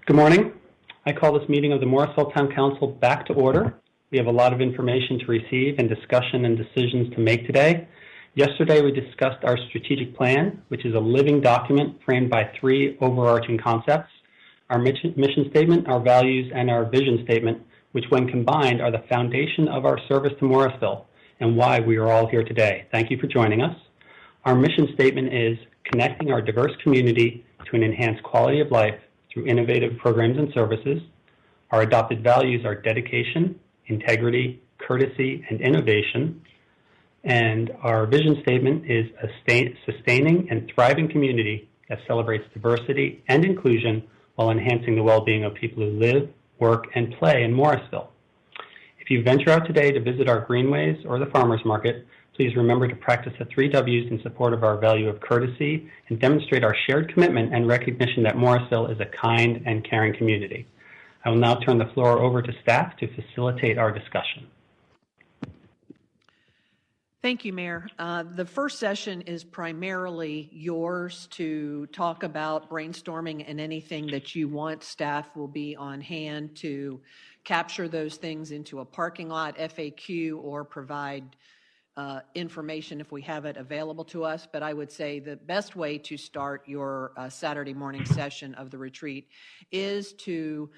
Good morning. I call this meeting of the Morrisville Town Council back to order. We have a lot of information to receive and discussion and decisions to make today. Yesterday, we discussed our strategic plan, which is a living document framed by three overarching concepts: our mission statement, our values, and our vision statement, which when combined are the foundation of our service to Morrisville and why we are all here today. Thank you for joining us. Our mission statement is connecting our diverse community to an enhanced quality of life through innovative programs and services. Our adopted values are dedication, integrity, courtesy, and innovation. And our vision statement is a sustaining and thriving community that celebrates diversity and inclusion while enhancing the well-being of people who live, work, and play in Morrisville. If you venture out today to visit our greenways or the farmers market, please remember to practice the 3 W's in support of our value of courtesy and demonstrate our shared commitment and recognition that Morrisville is a kind and caring community. I will now turn the floor over to staff to facilitate our discussion. Thank you, Mayor. The first session is primarily yours to talk about brainstorming and anything that you want. Staff will be on hand to capture those things into a parking lot FAQ or provide information if we have it available to us. But I would say the best way to start your Saturday morning session of the retreat is to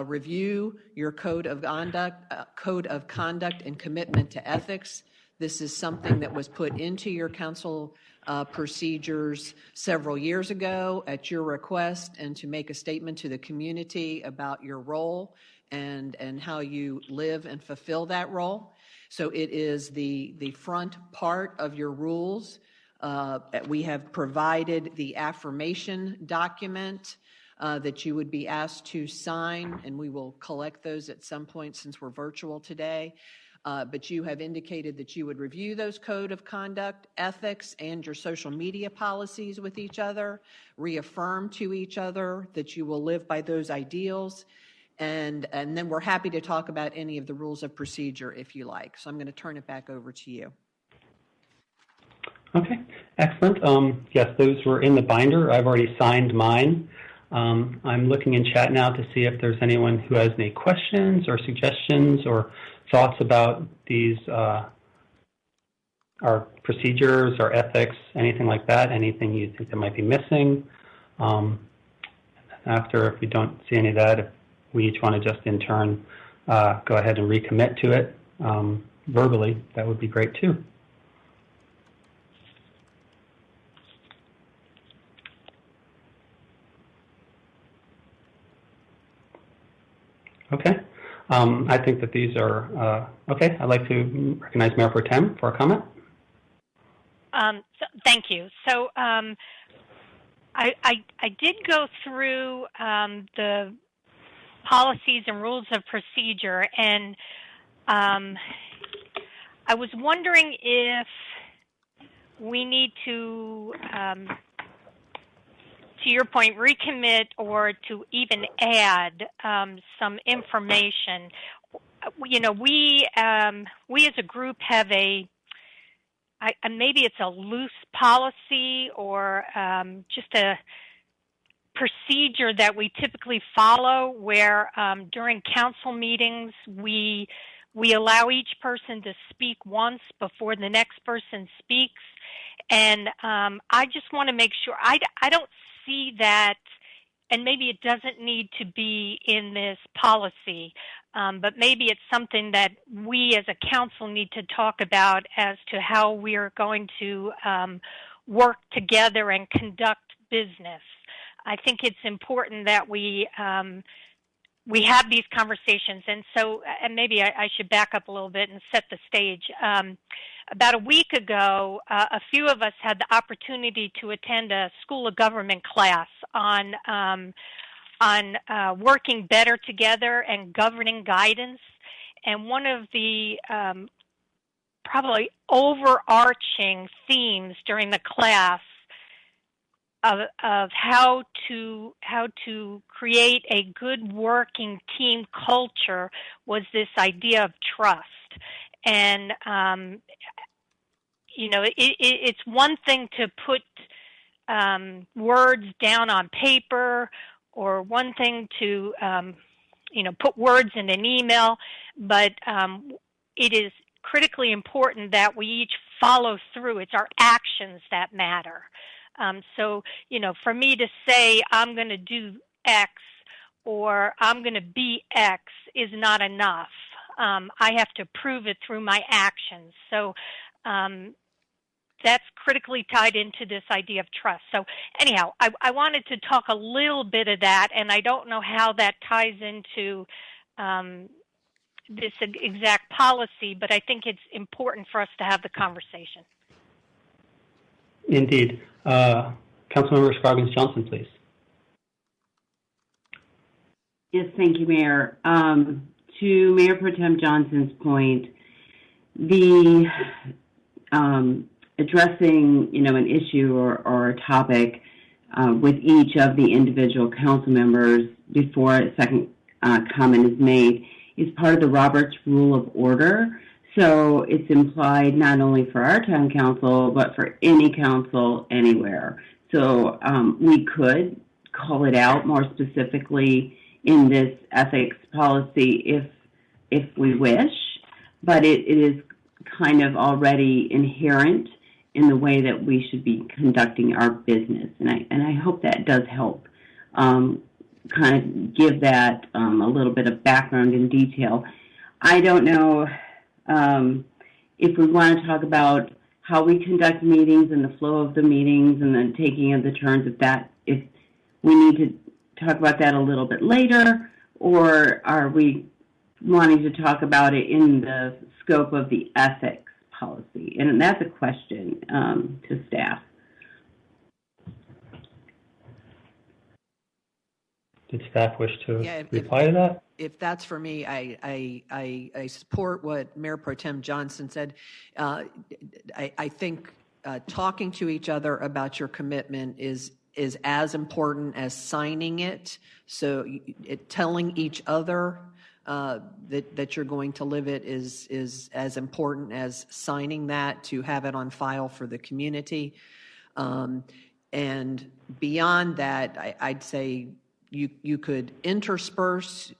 review your code of conduct and commitment to ethics. This is something that was put into your council procedures several years ago at your request, and to make a statement to the community about your role and how you live and fulfill that role. So it is the front part of your rules. We have provided the affirmation document that you would be asked to sign, and we will collect those at some point since we're virtual today. But you have indicated that you would review those code of conduct, ethics, and your social media policies with each other, reaffirm to each other that you will live by those ideals, and then we're happy to talk about any of the rules of procedure if you like. So I'm going to turn it back over to you. Okay, excellent. Yes, those were in the binder. I've already signed mine. I'm looking in chat now to see if there's anyone who has any questions or suggestions or thoughts about these, our procedures, our ethics, anything like that, anything you think that might be missing. After, if we don't see any of that, if we each want to just in turn go ahead and recommit to it verbally, that would be great too. Okay. I think that these are okay. I'd like to recognize Mayor Pro Tem for a comment. Thank you. So I did go through the policies and rules of procedure, and I was wondering if we need to your point, recommit or to even add some information. You know, we as a group have maybe it's a loose policy or just a procedure that we typically follow where during council meetings we allow each person to speak once before the next person speaks. And I just want to make sure, I don't see that, and maybe it doesn't need to be in this policy, but maybe it's something that we as a council need to talk about as to how we're going to work together and conduct business. I think it's important that we have these conversations, and so, and maybe I should back up a little bit and set the stage. About a week ago, a few of us had the opportunity to attend a School of Government class on working better together and governing guidance. And one of the probably overarching themes during the class of how to create a good working team culture was this idea of trust. And you know, it's one thing to put words down on paper one thing to put words in an email, but it is critically important that we each follow through. It's our actions that matter. So, for me to say I'm going to do X or I'm going to be X is not enough. I have to prove it through my actions. So that's critically tied into this idea of trust. So anyhow, I wanted to talk a little bit of that, and I don't know how that ties into this exact policy, but I think it's important for us to have the conversation. Indeed. Councilmember Scroggins-Johnson, please. Yes, thank you, Mayor. To Mayor Pro Tem Johnson's point, the addressing, an issue or a topic with each of the individual council members before a second comment is made is part of the Roberts Rule of Order. So it's implied not only for our town council, but for any council anywhere. So we could call it out more specifically in this ethics policy if we wish, but it is kind of already inherent in the way that we should be conducting our business. And I hope that does help kind of give that a little bit of background and detail. I don't know if we want to talk about how we conduct meetings and the flow of the meetings and the taking of the turns, if we need to talk about that a little bit later, or are we wanting to talk about it in the scope of the ethics policy? And that's a question to staff. Did staff wish to reply to that? If that's for me, I support what Mayor Pro Tem Johnson said. I think talking to each other about your commitment is as important as signing it. So telling each other that you're going to live it is as important as signing that to have it on file for the community. And beyond that, I'd say you could intersperse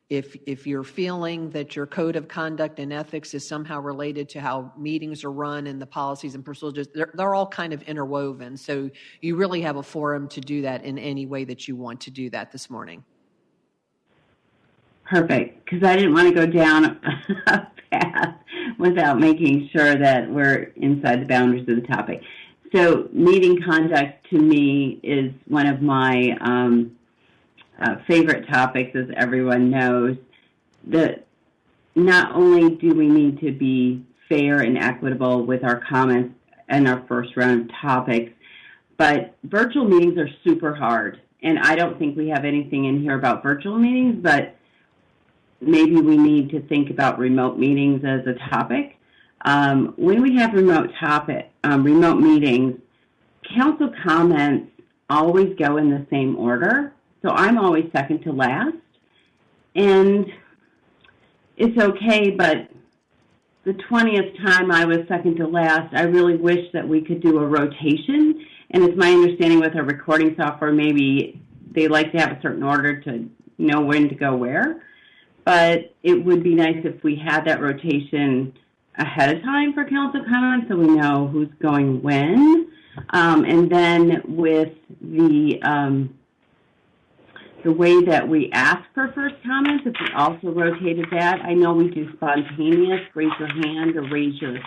if you're feeling that your code of conduct and ethics is somehow related to how meetings are run and the policies and procedures, they're all kind of interwoven. So you really have a forum to do that in any way that you want to do that this morning. Perfect, because I didn't want to go down a path without making sure that we're inside the boundaries of the topic. So meeting conduct to me is one of my favorite topics, as everyone knows. That not only do we need to be fair and equitable with our comments and our first round of topics, but virtual meetings are super hard. And I don't think we have anything in here about virtual meetings, but maybe we need to think about remote meetings as a topic. When we have remote meetings, council comments always go in the same order. So I'm always second to last. And it's okay, but the 20th time I was second to last, I really wish that we could do a rotation. And it's my understanding with our recording software, maybe they like to have a certain order to know when to go where. But it would be nice if we had that rotation ahead of time for council comments so we know who's going when. And then with the way that we ask for first comments, if we also rotated that, I know we do spontaneous, raise your hand or raise your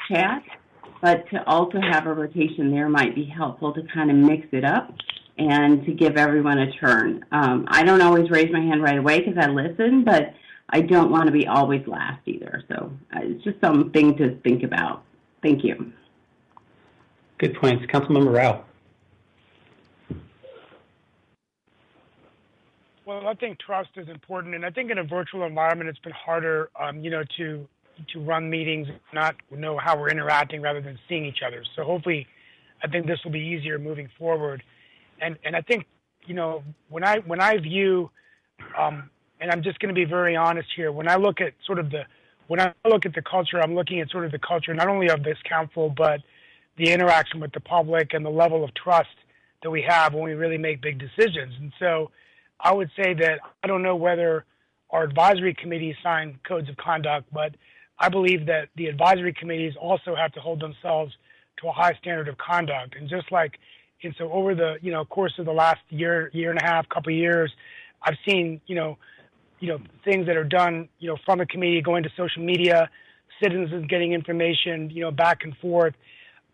chat, but to also have a rotation there might be helpful to kind of mix it up and to give everyone a turn. I don't always raise my hand right away because I listen, but I don't want to be always last either. So it's just something to think about. Thank you. Good points. Councilmember Rao. Well, I think trust is important, and I think in a virtual environment, it's been harder, to run meetings, not know how we're interacting rather than seeing each other. So hopefully, I think this will be easier moving forward. And I think, when I view, and I'm just going to be very honest here, when I look at the culture, I'm looking at sort of the culture not only of this council, but the interaction with the public and the level of trust that we have when we really make big decisions. And so I would say that I don't know whether our advisory committees sign codes of conduct, but I believe that the advisory committees also have to hold themselves to a high standard of conduct. And just like, and so over the, course of the last year and a half, couple of years, I've seen, things that are done, from the committee going to social media, citizens getting information, back and forth.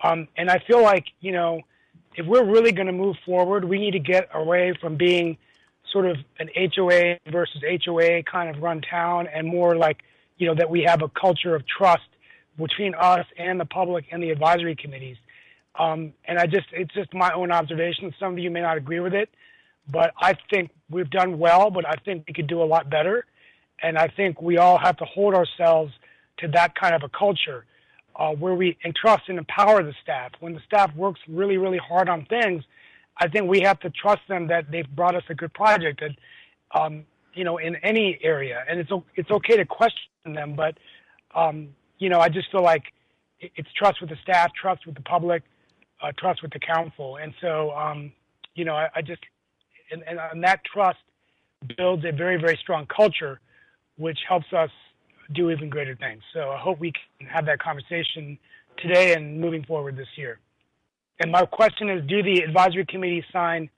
And I feel like, if we're really going to move forward, we need to get away from being sort of an HOA versus HOA kind of run town, and more like, that we have a culture of trust between us and the public and the advisory committees. And it's just my own observation. Some of you may not agree with it, but I think we've done well, but I think we could do a lot better. And I think we all have to hold ourselves to that kind of a culture where we entrust and empower the staff. When the staff works really, really hard on things, I think we have to trust them that they've brought us a good project that, in any area. And it's okay to question them, but, I just feel like it's trust with the staff, trust with the public, trust with the council. And so, and that trust builds a very, very strong culture, which helps us do even greater things. So I hope we can have that conversation today and moving forward this year. And my question is, do the advisory committee sign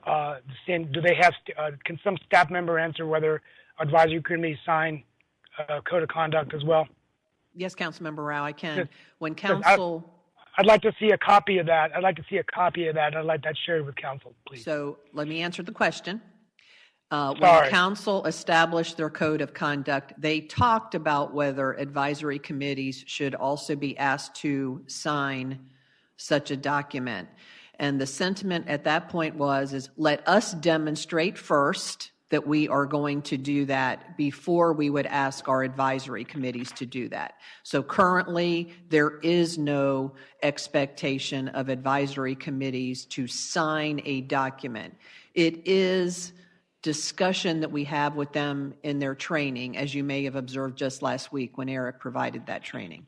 the same? Do they have? Can some staff member answer whether advisory committees sign code of conduct as well? Yes, Councilmember Rao, I can. Yes. When council, I'd like to see a copy of that. I'd like that shared with council, please. So let me answer the question. When Sorry. council established their code of conduct, they talked about whether advisory committees should also be asked to sign such a document. And the sentiment at that point is let us demonstrate first that we are going to do that before we would ask our advisory committees to do that. So currently, there is no expectation of advisory committees to sign a document. It is discussion that we have with them in their training, as you may have observed just last week when Eric provided that training.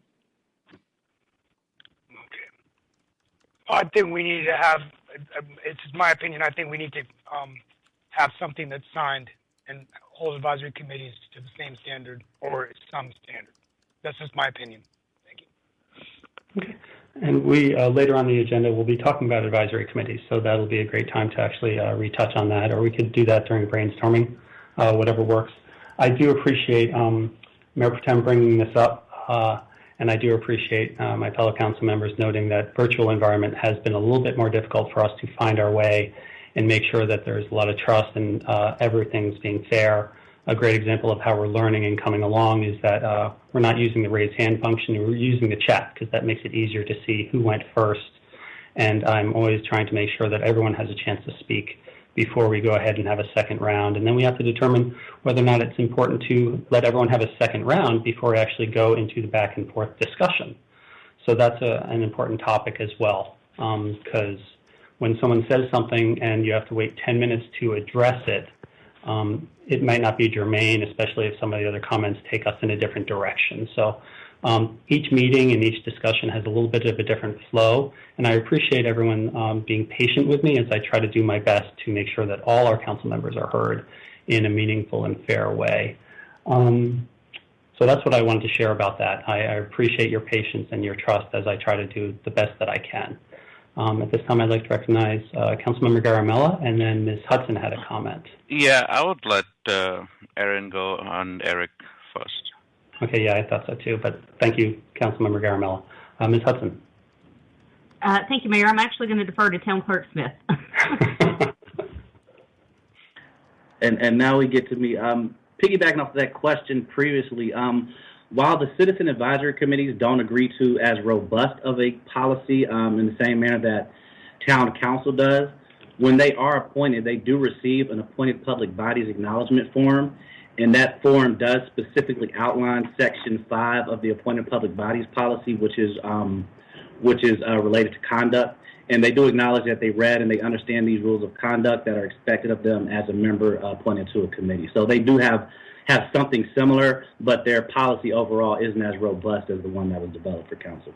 Okay. I think we need to have, it's my opinion, I think we need to have something that's signed and hold advisory committees to the same standard or some standard. That's just my opinion. Thank you. Okay. And we, later on the agenda, we'll be talking about advisory committees, so that'll be a great time to actually retouch on that, or we could do that during brainstorming, whatever works. I do appreciate Mayor Pro Tem bringing this up, and I do appreciate my fellow council members noting that virtual environment has been a little bit more difficult for us to find our way and make sure that there's a lot of trust and everything's being fair. A great example of how we're learning and coming along is that we're not using the raise hand function, we're using the chat because that makes it easier to see who went first. And I'm always trying to make sure that everyone has a chance to speak before we go ahead and have a second round. And then we have to determine whether or not it's important to let everyone have a second round before we actually go into the back and forth discussion. So that's an important topic as well, because when someone says something and you have to wait 10 minutes to address it, it might not be germane, especially if some of the other comments take us in a different direction. So each meeting and each discussion has a little bit of a different flow, and I appreciate everyone being patient with me as I try to do my best to make sure that all our council members are heard in a meaningful and fair way. So that's what I wanted to share about that. I appreciate your patience and your trust as I try to do the best that I can. At this time, I'd like to recognize Councilmember Garamella, and then Ms. Hudson had a comment. Yeah, I would let Erin go on Eric first. Okay, yeah, I thought so too, but thank you, Councilmember Garamella. Ms. Hudson. Thank you, Mayor. I'm actually going to defer to Town Clerk Smith. and now we get to me. Piggybacking off of that question previously, while the citizen advisory committees don't agree to as robust of a policy in the same manner that town council does, when they are appointed, they do receive an appointed public bodies acknowledgement form, and that form does specifically outline Section 5 of the appointed public bodies policy, which is related to conduct. And they do acknowledge that they read and they understand these rules of conduct that are expected of them as a member appointed to a committee. So they do have something similar, but their policy overall isn't as robust as the one that was developed for council.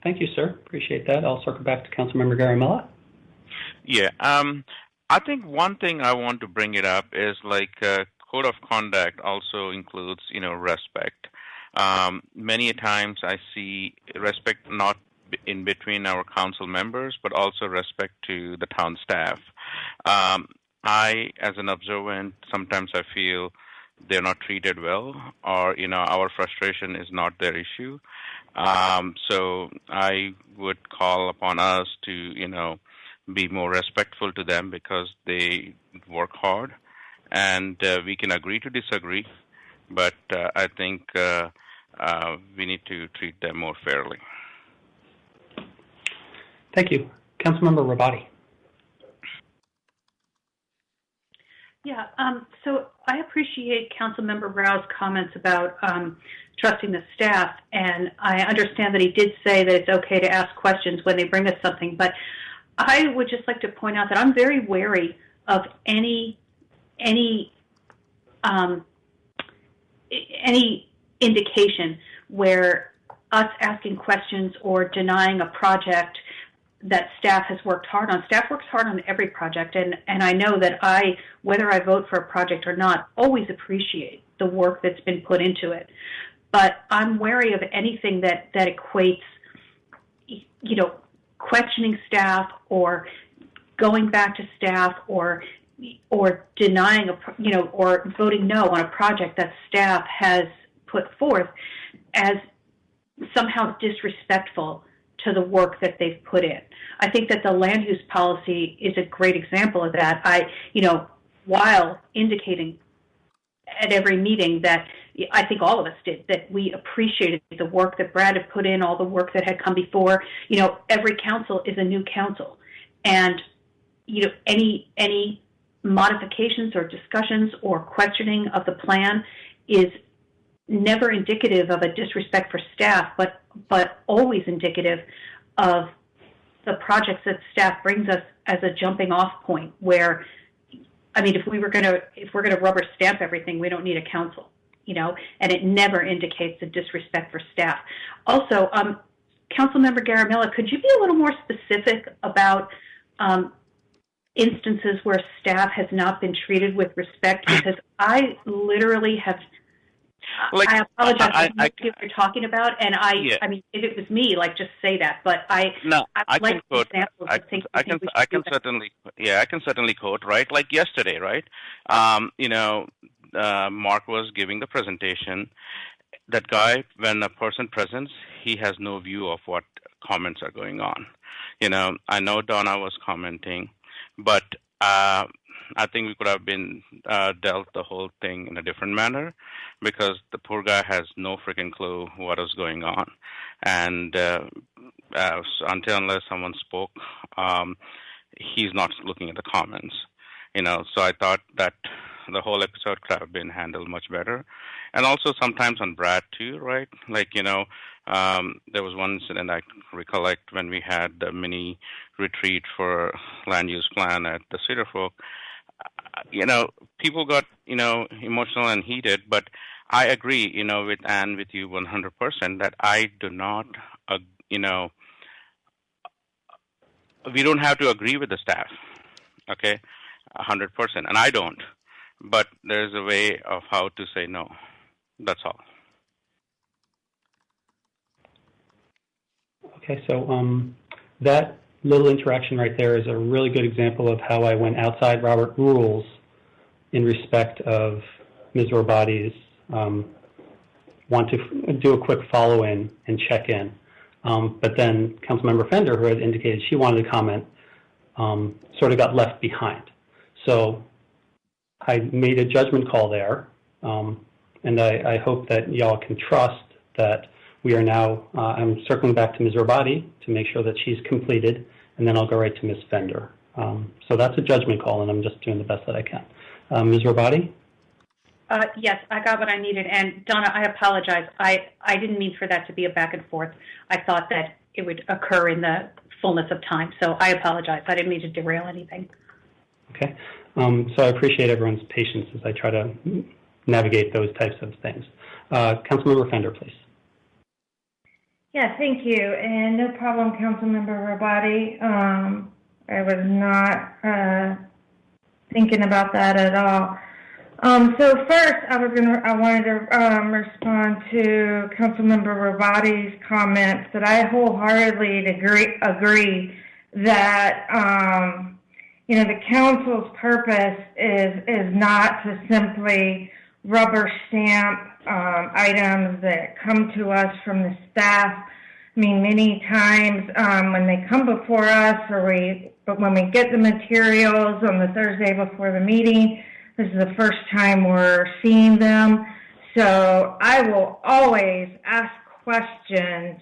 Thank you, sir. Appreciate that. I'll circle back to Councilmember Garamella. Yeah. I think one thing I want to bring it up is like code of conduct also includes, respect. Many times I see respect not in between our council members, but also respect to the town staff. I, as an observant, sometimes I feel they're not treated well, or our frustration is not their issue. So I would call upon us to be more respectful to them because they work hard, and we can agree to disagree, but I think we need to treat them more fairly. Thank you. Councilmember Rabati. Yeah, so I appreciate Councilmember Rao's comments about trusting the staff, and I understand that he did say that it's okay to ask questions when they bring us something, but I would just like to point out that I'm very wary of any indication where us asking questions or denying a project that staff has worked hard on. Staff works hard on every project, and I know that whether I vote for a project or not, always appreciate the work that's been put into it. But I'm wary of anything that equates, questioning staff or going back to staff or denying or voting no on a project that staff has put forth as somehow disrespectful to the work that they've put in. I think that the land use policy is a great example of that. While indicating at every meeting that I think all of us did, that we appreciated the work that Brad had put in, all the work that had come before. Every council is a new council. And, any modifications or discussions or questioning of the plan is never indicative of a disrespect for staff, but always indicative of the projects that staff brings us as a jumping off point where, if we're gonna rubber stamp everything, we don't need a council, and it never indicates a disrespect for staff. Also, Councilmember Garamella, could you be a little more specific about instances where staff has not been treated with respect? Because I literally have. I apologize. I know what you're talking about, and if it was me, just say that. But I can quote. I can certainly quote. Right, like yesterday, right? Mark was giving the presentation. That guy, when a person presents, he has no view of what comments are going on. I know Donna was commenting, but I think we could have been dealt the whole thing in a different manner, because the poor guy has no freaking clue what is going on, and unless someone spoke, he's not looking at the comments. So I thought that the whole episode could have been handled much better, and also sometimes on Brad too, right? There was one incident I recollect when we had the mini retreat for land use plan at the Cedar Fork. People got, emotional and heated, but I agree, with Ann, with you 100% that I do not, we don't have to agree with the staff, okay, 100%, and I don't, but there's a way of how to say no. That's all. Okay, so that little interaction right there is a really good example of how I went outside Robert rules in respect of Ms. Robati's want to do a quick follow-in and check-in. But then Councilmember Fender, who had indicated she wanted to comment, sort of got left behind. So I made a judgment call there, and I hope that y'all can trust that we are now, I'm circling back to Ms. Robati to make sure that she's completed, and then I'll go right to Ms. Fender. So that's a judgment call, and I'm just doing the best that I can. Ms. Robati? Yes, I got what I needed. And Donna, I apologize. I didn't mean for that to be a back and forth. I thought that it would occur in the fullness of time. So I apologize. I didn't mean to derail anything. Okay. So I appreciate everyone's patience as I try to navigate those types of things. Councilmember Fender, please. Yeah, thank you, and no problem, Councilmember Rabati. I was not thinking about that at all. So first, I wanted to respond to Councilmember Rabati's comments that I wholeheartedly agree that the council's purpose is not to simply rubber stamp items that come to us from the staff. I mean, many times when they come before us, but when we get the materials on the Thursday before the meeting, this is the first time we're seeing them. So I will always ask questions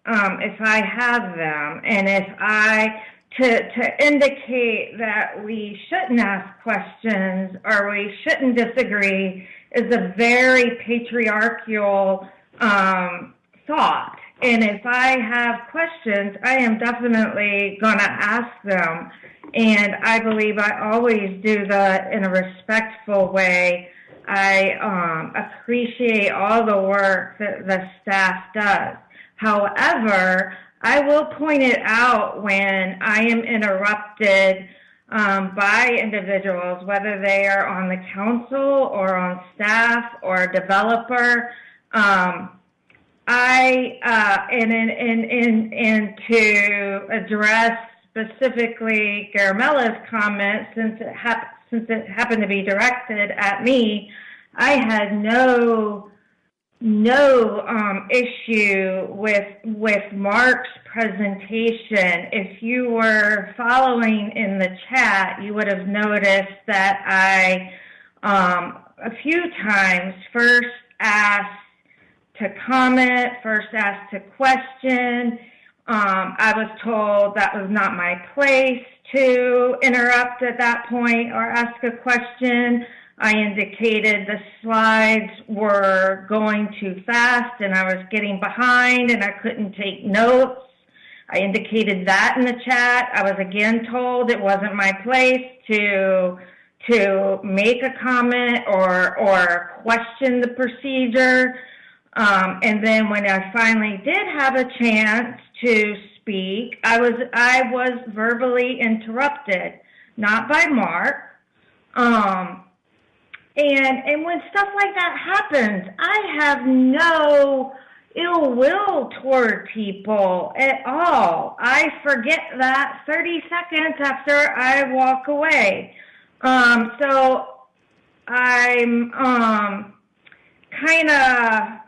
if I have them, and to indicate that we shouldn't ask questions or we shouldn't disagree is a very patriarchal thought. And if I have questions, I am definitely going to ask them. And I believe I always do that in a respectful way. I appreciate all the work that the staff does. However, I will point it out when I am interrupted by individuals, whether they are on the council or on staff or a developer. And to address specifically Garamella's comment, since it happened to be directed at me, I had no issue with Mark's presentation. If you were following in the chat, you would have noticed that I a few times first asked to comment, first asked to question. I was told that was not my place to interrupt at that point or ask a question. I indicated the slides were going too fast and I was getting behind and I couldn't take notes. I indicated that in the chat. I was again told it wasn't my place to make a comment or question the procedure. And then when I finally did have a chance to speak, I was verbally interrupted, not by Mark. And when stuff like that happens, I have no ill will toward people at all. I forget that 30 seconds after I walk away. So I'm kind of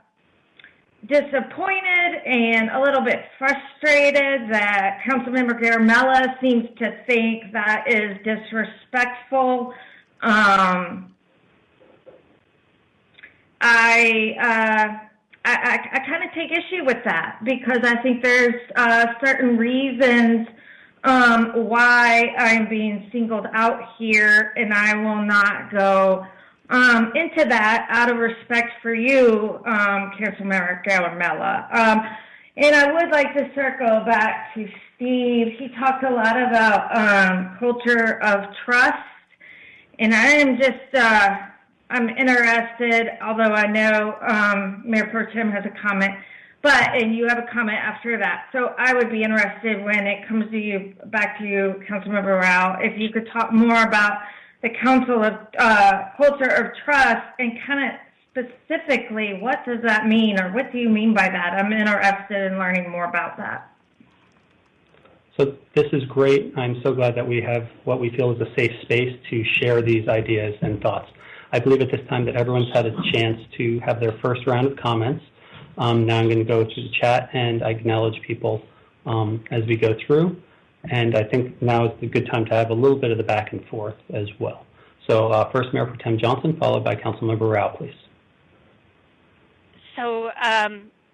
disappointed and a little bit frustrated that Councilmember Garamella seems to think that is disrespectful. I kind of take issue with that because I think there's certain reasons why I'm being singled out here, and I will not go into that out of respect for you, Councilmember Garamella. And I would like to circle back to Steve. He talked a lot about culture of trust, and I am just I'm interested, although I know Mayor Pro Tem has a comment, and you have a comment after that. So I would be interested when it comes to you, back to you, Councilmember Rao, if you could talk more about the Council of Culture of Trust and kind of specifically what does that mean or what do you mean by that? I'm interested in learning more about that. So this is great. I'm so glad that we have what we feel is a safe space to share these ideas and thoughts. I believe at this time that everyone's had a chance to have their first round of comments. Now I'm going to go to the chat and acknowledge people as we go through. And I think now is the good time to have a little bit of the back and forth as well. So first, Mayor Pro Tem Johnson, followed by Councilmember Rao, please. So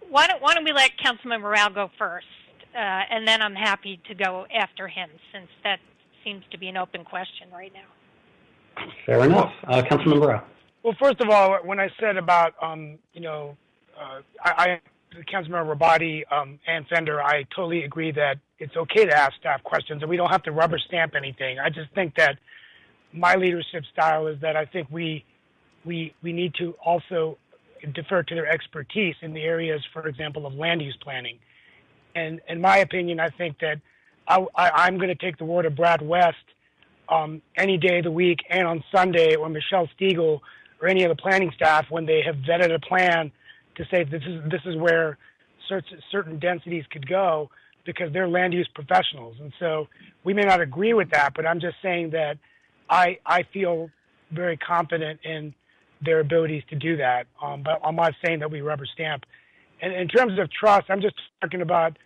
why don't we let Councilmember Rao go first, and then I'm happy to go after him, since that seems to be an open question right now. Fair enough. Councilmember Rao. Well, first of all, when I said about, Councilmember Rabati and Fender, I totally agree that it's okay to ask staff questions and we don't have to rubber stamp anything. I just think that my leadership style is that I think we need to also defer to their expertise in the areas, for example, of land use planning. And in my opinion, I think that I'm going to take the word of Brad West any day of the week and on Sunday, or Michelle Stiegel or any of the planning staff when they have vetted a plan to say this is where certain densities could go, because they're land use professionals. And so we may not agree with that, but I'm just saying that I feel very confident in their abilities to do that. But I'm not saying that we rubber stamp. And in terms of trust, I'm just talking about,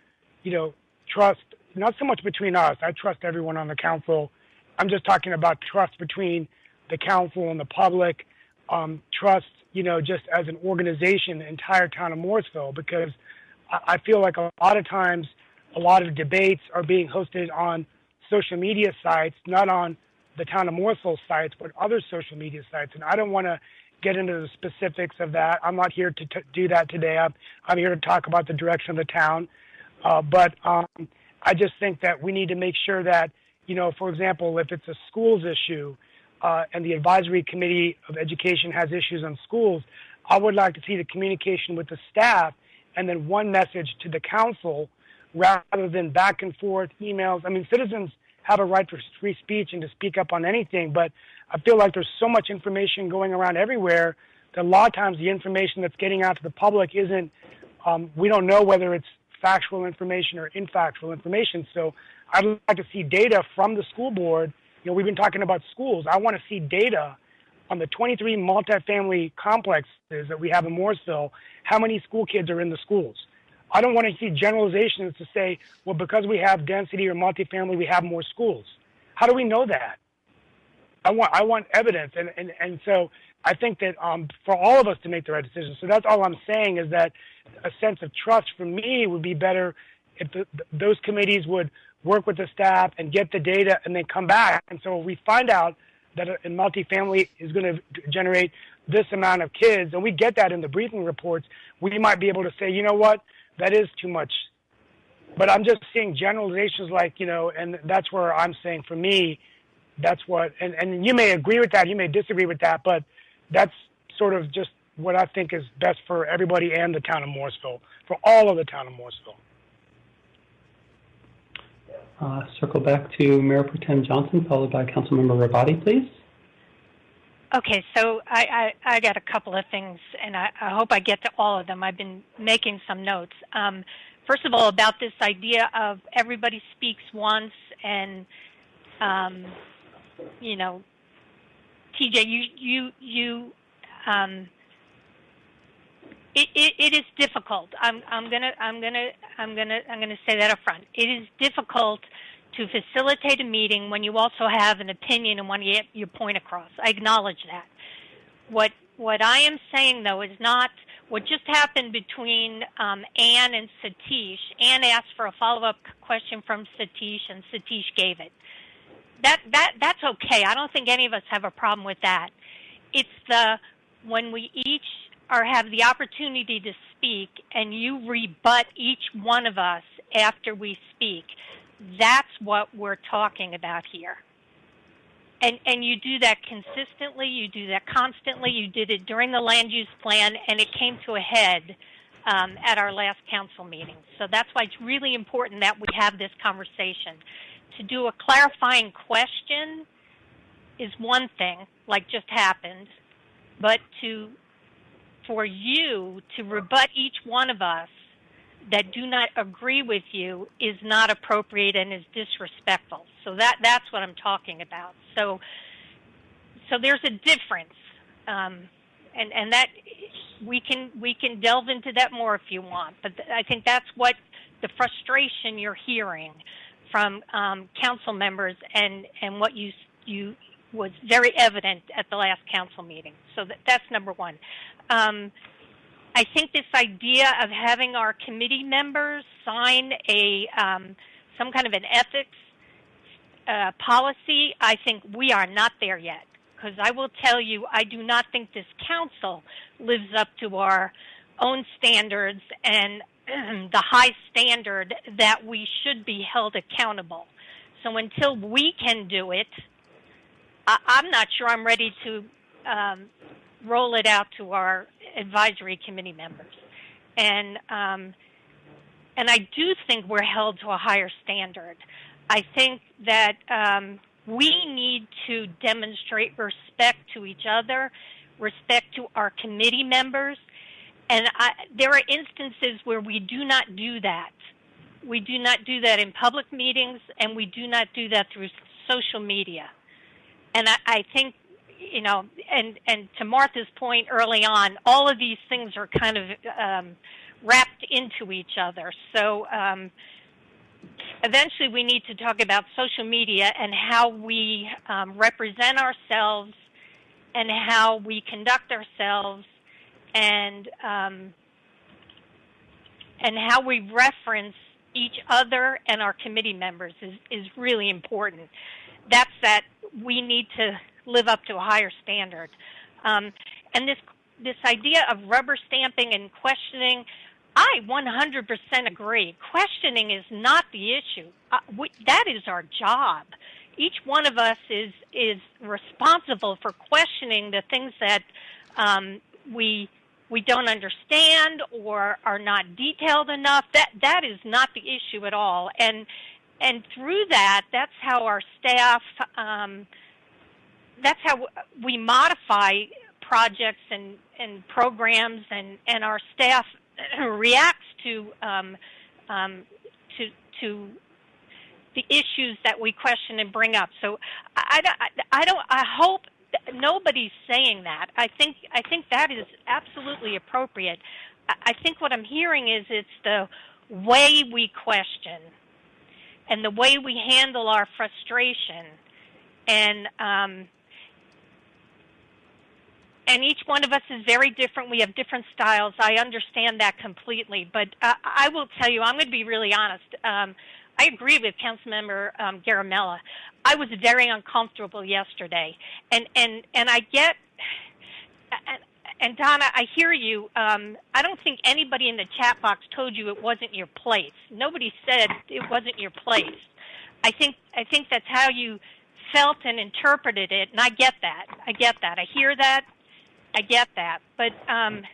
trust, not so much between us. I trust everyone on the council. I'm just talking about trust between the council and the public, trust, just as an organization, the entire town of Morrisville, because I feel like a lot of times a lot of debates are being hosted on social media sites, not on the town of Morrisville sites, but other social media sites. And I don't want to get into the specifics of that. I'm not here to do that today. I'm here to talk about the direction of the town. But I just think that we need to make sure that, for example, if it's a schools issue and the advisory committee of education has issues on schools, I would like to see the communication with the staff and then one message to the council rather than back and forth emails. I mean, citizens have a right for free speech and to speak up on anything, but I feel like there's so much information going around everywhere that a lot of times the information that's getting out to the public isn't, we don't know whether it's factual information or infactual information. So I'd like to see data from the school board. We've been talking about schools. I want to see data on the 23 multifamily complexes that we have in Morrisville, how many school kids are in the schools. I don't want to see generalizations to say, well, because we have density or multifamily, we have more schools. How do we know that? I want evidence. And so I think that for all of us to make the right decision. So that's all I'm saying, is that a sense of trust for me would be better if those committees would work with the staff and get the data and then come back. And so if we find out that a multifamily is going to generate this amount of kids, and we get that in the briefing reports, we might be able to say, you know what, that is too much. But I'm just seeing generalizations like, and that's where I'm saying for me, that's what, and you may agree with that, you may disagree with that, but that's sort of just what I think is best for everybody and the town of Morrisville, for all of the town of Morrisville. Circle back to Mayor Pro Tem Johnson, followed by Councilmember Rabati, please. Okay, so I got a couple of things, and I hope I get to all of them. I've been making some notes. First of all, about this idea of everybody speaks once, and TJ, it is difficult. I'm gonna say that up front. It is difficult to facilitate a meeting when you also have an opinion and want to get your point across. I acknowledge that. What I am saying, though, is not what just happened between Ann and Satish. Ann asked for a follow-up question from Satish, and Satish gave it. That's okay. I don't think any of us have a problem with that. It's when we each have the opportunity to speak and you rebut each one of us after we speak. That's what we're talking about here. And you do that consistently, you do that constantly, you did it during the land use plan, and it came to a head at our last council meeting. So that's why it's really important that we have this conversation. To do a clarifying question is one thing, like just happened, but for you to rebut each one of us that do not agree with you is not appropriate and is disrespectful. So that's what I'm talking about. So there's a difference, and that we can delve into that more if you want. But I think that's what the frustration you're hearing from council members and what you was very evident at the last council meeting. So that's number one. I think this idea of having our committee members sign some kind of an ethics policy, I think we are not there yet. Because I will tell you, I do not think this council lives up to our own standards and the high standard that we should be held accountable. So until we can do it, I'm not sure I'm ready to roll it out to our advisory committee members. And I do think we're held to a higher standard. I think that we need to demonstrate respect to each other, respect to our committee members, and there are instances where we do not do that. We do not do that in public meetings, and we do not do that through social media. And I think, and to Martha's point early on, all of these things are kind of wrapped into each other. So eventually we need to talk about social media and how we represent ourselves and how we conduct ourselves and how we reference each other and our committee members is really important. That we need to live up to a higher standard. And this idea of rubber stamping and questioning, I 100% agree. Questioning is not the issue. That is our job. Each one of us is responsible for questioning the things that we don't understand or are not detailed enough. That is not the issue at all. And through that, that's how our staff, that's how we modify projects and programs, and our staff reacts to the issues that we question and bring up. So I hope nobody's saying that. I think that is absolutely appropriate. I think what I'm hearing is it's the way we question and the way we handle our frustration, and each one of us is very different. We have different styles. I understand that completely. But I will tell you, I'm going to be really honest. I agree with Councilmember Garamella. I was very uncomfortable yesterday. And I get, and Donna, I hear you. I don't think anybody in the chat box told you it wasn't your place. Nobody said it wasn't your place. I think that's how you felt and interpreted it, and I get that. I hear that. I get that. But, and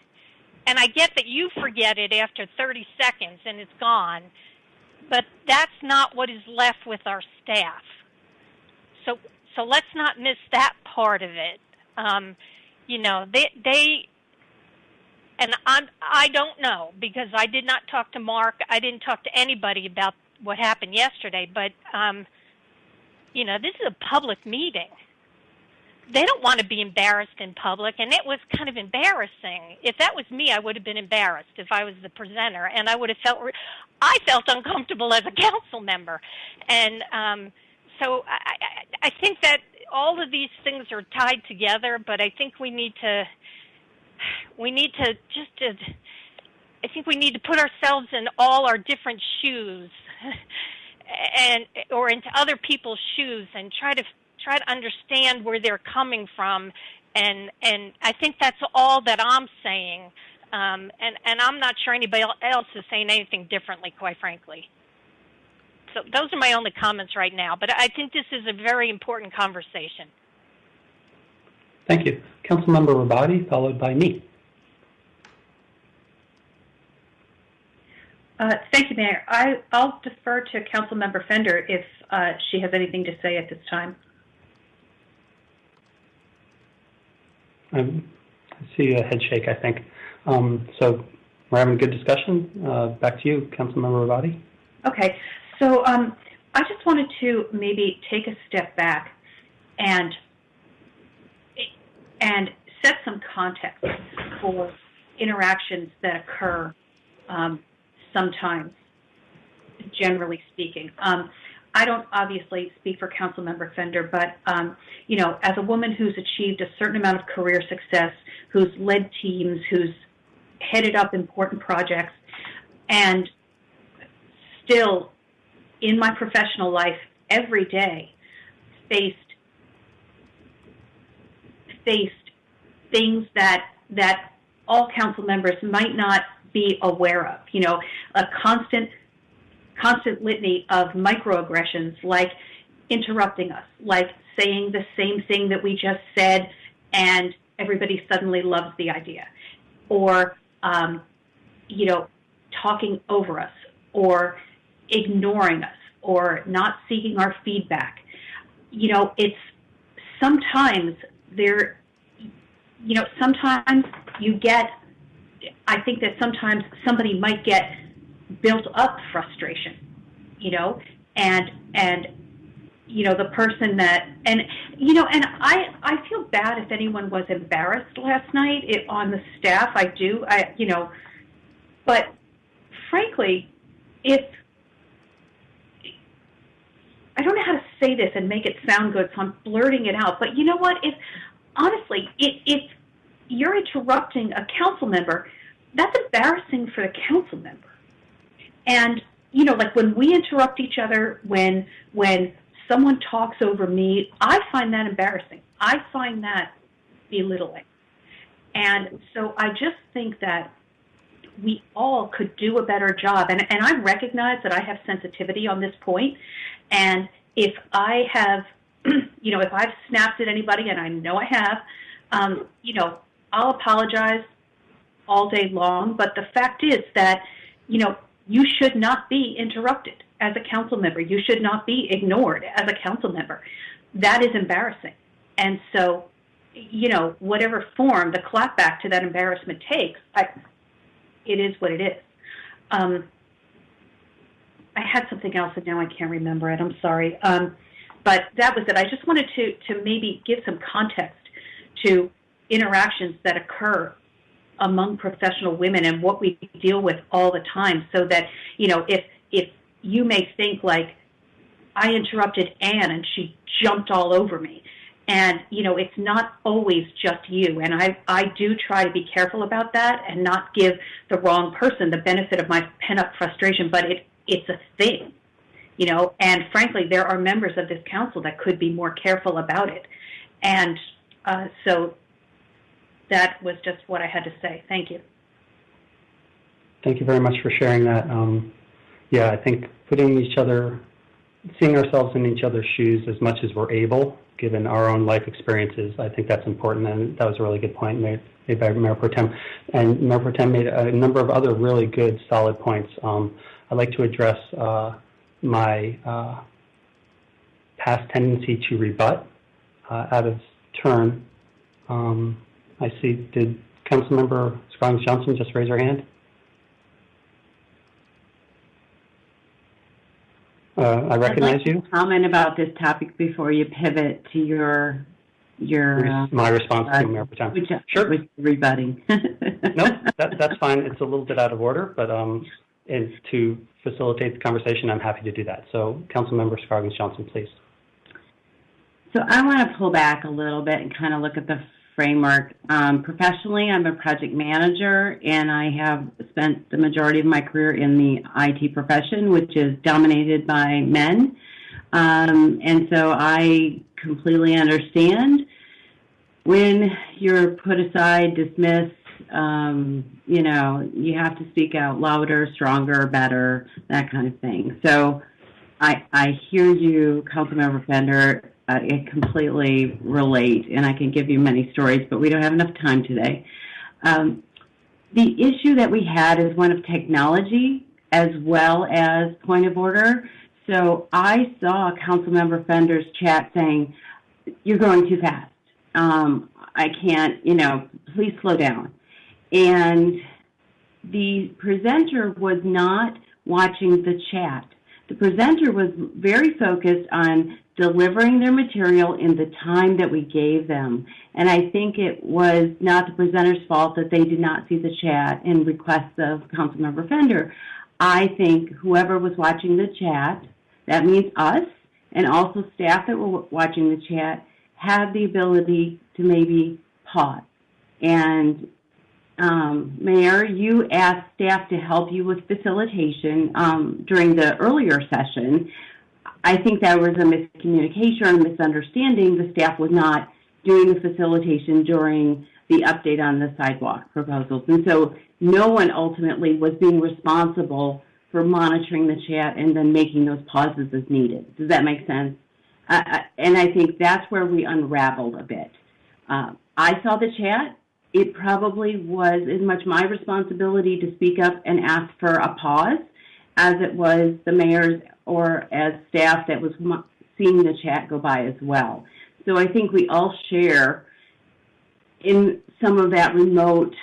I get that you forget it after 30 seconds and it's gone. But that's not what is left with our staff. So let's not miss that part of it. They and I don't know, because I did not talk to Mark. I didn't talk to anybody about what happened yesterday. But this is a public meeting. They don't want to be embarrassed in public, and it was kind of embarrassing. If that was me, I would have been embarrassed if I was the presenter, and I would have felt uncomfortable as a council member. And so I think that all of these things are tied together, but I think we need to put ourselves in all our different shoes or into other people's shoes and try to understand where they're coming from, and I think that's all that I'm saying, and I'm not sure anybody else is saying anything differently, quite frankly. So those are my only comments right now, but I think this is a very important conversation. Thank you. Councilmember Rabadi, followed by me. Thank you, Mayor. I'll defer to Councilmember Fender if she has anything to say at this time. I see a head shake, I think. So we're having a good discussion. Back to you, Councilmember Rabadi. Okay. So I just wanted to maybe take a step back and set some context for interactions that occur sometimes, generally speaking. I don't obviously speak for Councilmember Fender, but, as a woman who's achieved a certain amount of career success, who's led teams, who's headed up important projects, and still in my professional life every day faced things that all council members might not be aware of, a constant litany of microaggressions, like interrupting us, like saying the same thing that we just said and everybody suddenly loves the idea, or, talking over us, or ignoring us, or not seeking our feedback. It's sometimes sometimes you get, I think that sometimes somebody might get built up frustration, and the person that, and I feel bad if anyone was embarrassed last night on the staff. I do, but frankly, if, I don't know how to say this and make it sound good, so I'm blurting it out, but you know what, honestly, if you're interrupting a council member, that's embarrassing for the council member. And, like when we interrupt each other, when someone talks over me, I find that embarrassing. I find that belittling. And so I just think that we all could do a better job. And I recognize that I have sensitivity on this point. And if I have, if I've snapped at anybody, and I know I have, I'll apologize all day long. But the fact is that, you should not be interrupted as a council member. You should not be ignored as a council member. That is embarrassing. And so, whatever form the clapback to that embarrassment takes, it is what it is. I had something else and now I can't remember it. I'm sorry. But that was it. I just wanted to maybe give some context to interactions that occur among professional women and what we deal with all the time, so that, if you may think like, I interrupted Anne and she jumped all over me, and, it's not always just you. And I do try to be careful about that and not give the wrong person the benefit of my pent-up frustration, but it's a thing, and frankly, there are members of this council that could be more careful about it. And so that was just what I had to say. Thank you. Thank you very much for sharing that. I think seeing ourselves in each other's shoes as much as we're able, given our own life experiences, I think that's important, and that was a really good point made by Mayor Pro Tem. And Mayor Pro Tem made a number of other really good, solid points. I'd like to address my past tendency to rebut out of turn. I see, did Councilmember Scroggins-Johnson just raise her hand? I recognize you. Comment about this topic before you pivot to your my response to Mayor Pro Tem. Sure. With rebutting. No, that's fine. It's a little bit out of order, but and to facilitate the conversation, I'm happy to do that. So, Councilmember Scroggins-Johnson, please. So I want to pull back a little bit and kind of look at the framework. Professionally, I'm a project manager, and I have spent the majority of my career in the IT profession, which is dominated by men. And so I completely understand when you're put aside, dismissed, you have to speak out louder, stronger, better, that kind of thing. So I hear you, Councilmember Fender. I completely relate, and I can give you many stories, but we don't have enough time today. The issue that we had is one of technology as well as point of order. So I saw Councilmember Fender's chat saying, "You're going too fast. I can't, please slow down." And the presenter was not watching the chat. The presenter was very focused on delivering their material in the time that we gave them. And I think it was not the presenter's fault that they did not see the chat and requests of Councilmember Fender. I think whoever was watching the chat, that means us, and also staff that were watching the chat, had the ability to maybe pause. And Mayor, you asked staff to help you with facilitation during the earlier session. I think that was a miscommunication or a misunderstanding. The staff was not doing the facilitation during the update on the sidewalk proposals. And so no one ultimately was being responsible for monitoring the chat and then making those pauses as needed. Does that make sense? And I think that's where we unraveled a bit. I saw the chat. It probably was as much my responsibility to speak up and ask for a pause as it was the mayor's or as staff that was seeing the chat go by as well. So I think we all share in some of that remote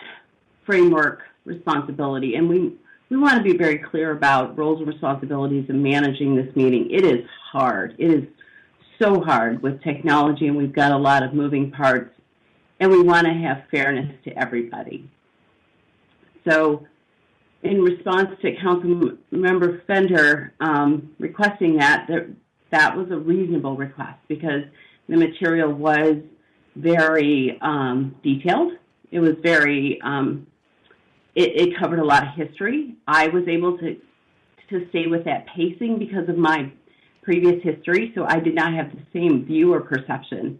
framework responsibility, and we want to be very clear about roles and responsibilities in managing this meeting. It is hard. It is so hard with technology, and we've got a lot of moving parts, and we want to have fairness to everybody. So in response to Councilmember Fender requesting that was a reasonable request because the material was very detailed. It was very, it covered a lot of history. I was able to stay with that pacing because of my previous history, so I did not have the same view or perception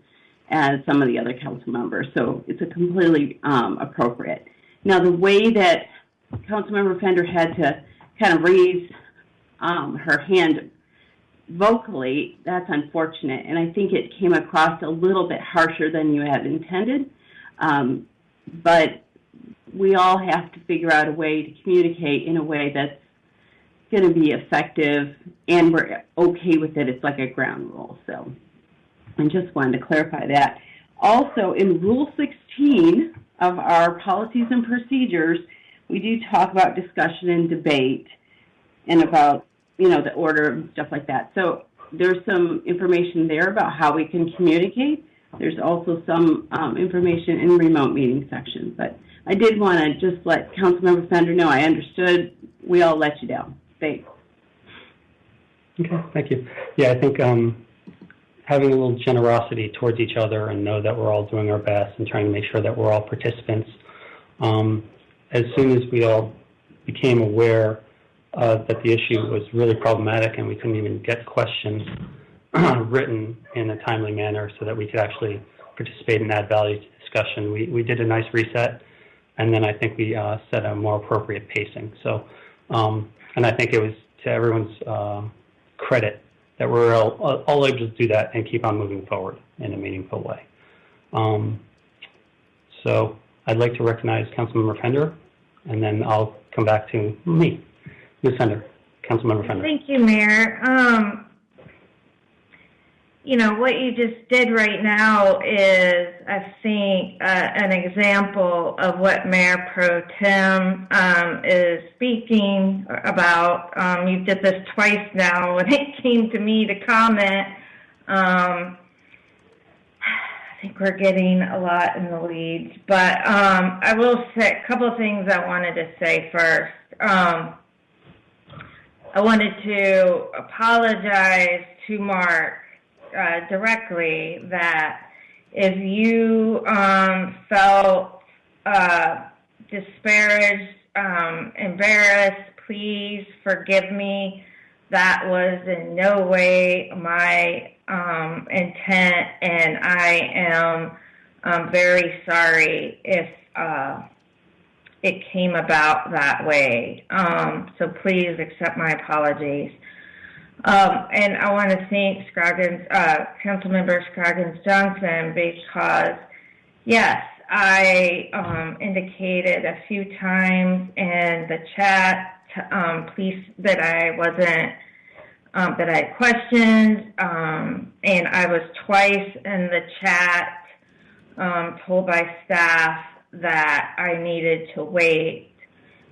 as some of the other council members. So it's a completely appropriate. Now, the way that Councilmember Fender had to kind of raise her hand vocally, that's unfortunate, and I think it came across a little bit harsher than you had intended, but we all have to figure out a way to communicate in a way that's going to be effective, and we're okay with it. It's like a ground rule, so I just wanted to clarify that. Also, in Rule 16 of our policies and procedures, we do talk about discussion and debate and about, the order and stuff like that. So there's some information there about how we can communicate. There's also some information in the remote meeting section. But I did want to just let Councilmember Fender know I understood we all let you down. Thanks. Okay, thank you. Yeah, I think having a little generosity towards each other and know that we're all doing our best and trying to make sure that we're all participants. As soon as we all became aware that the issue was really problematic and we couldn't even get questions written in a timely manner so that we could actually participate and add value to discussion, we did a nice reset, and then I think we set a more appropriate pacing. So, and I think it was to everyone's credit that we're all able to do that and keep on moving forward in a meaningful way. So I'd like to recognize Councilmember Fender, and then I'll come back to me. Ms. Fender, Councilmember Fender. Thank you, Mayor. What you just did right now is, I think, an example of what Mayor Pro Tem is speaking about. You did this twice now when it came to me to comment. I think we're getting a lot in the weeds, but I will say a couple of things I wanted to say first. I wanted to apologize to Mark directly that if you felt disparaged, embarrassed, please forgive me. That was in no way my intent, and I am very sorry if it came about that way. So please accept my apologies. And I want to thank Councilmember Scroggins-Johnson because, yes, I indicated a few times in the chat that I wasn't, that I had questions, and I was twice in the chat told by staff that I needed to wait.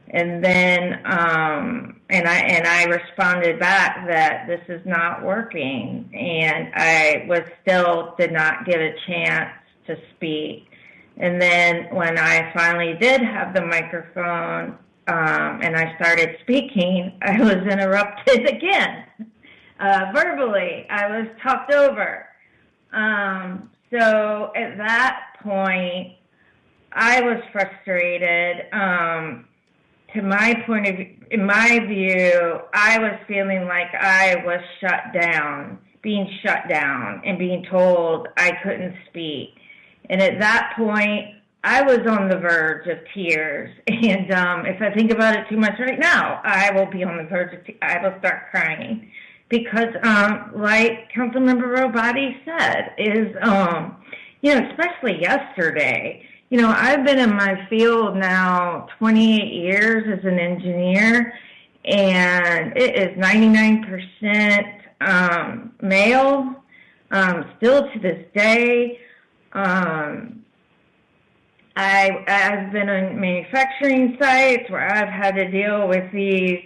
And then, and I responded back that this is not working, and I did not get a chance to speak. And then when I finally did have the microphone, and I started speaking, I was interrupted again, verbally. I was talked over. So at that point, I was frustrated. In my view, I was feeling like I was being shut down and being told I couldn't speak. And at that point, I was on the verge of tears. And if I think about it too much right now, I will be on the verge of I will start crying. Because like Councilmember Robati said, especially yesterday. I've been in my field now 28 years as an engineer, and it is 99% male, still to this day. I've been on manufacturing sites where I've had to deal with these,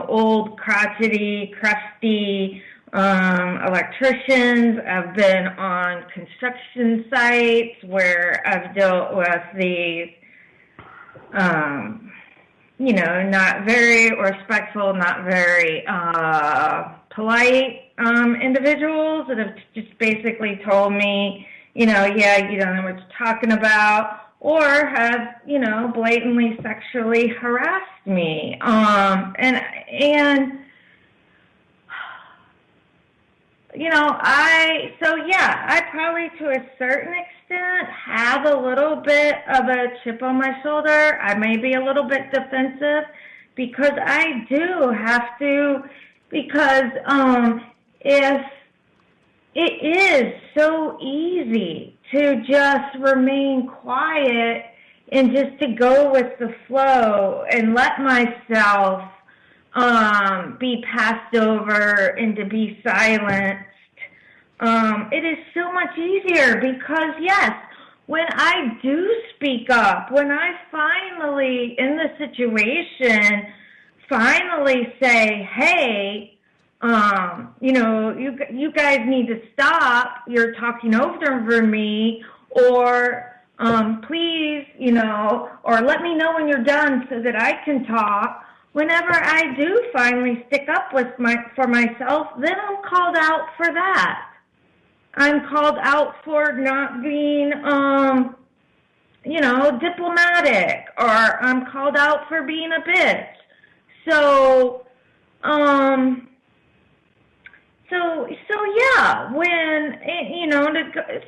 old, crotchety, crusty electricians. I've been on construction sites where I've dealt with these, not very respectful, not very polite individuals that have just basically told me, yeah, you don't know what you're talking about, or have, blatantly sexually harassed me. I probably to a certain extent have a little bit of a chip on my shoulder. I may be a little bit defensive because I do have to, because if it is so easy to just remain quiet and just to go with the flow and let myself be passed over and to be silenced. It is so much easier because, yes, when I do speak up, when I finally, in the situation, finally say, hey, you guys need to stop. You're talking over me, or please, or let me know when you're done so that I can talk. Whenever I do finally stick up for myself, then I'm called out for that. I'm called out for not being, diplomatic, or I'm called out for being a bitch. So yeah,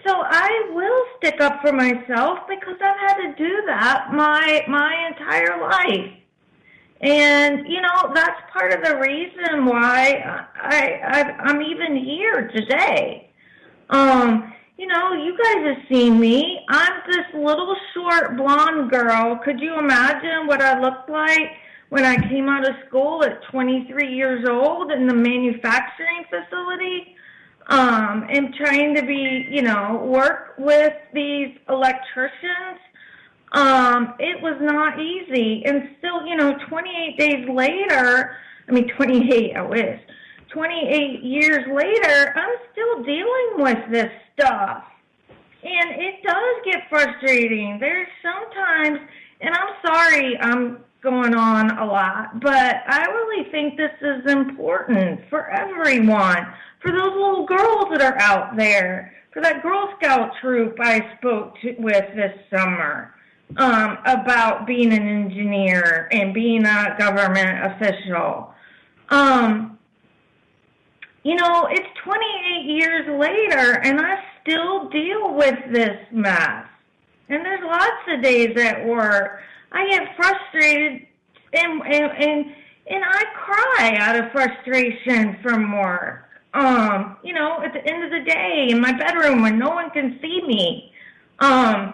so I will stick up for myself because I've had to do that my entire life. And, that's part of the reason why I'm even here today. You guys have seen me. I'm this little short blonde girl. Could you imagine what I looked like when I came out of school at 23 years old in the manufacturing facility, and trying to be, work with these electricians? It was not easy. And still, 28 days later, 28, I wish, 28 years later, I'm still dealing with this stuff. And it does get frustrating. There's sometimes, and I'm sorry I'm going on a lot, but I really think this is important for everyone, for those little girls that are out there, for that Girl Scout troop I spoke with this summer, about being an engineer and being a government official. It's 28 years later, and I still deal with this mess. And there's lots of days at work I get frustrated, and I cry out of frustration from work. At the end of the day, in my bedroom when no one can see me. And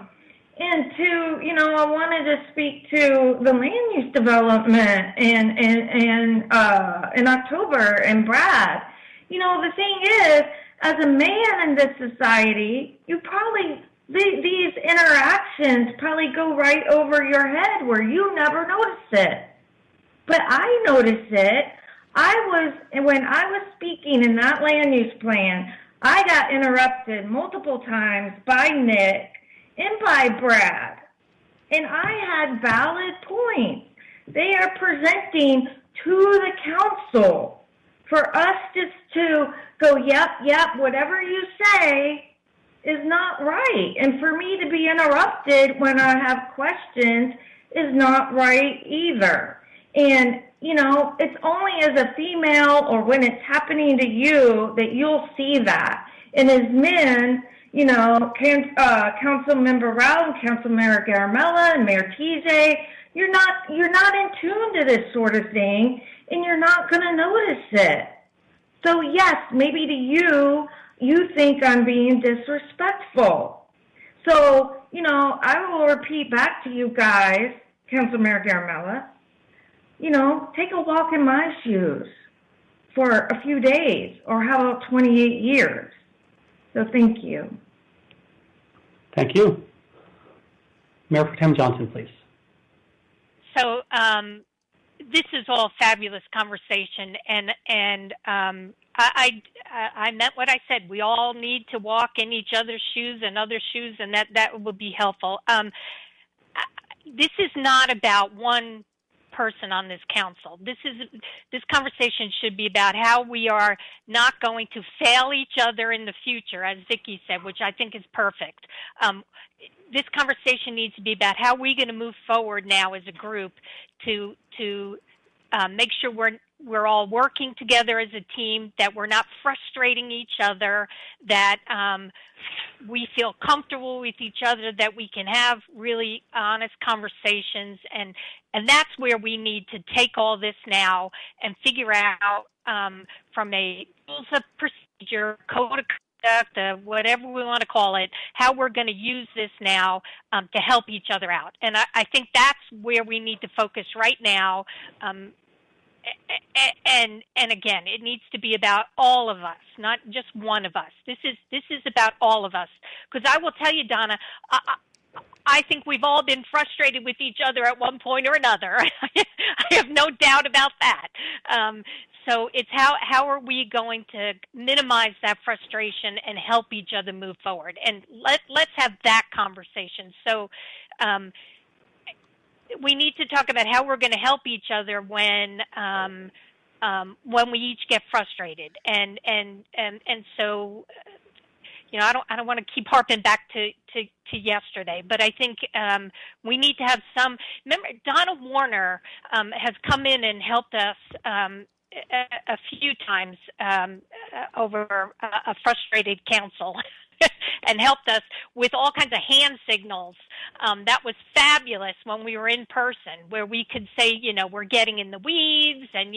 I wanted to speak to the land use development in October, and Brad. The thing is, as a man in this society, these interactions probably go right over your head where you never notice it. But I notice it. When I was speaking in that land use plan, I got interrupted multiple times by Nick and by Brad. And I had valid points. They are presenting to the council for us just to go, yep, whatever you say is not right. And for me to be interrupted when I have questions is not right either. And, it's only as a female or when it's happening to you that you'll see that. And as men, Councilmember Rao and Councilmember Garamella and Mayor TJ, you're not in tune to this sort of thing, and you're not going to notice it. So yes, maybe to you, you think I'm being disrespectful. So, I will repeat back to you guys, Councilmember Garamella, take a walk in my shoes for a few days, or how about 28 years? So thank you. Thank you. Mayor Pro Tem Johnson, please. So this is all fabulous conversation, and I meant what I said. We all need to walk in each other's shoes and other shoes, and that would be helpful. This is not about one person on this council. This conversation should be about how we are not going to fail each other in the future, as Vicki said, which I think is perfect. This conversation needs to be about how we're going to move forward now as a group to make sure we're all working together as a team, that we're not frustrating each other, that we feel comfortable with each other, that we can have really honest conversations, and that's where we need to take all this now and figure out from a rules of procedure, code of conduct, whatever we want to call it, how we're going to use this now to help each other out. And I think that's where we need to focus right now. And again, it needs to be about all of us, not just one of us. This is about all of us. Because I will tell you, Donna, I think we've all been frustrated with each other at one point or another. I have no doubt about that. So it's how are we going to minimize that frustration and help each other move forward? And let's have that conversation. So we need to talk about how we're going to help each other when we each get frustrated. And so, I don't want to keep harping back to yesterday, but I think we need to have some. Remember, Donna Warner has come in and helped us a few times over a frustrated council. And helped us with all kinds of hand signals. That was fabulous when we were in person, where we could say, we're getting in the weeds, and,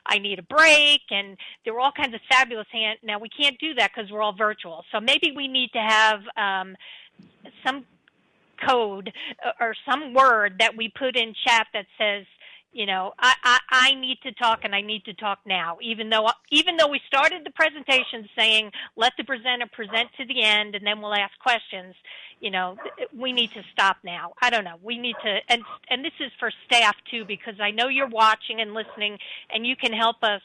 I need a break, and there were all kinds of fabulous hand. Now, we can't do that because we're all virtual. So maybe we need to have some code or some word that we put in chat that says, I need to talk, and I need to talk now. Even though we started the presentation saying, let the presenter present to the end, and then we'll ask questions, we need to stop now. I don't know. We need to, and this is for staff too, because I know you're watching and listening, and you can help us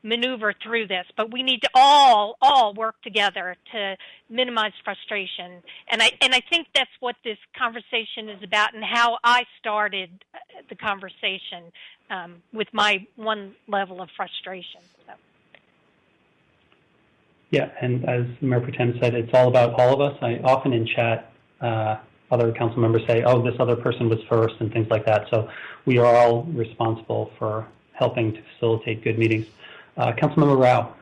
maneuver through this. But we need to all work together to minimize frustration. And I think that's what this conversation is about, and how I started the conversation with my one level of frustration. So. Yeah, and as Mayor Pro Tem said, it's all about all of us. I often in chat, other council members say, oh, this other person was first and things like that. So we are all responsible for helping to facilitate good meetings. Councilmember Rao.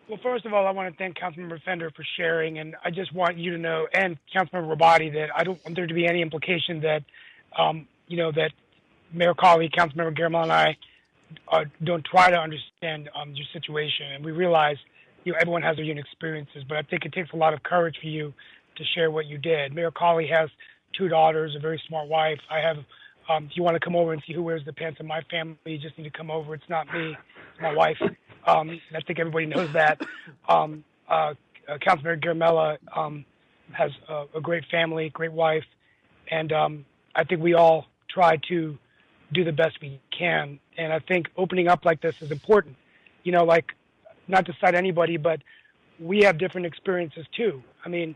Well, first of all, I want to thank Councilmember Fender for sharing, and I just want you to know, and Councilmember Rabati, that I don't want there to be any implication that, that Mayor Colley, Councilmember Garamella, and I don't try to understand your situation. And we realize, everyone has their own experiences, but I think it takes a lot of courage for you to share what you did. Mayor Colley has 2 daughters, a very smart wife. I have, if you want to come over and see who wears the pants in my family, you just need to come over. It's not me, it's my wife. I think everybody knows that. Councilmember Garamella has a great family, great wife, and I think we all try to do the best we can. And I think opening up like this is important. Not to cite anybody, but we have different experiences too. I mean,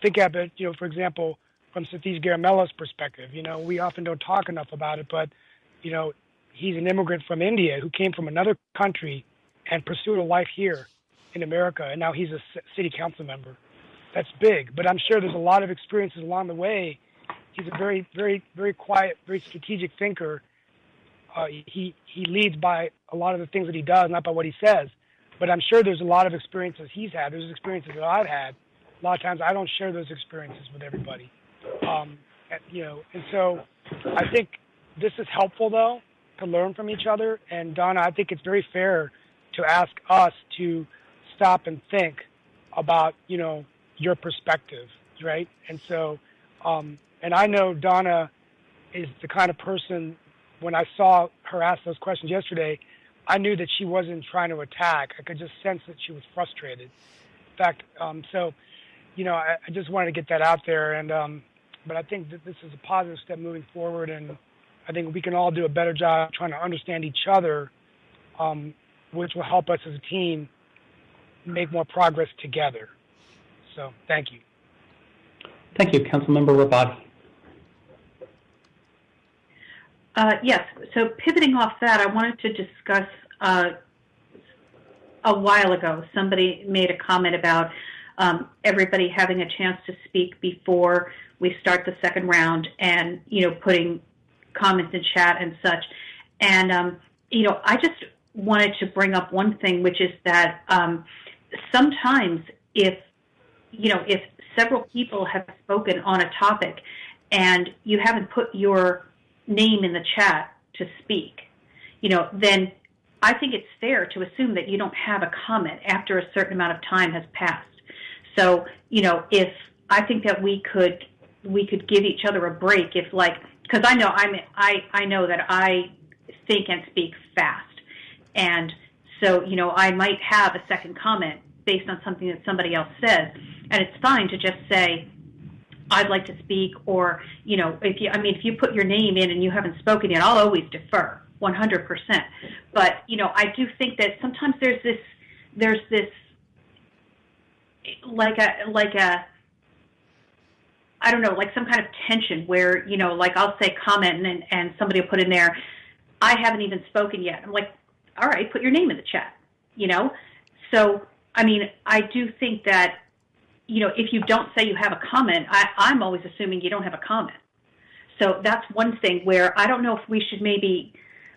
think of it, for example, from Satish Garamella's perspective, we often don't talk enough about it, but, he's an immigrant from India who came from another country and pursued a life here in America, and now he's a city council member. That's big, but I'm sure there's a lot of experiences along the way. He's a very, very, very quiet, very strategic thinker. He leads by a lot of the things that he does, not by what he says. But I'm sure there's a lot of experiences he's had. There's experiences that I've had. A lot of times I don't share those experiences with everybody. And so I think this is helpful, though, to learn from each other. And, Donna, I think it's very fair to ask us to stop and think about, your perspective, right? And so, and I know Donna is the kind of person, when I saw her ask those questions yesterday, I knew that she wasn't trying to attack. I could just sense that she was frustrated. In fact, so, I just wanted to get that out there. And, but I think that this is a positive step moving forward. And I think we can all do a better job trying to understand each other, which will help us as a team make more progress together. So, thank you. Thank you. Councilmember Rabadi. Yes, so pivoting off that, I wanted to discuss a while ago, somebody made a comment about everybody having a chance to speak before we start the second round and, putting comments in chat and such. And, I just wanted to bring up one thing, which is that sometimes if several people have spoken on a topic and you haven't put your name in the chat to speak, then I think it's fair to assume that you don't have a comment after a certain amount of time has passed. So, if I think that we could give each other a break, if because I know I know that I think and speak fast, and so I might have a second comment based on something that somebody else says, and it's fine to just say, I'd like to speak, or, if you put your name in and you haven't spoken yet, I'll always defer 100%. But, I do think that sometimes there's this I don't know, like some kind of tension where, I'll say comment and somebody will put in there, I haven't even spoken yet. I'm like, all right, put your name in the chat, So, I do think that, if you don't say you have a comment, I'm always assuming you don't have a comment. So that's one thing where I don't know if we should maybe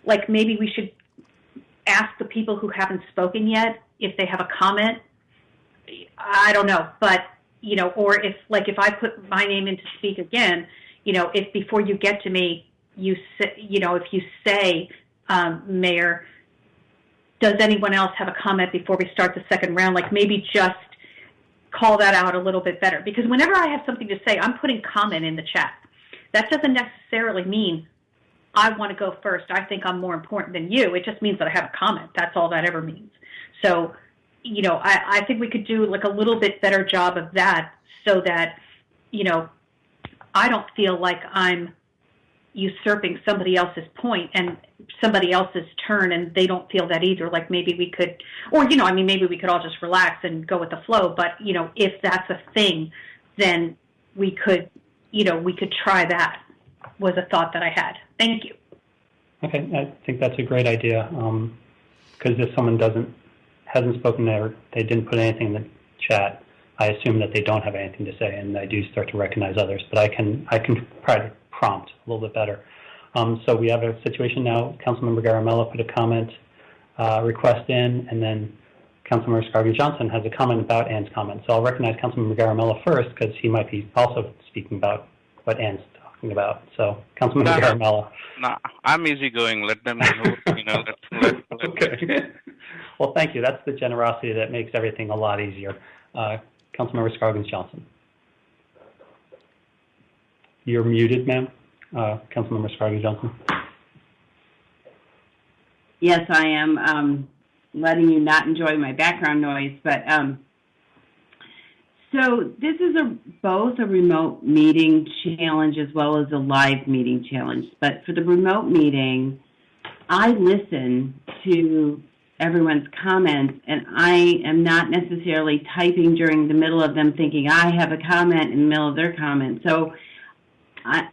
we should ask the people who haven't spoken yet if they have a comment. I don't know, but, or if I put my name in to speak again, if before you get to me, you say, if you say, Mayor, does anyone else have a comment before we start the second round? Maybe just call that out a little bit better. Because whenever I have something to say, I'm putting comment in the chat. That doesn't necessarily mean I want to go first. I think I'm more important than you. It just means that I have a comment. That's all that ever means. So, I think we could do a little bit better job of that so that, I don't feel like I'm usurping somebody else's point and somebody else's turn and they don't feel that either. Maybe we could, or, maybe we could all just relax and go with the flow. But, if that's a thing, then we could try that, was a thought that I had. Thank you. Okay, I think that's a great idea. Because if someone hasn't spoken there, they didn't put anything in the chat, I assume that they don't have anything to say, and I do start to recognize others. But I can try to prompt a little bit better. So we have a situation now. Councilmember Garamella put a comment request in, and then Councilmember Scargill-Johnson has a comment about Ann's comment. So I'll recognize Councilmember Garamella first because he might be also speaking about what Ann's talking about. So Councilmember Garamella. No, I'm easygoing. Let them know. Okay. Well, thank you. That's the generosity that makes everything a lot easier. Councilmember Scargill-Johnson. You're muted, ma'am. Councilmember Scargill-Johnson. Yes, I am letting you not enjoy my background noise, but so this is both a remote meeting challenge as well as a live meeting challenge. But for the remote meeting, I listen to everyone's comments, and I am not necessarily typing during the middle of them thinking I have a comment in the middle of their comment. So, I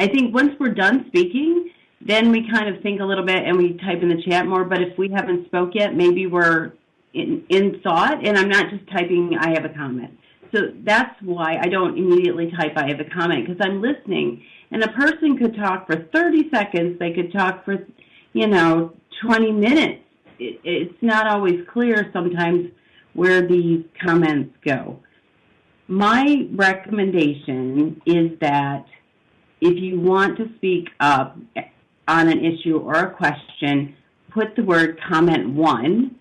think once we're done speaking, then we kind of think a little bit and we type in the chat more. But if we haven't spoke yet, maybe we're in thought, and I'm not just typing I have a comment. So that's why I don't immediately type I have a comment, because I'm listening. And a person could talk for 30 seconds. They could talk for, 20 minutes. It's not always clear sometimes where these comments go. My recommendation is that if you want to speak up on an issue or a question, put the word comment 1,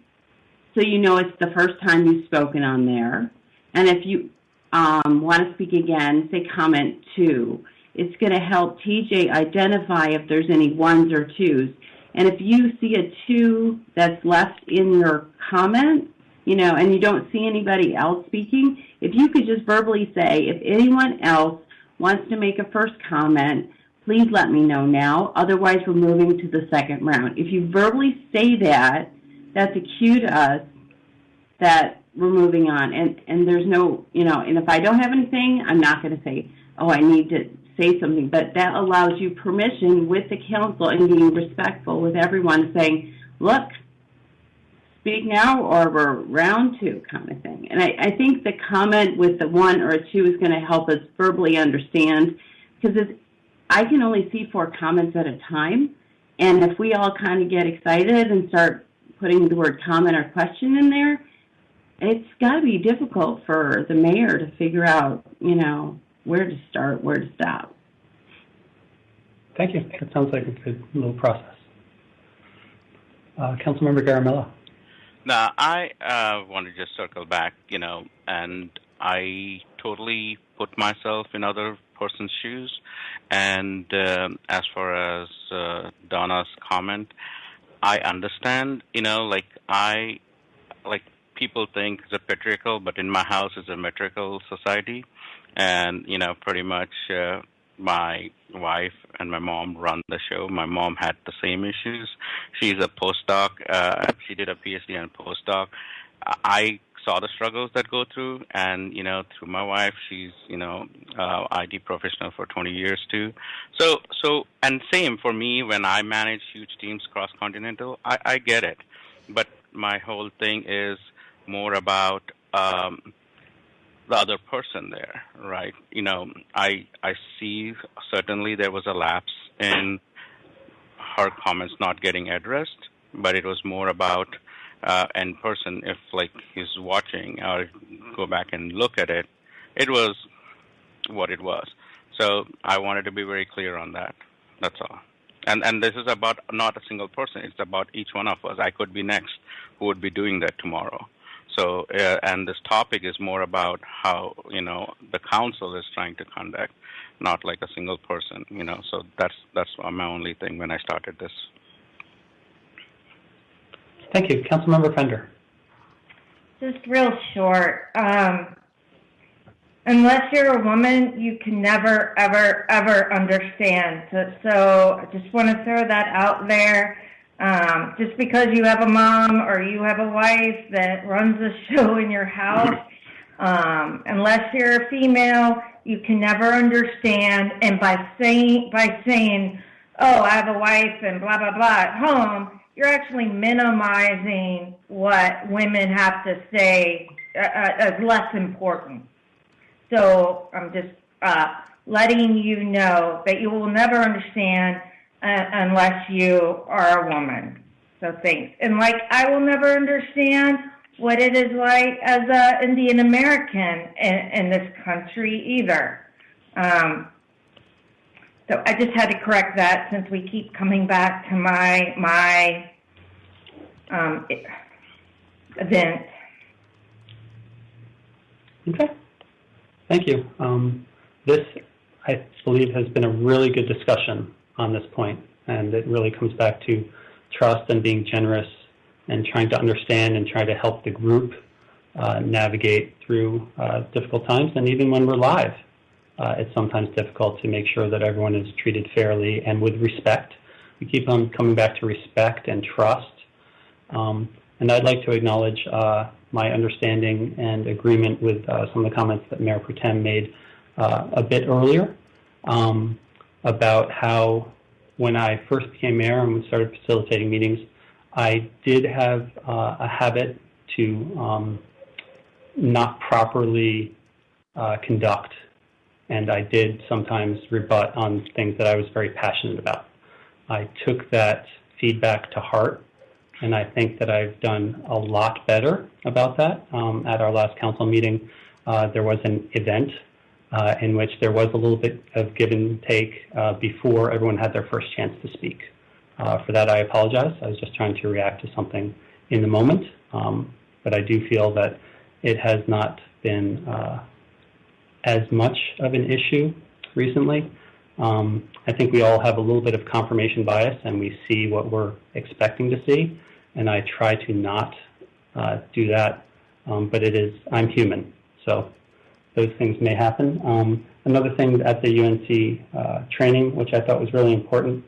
so you know it's the first time you've spoken on there. And if you want to speak again, say comment 2. It's going to help TJ identify if there's any 1s or 2s. And if you see a 2 that's left in your comment, and you don't see anybody else speaking, if you could just verbally say, if anyone else wants to make a first comment, please let me know now. Otherwise, we're moving to the second round. If you verbally say that, that's a cue to us that we're moving on. And there's no, and if I don't have anything, I'm not going to say, oh, I need to say something. But that allows you permission with the council and being respectful with everyone, saying, look, speak now or we're round 2 kind of thing. And I think the comment with the 1 or a 2 is going to help us verbally understand, because I can only see 4 comments at a time. And if we all kind of get excited and start putting the word comment or question in there, it's got to be difficult for the mayor to figure out, where to start, where to stop. Thank you. That sounds like a good little process. Councilmember Garamella. Now, I want to just circle back, and I totally put myself in other person's shoes. And as far as Donna's comment, I understand, people think it's a patriarchal, but in my house it's a matriarchal society. And, pretty much my wife and my mom run the show. My mom had the same issues. She's a postdoc. She did a PhD and postdoc. I saw the struggles that go through, and, through my wife, she's, IT professional for 20 years too. So, and same for me when I manage huge teams cross-continental, I get it. But my whole thing is more about, the other person there, right? I see certainly there was a lapse in her comments not getting addressed, but it was more about in person, if he's watching or go back and look at it, it was what it was. So I wanted to be very clear on that. That's all. And this is about not a single person. It's about each one of us. I could be next who would be doing that tomorrow. So, and this topic is more about how, the council is trying to conduct, not like a single person, So that's my only thing when I started this. Thank you. Councilmember Fender. Just real short. Unless you're a woman, you can never, ever, ever understand. So I just want to throw that out there. Just because you have a mom or you have a wife that runs a show in your house, unless you're a female, you can never understand. And by saying, oh, I have a wife and blah, blah, blah at home, you're actually minimizing what women have to say as less important. So I'm just letting you know that you will never understand unless you are a woman. So thanks. And I will never understand what it is like as an Indian American in this country either. So I just had to correct that since we keep coming back to my event. Okay. Thank you. This, I believe, has been a really good discussion on this point, and it really comes back to trust and being generous and trying to understand and try to help the group navigate through difficult times. And even when we're live, it's sometimes difficult to make sure that everyone is treated fairly and with respect. We keep on coming back to respect and trust. And I'd like to acknowledge my understanding and agreement with some of the comments that Mayor Pro Tem made a bit earlier about how when I first became mayor and we started facilitating meetings, I did have a habit to not properly conduct, and I did sometimes rebut on things that I was very passionate about. I took that feedback to heart, and I think that I've done a lot better about that. At our last council meeting, there was an event in which there was a little bit of give and take before everyone had their first chance to speak. For that, I apologize. I was just trying to react to something in the moment, but I do feel that it has not been as much of an issue recently. I think we all have a little bit of confirmation bias, and we see what we're expecting to see, and I try to not do that, but I'm human, so those things may happen. Another thing at the UNC training, which I thought was really important,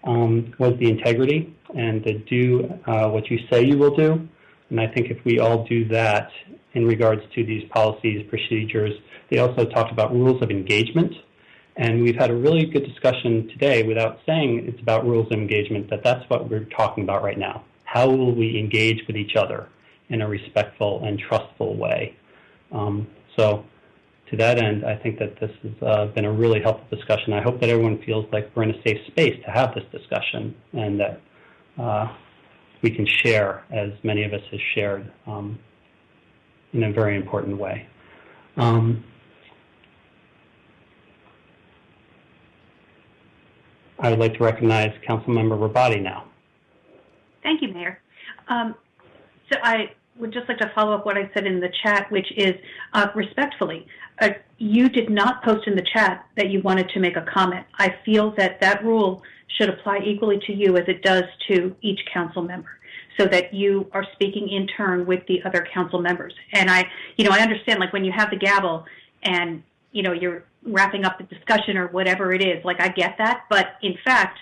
was the integrity and the do what you say you will do. And I think if we all do that in regards to these policies, procedures, they also talked about rules of engagement. And we've had a really good discussion today without saying it's about rules of engagement, that's what we're talking about right now. How will we engage with each other in a respectful and trustful way? So to that end, I think that this has been a really helpful discussion. I hope that everyone feels like we're in a safe space to have this discussion and that we can share, as many of us have shared, in a very important way. I would like to recognize Councilmember Rabati now. Thank you, Mayor. So I would just like to follow up what I said in the chat, which is respectfully, you did not post in the chat that you wanted to make a comment. I feel that that rule should apply equally to you as it does to each council member, so that you are speaking in turn with the other council members. And I understand, like, when you have the gavel and, you're wrapping up the discussion or whatever it is, like, I get that, but in fact,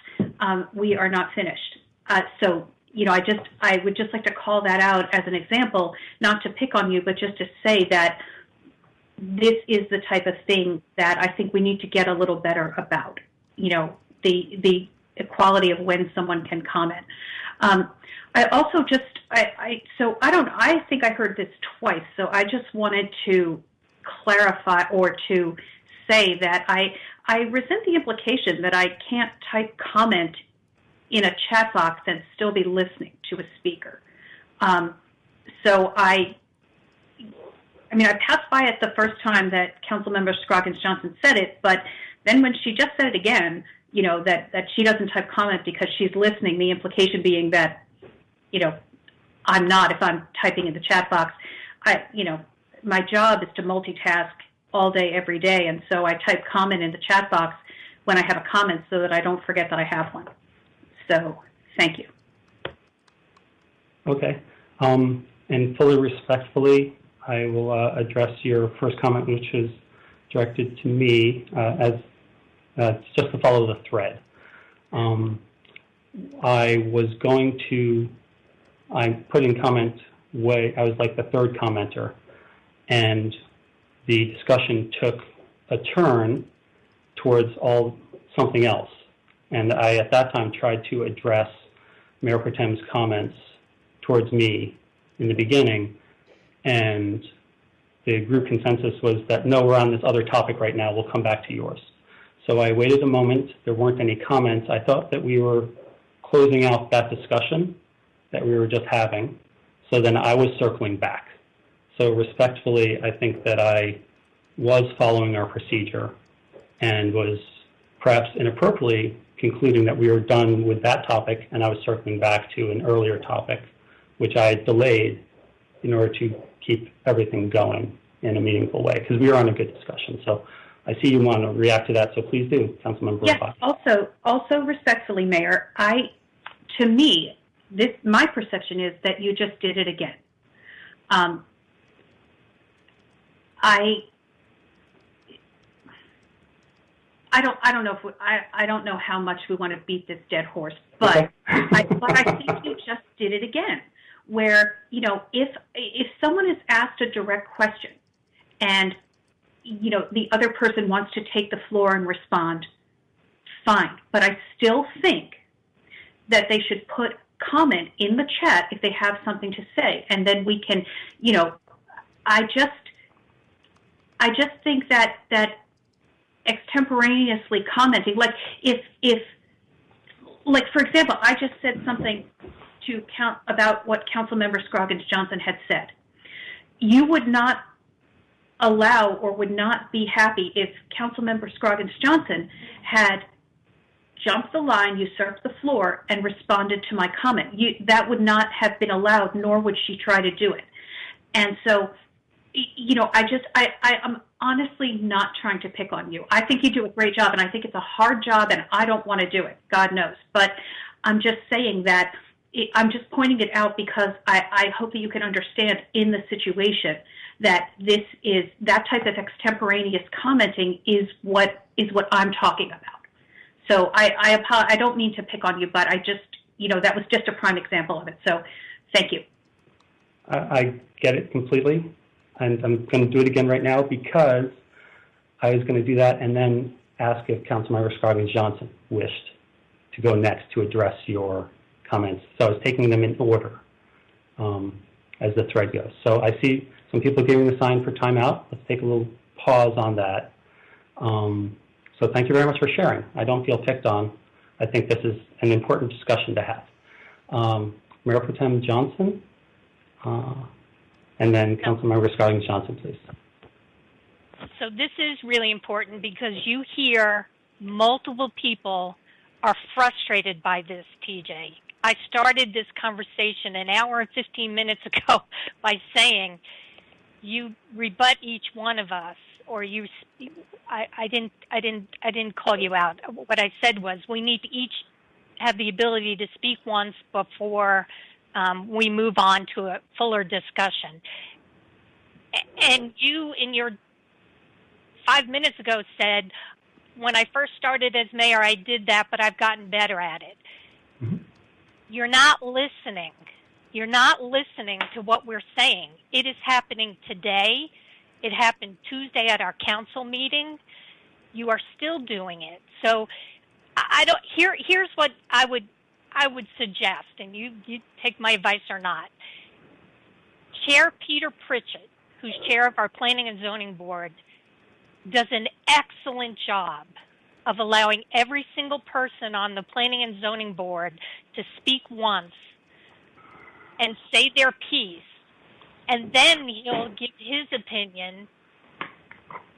we are not finished. So, I would just like to call that out as an example, not to pick on you, but just to say that this is the type of thing that I think we need to get a little better about, the equality of when someone can comment. I also just, I think I heard this twice, so I just wanted to clarify or to say that I resent the implication that I can't type comment in a chat box and still be listening to a speaker. So I passed by it the first time that Councilmember Scroggins-Johnson said it, but then when she just said it again, that she doesn't type comment because she's listening, the implication being that, I'm not if I'm typing in the chat box. My job is to multitask all day, every day, and so I type comment in the chat box when I have a comment so that I don't forget that I have one. So, thank you. Okay. And fully respectfully, I will address your first comment, which was directed to me as just to follow the thread. I put in comment I was like the third commenter, and the discussion took a turn towards something else. And I, at that time, tried to address Mayor Pro Tem's comments towards me in the beginning, and the group consensus was that, no, we're on this other topic right now, we'll come back to yours. So I waited a moment, there weren't any comments. I thought that we were closing out that discussion that we were just having, so then I was circling back. So respectfully, I think that I was following our procedure and was perhaps inappropriately concluding that we were done with that topic, and I was circling back to an earlier topic, which I delayed in order to keep everything going in a meaningful way, because we were on a good discussion. So I see you want to react to that, so please do, Councilmember. Yes, also respectfully, Mayor, to me, my perception is that you just did it again. I don't know if I don't know how much we want to beat this dead horse, but okay. I think you just did it again. Where if someone is asked a direct question, and the other person wants to take the floor and respond, fine. But I still think that they should put comment in the chat if they have something to say, and then we can, I just think that extemporaneously commenting, like like for example, I just said something about what Councilmember Scroggins-Johnson had said. You would not allow or would not be happy if Councilmember Scroggins-Johnson had jumped the line, usurped the floor, and responded to my comment. That would not have been allowed, nor would she try to do it. And so, I'm honestly not trying to pick on you. I think you do a great job, and I think it's a hard job, and I don't want to do it, God knows. But I'm just saying that, I'm just pointing it out because I hope that you can understand in the situation that that type of extemporaneous commenting is what I'm talking about. So I don't mean to pick on you, but I just, that was just a prime example of it. So thank you. I get it completely. And I'm going to do it again right now because I was going to do that and then ask if Councilmember Scoggins-Johnson wished to go next to address your comments. So I was taking them in order as the thread goes. So I see some people giving the sign for timeout. Let's take a little pause on that. So thank you very much for sharing. I don't feel picked on. I think this is an important discussion to have. Mayor Pro Tem Johnson, and then Councilmember Scoggins-Johnson, please. So this is really important because you hear multiple people are frustrated by this, TJ. I started this conversation an hour and 15 minutes ago by saying you rebut each one of us, or I didn't call you out. What I said was we need to each have the ability to speak once before we move on to a fuller discussion. And you, in your 5 minutes ago, said, when I first started as mayor, I did that, but I've gotten better at it. Mm-hmm. You're not listening. You're not listening to what we're saying. It is happening today. It happened Tuesday at our council meeting. You are still doing it. So here's what I would suggest, and you take my advice or not. Chair Peter Pritchett, who's chair of our Planning and Zoning Board, does an excellent job of allowing every single person on the Planning and Zoning Board to speak once and say their piece, and then he'll give his opinion,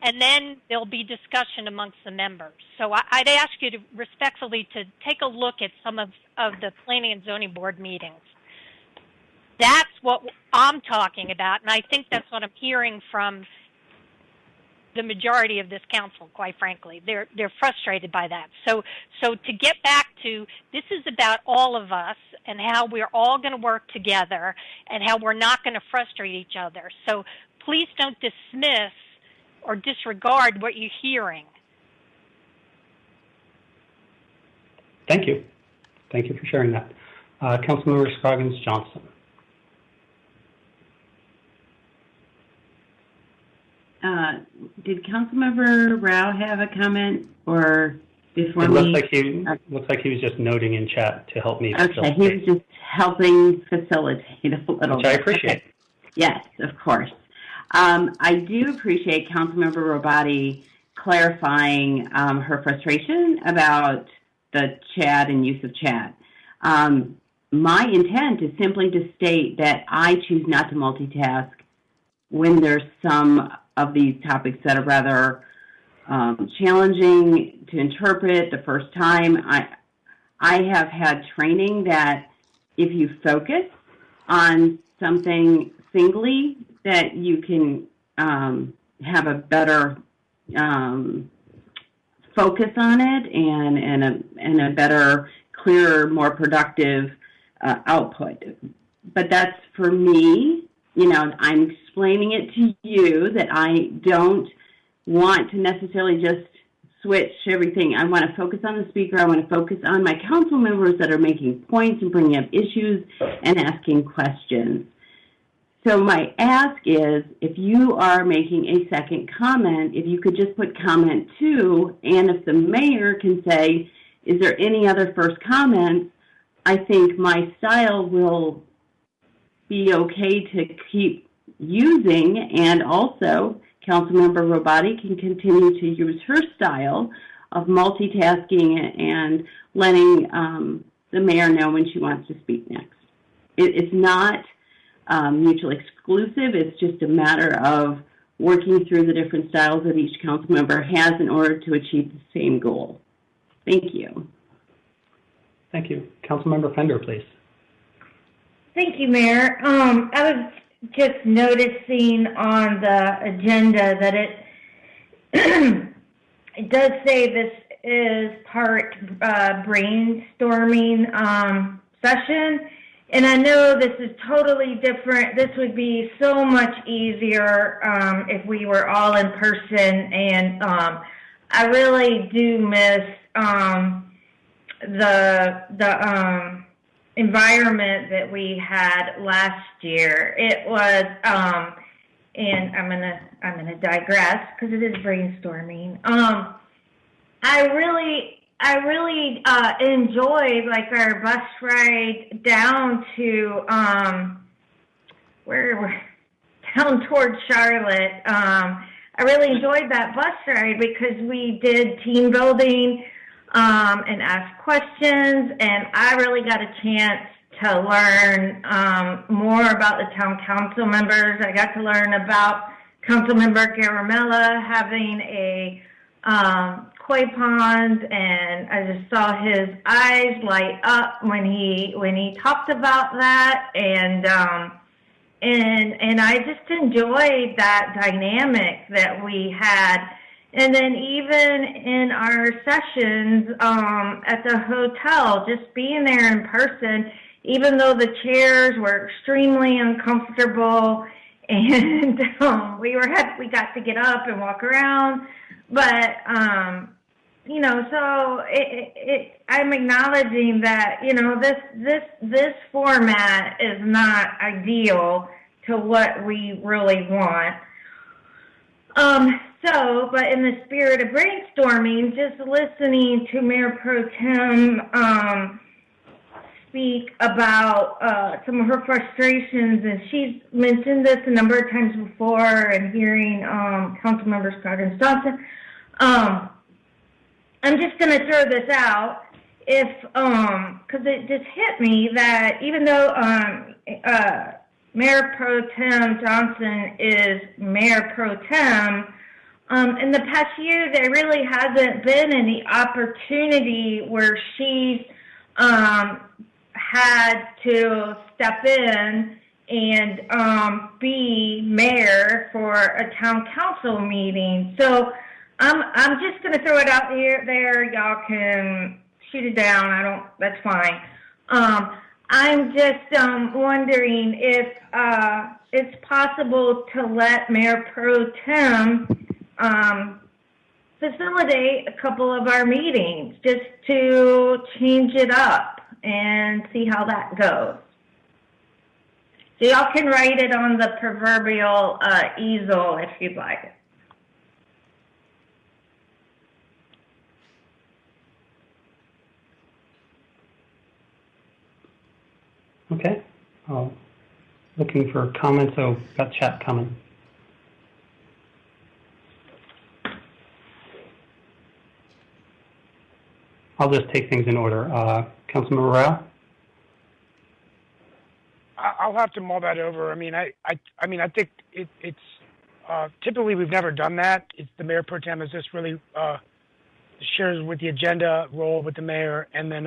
and then there'll be discussion amongst the members. So I'd ask you to respectfully to take a look at some of the Planning and Zoning Board meetings. That's what I'm talking about, and I think that's what I'm hearing from the majority of this council, quite frankly. They're frustrated by that. So to get back to, this is about all of us and how we're all going to work together and how we're not going to frustrate each other. So please don't dismiss or disregard what you're hearing. Thank you. Thank you for sharing that. Councilmember Scoggins-Johnson. Did Councilmember Rao have a comment, or before it me? Looks like he was just noting in chat to help me. Okay, he was just helping facilitate a little bit. I appreciate. Okay. Yes, of course. I do appreciate Councilmember Robati clarifying her frustration about the chat and use of chat. My intent is simply to state that I choose not to multitask when there's some of these topics that are rather challenging to interpret the first time. I have had training that if you focus on something singly, that you can have a better focus on it and a better, clearer, more productive output. But that's for me. I'm explaining it to you that I don't want to necessarily just switch everything. I want to focus on the speaker. I want to focus on my council members that are making points and bringing up issues and asking questions. So my ask is, if you are making a second comment, if you could just put comment 2, and if the mayor can say, is there any other first comments, I think my style will be okay to keep using, and also Councilmember Robati can continue to use her style of multitasking and letting the mayor know when she wants to speak next. It's not mutually exclusive. It's just a matter of working through the different styles that each council member has in order to achieve the same goal. Thank you. Thank you. Councilmember Fender, please. Thank you, Mayor. I was just noticing on the agenda that it does say this is part brainstorming session, and I know this is totally different. This would be so much easier if we were all in person, and I really do miss the environment that we had last year. It was, and I'm gonna digress because it is brainstorming. I really enjoyed like our bus ride down to down towards Charlotte. I really enjoyed that bus ride because we did team building and asked questions, and I really got a chance to learn more about the town council members. I got to learn about Councilmember Garamella having a koi pond, and I just saw his eyes light up when he talked about that, and I just enjoyed that dynamic that we had. And then even in our sessions at the hotel, just being there in person, even though the chairs were extremely uncomfortable, and we got to get up and walk around, but you know, so I'm acknowledging that, you know, this format is not ideal to what we really want. But in the spirit of brainstorming, just listening to Mayor Pro Tem speak about some of her frustrations, and she's mentioned this a number of times before, and hearing Councilmember Scoggins Johnson. I'm just going to throw this out, because it just hit me that even though Mayor Pro Tem Johnson is Mayor Pro Tem, in the past year, there really hasn't been any opportunity where she's had to step in and be mayor for a town council meeting. So I'm just going to throw it out there. Y'all can shoot it down. That's fine. I'm just wondering if it's possible to let Mayor Pro Tem facilitate a couple of our meetings just to change it up and see how that goes. So y'all can write it on the proverbial easel if you'd like. Okay. Looking for comments. Oh, got chat coming. I'll just take things in order. Councilmember Rowe? I'll have to mull that over. I mean, I think it's typically we've never done that. It's the Mayor Pro Tem is just really shares with the agenda role with the mayor. And then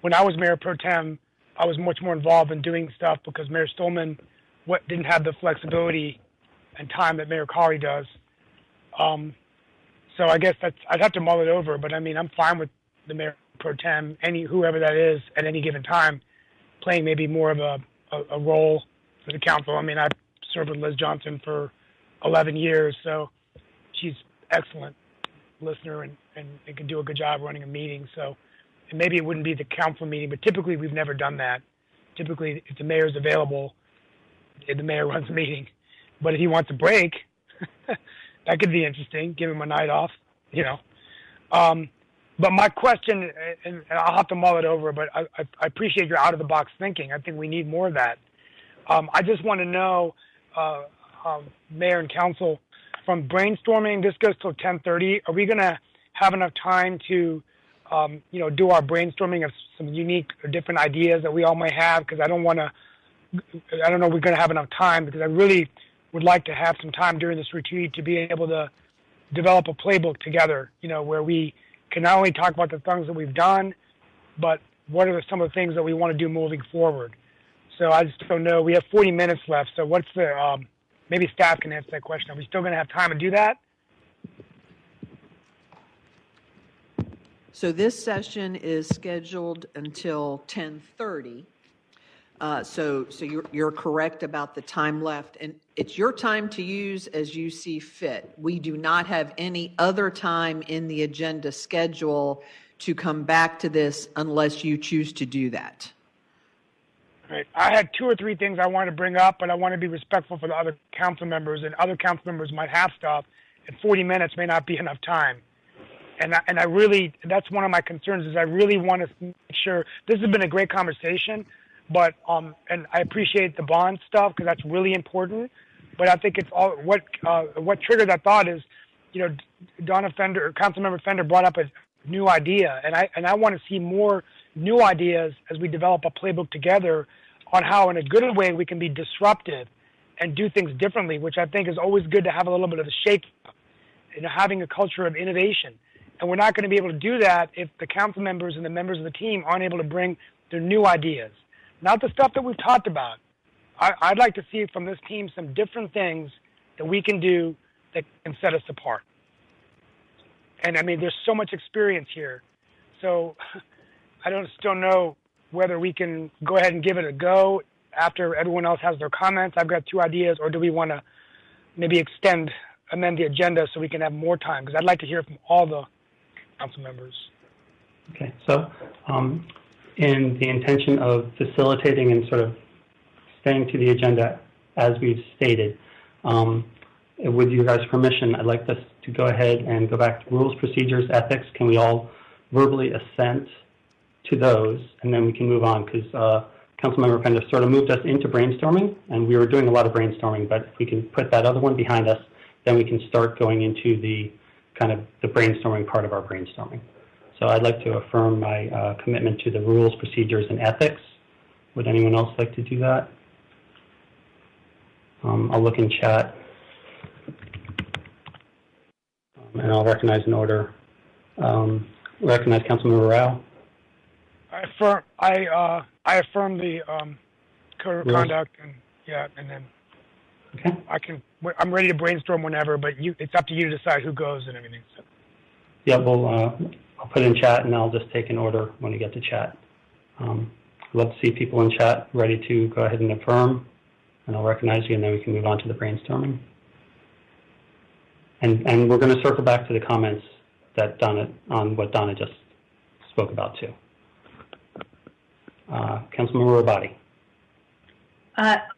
when I was Mayor Pro Tem, I was much more involved in doing stuff because Mayor Stolman didn't have the flexibility and time that Mayor Colley does. So I guess I'd have to mull it over, but I mean, I'm fine with the Mayor Pro Tem, whoever that is at any given time, playing maybe more of a role for the council. I mean, I've served with Liz Johnson for 11 years, so she's excellent listener and can do a good job running a meeting. So, and maybe it wouldn't be the council meeting, but typically we've never done that. Typically, if the mayor's available, the mayor runs the meeting. But if he wants a break, that could be interesting. Give him a night off, you know. But my question, and I'll have to mull it over, but I appreciate your out-of-the-box thinking. I think we need more of that. I just want to know, Mayor and Council, from brainstorming, this goes till 10:30. Are we going to have enough time to, do our brainstorming of some unique or different ideas that we all may have? Because I don't know if we're going to have enough time, because I really would like to have some time during this retreat to be able to develop a playbook together, where we can not only talk about the things that we've done, but what are some of the things that we want to do moving forward. So I just don't know. We have 40 minutes left. So what's the, maybe staff can answer that question. Are we still going to have time to do that? So this session is scheduled until 10:30. So you're correct about the time left, and it's your time to use as you see fit. We do not have any other time in the agenda schedule to come back to this unless you choose to do that. Right. I had 2 or 3 things I wanted to bring up, but I want to be respectful for the other council members, and other council members might have stuff, and 40 minutes may not be enough time. And I really, that's one of my concerns, is I really want to make sure, this has been a great conversation, but, and I appreciate the bond stuff, because that's really important, but I think it's all, what triggered that thought is, you know, Councilmember Fender brought up a new idea, and I want to see more new ideas as we develop a playbook together on how, in a good way, we can be disruptive and do things differently, which I think is always good to have a little bit of a shake, you know, having a culture of innovation. And we're not going to be able to do that if the council members and the members of the team aren't able to bring their new ideas, not the stuff that we've talked about. I'd like to see from this team some different things that we can do that can set us apart. And I mean, there's so much experience here. So I still know whether we can go ahead and give it a go after everyone else has their comments. I've got 2 ideas, or do we want to maybe amend the agenda so we can have more time? Because I'd like to hear from all the council members. Okay, so in the intention of facilitating and sort of staying to the agenda as we've stated, with you guys' permission, I'd like us to go ahead and go back to rules, procedures, ethics. Can we all verbally assent to those, and then we can move on, because Councilmember Pender sort of moved us into brainstorming, and we were doing a lot of brainstorming, but if we can put that other one behind us, then we can start going into the kind of the brainstorming part of our brainstorming. So I'd like to affirm my commitment to the rules, procedures, and ethics. Would anyone else like to do that? I'll look in chat, and I'll recognize in order. Recognize Councilmember Rao. I affirm the code of conduct, and and then okay. I'm ready to brainstorm whenever, but it's up to you to decide who goes and everything. So. Yeah, I'll put it in chat, and I'll just take an order when you get to chat. I'd love to see people in chat ready to go ahead and affirm, and I'll recognize you, and then we can move on to the brainstorming. And we're going to circle back to the comments that on what Donna just spoke about too. Councilmember Rabati.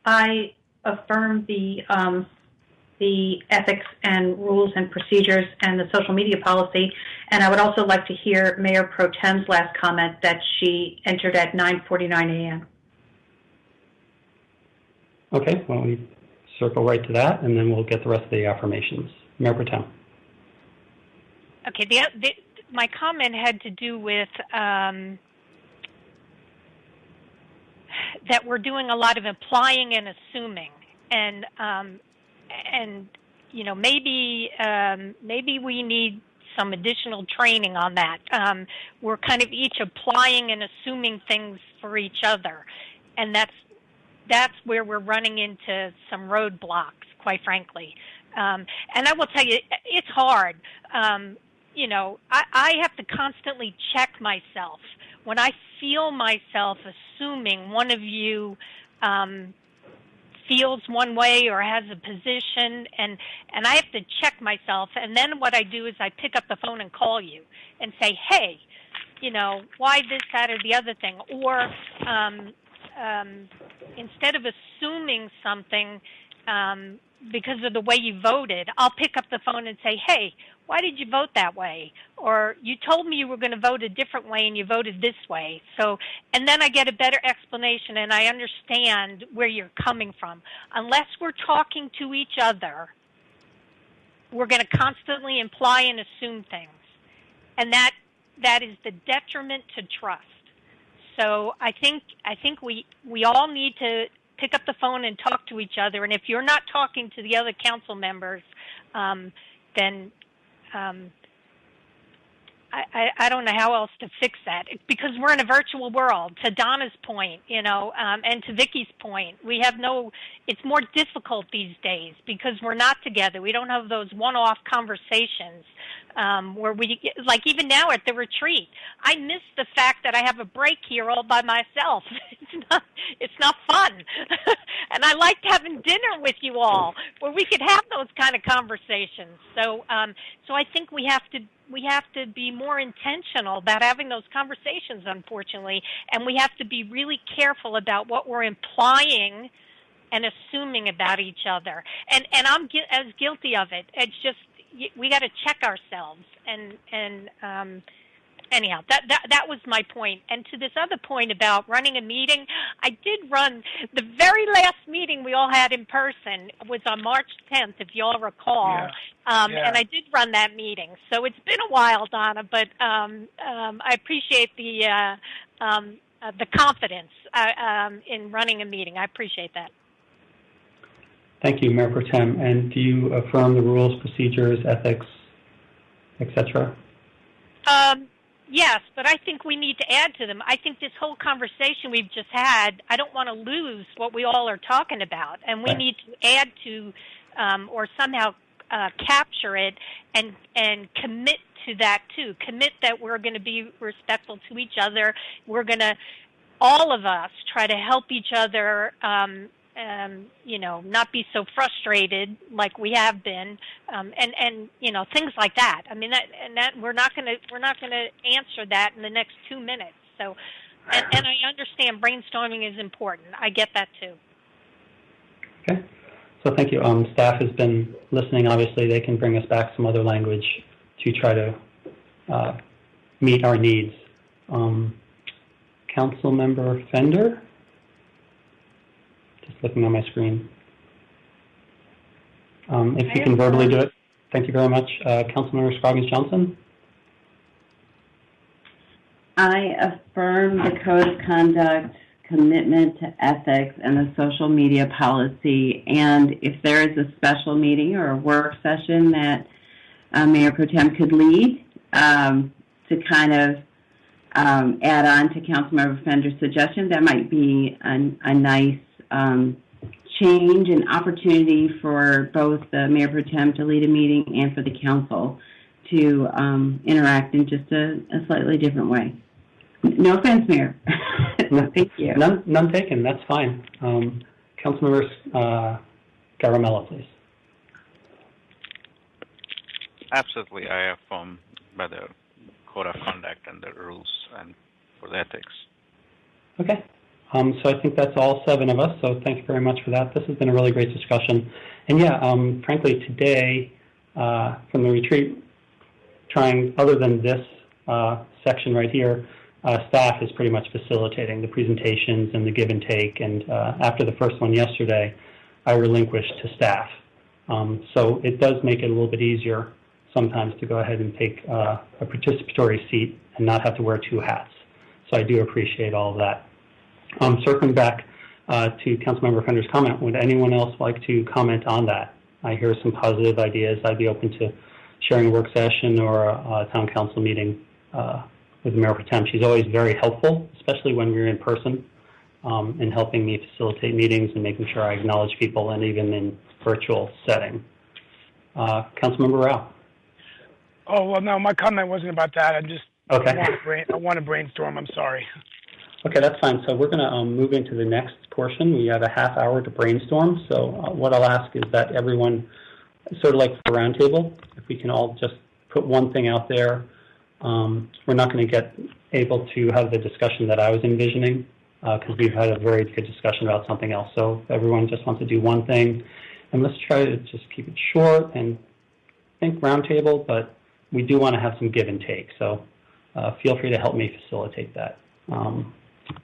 I affirm the ethics and rules and procedures and the social media policy, and I would also like to hear Mayor Pro Tem's last comment that she entered at 9:49 a.m. Okay, well, we circle right to that, and then we'll get the rest of the affirmations. Mayor Pro Tem. Okay, my comment had to do with that we're doing a lot of implying and assuming, and you know, maybe we need some additional training on that. We're kind of each applying and assuming things for each other, and that's where we're running into some roadblocks, quite frankly. And I will tell you, it's hard. You know, I have to constantly check myself. When I feel myself assuming one of you feels one way or has a position, and I have to check myself, and then what I do is I pick up the phone and call you and say, hey, you know, why this, that, or the other thing? Or instead of assuming something because of the way you voted, I'll pick up the phone and say, hey, why did you vote that way? Or you told me you were going to vote a different way and you voted this way. So, and then I get a better explanation and I understand where you're coming from. Unless we're talking to each other, we're going to constantly imply and assume things. And that is the detriment to trust. So I think we all need to pick up the phone and talk to each other. And if you're not talking to the other council members, then I don't know how else to fix that because we're in a virtual world. To Donna's point, and to Vicky's point, it's more difficult these days because we're not together. We don't have those one-off conversations where like even now at the retreat, I miss the fact that I have a break here all by myself. It's not fun. And I liked having dinner with you all where we could have those kind of conversations. So I think we have to be more intentional about having those conversations, unfortunately, and we have to be really careful about what we're implying and assuming about each other. And I'm as guilty of it. It's just we got to check ourselves. And anyhow, that was my point. And to this other point about running a meeting, I did run the very last meeting we all had in person was on March 10th, if you all recall. Yeah. And I did run that meeting. So it's been a while, Donna, but I appreciate the confidence in running a meeting. I appreciate that. Thank you, Mayor Pro Tem. And do you affirm the rules, procedures, ethics, etc.? Yes, but I think we need to add to them. I think this whole conversation we've just had, I don't want to lose what we all are talking about, and we need to add to or somehow capture it and commit to that too. Commit that we're going to be respectful to each other. We're going to, all of us, try to help each other. Not be so frustrated like we have been, and things like that. I mean, that we're not going to answer that in the next 2 minutes. So, and I understand brainstorming is important. I get that too. Okay. So thank you. Staff has been listening. Obviously, they can bring us back some other language to try to meet our needs. Councilmember Fender. Just looking on my screen. If you can verbally do it, thank you very much. Councilmember Scroggins-Johnson? I affirm the Code of Conduct, commitment to ethics, and the social media policy. And if there is a special meeting or a work session that Mayor Pro Tem could lead to kind of add on to Councilmember Fender's suggestion, that might be a nice change and opportunity for both the Mayor Pro Tem to lead a meeting and for the council to interact in just a slightly different way. No offense, Mayor. Thank you. None taken. That's fine. Councilmember Garamella, please. Absolutely. I affirm by the Code of Conduct and the rules and for the ethics. Okay. So I think that's all 7 of us, so thank you very much for that. This has been a really great discussion. And yeah, frankly, today, from the retreat, other than this section right here, staff is pretty much facilitating the presentations and the give and take. And after the first one yesterday, I relinquished to staff. So it does make it a little bit easier sometimes to go ahead and take a participatory seat and not have to wear 2 hats. So I do appreciate all of that. Circling back to Councilmember Fender's comment, would anyone else like to comment on that? I hear some positive ideas. I'd be open to sharing a work session or a town council meeting with the Mayor Pro Tem. She's always very helpful, especially when we're in person, in helping me facilitate meetings and making sure I acknowledge people, and even in virtual setting. Councilmember Rao. Oh, well, no, my comment wasn't about that. I want to brainstorm. I'm sorry. Okay, that's fine. So we're going to move into the next portion. We have a half hour to brainstorm. So what I'll ask is that everyone, sort of like for a roundtable, if we can all just put one thing out there. We're not going to get able to have the discussion that I was envisioning because we've had a very good discussion about something else. So if everyone just wants to do one thing, and let's try to just keep it short and think roundtable, but we do want to have some give and take. So feel free to help me facilitate that.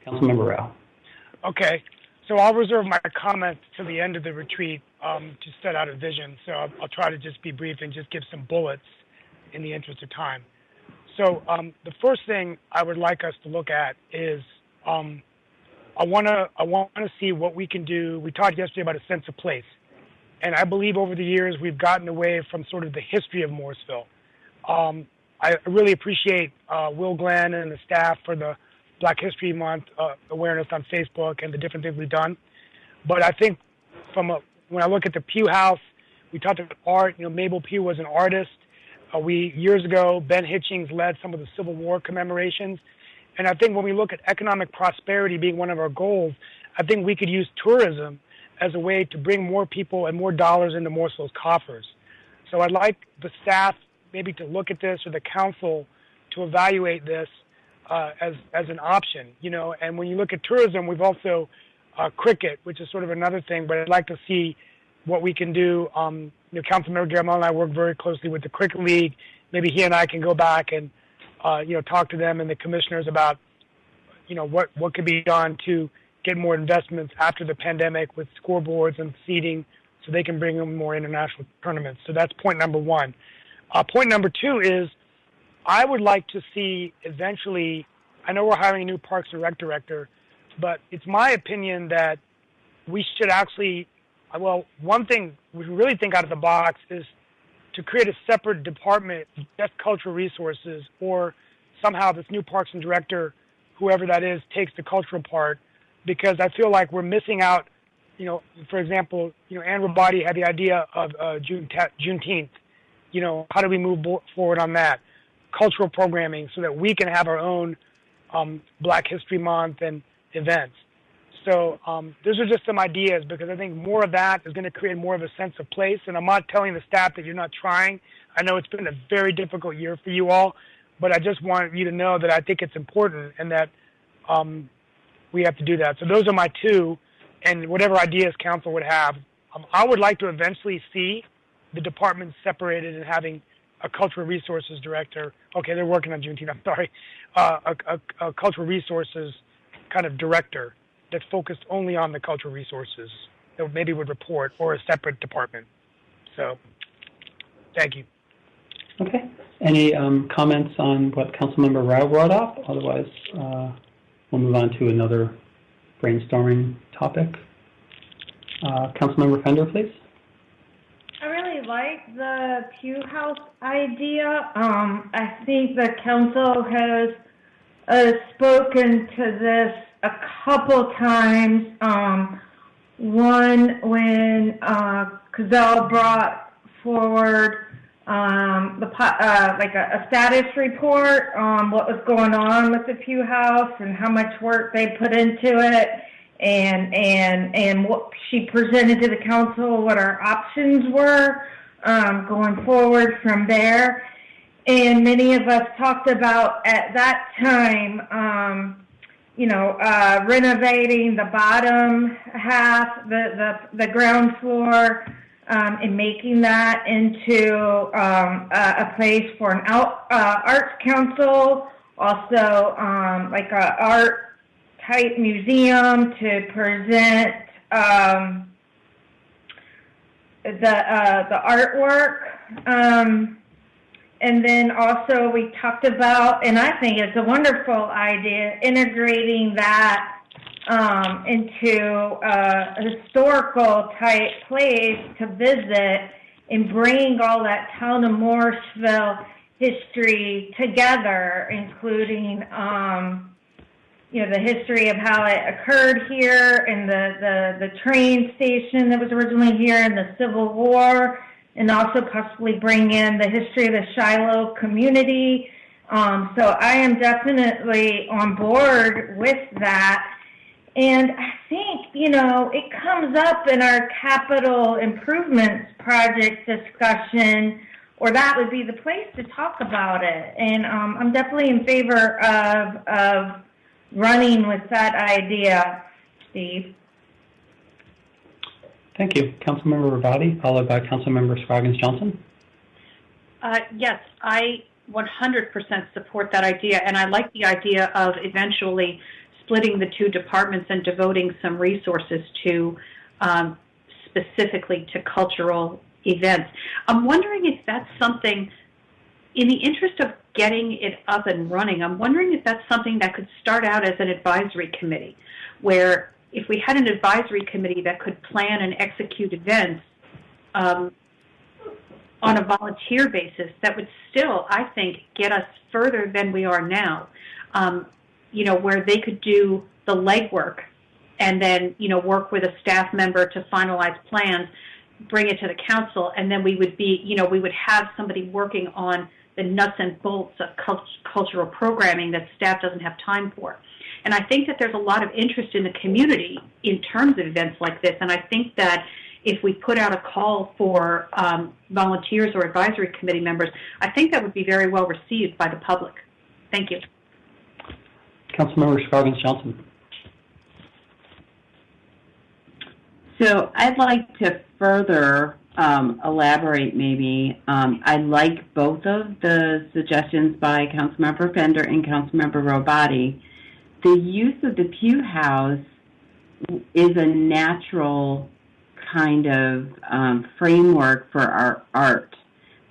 Councilmember Rao. Okay, so I'll reserve my comments to the end of the retreat to set out a vision. So I'll try to just be brief and just give some bullets in the interest of time. So the first thing I would like us to look at is I want to see what we can do. We talked yesterday about a sense of place, and I believe over the years we've gotten away from sort of the history of Morrisville. I really appreciate Will Glenn and the staff for the Black History Month awareness on Facebook and the different things we've done. But I think when I look at the Pugh House, we talked about art. Mabel Pugh was an artist. Years ago, Ben Hitchings led some of the Civil War commemorations. And I think when we look at economic prosperity being one of our goals, I think we could use tourism as a way to bring more people and more dollars into Morrisville's coffers. So I'd like the staff maybe to look at this, or the council to evaluate this as an option. And when you look at tourism, we've also cricket, which is sort of another thing, but I'd like to see what we can do. Councilmember Garamond and I work very closely with the Cricket League. Maybe he and I can go back and talk to them and the commissioners about what could be done to get more investments after the pandemic with scoreboards and seating, so they can bring in more international tournaments. So that's point number one. Point number two is I would like to see eventually, I know we're hiring a new Parks and Rec director, but it's my opinion that we should actually, one thing we really think out of the box is to create a separate department, just cultural resources, or somehow this new Parks and Director, whoever that is, takes the cultural part, because I feel like we're missing out. For example, Ann Rabati had the idea of Juneteenth. How do we move forward on that? Cultural programming so that we can have our own Black History Month and events. So those are just some ideas, because I think more of that is going to create more of a sense of place. And I'm not telling the staff that you're not trying. I know it's been a very difficult year for you all, but I just want you to know that I think it's important and that we have to do that. So those are my two, and whatever ideas council would have. I would like to eventually see the departments separated and having a cultural resources director. Okay, they're working on Juneteenth, I'm sorry. A cultural resources kind of director that's focused only on the cultural resources that maybe would report, or a separate department. So, thank you. Okay. Any comments on what Councilmember Rao brought up? Otherwise, we'll move on to another brainstorming topic. Councilmember Fender, please. I really like the Pugh House idea. I think the council has spoken to this a couple times. One when Cazell brought forward like a status report on what was going on with the Pugh House and how much work they put into it, and what she presented to the council, what our options were going forward from there. And many of us talked about at that time, renovating the bottom half, the ground floor, and making that into a place for an arts council, also like a art type museum to present the artwork. And then also we talked about, and I think it's a wonderful idea, integrating that into a historical type place to visit and bring all that town of Morrisville history together, including the history of how it occurred here, and the train station that was originally here, and the Civil War, and also possibly bring in the history of the Shiloh community. So I am definitely on board with that. And I think, it comes up in our capital improvements project discussion, or that would be the place to talk about it. And I'm definitely in favor of running with that idea, Steve. Thank you. Councilmember Rabati, followed by Councilmember Scroggins-Johnson. Yes, I 100% support that idea, and I like the idea of eventually splitting the two departments and devoting some resources to specifically to cultural events. I'm wondering if that's something, in the interest of getting it up and running, I'm wondering if that's something that could start out as an advisory committee, where if we had an advisory committee that could plan and execute events, on a volunteer basis that would still, I think, get us further than we are now. Where they could do the legwork and then, work with a staff member to finalize plans, bring it to the council, and then we would we would have somebody working on the nuts and bolts of cultural programming that staff doesn't have time for. And I think that there's a lot of interest in the community in terms of events like this, and I think that if we put out a call for volunteers or advisory committee members, I think that would be very well received by the public. Thank you. Councilmember Scoggins-Johnson. So I'd like to further elaborate maybe. I like both of the suggestions by Councilmember Fender and Councilmember Robati. The use of the Pew House is a natural kind of framework for our art.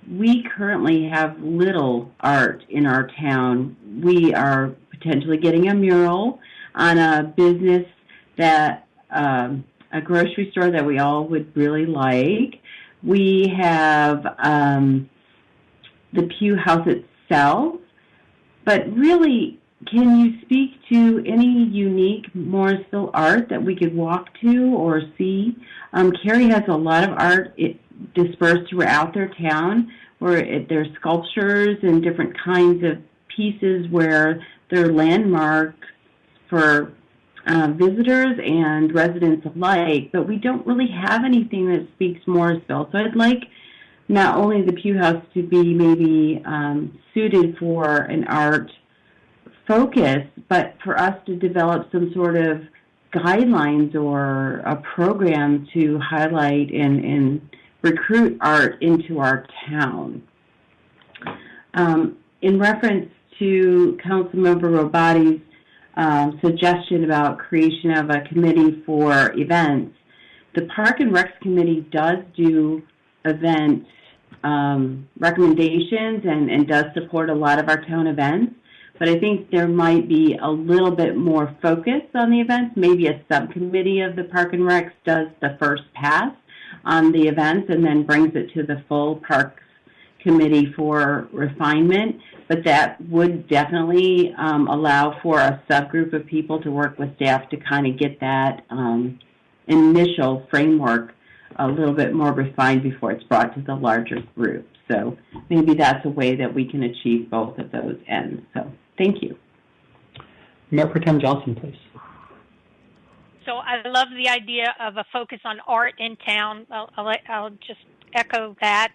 We currently have little art in our town. We are potentially getting a mural on a business that, a grocery store that we all would really like. We have the Pew House itself, but really, can you speak to any unique Morrisville art that we could walk to or see? Cary has a lot of art dispersed throughout their town, where there's sculptures and different kinds of pieces where they're landmarks for visitors and residents alike, but we don't really have anything that speaks Morrisville. So I'd like not only the Pew House to be maybe suited for an art focus, but for us to develop some sort of guidelines or a program to highlight and recruit art into our town. In reference to Councilmember Robati's suggestion about creation of a committee for events, the Park and Recs Committee does do event recommendations and does support a lot of our town events. But I think there might be a little bit more focus on the events. Maybe a subcommittee of the Park and Recs does the first pass on the events and then brings it to the full Parks Committee for refinement. But that would definitely allow for a subgroup of people to work with staff to kind of get that initial framework a little bit more refined before it's brought to the larger group. So maybe that's a way that we can achieve both of those ends. So thank you. Mayor Pro Tem Johnson, please. So I love the idea of a focus on art in town. I'll just echo that.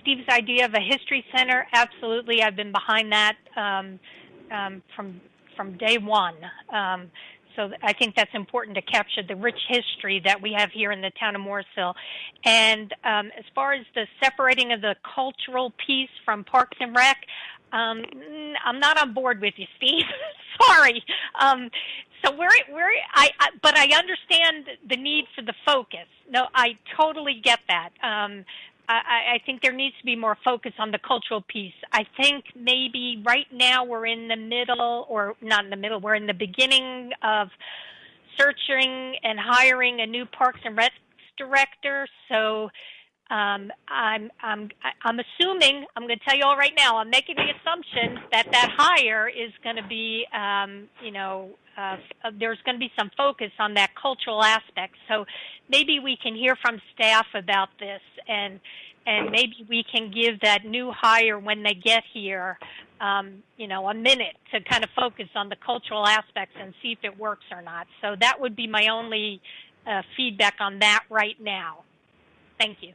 Steve's idea of a history center, absolutely. I've been behind that from day one. So I think that's important to capture the rich history that we have here in the town of Morrisville. And as far as the separating of the cultural piece from Parks and Rec, I'm not on board with you, Steve. Sorry. So but I understand the need for the focus. No, I totally get that. I think there needs to be more focus on the cultural piece. I think maybe right now we're in the middle, or not in the middle, we're in the beginning of searching and hiring a new Parks and Rec director. So I'm assuming, I'm going to tell you all right now, I'm making the assumption that hire is going to be, there's going to be some focus on that cultural aspect. So maybe we can hear from staff about this, and maybe we can give that new hire when they get here, a minute to kind of focus on the cultural aspects and see if it works or not. So that would be my only feedback on that right now. Thank you.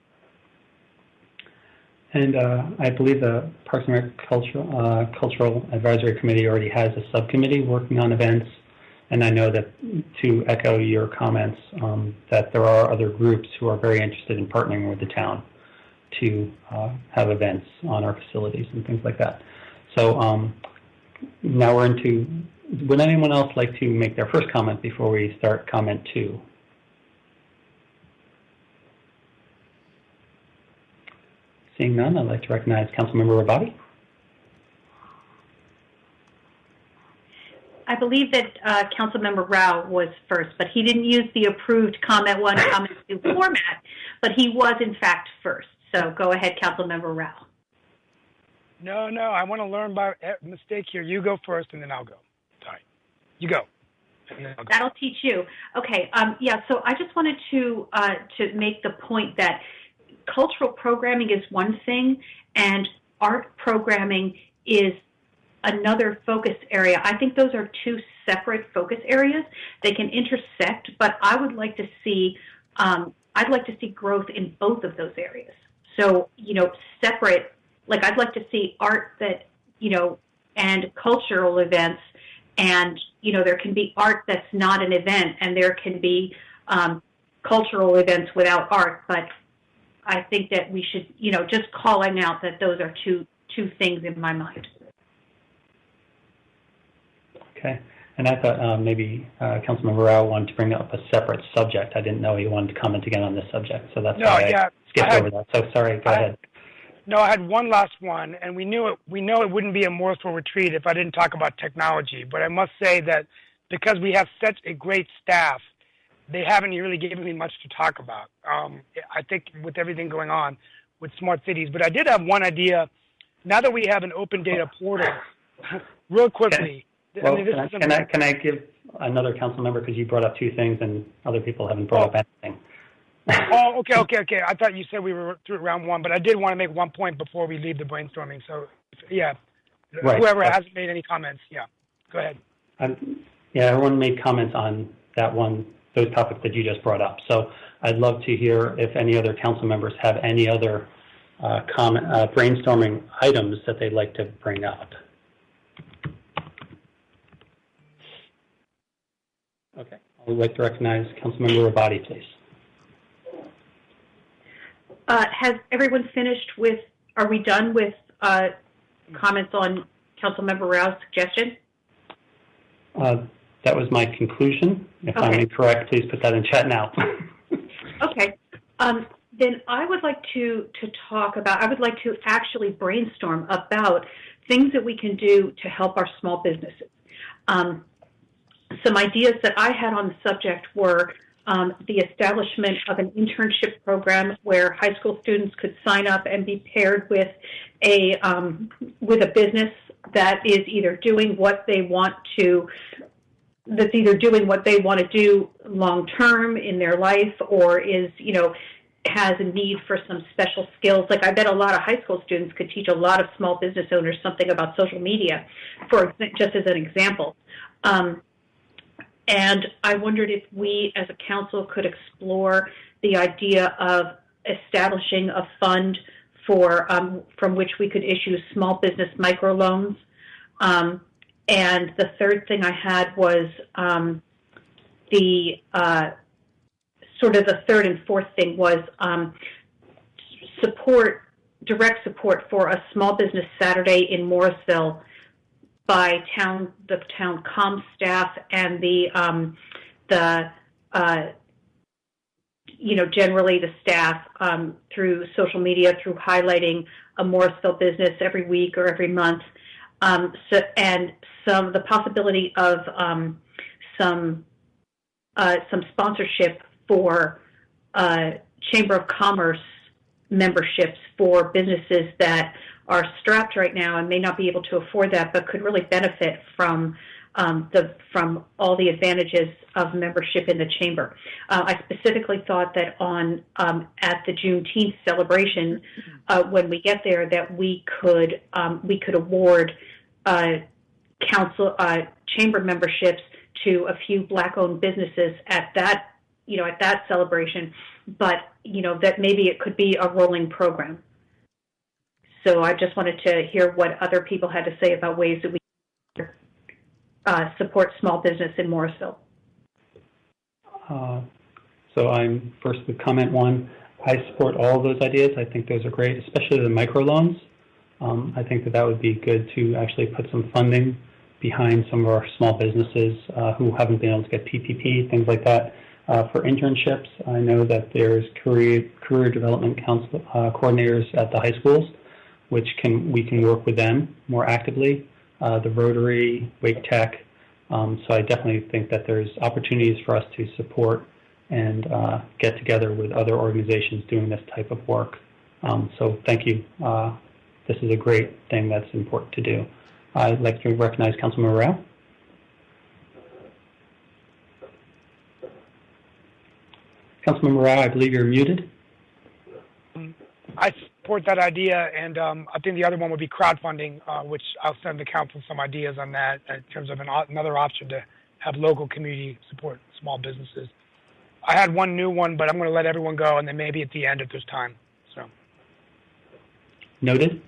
And I believe the Parks and Rec Cultural Advisory Committee already has a subcommittee working on events. And I know that, to echo your comments, that there are other groups who are very interested in partnering with the town to have events on our facilities and things like that. So now we're into, would anyone else like to make their first comment before we start comment 2? Seeing none, I'd like to recognize Councilmember Robati. I believe that Councilmember Rao was first, but he didn't use the approved comment 1, comment 2 format, but he was in fact first. So go ahead, Councilmember Rao. No, I want to learn by mistake here. You go first, and then I'll go. Sorry. You go. And then I'll go. That'll teach you. Okay. Yeah. So I just wanted to make the point that cultural programming is one thing, and art programming is another focus area. I think those are two separate focus areas. They can intersect, but I would like to see I'd like to see growth in both of those areas. So, separate, like I'd like to see art that, and cultural events, and, there can be art that's not an event, and there can be cultural events without art, but I think that we should, just calling out that those are two things in my mind. Okay. And I thought maybe Councilmember Rao wanted to bring up a separate subject. I didn't know he wanted to comment again on this subject, so that's why I skipped over that. So sorry, go ahead. No, I had one last one, and we know it wouldn't be a Morrisville retreat if I didn't talk about technology. But I must say that because we have such a great staff, they haven't really given me much to talk about. I think with everything going on with smart cities. But I did have one idea. Now that we have an open data portal, real quickly. Okay. Well, can I give another council member, because you brought up two things and other people haven't brought up anything. Oh, okay. I thought you said we were through round one, but I did want to make one point before we leave the brainstorming. So, yeah, right. Whoever hasn't made any comments, go ahead. Everyone made comments on those topics that you just brought up. So I'd love to hear if any other council members have any other brainstorming items that they'd like to bring up. Okay, I would like to recognize Councilmember Rabadi, please. Has everyone finished with, are we done with comments on Councilmember Rao's suggestion? That was my conclusion. If I'm incorrect, please put that in chat now. Okay. Then I would like to actually brainstorm about things that we can do to help our small businesses. Some ideas that I had on the subject were the establishment of an internship program where high school students could sign up and be paired with a business that is either doing what they want to do long term in their life, or is has a need for some special skills. Like I bet a lot of high school students could teach a lot of small business owners something about social media, just as an example. And I wondered if we as a council could explore the idea of establishing a fund for from which we could issue small business microloans. And the third thing I had was the third and fourth thing was direct support for a small business Saturday in Morrisville by the town comm staff and generally the staff through social media, through highlighting a Morrisville business every week or every month, and the possibility of some sponsorship for Chamber of Commerce memberships for businesses that are strapped right now and may not be able to afford that, but could really benefit from all the advantages of membership in the chamber. I specifically thought that at the Juneteenth celebration, when we get there, that we could award chamber memberships to a few Black-owned businesses at that celebration, but that maybe it could be a rolling program. So I just wanted to hear what other people had to say about ways that we support small business in Morrisville. So I'm first with comment one. I support all of those ideas. I think those are great, especially the microloans. I think that would be good to actually put some funding behind some of our small businesses who haven't been able to get PPP, things like that. For internships, I know that there's career development coordinators at the high schools, which we can work with them more actively. The Rotary, Wake Tech. So I definitely think that there's opportunities for us to support and get together with other organizations doing this type of work So thank you. This is a great thing that's important to do. I'd like to recognize Councilmember Morrell. Councilmember Morrell, I believe you're muted. I support that idea, and I think the other one would be crowdfunding, which I'll send the council some ideas on that in terms of another option to have local community support small businesses. I had one new one, but I'm going to let everyone go, and then maybe at the end if there's time. So. Noted.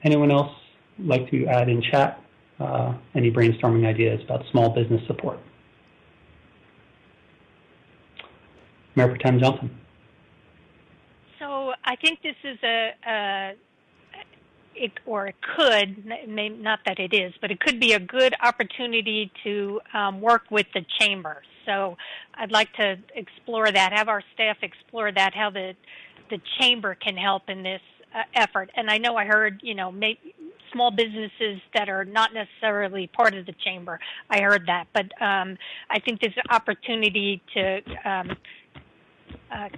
Anyone else like to add in chat any brainstorming ideas about small business support? Mayor Pro Tem Johnson. So I think this is it could, not that it is, but it could be a good opportunity to work with the chamber. So I'd like to explore that, have our staff explore that, how the chamber can help in this effort. And I know I heard, small businesses that are not necessarily part of the chamber. I heard that, but I think there's an opportunity to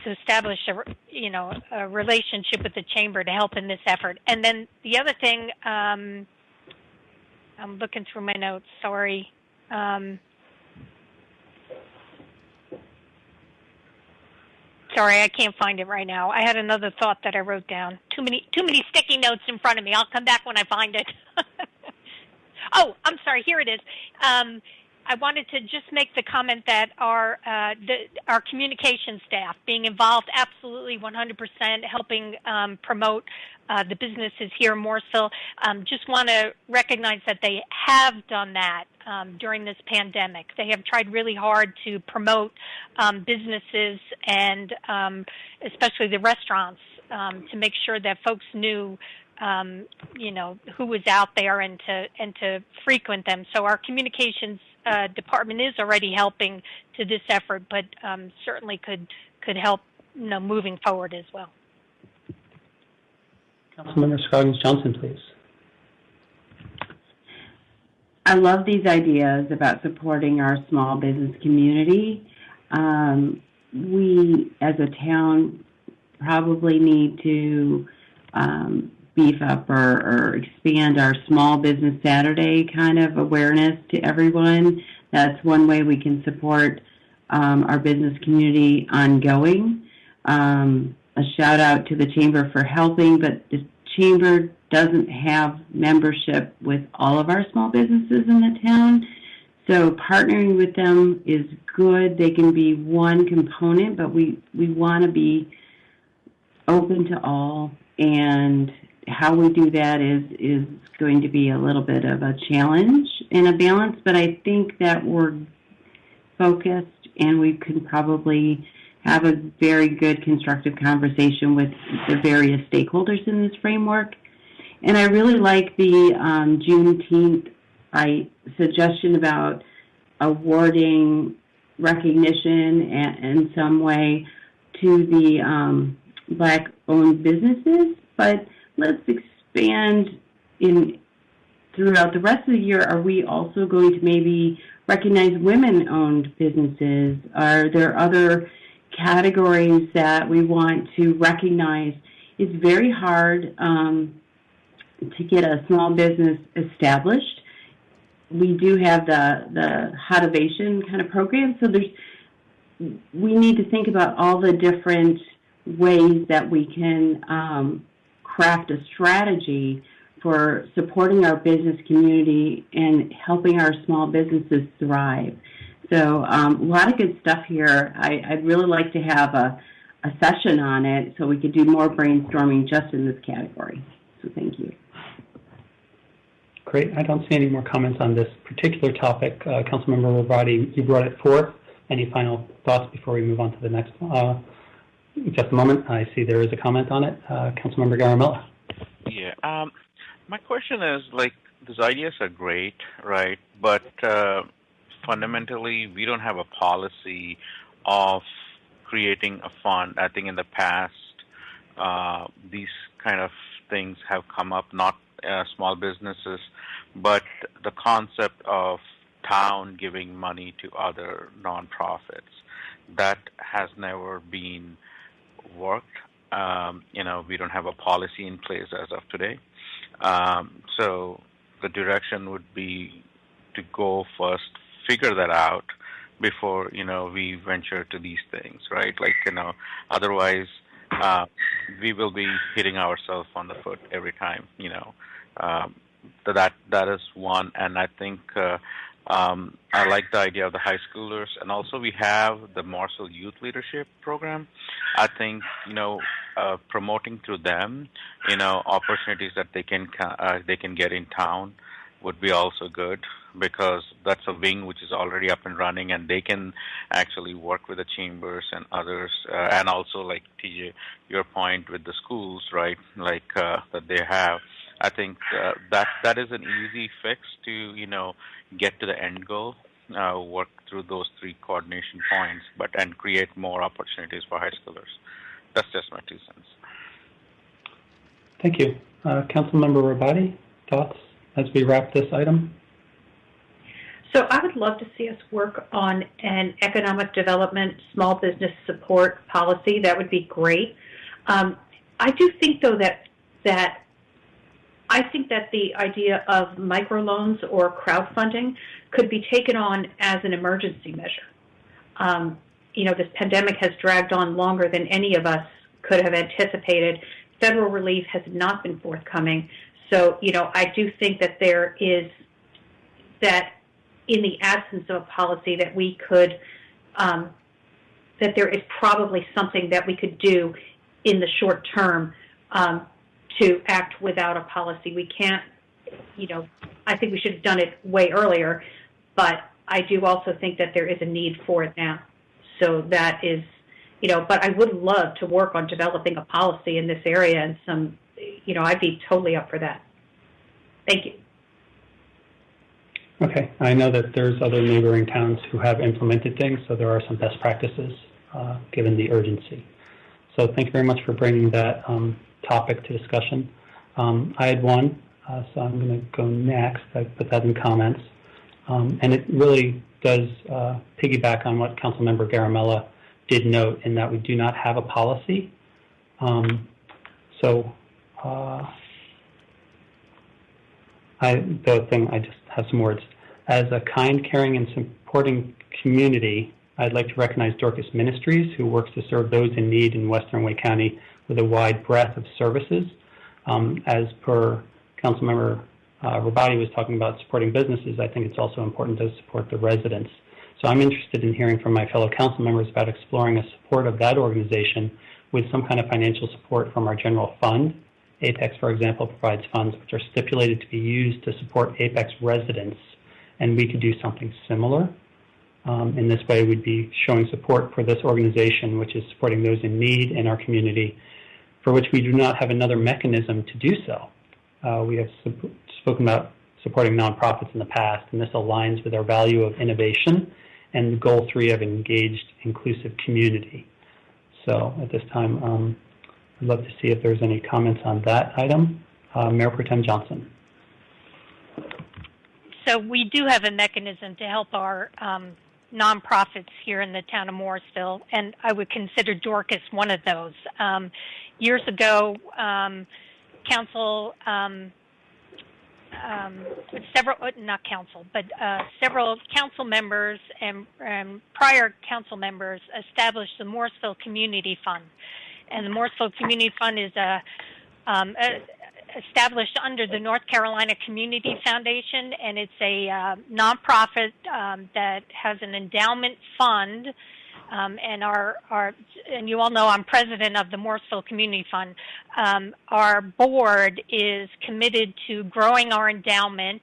establish a relationship with the chamber to help in this effort. And then the other thing, I'm looking through my notes. Sorry. Sorry, I can't find it right now. I had another thought that I wrote down. Too many sticky notes in front of me. I'll come back when I find it. Oh, I'm sorry. Here it is. I wanted to just make the comment that our communication staff being involved, absolutely 100%, helping promote the businesses here in Morrisville. Just want to recognize that they have done that during this pandemic. They have tried really hard to promote businesses and especially the restaurants to make sure that folks knew who was out there and to frequent them. So our communications department is already helping to this effort, but certainly could help moving forward as well. Councilmember Scoggins Johnson, please. I love these ideas about supporting our small business community. We, as a town, probably need to beef up or expand our Small Business Saturday kind of awareness to everyone. That's one way we can support our business community ongoing. A shout out to the Chamber for helping, but the Chamber doesn't have membership with all of our small businesses in the town. So partnering with them is good. They can be one component, but we want to be open to all, and how we do that is going to be a little bit of a challenge and a balance, but I think that we're focused and we can probably have a very good constructive conversation with the various stakeholders in this framework. And I really like the Juneteenth suggestion about awarding recognition in some way to the Black-owned businesses, but let's expand throughout the rest of the year. Are we also going to maybe recognize women-owned businesses? Are there other categories that we want to recognize? It's very hard to get a small business established. We do have the Hotivation kind of program, so we need to think about all the different ways that we can craft a strategy for supporting our business community and helping our small businesses thrive. So a lot of good stuff here. I'd really like to have a session on it so we could do more brainstorming just in this category. So thank you. Great. I don't see any more comments on this particular topic. Councilmember Rabati, you brought it forth. Any final thoughts before we move on to the next one? Just a moment. I see there is a comment on it. Councilmember Garamella. Yeah. My question is, these ideas are great, right? But fundamentally, we don't have a policy of creating a fund. I think in the past, these kind of things have come up, not small businesses, but the concept of town giving money to other nonprofits. That has never been worked. We don't have a policy in place as of today. So the direction would be to go first, figure that out before, we venture to these things, right? Otherwise, we will be hitting ourselves on the foot every time, that is one. And I think I like the idea of the high schoolers, and also we have the Morrisville Youth Leadership Program. I think promoting through them, opportunities that they can get in town would be also good, because that's a wing which is already up and running, and they can actually work with the chambers and others, and also like TJ, your point with the schools, right? That they have. I think that is an easy fix to get to the end goal. Work through those three coordination points, and create more opportunities for high schoolers. That's just my 2 cents. Thank you. Councilmember Rabadi, thoughts as we wrap this item? So I would love to see us work on an economic development, small business support policy. That would be great. I do think, though, that the idea of microloans or crowdfunding could be taken on as an emergency measure. This pandemic has dragged on longer than any of us could have anticipated. Federal relief has not been forthcoming. So, I do think that there is that in the absence of a policy that we could, that there is probably something that we could do in the short term to act without a policy. We can't, I think we should have done it way earlier, but I do also think that there is a need for it now. So that is, but I would love to work on developing a policy in this area, and some, I'd be totally up for that. Thank you. Okay, I know that there's other neighboring towns who have implemented things, so there are some best practices given the urgency. So thank you very much for bringing that topic to discussion. I had one, so I'm going to go next. I put that in comments. And it really does piggyback on what Councilmember Garamella did note, in that we do not have a policy. I just have some words. As a kind, caring, and supporting community, I'd like to recognize Dorcas Ministries, who works to serve those in need in Western Wake County with a wide breadth of services. As per Councilmember Rabadi was talking about supporting businesses, I think it's also important to support the residents. So I'm interested in hearing from my fellow council members about exploring a support of that organization with some kind of financial support from our general fund. Apex, for example, provides funds which are stipulated to be used to support Apex residents, and we could do something similar. In this way, we'd be showing support for this organization, which is supporting those in need in our community, for which we do not have another mechanism to do so. We have spoken about supporting nonprofits in the past, and this aligns with our value of innovation and goal 3 of engaged, inclusive community. So at this time, I'd love to see if there's any comments on that item. Mayor Pro Tem Johnson. So we do have a mechanism to help our nonprofits here in the town of Morrisville, and I would consider Dorcas one of those. Years ago, several council members and prior council members established the Morrisville Community Fund. And the Morrisville Community Fund is established under the North Carolina Community Foundation, and it's a nonprofit that has an endowment fund. And you all know I'm president of the Morrisville Community Fund. Our board is committed to growing our endowment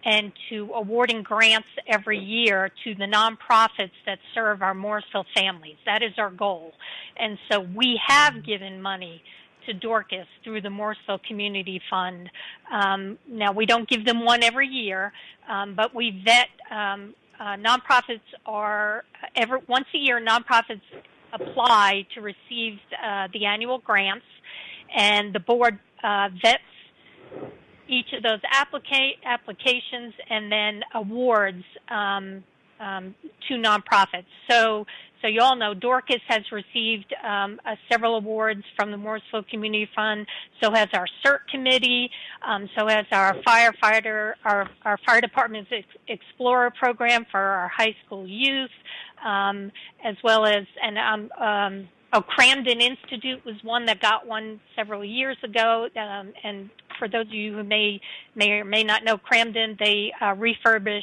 and to awarding grants every year to the nonprofits that serve our Morrisville families. That is our goal. And so we have given money to Dorcas through the Morrisville Community Fund. Now, we don't give them one every year, but we vet nonprofits once a year, nonprofits apply to receive the annual grants, and the board vets each of those applications and then awards to nonprofits. So so you all know Dorcas has received several awards from the Morrisville Community Fund. So has our CERT committee. So has our our fire department's Explorer program for our high school youth, as well as Cramden Institute was one that got one several years ago. And for those of you who may or may not know Cramden, they refurbish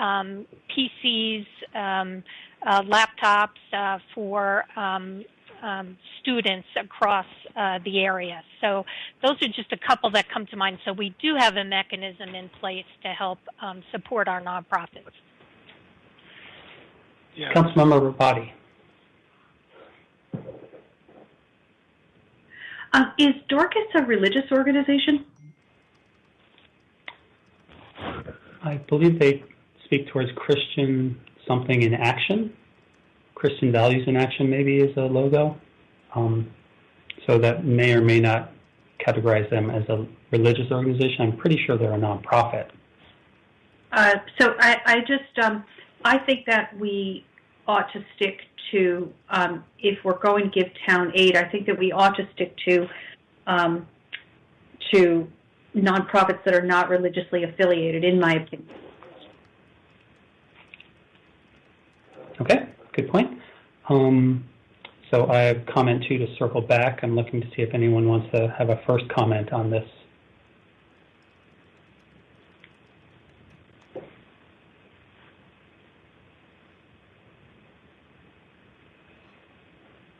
PCs, laptops for students across the area. So those are just a couple that come to mind. So we do have a mechanism in place to help support our nonprofits. Yeah. Councilmember Rabati. Is Dorcas a religious organization? I believe they speak towards Christian something in action. Christian values in action maybe is a logo. So that may or may not categorize them as a religious organization. I'm pretty sure they're a nonprofit. So I think that we ought to stick to, if we're going to give town aid, I think that we ought to stick to nonprofits that are not religiously affiliated, in my opinion. Okay, good point. So I have comment 2 to circle back. I'm looking to see if anyone wants to have a first comment on this.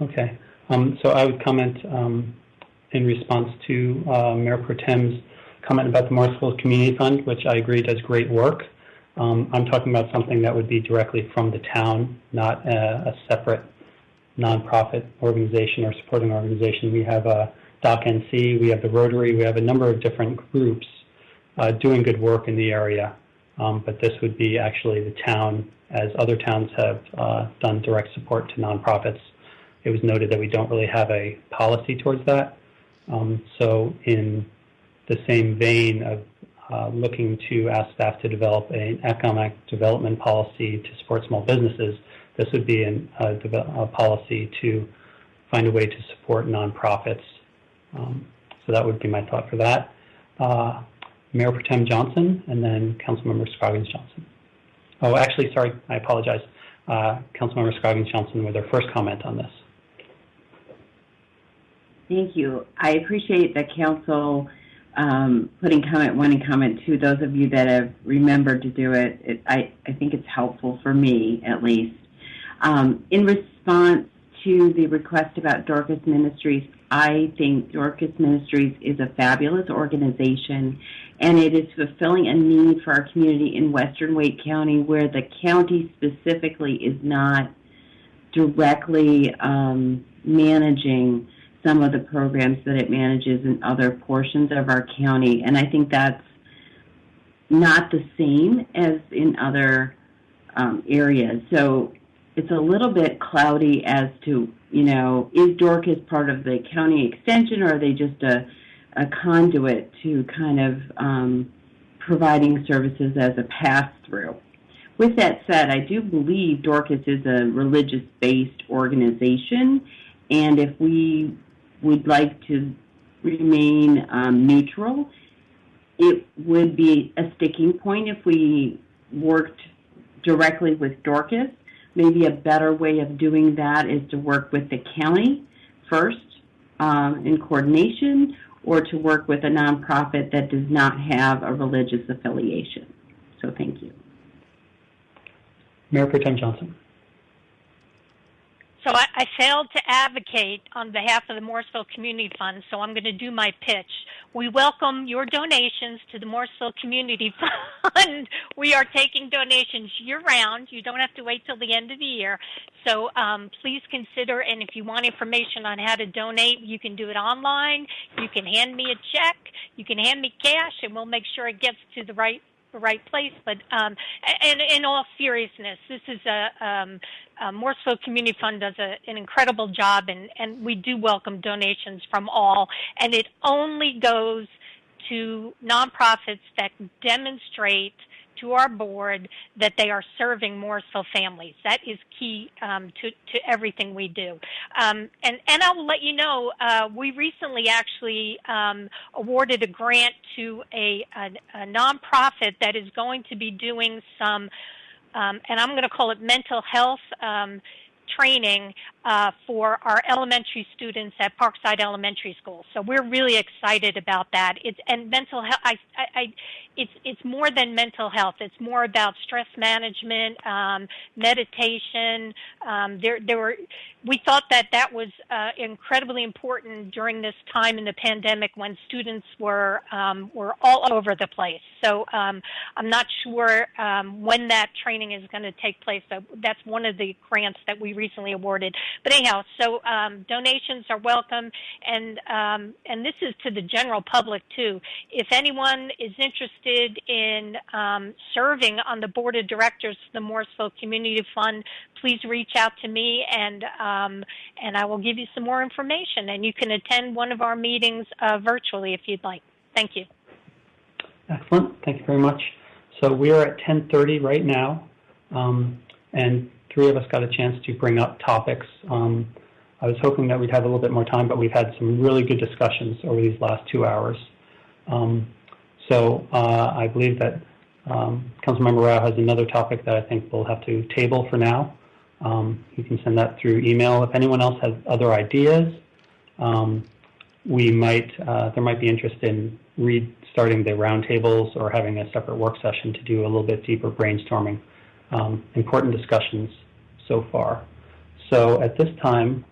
Okay, so I would comment in response to Mayor Pro Tem's comment about the Morrisville Community Fund, which I agree does great work. I'm talking about something that would be directly from the town, not a separate nonprofit organization or supporting organization. We have Doc NC, we have the Rotary, we have a number of different groups doing good work in the area. But this would be actually the town, as other towns have done direct support to nonprofits. It was noted that we don't really have a policy towards that. So in the same vein of looking to ask staff to develop an economic development policy to support small businesses, this would be a policy to find a way to support nonprofits. So that would be my thought for that. Mayor Pro Tem Johnson, and then Councilmember Scroggins Johnson. Oh, actually, sorry, I apologize. Councilmember Scroggins Johnson with their first comment on this. Thank you. I appreciate the council putting comment 1 and comment 2. Those of you that have remembered to do it, I think it's helpful for me, at least. In response to the request about Dorcas Ministries, I think Dorcas Ministries is a fabulous organization, and it is fulfilling a need for our community in Western Wake County, where the county specifically is not directly managing some of the programs that it manages in other portions of our county. And I think that's not the same as in other areas. So it's a little bit cloudy as to, is Dorcas part of the county extension, or are they just a conduit to kind of providing services as a pass-through? With that said, I do believe Dorcas is a religious-based organization, and if we would like to remain neutral, it would be a sticking point if we worked directly with Dorcas. Maybe a better way of doing that is to work with the county first in coordination, or to work with a nonprofit that does not have a religious affiliation. So thank you. Mayor Pro Tem Johnson. So I failed to advocate on behalf of the Morrisville Community Fund, so I'm going to do my pitch. We welcome your donations to the Morrisville Community Fund. We are taking donations year-round. You don't have to wait till the end of the year. So please consider, and if you want information on how to donate, you can do it online. You can hand me a check. You can hand me cash, and we'll make sure it gets to the right place. But and in all seriousness, this is Morrisville Community Fund does an incredible job, and we do welcome donations from all, and it only goes to nonprofits that demonstrate to our board that they are serving Morrisville families. That is key to everything we do. And I'll let you know, we recently actually awarded a grant to a nonprofit that is going to be doing some, and I'm going to call it mental health training for our elementary students at Parkside Elementary School. So we're really excited about that. And mental health. It's more than mental health. It's more about stress management, meditation. We thought that was incredibly important during this time in the pandemic when students were all over the place. So I'm not sure when that training is going to take place. So that's one of the grants that we recently awarded. But anyhow, so donations are welcome, and this is to the general public too. If anyone is interested in serving on the board of directors of the Morrisville Community Fund, please reach out to me, and I will give you some more information. And you can attend one of our meetings virtually if you'd like. Thank you. Excellent. Thank you very much. So we are at 10:30 right now, and three of us got a chance to bring up topics. I was hoping that we'd have a little bit more time, but we've had some really good discussions over these last 2 hours. So I believe that Councilmember Rao has another topic that I think we'll have to table for now. You can send that through email. If anyone else has other ideas, there might be interest in restarting the roundtables or having a separate work session to do a little bit deeper brainstorming. Important discussions so far. So at this time,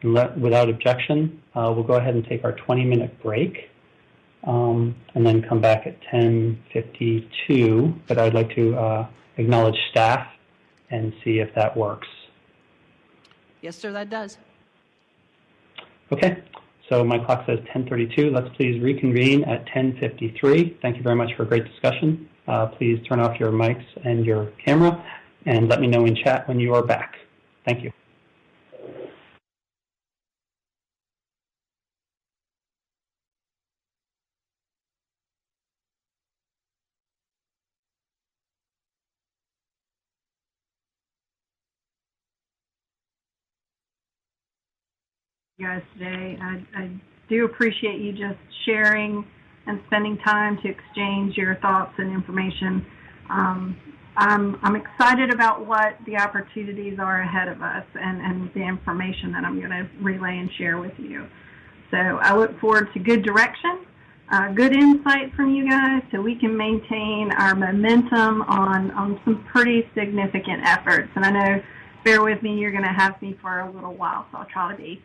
without objection, we'll go ahead and take our 20-minute break and then come back at 10:52. But I'd like to acknowledge staff and see if that works. Yes, sir, that does. Okay, so my clock says 10:32. Let's please reconvene at 10:53. Thank you very much for a great discussion. Please turn off your mics and your camera, and let me know in chat when you are back. Thank you. Guys today. I do appreciate you just sharing and spending time to exchange your thoughts and information. I'm excited about what the opportunities are ahead of us and the information that I'm going to relay and share with you. So I look forward to good direction, good insight from you guys so we can maintain our momentum on some pretty significant efforts. And I know, bear with me, you're going to have me for a little while, so I'll try to be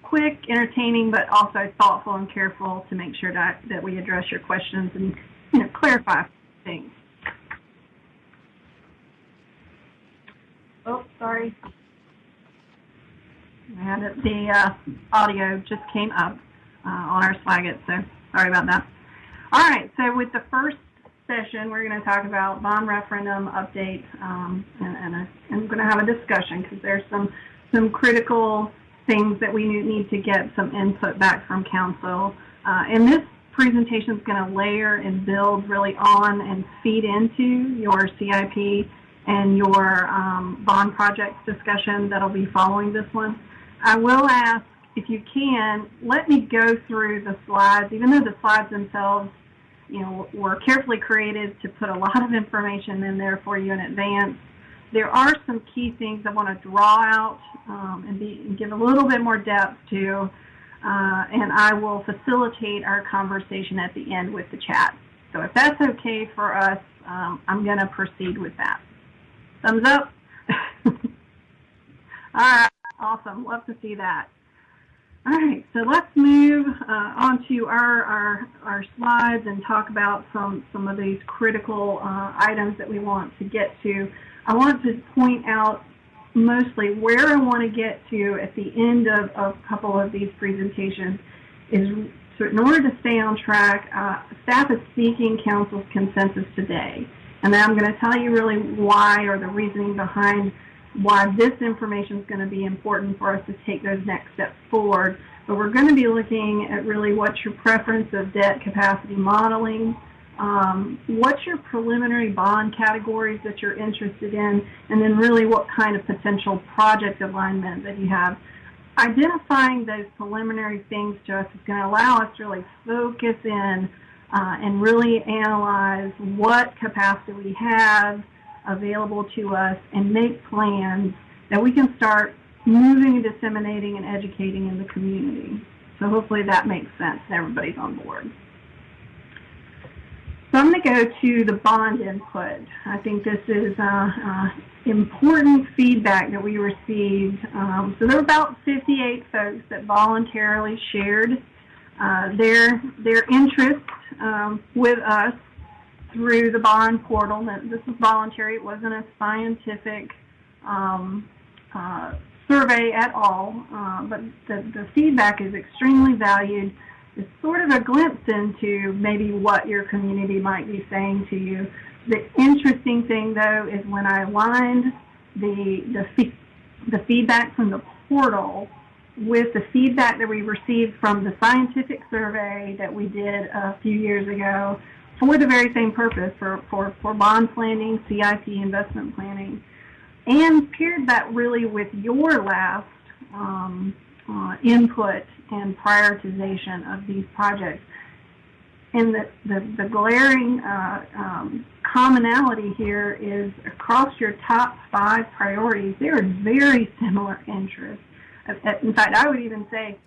quick, entertaining, but also thoughtful and careful to make sure that we address your questions and clarify things. Oh, sorry. And the audio just came up on our Slaget, so sorry about that. All right, so with the first session, we're going to talk about bond referendum update, and I'm going to have a discussion because there's some critical things that we need to get some input back from council. And this presentation is going to layer and build really on and feed into your CIP and your bond project discussion that'll be following this one. I will ask, if you can, let me go through the slides, even though the slides themselves, were carefully created to put a lot of information in there for you in advance. There are some key things I want to draw out and give a little bit more depth to, and I will facilitate our conversation at the end with the chat. So if that's okay for us, I'm going to proceed with that. Thumbs up? All right, awesome. Love to see that. All right, so let's move on to our slides and talk about some of these critical items that we want to get to. I want to point out mostly where I want to get to at the end of a couple of these presentations is, so in order to stay on track, staff is seeking council's consensus today. And then I'm going to tell you really why, or the reasoning behind why this information is going to be important for us to take those next steps forward. But we're going to be looking at really what's your preference of debt capacity modeling, what's your preliminary bond categories that you're interested in, and then really what kind of potential project alignment that you have. Identifying those preliminary things to us is going to allow us to really focus in and really analyze what capacity we have available to us and make plans that we can start moving and disseminating and educating in the community. So hopefully that makes sense and everybody's on board. So I'm going to go to the bond input. I think this is important feedback that we received. So there were about 58 folks that voluntarily shared their interest with us through the bond portal. This was voluntary. It wasn't a scientific survey at all, but the feedback is extremely valued. It's sort of a glimpse into maybe what your community might be saying to you. The interesting thing, though, is when I aligned the feedback from the portal with the feedback that we received from the scientific survey that we did a few years ago for the very same purpose, for bond planning, CIP investment planning, and paired that really with your last input and prioritization of these projects. And the glaring commonality here is across your top 5 priorities, there are very similar interests. In fact, I would even say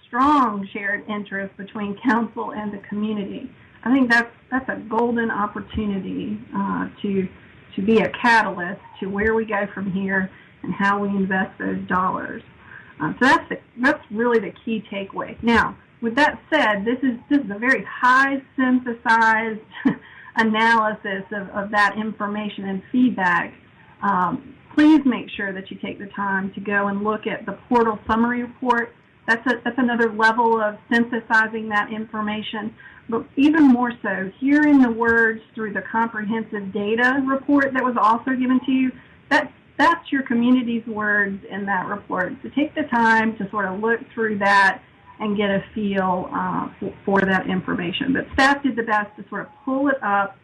strong shared interest between council and the community. I think that's a golden opportunity to be a catalyst to where we go from here and how we invest those dollars. So that's really the key takeaway. Now, with that said, this is a very high synthesized analysis of that information and feedback. Please make sure that you take the time to go and look at the portal summary report. That's another level of synthesizing that information. But even more so, hearing the words through the comprehensive data report that was also given to you, that's your community's words in that report. So take the time to sort of look through that and get a feel for that information. But staff did the best to sort of pull it up.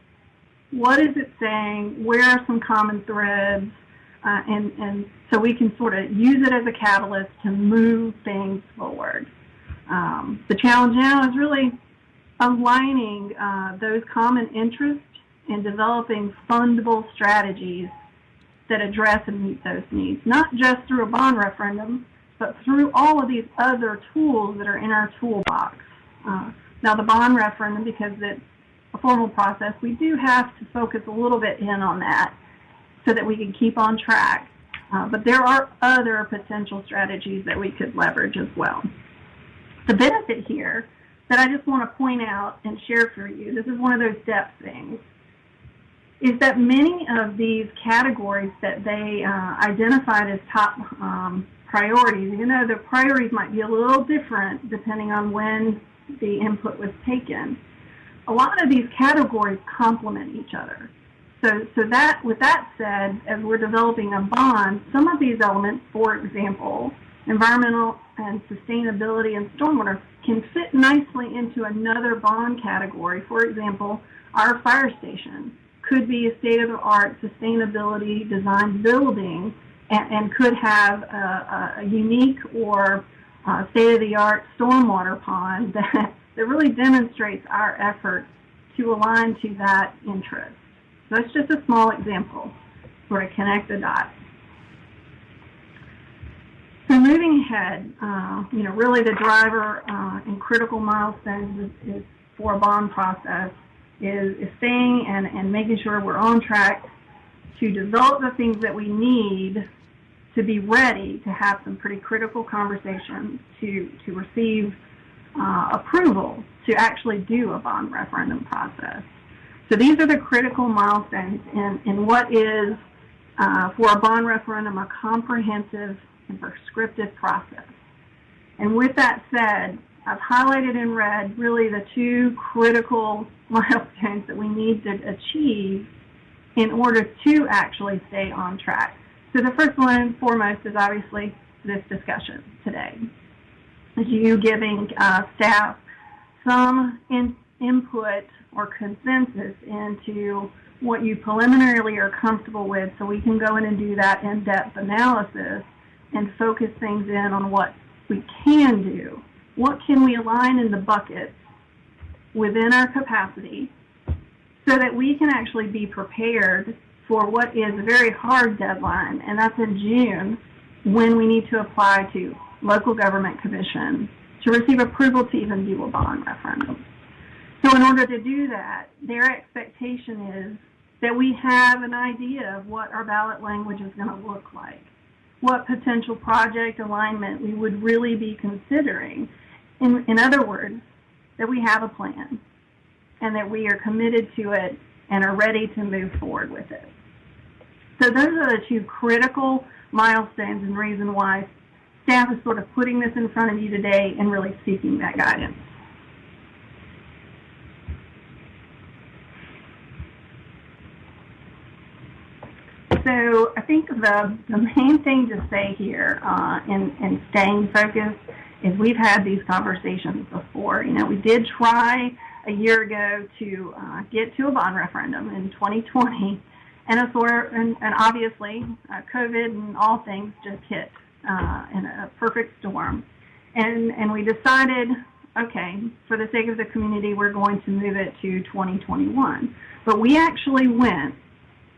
What is it saying? Where are some common threads? And so we can sort of use it as a catalyst to move things forward. The challenge now is really aligning those common interests and developing fundable strategies that address and meet those needs, not just through a bond referendum, but through all of these other tools that are in our toolbox. Now, the bond referendum, because it's a formal process, we do have to focus a little bit in on that so that we can keep on track. But there are other potential strategies that we could leverage as well. The benefit here that I just want to point out and share for you, this is one of those depth things, is that many of these categories that they identified as top priorities, even though the priorities might be a little different depending on when the input was taken, a lot of these categories complement each other. So that, with that said, as we're developing a bond, some of these elements, for example, environmental and sustainability and stormwater, can fit nicely into another bond category. For example, our fire station could be a state-of-the-art sustainability designed building and could have a unique or state-of-the-art stormwater pond that really demonstrates our effort to align to that interest. So that's just a small example where I connect the dots. So moving ahead, really the driver and critical milestones is for a bond process is staying and making sure we're on track to develop the things that we need to be ready to have some pretty critical conversations to receive approval to actually do a bond referendum process. So these are the critical milestones in what is, for a bond referendum, a comprehensive and prescriptive process. And with that said, I've highlighted in red really the 2 critical milestones that we need to achieve in order to actually stay on track. So the first one and foremost is obviously this discussion today. Is you giving staff some input or consensus into what you preliminarily are comfortable with, so we can go in and do that in-depth analysis and focus things in on what we can do. What can we align in the buckets within our capacity so that we can actually be prepared for what is a very hard deadline, and that's in June, when we need to apply to local government commission to receive approval to even do a bond referendum. So in order to do that, their expectation is that we have an idea of what our ballot language is going to look like, what potential project alignment we would really be considering. In other words, that we have a plan and that we are committed to it and are ready to move forward with it. So those are the two critical milestones and reason why staff is sort of putting this in front of you today and really seeking that guidance. So I think the main thing to say here in staying focused is we've had these conversations before. You know, we did try a year ago to get to a bond referendum in 2020, and obviously COVID and all things just hit in a perfect storm. And we decided, okay, for the sake of the community, we're going to move it to 2021. But we actually went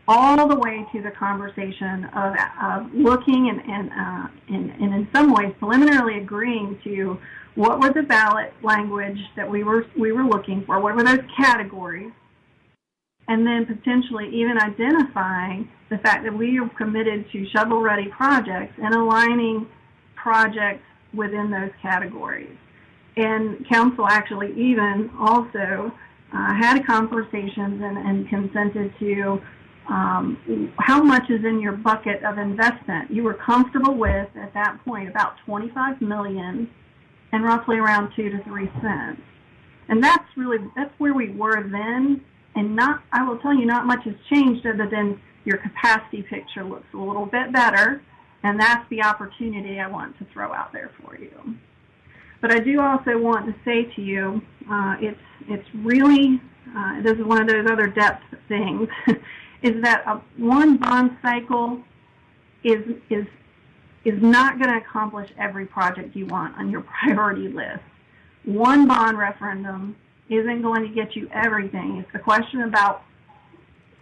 all the way to the conversation of looking and in some ways preliminarily agreeing to what was the ballot language that we were looking for, what were those categories, and then potentially even identifying the fact that we are committed to shovel-ready projects and aligning projects within those categories. And council actually even also had conversations and consented to how much is in your bucket of investment. You were comfortable with, at that point, about $25 million and roughly around 2 to 3 cents. And that's where we were then. And I will tell you, not much has changed other than your capacity picture looks a little bit better. And that's the opportunity I want to throw out there for you. But I do also want to say to you, it's really, this is one of those other depth things, is that one bond cycle is not going to accomplish every project you want on your priority list. One bond referendum isn't going to get you everything. It's a question about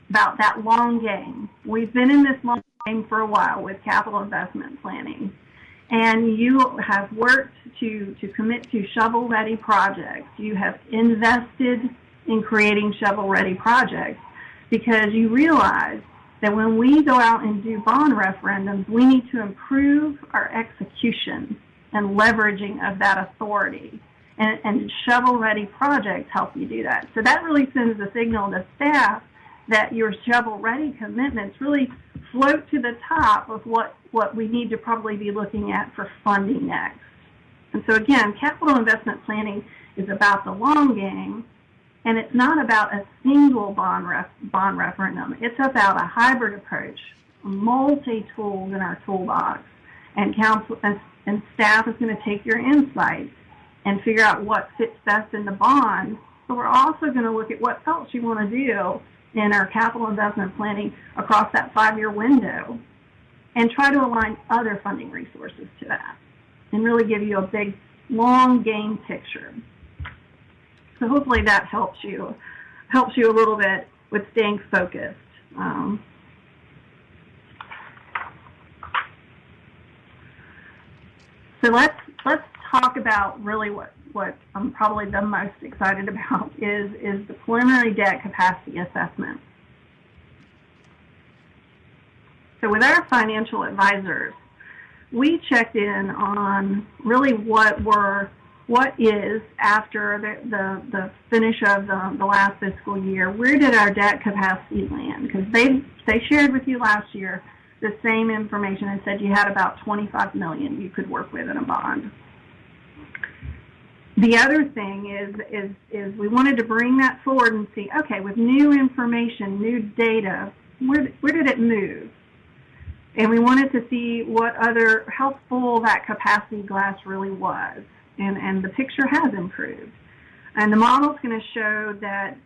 that long game. We've been in this long game for a while with capital investment planning, and you have worked to commit to shovel-ready projects. You have invested in creating shovel-ready projects, because you realize that when we go out and do bond referendums, we need to improve our execution and leveraging of that authority. And shovel-ready projects help you do that. So that really sends a signal to staff that your shovel-ready commitments really float to the top of what we need to probably be looking at for funding next. And so again, capital investment planning is about the long game. And it's not about a single bond referendum. It's about a hybrid approach, multi-tools in our toolbox. And council and staff is going to take your insights and figure out what fits best in the bond. But we're also going to look at what else you want to do in our capital investment planning across that 5-year window and try to align other funding resources to that and really give you a big, long game picture. So hopefully that helps you a little bit with staying focused. So let's talk about really what I'm probably the most excited about is the preliminary debt capacity assessment. So with our financial advisors, we checked in on really what is after the finish of the last fiscal year. Where did our debt capacity land? Because they shared with you last year the same information and said you had about $25 million you could work with in a bond. The other thing is we wanted to bring that forward and see, okay, with new information, new data, where did it move? And we wanted to see how full that capacity glass really was. And the picture has improved. And the model is going to show that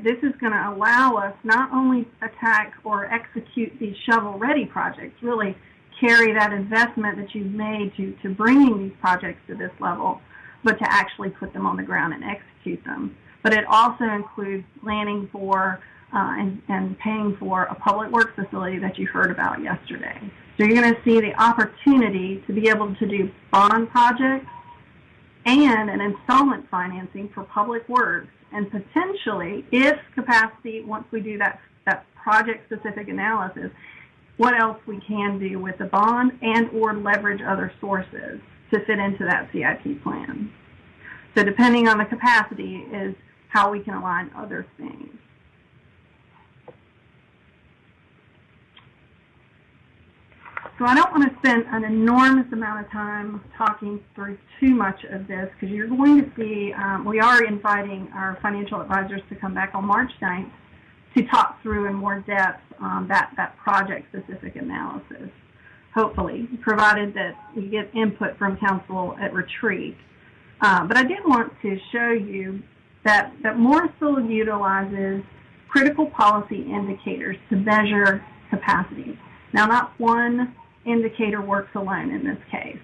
this is going to allow us not only attack or execute these shovel-ready projects, really carry that investment that you've made to bringing these projects to this level, but to actually put them on the ground and execute them. But it also includes planning for and paying for a public works facility that you heard about yesterday. So you're going to see the opportunity to be able to do bond projects and an installment financing for public works, and potentially, if capacity, once we do that project-specific analysis, what else we can do with the bond and or leverage other sources to fit into that CIP plan. So depending on the capacity is how we can align other things. So I don't want to spend an enormous amount of time talking through too much of this, because you're going to see, we are inviting our financial advisors to come back on March 9th to talk through in more depth that project-specific analysis, hopefully, provided that we get input from council at retreat. But I did want to show you that Morrisville utilizes critical policy indicators to measure capacity. Now, not one indicator works alone in this case.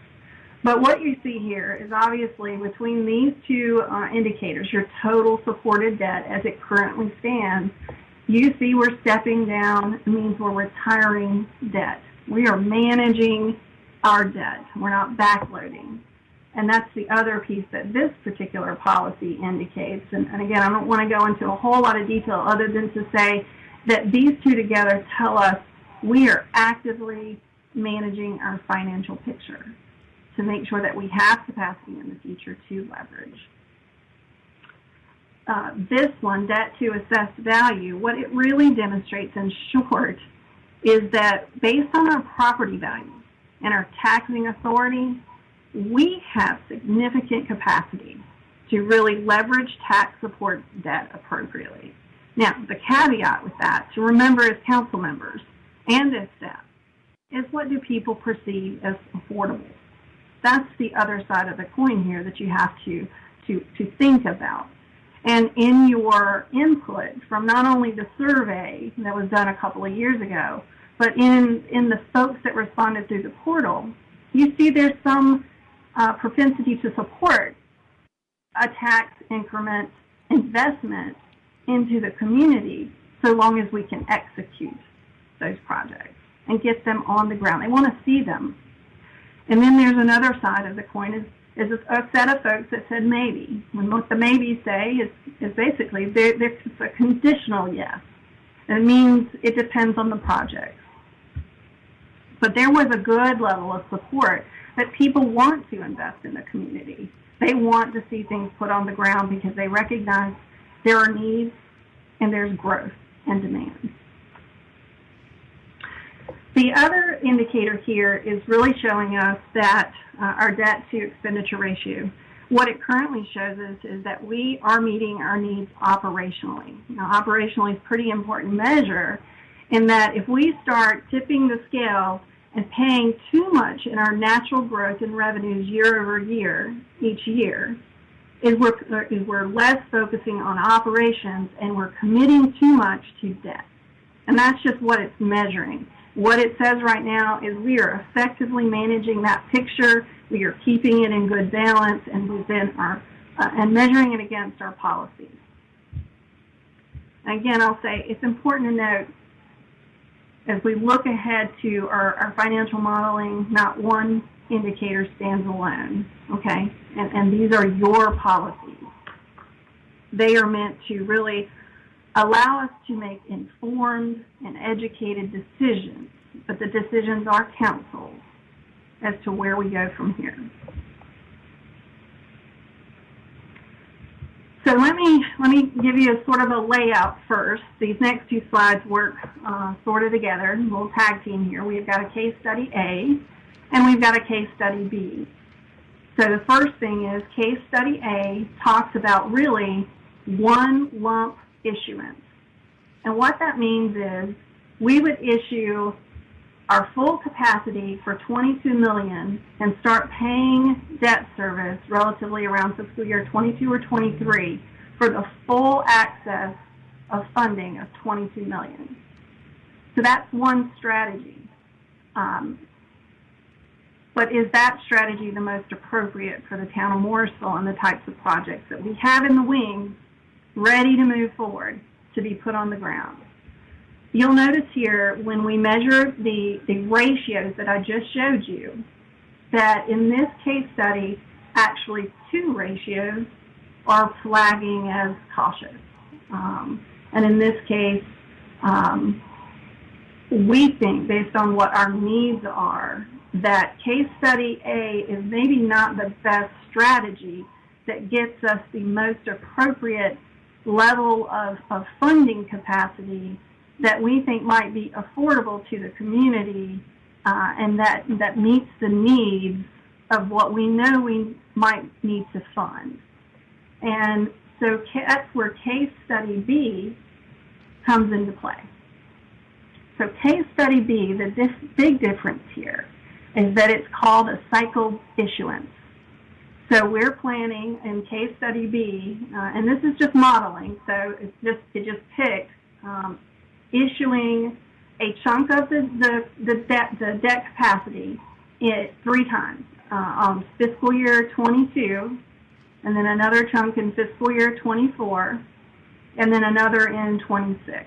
But what you see here is obviously between these two indicators, your total supported debt as it currently stands, you see we're stepping down. It means we're retiring debt. We are managing our debt. We're not backloading. And that's the other piece that this particular policy indicates. And again, I don't want to go into a whole lot of detail other than to say that these two together tell us we are actively managing our financial picture to make sure that we have capacity in the future to leverage. This one, debt to assessed value, what it really demonstrates in short is that based on our property value and our taxing authority, we have significant capacity to really leverage tax support debt appropriately. Now, the caveat with that to remember as council members and as staff is, what do people perceive as affordable? That's the other side of the coin here that you have to think about. And in your input from not only the survey that was done a couple of years ago, but in the folks that responded through the portal, you see there's some propensity to support a tax increment investment into the community so long as we can execute those projects and get them on the ground. They want to see them. And then there's another side of the coin is a set of folks that said maybe. And what the maybes say is basically it's a conditional yes. It means it depends on the project. But there was a good level of support that people want to invest in the community. They want to see things put on the ground because they recognize there are needs and there's growth and demand. The other indicator here is really showing us that our debt to expenditure ratio, what it currently shows us is that we are meeting our needs operationally. Now, operationally is a pretty important measure in that if we start tipping the scale and paying too much in our natural growth in revenues year over year, each year, is we're less focusing on operations and we're committing too much to debt. And that's just what it's measuring. What it says right now is we are effectively managing that picture. We are keeping it in good balance and within our and measuring it against our policies. And again, I'll say it's important to note as we look ahead to our financial modeling, not one indicator stands alone, okay? And these are your policies. They are meant to really allow us to make informed and educated decisions, but the decisions are council's as to where we go from here. So let me give you a sort of a layout first. These next two slides work sort of together. We'll tag team here. We've got a case study A, and we've got a case study B. So the first thing is case study A talks about really one lump issuance. And what that means is we would issue our full capacity for $22 million and start paying debt service relatively around fiscal year 22 or 23 for the full access of funding of $22 million. So that's one strategy. But is that strategy the most appropriate for the town of Morrisville and the types of projects that we have in the wings ready to move forward to be put on the ground? You'll notice here when we measure the ratios that I just showed you that in this case study, actually 2 ratios are flagging as cautious. And in this case, we think, based on what our needs are, that case study A is maybe not the best strategy that gets us the most appropriate level of funding capacity that we think might be affordable to the community and that meets the needs of what we know we might need to fund. And so that's where case study B comes into play. So case study B, the big difference here is that it's called a cycle issuance. So we're planning in case study B, and this is just modeling, so it just picked issuing a chunk of the debt capacity 3 times on fiscal year 22, and then another chunk in fiscal year 24, and then another in 26.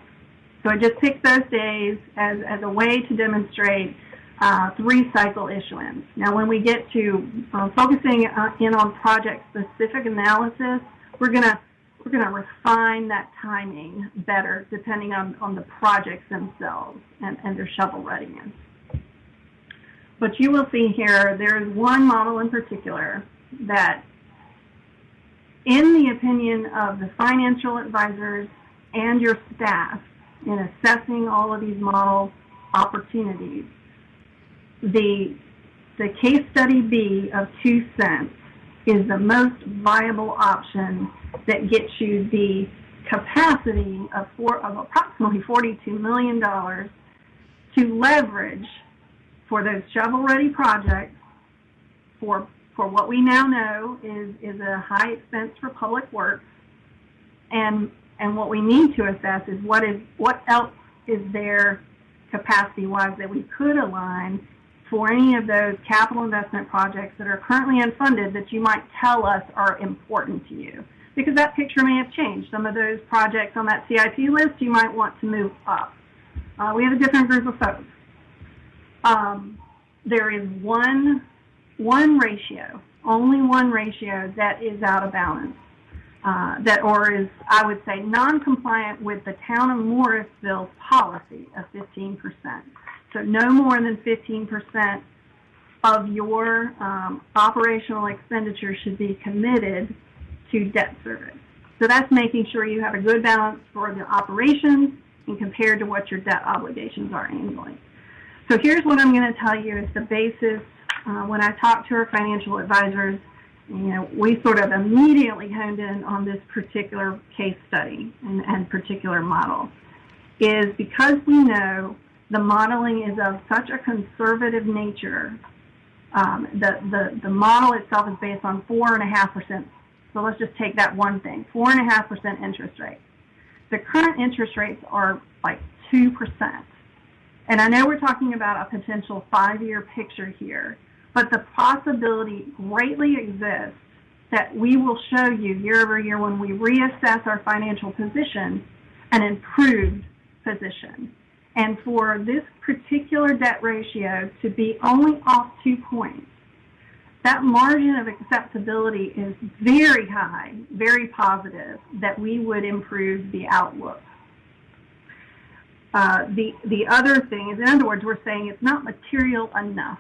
So I just picked those days as a way to demonstrate 3-cycle issuance. Now, when we get to focusing in on project-specific analysis, we're gonna refine that timing better depending on the projects themselves and their shovel readiness. But you will see here there is one model in particular that, in the opinion of the financial advisors and your staff, in assessing all of these model opportunities, the case study B of 2 cents is the most viable option that gets you the capacity of approximately $42 million to leverage for those shovel-ready projects for what we now know is a high expense for public works, and what we need to assess is what else is there capacity-wise that we could align for any of those capital investment projects that are currently unfunded that you might tell us are important to you. Because that picture may have changed. Some of those projects on that CIP list you might want to move up. We have a different group of folks. There is one ratio, only one ratio that is out of balance. Or is, I would say, non-compliant with the town of Morrisville's policy of 15%. So no more than 15% of your operational expenditure should be committed to debt service. So that's making sure you have a good balance for the operations and compared to what your debt obligations are annually. So here's what I'm going to tell you is the basis. When I talk to our financial advisors, we sort of immediately honed in on this particular case study and particular model, is because we know the modeling is of such a conservative nature. The model itself is based on 4.5%. So let's just take that one thing, 4.5% interest rate. The current interest rates are like 2%. And I know we're talking about a potential 5-year picture here, but the possibility greatly exists that we will show you year over year when we reassess our financial position an improved position. And for this particular debt ratio to be only off 2 points, that margin of acceptability is very high, very positive, that we would improve the outlook. The other thing is, in other words, we're saying it's not material enough.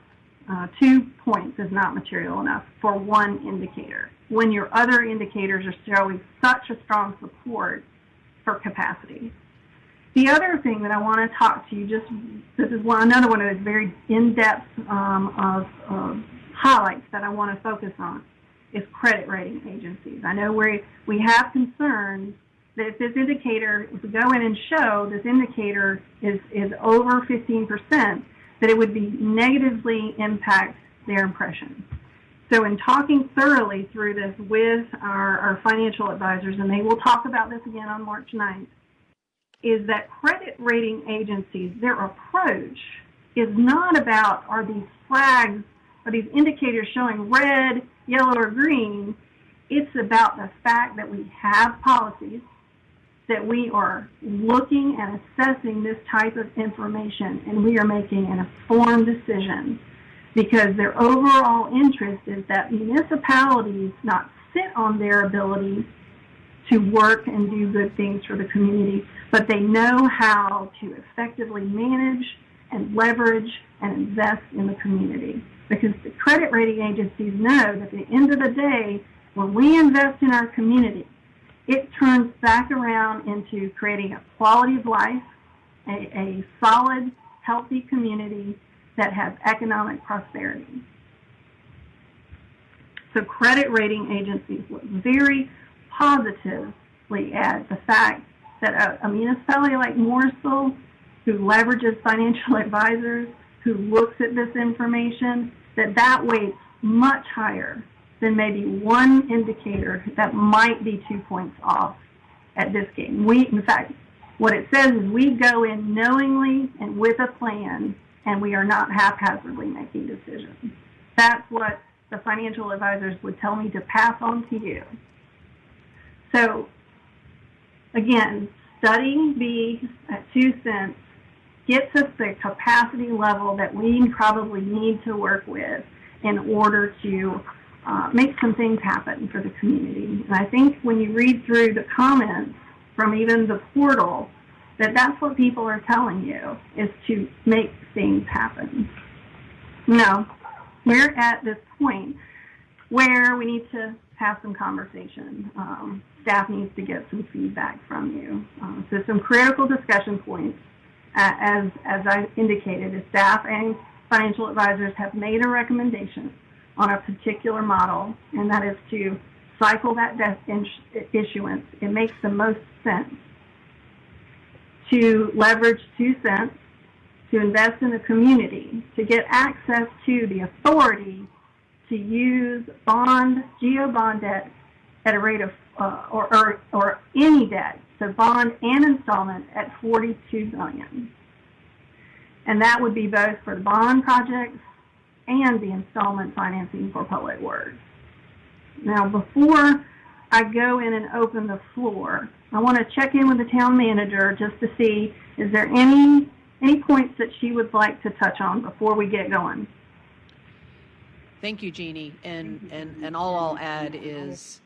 2 points is not material enough for one indicator when your other indicators are showing such a strong support for capacity. The other thing that I want to talk to you, this is another one of those very in-depth of highlights that I want to focus on, is credit rating agencies. I know we have concerns that if this indicator, if we go in and show this indicator is over 15%, that it would be negatively impact their impression. So in talking thoroughly through this with our financial advisors, and they will talk about this again on March 9th, is that credit rating agencies, their approach is not about, are these flags, are these indicators showing red, yellow, or green? It's about the fact that we have policies, that we are looking and assessing this type of information, and we are making an informed decision, because their overall interest is that municipalities not sit on their ability to work and do good things for the community, but they know how to effectively manage and leverage and invest in the community. Because the credit rating agencies know that at the end of the day, when we invest in our community, it turns back around into creating a quality of life, a solid, healthy community that has economic prosperity. So credit rating agencies look very positively at the fact that a municipality like Morrisville, who leverages financial advisors, who looks at this information, that weights much higher than maybe one indicator that might be 2 points off at this game. In fact, what it says is we go in knowingly and with a plan, and we are not haphazardly making decisions. That's what the financial advisors would tell me to pass on to you. So, again, studying B at 2 cents gets us the capacity level that we probably need to work with in order to make some things happen for the community. And I think when you read through the comments from even the portal, that's what people are telling you, is to make things happen. Now, we're at this point where we need to have some conversation. Staff needs to get some feedback from you. So some critical discussion points, as I indicated, is staff and financial advisors have made a recommendation on a particular model, and that is to cycle that debt issuance. It makes the most sense to leverage 2 cents, to invest in the community, to get access to the authority to use GO bond debt at a rate of, or any debt, so bond and installment at $42 million. And that would be both for the bond projects and the installment financing for public works. Now, before I go in and open the floor, I want to check in with the town manager just to see, is there any points that she would like to touch on before we get going? Thank you, Jeannie. And all I'll add is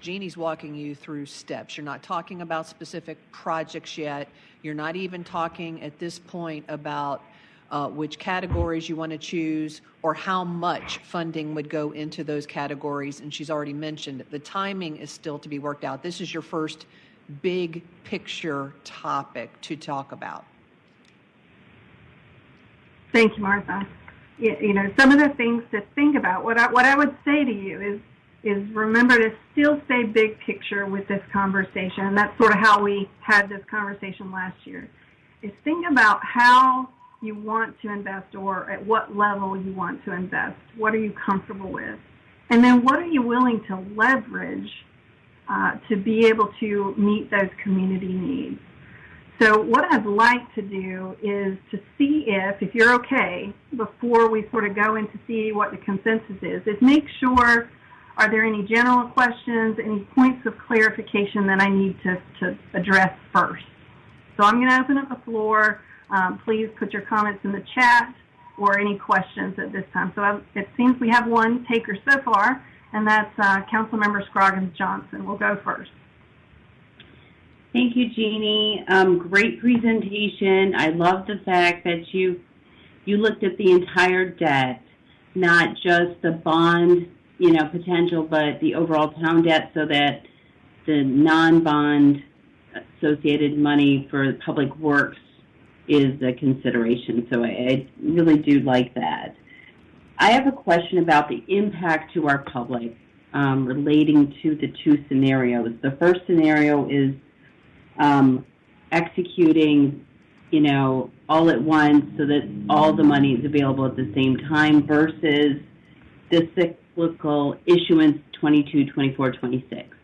Jeannie's walking you through steps. You're not talking about specific projects yet. You're not even talking at this point about which categories you want to choose or how much funding would go into those categories. And she's already mentioned the timing is still to be worked out. This is your first big picture topic to talk about. Thank you, Martha. You know, some of the things to think about, what I would say to you is remember to still stay big picture with this conversation. And that's sort of how we had this conversation last year, is think about how you want to invest or at what level you want to invest. What are you comfortable with? And then what are you willing to leverage to be able to meet those community needs? So what I'd like to do is to see if you're okay, before we sort of go in to see what the consensus is make sure, are there any general questions, any points of clarification that I need to address first? So I'm going to open up the floor. Please put your comments in the chat or any questions at this time. So it seems we have one taker so far, and that's Councilmember Scroggins-Johnson. We'll go first. Thank you, Jeannie. Great presentation. I love the fact that you looked at the entire debt, not just the bond, potential, but the overall town debt, so that the non-bond associated money for public works is a consideration. So I really do like that. I have a question about the impact to our public relating to the two scenarios. The first scenario is executing all at once so that all the money is available at the same time versus the cyclical issuance 22, 24, 26.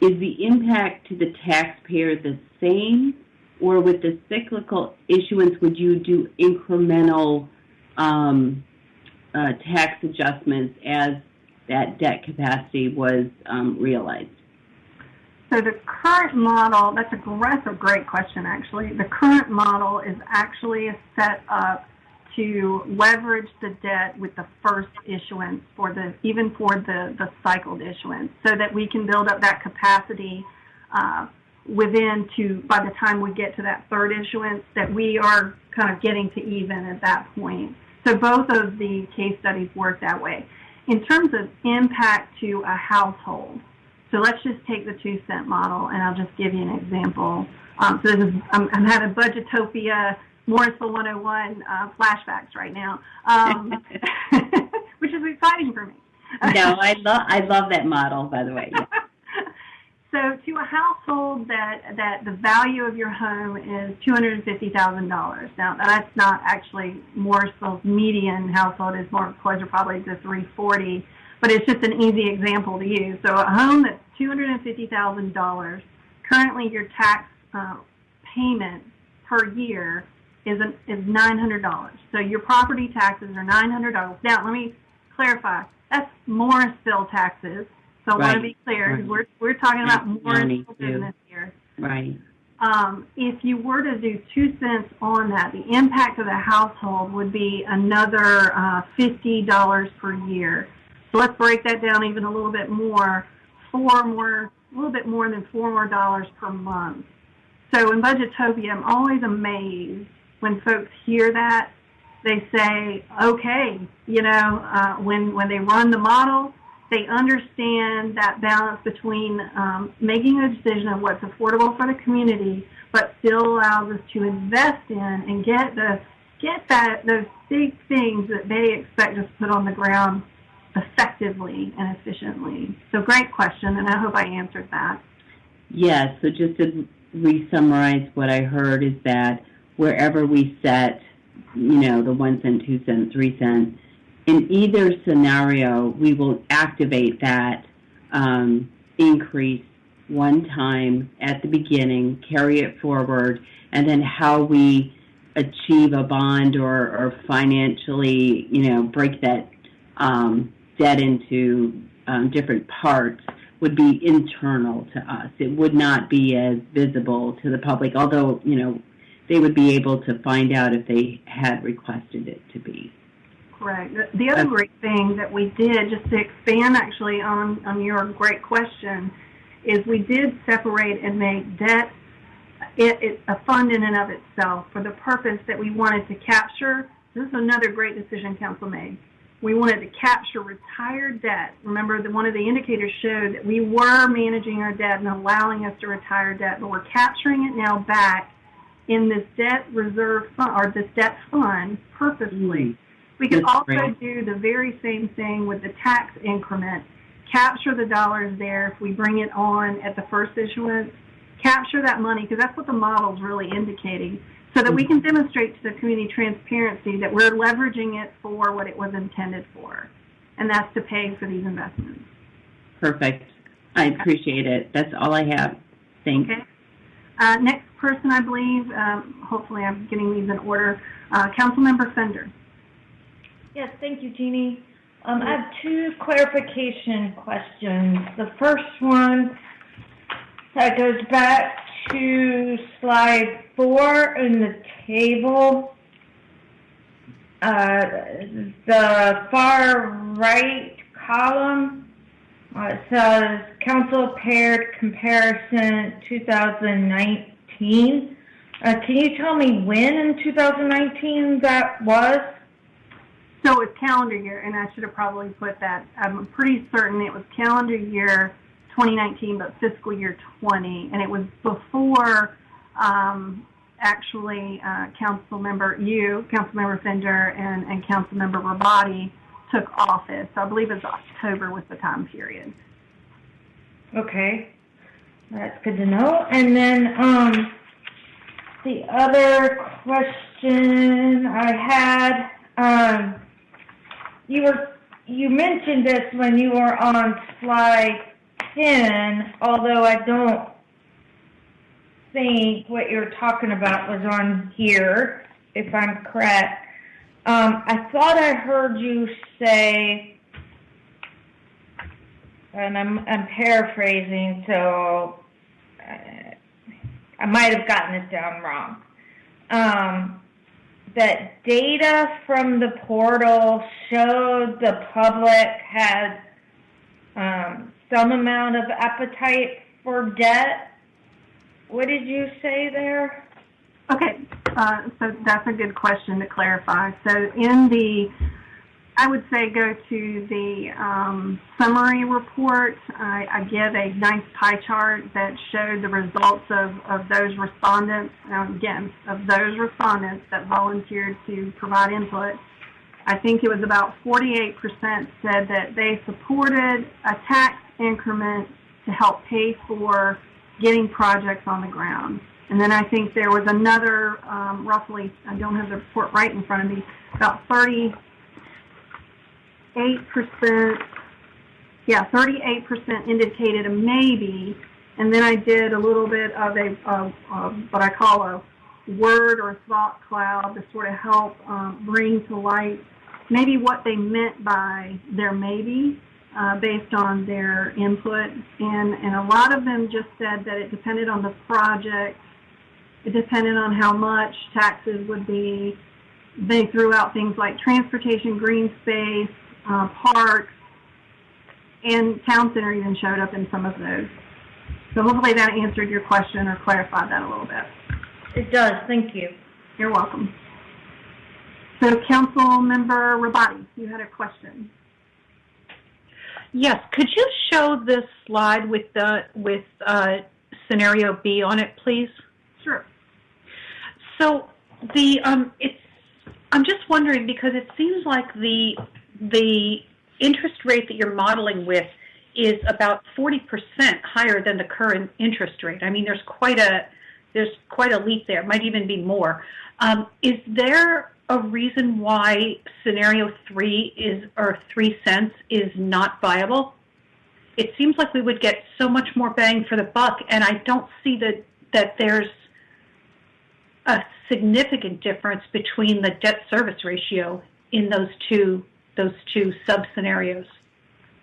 Is the impact to the taxpayer the same, or with the cyclical issuance, would you do incremental tax adjustments as that debt capacity was realized? So the current model, that's a great question, actually. The current model is actually set up to leverage the debt with the first issuance even for the cycled issuance, so that we can build up that capacity by the time we get to that third issuance, that we are kind of getting to even at that point. So both of the case studies work that way. In terms of impact to a household, so let's just take the 2-cent model, and I'll just give you an example. I'm having Budgetopia, Morrisville 101 flashbacks right now, which is exciting for me. No, I love that model, by the way. Yeah. So to a household that the value of your home is $250,000. Now, that's not actually Morrisville's median household. Is more closer probably to $340,000. But it's just an easy example to use. So a home that's $250,000, currently your tax payment per year is $900. So your property taxes are $900. Now, let me clarify. That's Morrisville taxes. So I want to be clear, because we're talking about Morrisville business here. Right. If you were to do 2 cents on that, the impact of the household would be another $50 per year. So let's break that down even a little bit more, a little bit more than $4 more per month. So in Budgetopia, I'm always amazed when folks hear that. They say, okay, when they run the model, they understand that balance between making a decision of what's affordable for the community, but still allows us to invest in and get those big things that they expect us to put on the ground effectively and efficiently. So great question, and I hope I answered that. Yes, so just to re-summarize what I heard is that wherever we set, the 1 cent, 2 cent, 3 cent, in either scenario, we will activate that increase one time at the beginning, carry it forward, and then how we achieve a bond or financially, break that debt into different parts would be internal to us. It would not be as visible to the public, although, they would be able to find out if they had requested it to be. Correct. The other great thing that we did, just to expand actually on your great question, is we did separate and make debt a fund in and of itself for the purpose that we wanted to capture. This is another great decision council made. We wanted to capture retired debt. Remember, one of the indicators showed that we were managing our debt and allowing us to retire debt, but we're capturing it now back in this debt reserve fund, or this debt fund, purposely. We could also do the very same thing with the tax increment. Capture the dollars there if we bring it on at the first issuance. Capture that money, because that's what the model's really indicating, so that we can demonstrate to the community transparency that we're leveraging it for what it was intended for, and that's to pay for these investments. Perfect. I appreciate it. That's all I have. Thanks. Okay. Next person, I believe, hopefully I'm getting these in order, Councilmember Fender. Yes, thank you, Jeannie. I have two clarification questions. The first one that goes back to slide 4 in the table. The far right column, it says council paired comparison 2019. Can you tell me when in 2019 that was? So it's calendar year, and I should have probably put that. I'm pretty certain it was calendar year 2019, but fiscal year 20, and it was before actually Councilmember Fender and Councilmember Rabati took office. So I believe it's October was the time period. Okay, that's good to know. And then The other question I had, you mentioned this when you were on slide 10, although I don't think what you're talking about was on here, if I'm correct. I thought I heard you say, and I'm paraphrasing, so I might have gotten it down wrong, that data from the portal showed the public had some amount of appetite for debt. What did you say there? Okay, so that's a good question to clarify. So I would say go to the summary report. I give a nice pie chart that showed the results of those respondents, of those respondents that volunteered to provide input. I think it was about 48% said that they supported a tax increment to help pay for getting projects on the ground. And then I think there was another, roughly, I don't have the report right in front of me, about 38%, 38% indicated a maybe, and then I did a little bit of what I call a word or thought cloud to sort of help bring to light maybe what they meant by their maybe based on their input. And a lot of them just said that it depended on the project, it depended on how much taxes would be. They threw out things like transportation, green space, parks, and town center even showed up in some of those. So hopefully that answered your question or clarified that a little bit. It does. Thank you. You're welcome. So Councilmember Rabati, you had a question. Yes. Could you show this slide with scenario B on it, please? Sure. So I'm just wondering, because it seems like the interest rate that you're modeling with is about 40% higher than the current interest rate. I mean, there's quite a leap there. It might even be more. Is there a reason why scenario 3 or 3 cents is not viable? It seems like we would get so much more bang for the buck, and I don't see that there's a significant difference between the debt service ratio in those two sub-scenarios.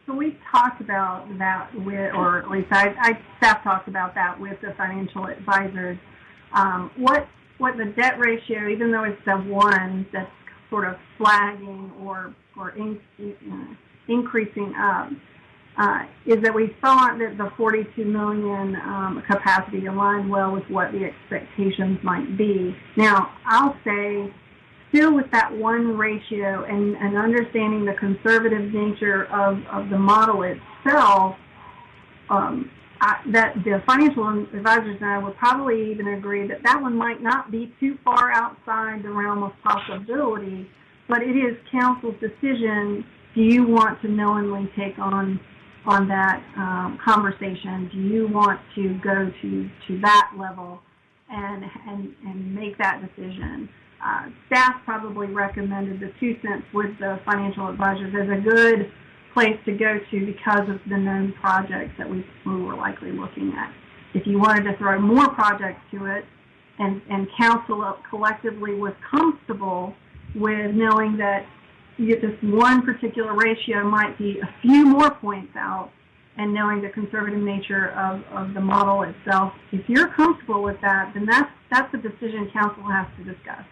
So we talked about that or at least staff talked about that with the financial advisors. What the debt ratio, even though it's the one that's sort of flagging or increasing up, is that we thought that the 42 million capacity aligned well with what the expectations might be. Now, I'll say, still with that one ratio and understanding the conservative nature of the model itself, that the financial advisors and I would probably even agree that that one might not be too far outside the realm of possibility, but it is council's decision. Do you want to knowingly take on that conversation? Do you want to go to that level and make that decision? Staff probably recommended the 2 cents with the financial advisors as a good place to go to because of the known projects that we were likely looking at. If you wanted to throw more projects to it and council collectively was comfortable with knowing that this one particular ratio might be a few more points out and knowing the conservative nature of the model itself, if you're comfortable with that, then that's a decision council has to discuss.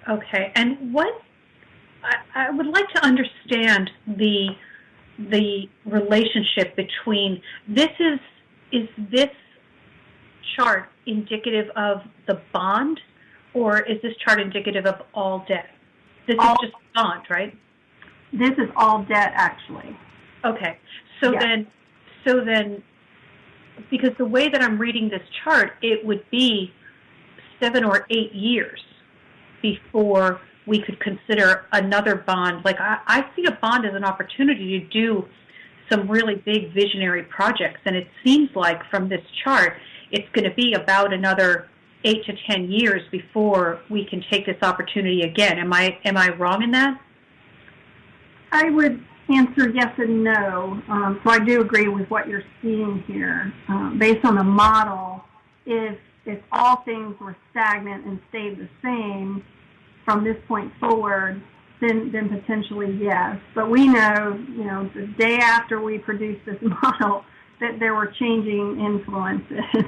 Okay, and I would like to understand the relationship between this. Is this chart indicative of the bond, or is this chart indicative of all debt? This is just bond, right? This is all debt, actually. Okay, so yes. then, because the way that I'm reading this chart, it would be 7 or 8 years before we could consider another bond. Like I see a bond as an opportunity to do some really big visionary projects, and it seems like from this chart, it's going to be about another 8 to 10 years before we can take this opportunity again. Am I wrong in that? I would answer yes and no. So I do agree with what you're seeing here. Based on the model, if all things were stagnant and stayed the same from this point forward, then potentially yes. But we know, the day after we produced this model, that there were changing influences.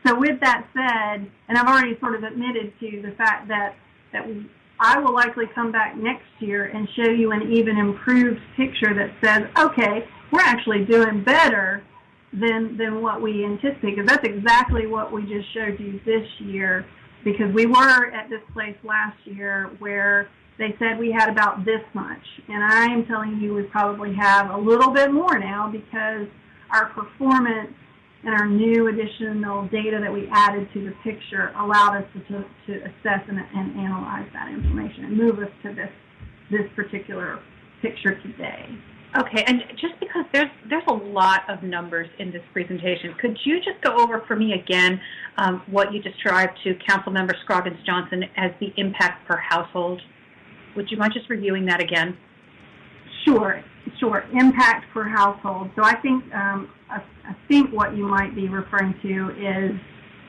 So with that said, and I've already sort of admitted to the fact that I will likely come back next year and show you an even improved picture that says, okay, we're actually doing better than what we anticipate, because that's exactly what we just showed you this year, because we were at this place last year where they said we had about this much, and I am telling you we probably have a little bit more now because our performance and our new additional data that we added to the picture allowed us to assess and analyze that information and move us to this particular picture today. Okay, and just because there's a lot of numbers in this presentation, could you just go over for me again what you described to Councilmember Scroggins-Johnson as the impact per household? Would you mind just reviewing that again? Sure. Impact per household. So I think what you might be referring to is,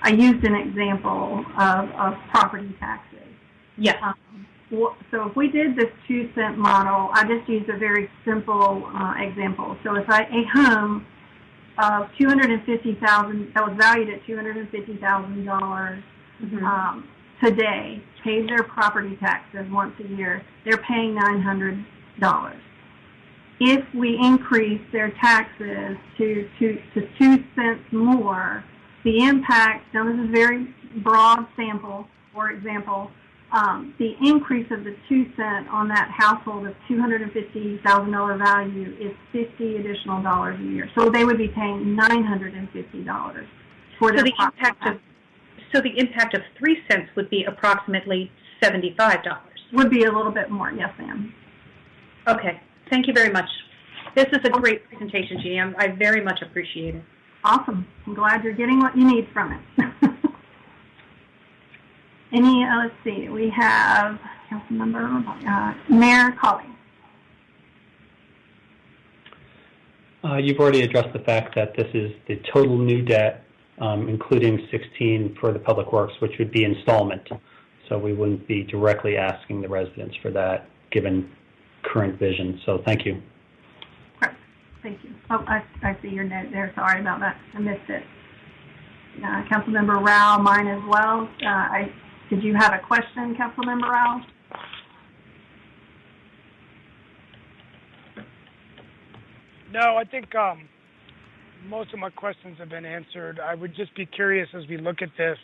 I used an example of property taxes. Yes. So if we did this 2-cent model, I just used a very simple example. So if a home of $250,000 that was valued at $250,000 today pays their property taxes once a year, they're paying $900. If we increase their taxes to 2 cents more, the impact, now this is a very broad sample, for example, the increase of the 2 cent on that household of $250,000 value is $50 additional dollars a year. So they would be paying $950 for their property. So the impact of 3 cents would be approximately $75. Would be a little bit more, yes, ma'am. Okay, thank you very much. This is a great presentation, Jeannie. I very much appreciate it. Awesome. I'm glad you're getting what you need from it. Let's see, we have Councilmember Mayor Colley. You've already addressed the fact that this is the total new debt, including 16 for the Public Works, which would be installment. So we wouldn't be directly asking the residents for that, given current vision. So thank you. Right. Thank you. Oh, I see your note there. Sorry about that. I missed it. Councilmember Rao, mine as well. Did you have a question, Councilmember Rao? No, I think most of my questions have been answered. I would just be curious as we look at this,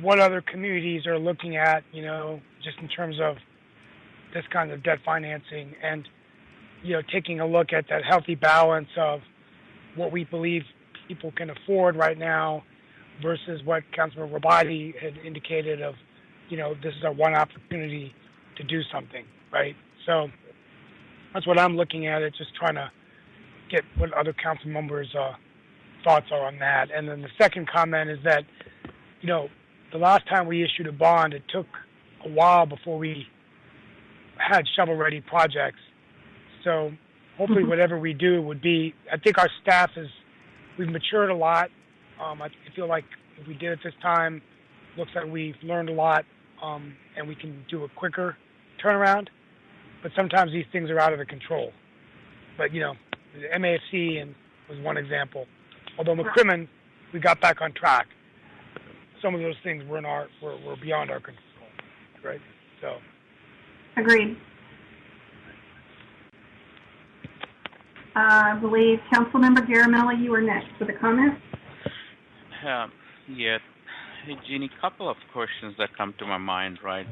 what other communities are looking at, just in terms of this kind of debt financing and, taking a look at that healthy balance of what we believe people can afford right now versus what Councilman Rabadi had indicated of, this is our one opportunity to do something, right? So that's what I'm looking at. It's just trying to get what other council members' thoughts are on that. And then the second comment is that, the last time we issued a bond, it took a while before we had shovel-ready projects. So hopefully whatever we do would be, I think our staff we've matured a lot. I feel like if we did it this time, looks like we've learned a lot, and we can do a quicker turnaround. But sometimes these things are out of the control. But, the MAFC was one example. Although McCrimmon, we got back on track. Some of those things were beyond our control, right? So. Agreed. I believe Councilmember Garamella, you were next with a comment. Yeah. Hey, Jeannie, couple of questions that come to my mind, right?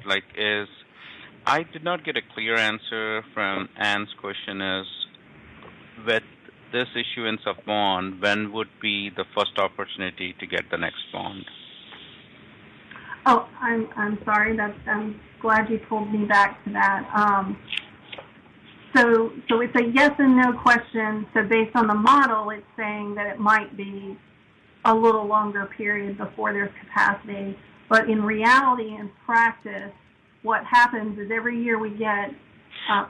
I did not get a clear answer from Anne's question is, with this issuance of bond, when would be the first opportunity to get the next bond? Oh, I'm sorry. I'm glad you pulled me back to that. So it's a yes and no question. So based on the model, it's saying that it might be a little longer period before there's capacity. But in reality, in practice, what happens is every year we get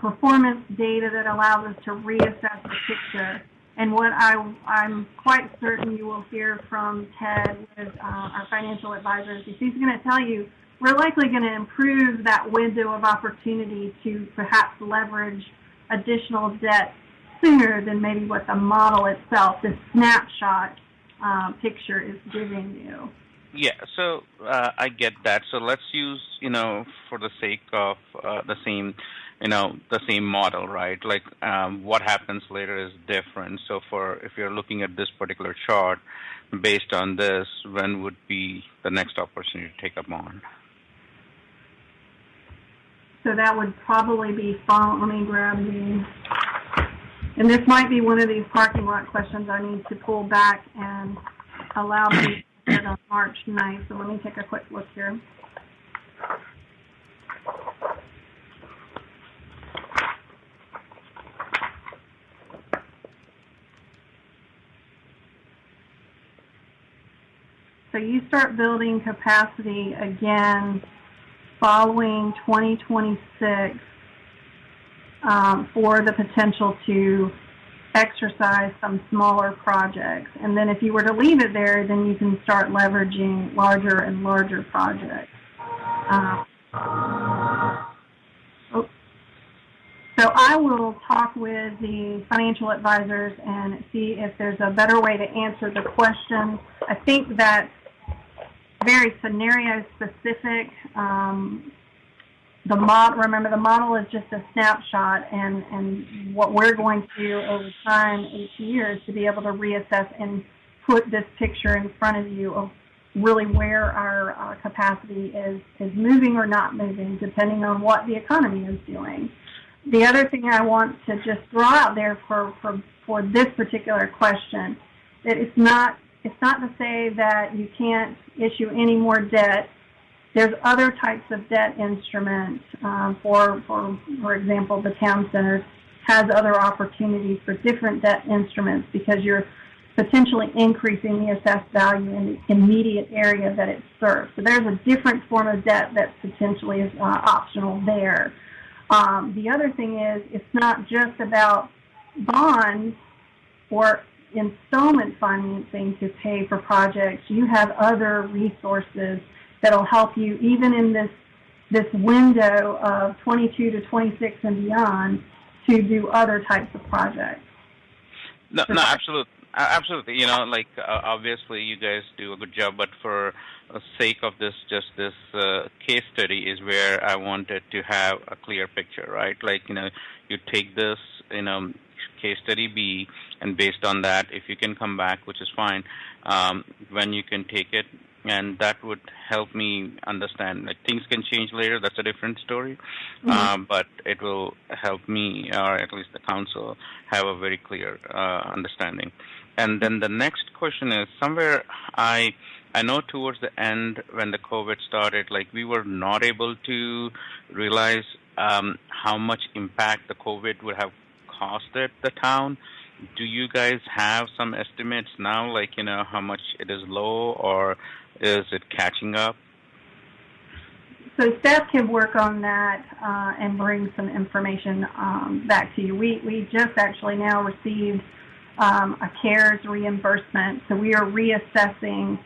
performance data that allows us to reassess the picture. And what I'm quite certain you will hear from Ted with our financial advisors is he's going to tell you we're likely going to improve that window of opportunity to perhaps leverage additional debt sooner than maybe what the model itself, the snapshot picture is giving you. Yeah, so I get that. So let's use, for the sake of the same model, right? Like what happens later is different. So if you're looking at this particular chart, based on this, when would be the next opportunity to take up on? So that would probably be let me grab the, and this might be one of these parking lot questions I need to pull back and allow me to get on March 9th. So let me take a quick look here. So you start building capacity again following 2026 for the potential to exercise some smaller projects. And then if you were to leave it there, then you can start leveraging larger and larger projects. So I will talk with the financial advisors and see if there's a better way to answer the question. I think that very scenario specific. Remember, the model is just a snapshot, and what we're going to do over time each year is to be able to reassess and put this picture in front of you of really where our capacity is moving or not moving, depending on what the economy is doing. The other thing I want to just throw out there for this particular question, that it's not to say that you can't issue any more debt. There's other types of debt instruments. For example, the town center has other opportunities for different debt instruments because you're potentially increasing the assessed value in the immediate area that it serves. So there's a different form of debt that potentially is optional there. The other thing is it's not just about bonds or installment financing to pay for projects. You have other resources that'll help you even in this window of 22 to 26 and beyond to do other types of projects. No, absolutely. Absolutely. Obviously you guys do a good job, but for the sake of this case study is where I wanted to have a clear picture, right? You take this, case study B, and based on that, if you can come back, which is fine, when you can take it, and that would help me understand. Things can change later, that's a different story, but it will help me, or at least the council, have a very clear understanding. And then the next question is, somewhere I know towards the end when the COVID started, we were not able to realize how much impact the COVID would have costed the town. Do you guys have some estimates now, how much it is low, or is it catching up? So staff can work on that and bring some information back to you. We just actually now received a CARES reimbursement, so we are reassessing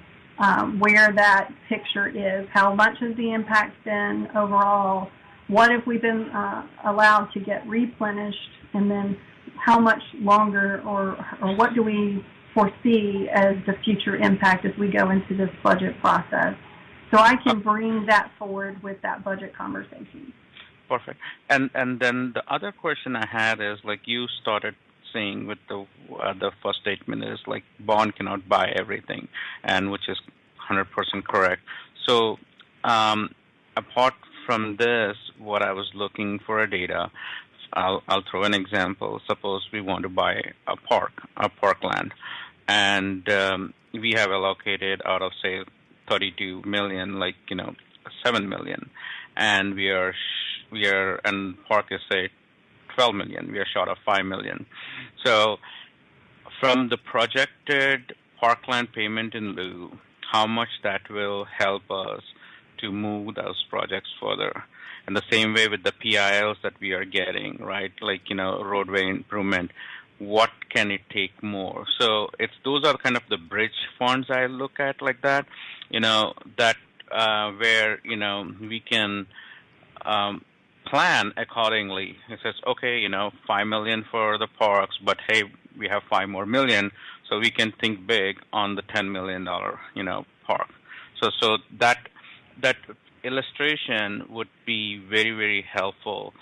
where that picture is, how much has the impact been overall, what have we been allowed to get replenished, and then how much longer or what do we foresee as the future impact as we go into this budget process. So I can bring that forward with that budget conversation. Perfect. And then the other question I had is, you started saying with the first statement is, bond cannot buy everything, and which is 100% correct. So apart from this, what I was looking for a data, I'll throw an example. Suppose we want to buy a parkland, and we have allocated out of, say, 32 million, 7 million, and we are and park is, say, 12 million. We are short of 5 million. So from the projected parkland payment in lieu, how much that will help us to move those projects further. And the same way with the PILs that we are getting, right? Like, roadway improvement. What can it take more? So those are kind of the bridge funds I look at like that, that where, we can plan accordingly. It says, okay, 5 million for the parks, but hey, we have 5 more million, so we can think big on the $10 million, park. So that illustration would be very, very helpful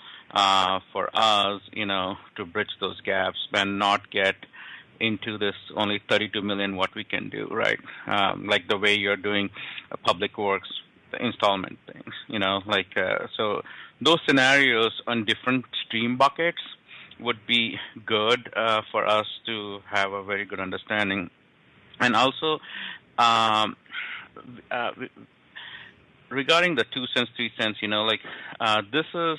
for us, to bridge those gaps and not get into this only 32 million what we can do, right? Like the way you're doing public works, the installment things, so those scenarios on different stream buckets would be good for us to have a very good understanding. And also, regarding the 2 cents, 3 cents, this is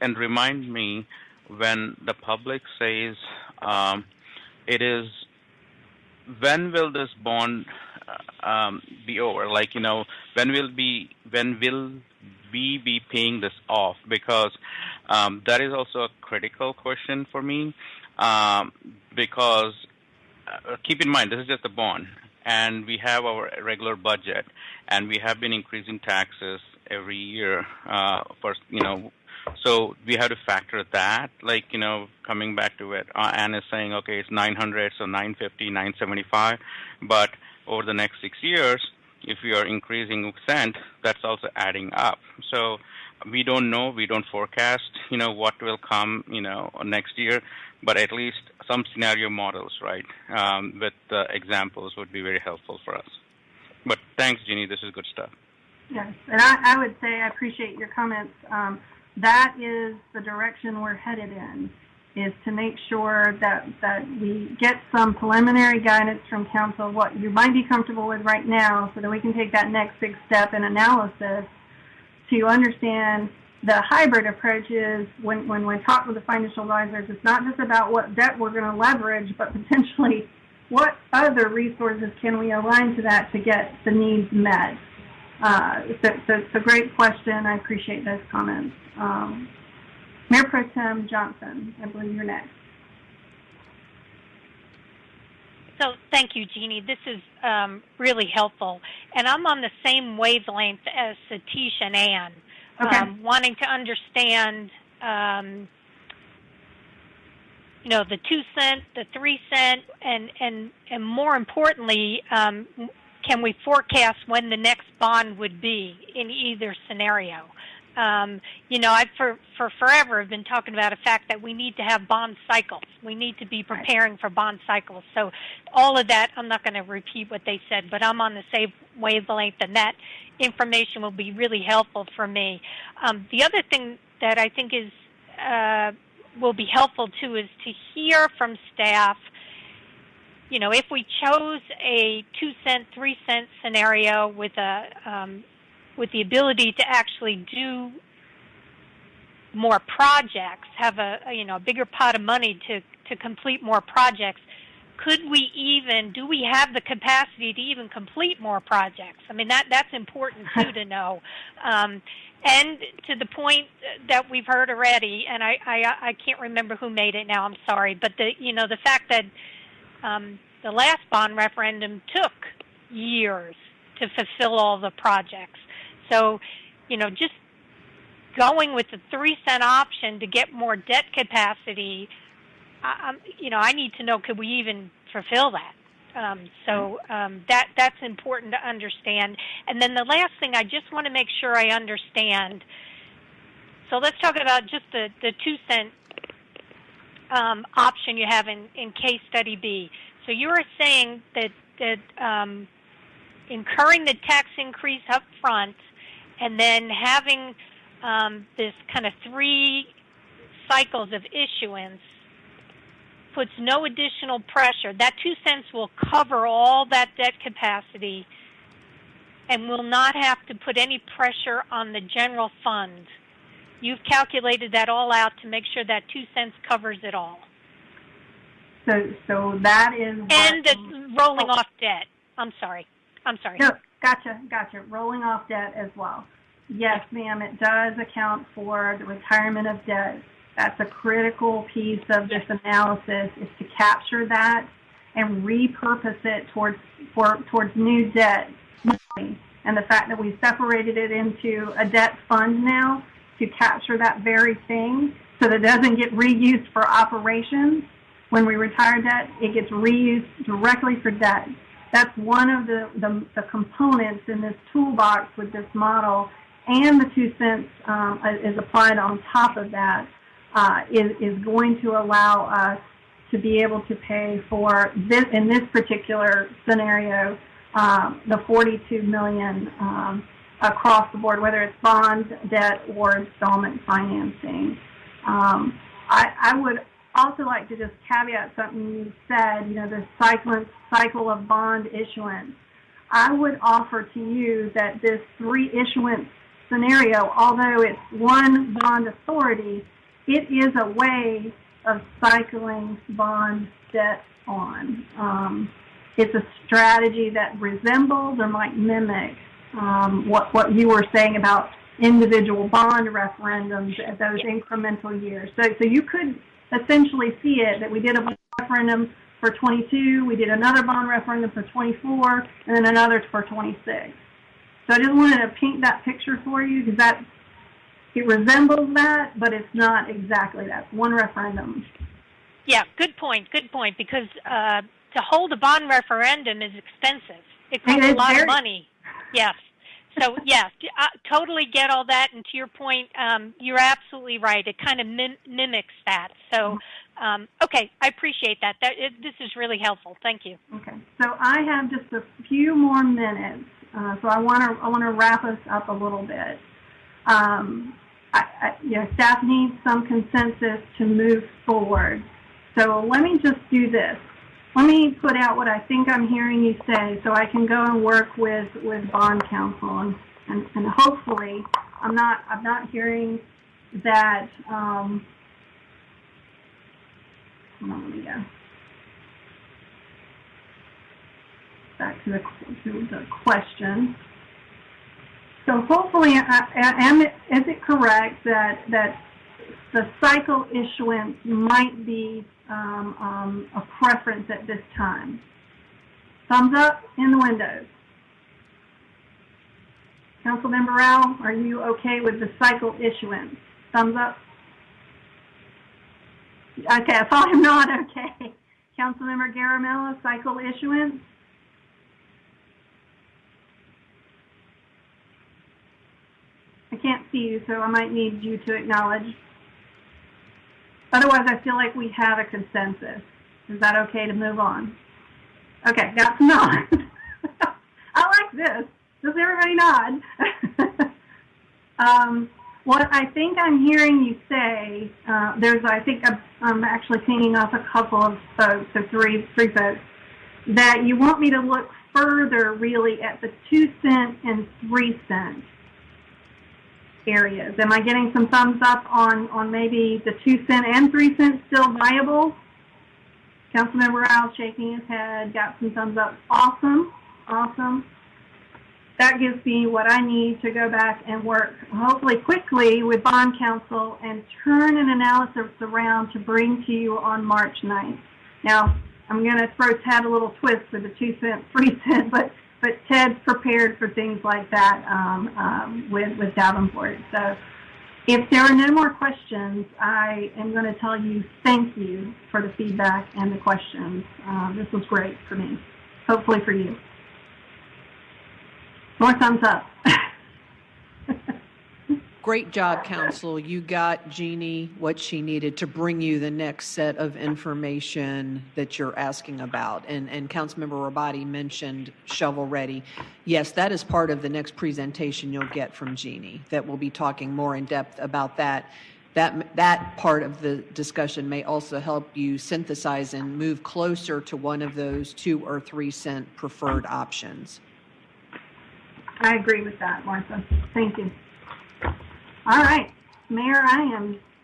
and remind me when the public says it is, when will this bond be over? When will we be paying this off? Because that is also a critical question for me. Because keep in mind, this is just a bond, and we have our regular budget, and we have been increasing taxes every year so we have to factor that, coming back to it. Anne is saying, okay, it's 900, so 950, 975, but over the next 6 years, if we are increasing cent, that's also adding up. So we don't know, we don't forecast, what will come, next year, but at least some scenario models, right, with examples would be very helpful for us. But thanks, Jeannie, this is good stuff. Yes, and I would say I appreciate your comments. That is the direction we're headed in, is to make sure that we get some preliminary guidance from council, what you might be comfortable with right now, so that we can take that next big step in analysis to understand the hybrid approaches. When we talk with the financial advisors, it's not just about what debt we're going to leverage, but potentially what other resources can we align to that to get the needs met. So it's a great question. I appreciate those comments. Mayor Pro Tem Johnson, I believe you're next. So thank you, Jeannie. This is really helpful. And I'm on the same wavelength as Satish and Ann, wanting to understand, the 2 cent, the 3 cent, and more importantly, can we forecast when the next bond would be in either scenario? I've for forever have been talking about the fact that we need to have bond cycles. We need to be preparing for bond cycles. So all of that, I'm not going to repeat what they said, but I'm on the same wavelength, and that information will be really helpful for me. The other thing that I think is will be helpful too is to hear from staff. If we chose a 2 cent, 3 cent scenario with the ability to actually do more projects, have a bigger pot of money to complete more projects, do we have the capacity to even complete more projects? I mean, that's important too to know. And to the point that we've heard already, and I can't remember who made it now, I'm sorry, but the fact that the last bond referendum took years to fulfill all the projects. So, just going with the 3 cent option to get more debt capacity, I need to know, could we even fulfill that? That's important to understand. And then the last thing, I just want to make sure I understand. So let's talk about just the 2 cent option you have in case study B. So you are saying that incurring the tax increase up front and then having this kind of 3 cycles of issuance puts no additional pressure. That 2 cents will cover all that debt capacity and will not have to put any pressure on the general fund you've calculated that all out to make sure that 2 cents covers it all. So that is and the rolling off debt. I'm sorry. No, gotcha. Rolling off debt as well. Yes, ma'am, it does account for the retirement of debt. That's a critical piece of this analysis, is to capture that and repurpose it towards new debt. And the fact that we separated it into a debt fund now to capture that very thing so that it doesn't get reused for operations. When we retire debt, it gets reused directly for debt. That's one of the components in this toolbox with this model, and the 2 cents is applied on top of that, is going to allow us to be able to pay for this, in this particular scenario, the $42 million across the board, whether it's bond, debt, or installment financing. I would also like to just caveat something you said, the cycle of bond issuance. I would offer to you that this 3 issuance scenario, although it's one bond authority, it is a way of cycling bond debt on. It's a strategy that resembles or might mimic what you were saying about individual bond referendums at those incremental years. So you could essentially see it that we did a bond referendum for 22, we did another bond referendum for 24, and then another for 26. So I just wanted to paint that picture for you because it resembles that, but it's not exactly that. One referendum. Yeah, good point, because to hold a bond referendum is expensive. It costs a lot of money. Yes. So, yeah, I totally get all that. And to your point, you're absolutely right. It kind of mimics that. So, okay, I appreciate that. This is really helpful. Thank you. Okay. So I have just a few more minutes. So I want to wrap us up a little bit. Staff needs some consensus to move forward. So let me just do this. Let me put out what I think I'm hearing you say so I can go and work with bond counsel and hopefully I'm not hearing that hold on, let me go back to the question. So hopefully is it correct that the cycle issuance might be a preference at this time? Thumbs up in the windows. Councilmember Rao, are you okay with the cycle issuance? Thumbs up. Okay, I thought I'm not okay. Councilmember Garamella, cycle issuance? I can't see you, so I might need you to acknowledge. Otherwise, I feel like we have a consensus. Is that okay to move on? Okay, that's not. I like this. Does everybody nod? What I think I'm hearing you say, I think I'm actually pinging off a couple of folks, so three folks, that you want me to look further really at the 2 cent and 3 cent areas. Am I getting some thumbs up on maybe the 2 cent and 3 cent still viable? Councilmember Rao shaking his head, got some thumbs up. Awesome. That gives me what I need to go back and work, hopefully quickly, with bond counsel and turn an analysis around to bring to you on March 9th. Now, I'm going to throw Ted a little twist for the 2 cent, 3 cent, but Ted's prepared for things like that with Davenport. So if there are no more questions, I am going to tell you thank you for the feedback and the questions. This was great for me, hopefully for you. More thumbs up. Great job, Council. You got Jeannie what she needed to bring you the next set of information that you're asking about. And Councilmember Rabati mentioned shovel ready. Yes, that is part of the next presentation you'll get from Jeannie, that will be talking more in depth about that. That part of the discussion may also help you synthesize and move closer to one of those 2 or 3 cent preferred options. I agree with that, Martha. Thank you. All right. Mayor,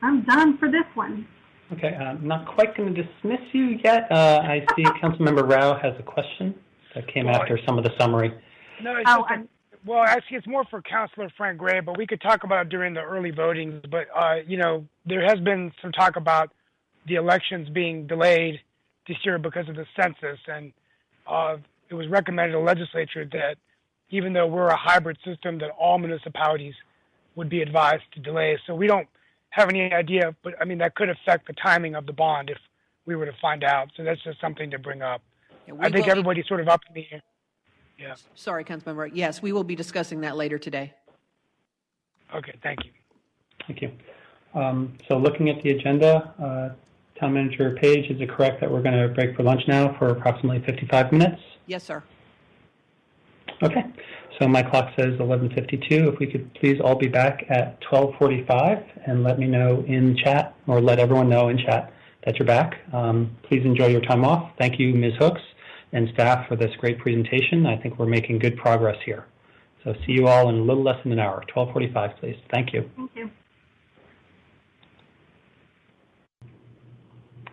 I'm done for this one. Okay, I'm not quite going to dismiss you yet. I see Councilmember Rao has a question that came after some of the summary. No, it's well, actually, it's more for Councilor Frank Gray, but we could talk about it during the early voting. But, there has been some talk about the elections being delayed this year because of the census. And it was recommended to the legislature that even though we're a hybrid system, that all municipalities would be advised to delay. So we don't have any idea, but, I mean, that could affect the timing of the bond if we were to find out. So that's just something to bring up. Yeah, I think everybody's sort of up in the air. Yeah. Sorry, Councilmember. Yes, we will be discussing that later today. Okay, thank you. Thank you. So looking at the agenda, Town Manager Page, is it correct that we're going to break for lunch now for approximately 55 minutes? Yes, sir. Okay. So my clock says 11:52. If we could please all be back at 12:45 and let me know in chat, or let everyone know in chat that you're back. Please enjoy your time off. Thank you, Ms. Hooks and staff, for this great presentation. I think we're making good progress here. So see you all in a little less than an hour. 12:45, please. Thank you. Thank you.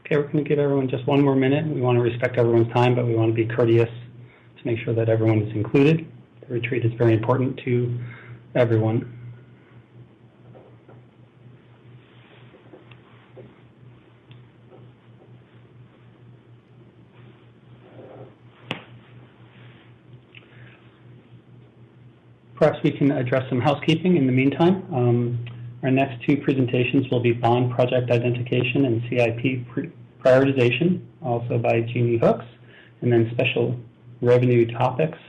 Okay, we're going to give everyone just one more minute. We want to respect everyone's time, but we want to be courteous to make sure that everyone is included. The retreat is very important to everyone. Perhaps we can address some housekeeping in the meantime. Our next two presentations will be bond project identification and CIP prioritization, also by Jeannie Hooks, and then special revenue topics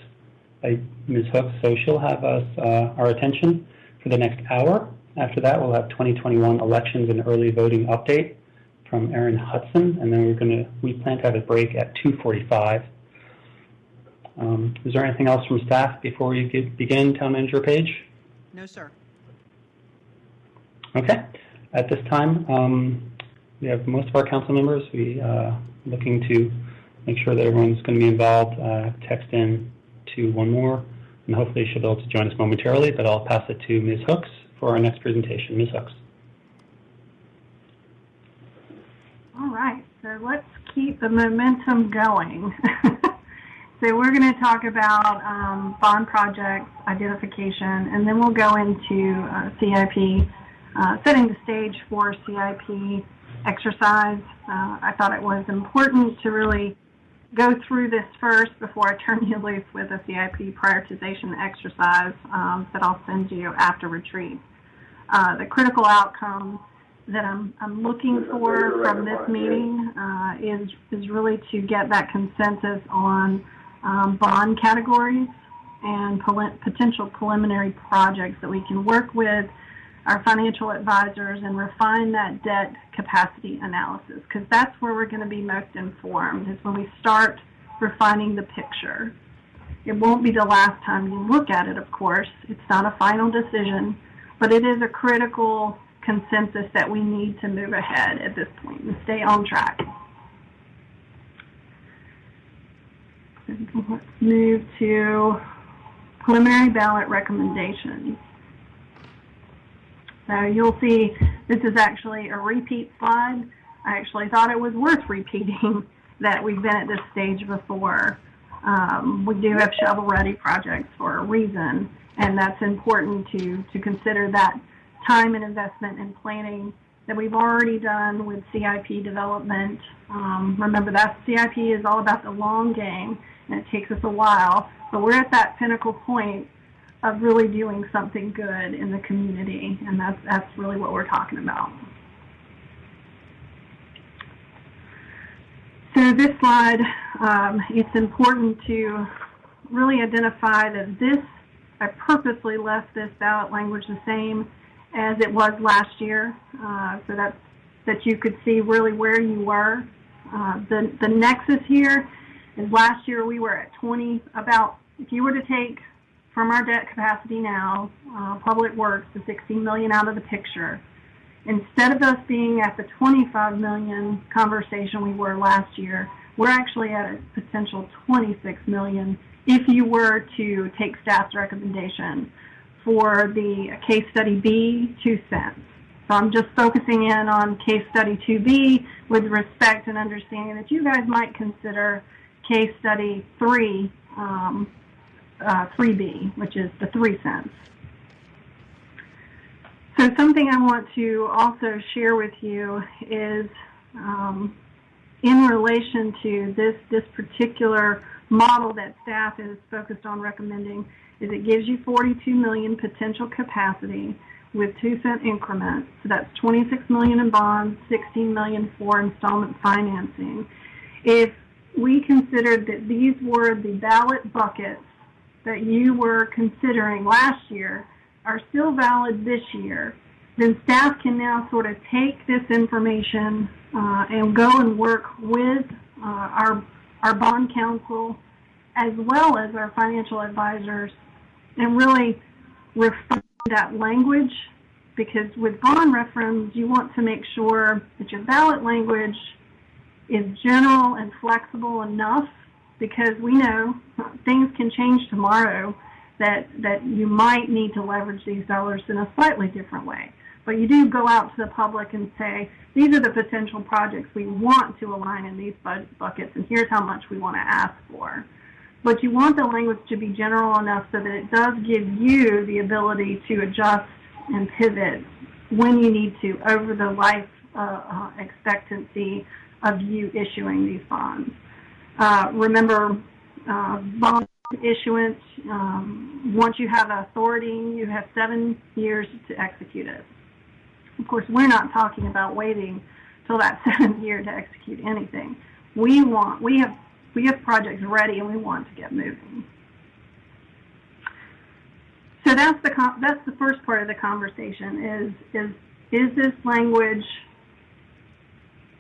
by Ms. Hooks. So she'll have us our attention for the next hour. After that, we'll have 2021 elections and early voting update from Erin Hudson, and then we plan to have a break at 2:45. Is there anything else from staff before we begin, Town Manager Page? No, sir. Okay. At this time, we have most of our council members. We looking to make sure that everyone's going to be involved. Text in to one more, and hopefully she'll be able to join us momentarily, but I'll pass it to Ms. Hooks for our next presentation. Ms. Hooks. All right, so let's keep the momentum going. So we're going to talk about bond projects, identification, and then we'll go into CIP, setting the stage for CIP exercise. I thought it was important to really go through this first before I turn you loose with a CIP prioritization exercise that I'll send you after retreat. The critical outcome that I'm looking for from this meeting is really to get that consensus on bond categories and potential preliminary projects that we can work with our financial advisors and refine that debt capacity analysis, because that's where we're going to be most informed, is when we start refining the picture. It won't be the last time you look at it, of course. It's not a final decision, but it is a critical consensus that we need to move ahead at this point and stay on track. Let's move to preliminary ballot recommendations. So you'll see this is actually a repeat slide. I actually thought it was worth repeating that we've been at this stage before. We do have shovel-ready projects for a reason, and that's important to consider that time and investment in planning that we've already done with CIP development. Remember, that CIP is all about the long game, and it takes us a while, but we're at that pinnacle point of really doing something good in the community, and that's really what we're talking about. So this slide, it's important to really identify that I purposely left this ballot language the same as it was last year, so that you could see really where you were. The nexus here is last year we were at 20, if you were to take from our debt capacity now, Public Works, the $16 million out of the picture, instead of us being at the $25 million conversation we were last year, we're actually at a potential $26 million if you were to take staff's recommendation for the case study B, 2 cents. So I'm just focusing in on case study 2B with respect and understanding that you guys might consider case study 3B, which is the 3 cents. So something I want to also share with you is in relation to this particular model that staff is focused on recommending, is it gives you 42 million potential capacity with 2-cent increments. So that's 26 million in bonds, 16 million for installment financing. If we considered that these were the ballot buckets that you were considering last year are still valid this year, then staff can now sort of take this information and go and work with our bond counsel as well as our financial advisors and really refine that language, because with bond referendums, you want to make sure that your ballot language is general and flexible enough, because we know things can change tomorrow, that you might need to leverage these dollars in a slightly different way. But you do go out to the public and say, these are the potential projects we want to align in these buckets, and here's how much we want to ask for. But you want the language to be general enough so that it does give you the ability to adjust and pivot when you need to over the life expectancy of you issuing these bonds. Remember, bond issuance, once you have authority, you have 7 years to execute it. Of course, we're not talking about waiting till that 7th year to execute anything. We have projects ready, and we want to get moving. So that's the first part of the conversation. Is this language,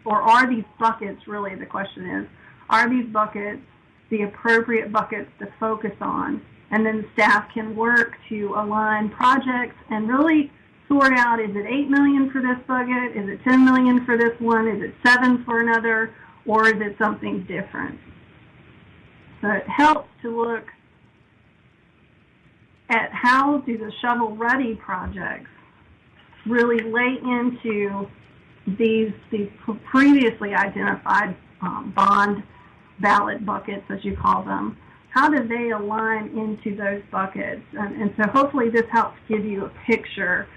or are these buckets, really the question is, are these buckets the appropriate buckets to focus on? And then staff can work to align projects and really sort out, is it 8 million for this bucket? Is it 10 million for this one? Is it 7 for another? Or is it something different? So it helps to look at how do the shovel-ready projects really lay into these previously identified bond ballot buckets, as you call them. How do they align into those buckets? And so hopefully this helps give you a picture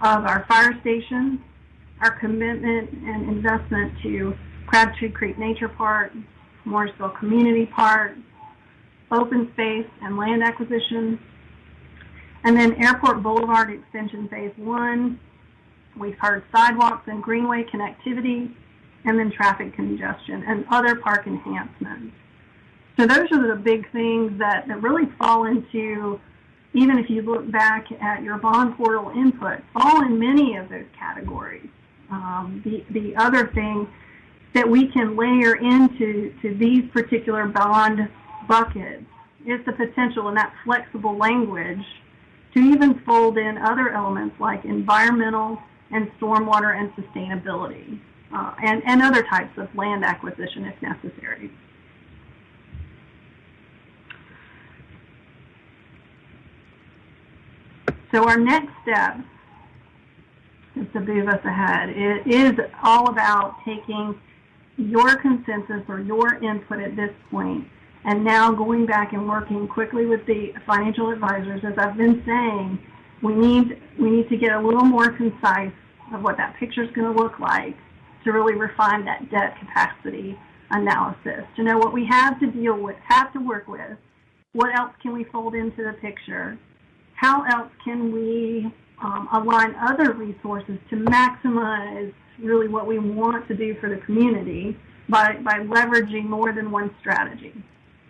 of our fire station, our commitment and investment to Crabtree Creek Nature Park, Morrisville Community Park, open space and land acquisition, and then Airport Boulevard Extension Phase 1. We've heard sidewalks and greenway connectivity, and then traffic congestion and other park enhancements. So those are the big things that really fall into, even if you look back at your bond portal input, fall in many of those categories. The other thing that we can layer into these particular bond buckets is the potential in that flexible language to even fold in other elements like environmental and stormwater and sustainability, and other types of land acquisition if necessary. So our next step, just to move us ahead, it is all about taking your consensus or your input at this point and now going back and working quickly with the financial advisors. As I've been saying, we need to get a little more concise of what that picture is going to look like to really refine that debt capacity analysis, to know what we have to deal with, have to work with, what else can we fold into the picture, how else can we align other resources to maximize really what we want to do for the community by leveraging more than one strategy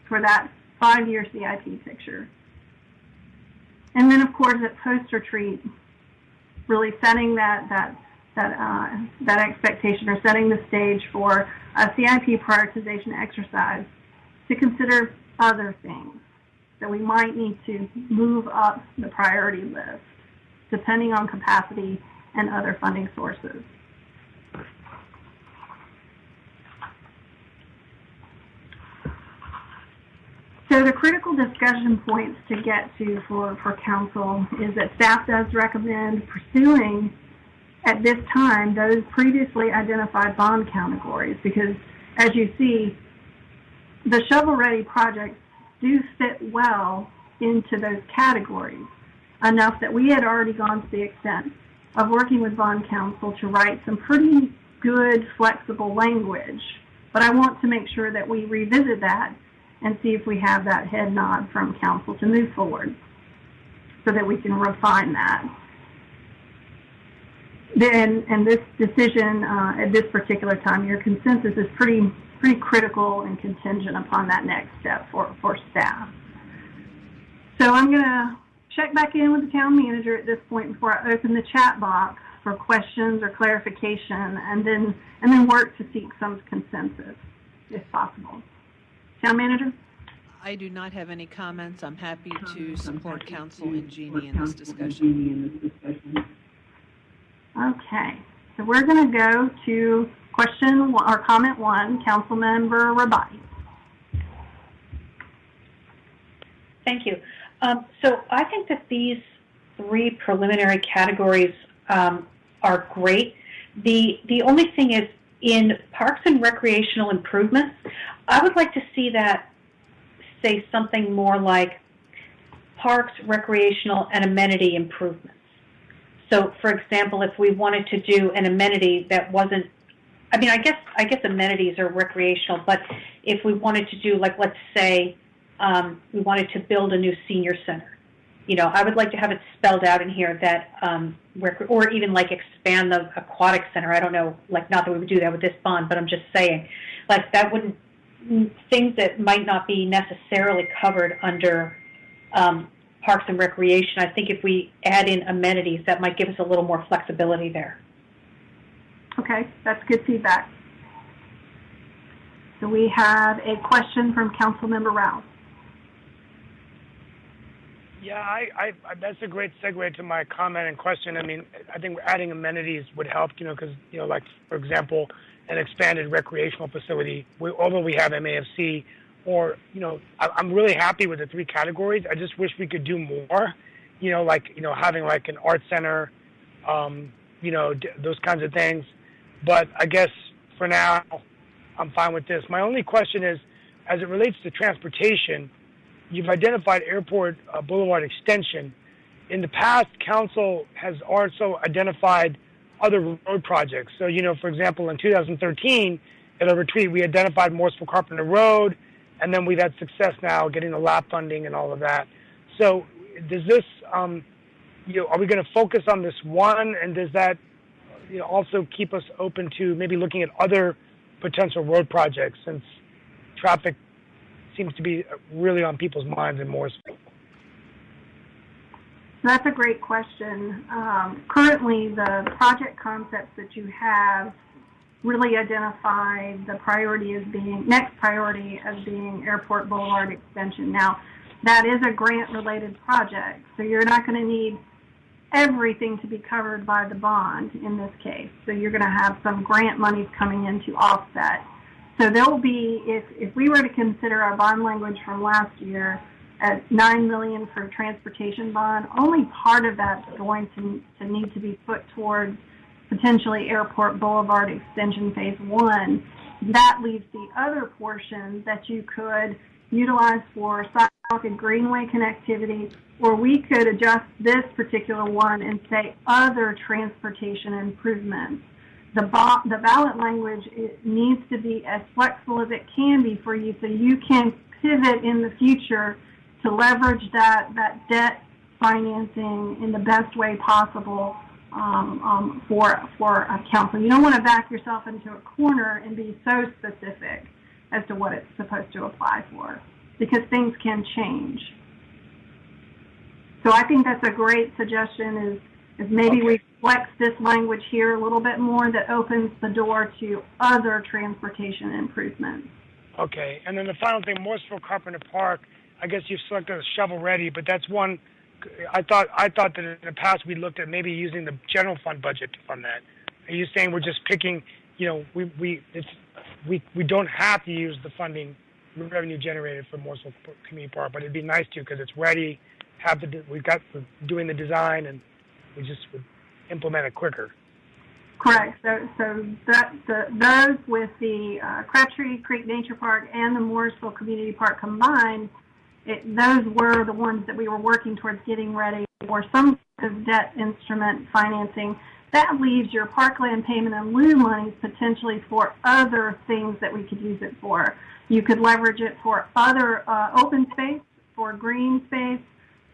for that 5-year CIP picture. And then, of course, at post-retreat, really setting that expectation or setting the stage for a CIP prioritization exercise to consider other things that we might need to move up the priority list depending on capacity and other funding sources. So the critical discussion points to get to for council is that staff does recommend pursuing at this time those previously identified bond categories, because as you see, the shovel-ready projects do fit well into those categories, enough that we had already gone to the extent of working with bond counsel to write some pretty good flexible language. But I want to make sure that we revisit that and see if we have that head nod from council to move forward so that we can refine that. Then, and this decision at this particular time, your consensus is pretty critical and contingent upon that next step for staff. So I'm going to check back in with the town manager at this point before I open the chat box for questions or clarification, and then work to seek some consensus if possible. Town manager? I do not have any comments. I'm happy to support Council and Jeannie in this discussion. Okay, so we're going to go to question or comment one, Councilmember Rabati. Thank you. So I think that these three preliminary categories are great. The only thing is, in parks and recreational improvements, I would like to see that say something more like parks, recreational, and amenity improvements. So, for example, if we wanted to do an amenity that wasn't, I mean, I guess amenities are recreational, but if we wanted to do, like, let's say we wanted to build a new senior center, you know, I would like to have it spelled out in here that, or even like expand the aquatic center. I don't know, like, not that we would do that with this bond, but I'm just saying, like, that wouldn't, things that might not be necessarily covered under Parks and Recreation. I think if we add in amenities, that might give us a little more flexibility there. Okay, that's good feedback. So we have a question from Councilmember Rouse. Yeah, I that's a great segue to my comment and question. I mean, I think adding amenities would help, you know, because, you know, like, for example, an expanded recreational facility, although we have MAFC, or, you know, I'm really happy with the three categories. I just wish we could do more, you know, like, you know, having like an art center, you know, those kinds of things. But I guess for now, I'm fine with this. My only question is, as it relates to transportation, you've identified Airport Boulevard Extension. In the past, council has also identified other road projects. So, you know, for example, in 2013, at a retreat, we identified Morrisville Carpenter Road, and then we've had success now getting the LAP funding and all of that. So does this, you know, are we going to focus on this one, and does that, you know, also keep us open to maybe looking at other potential road projects, since traffic seems to be really on people's minds in Morrisville? That's a great question. Currently, the project concepts that you have really identify the priority as being, next priority as being Airport Boulevard Extension. Now, that is a grant-related project, so you're not going to need everything to be covered by the bond in this case. So you're going to have some grant monies coming in to offset. So there will be, if we were to consider our bond language from last year at $9 million for transportation bond, only part of that's going to need to be put towards potentially Airport Boulevard Extension Phase 1. That leaves the other portion that you could utilize for sidewalk and greenway connectivity, or we could adjust this particular one and say other transportation improvements. The ballot language, it needs to be as flexible as it can be for you, so you can pivot in the future to leverage that debt financing in the best way possible for a council. You don't want to back yourself into a corner and be so specific as to what it's supposed to apply for, because things can change. So I think that's a great suggestion, is maybe we flex this language here a little bit more that opens the door to other transportation improvements. Okay, and then the final thing, Morrisville Carpenter Park, I guess you've selected a shovel ready, but that's one. I thought that in the past we looked at maybe using the general fund budget to fund that. Are you saying we're just picking? You know, we don't have to use the funding revenue generated from Morrisville Community Park, but it'd be nice to, because it's ready. We're doing the design, and we just would implement it quicker. Correct. So those with the Crabtree Creek Nature Park and the Morrisville Community Park combined, those were the ones that we were working towards getting ready for some sort of debt instrument financing. That leaves your parkland payment in lieu money potentially for other things that we could use it for. You could leverage it for other open space, for green space,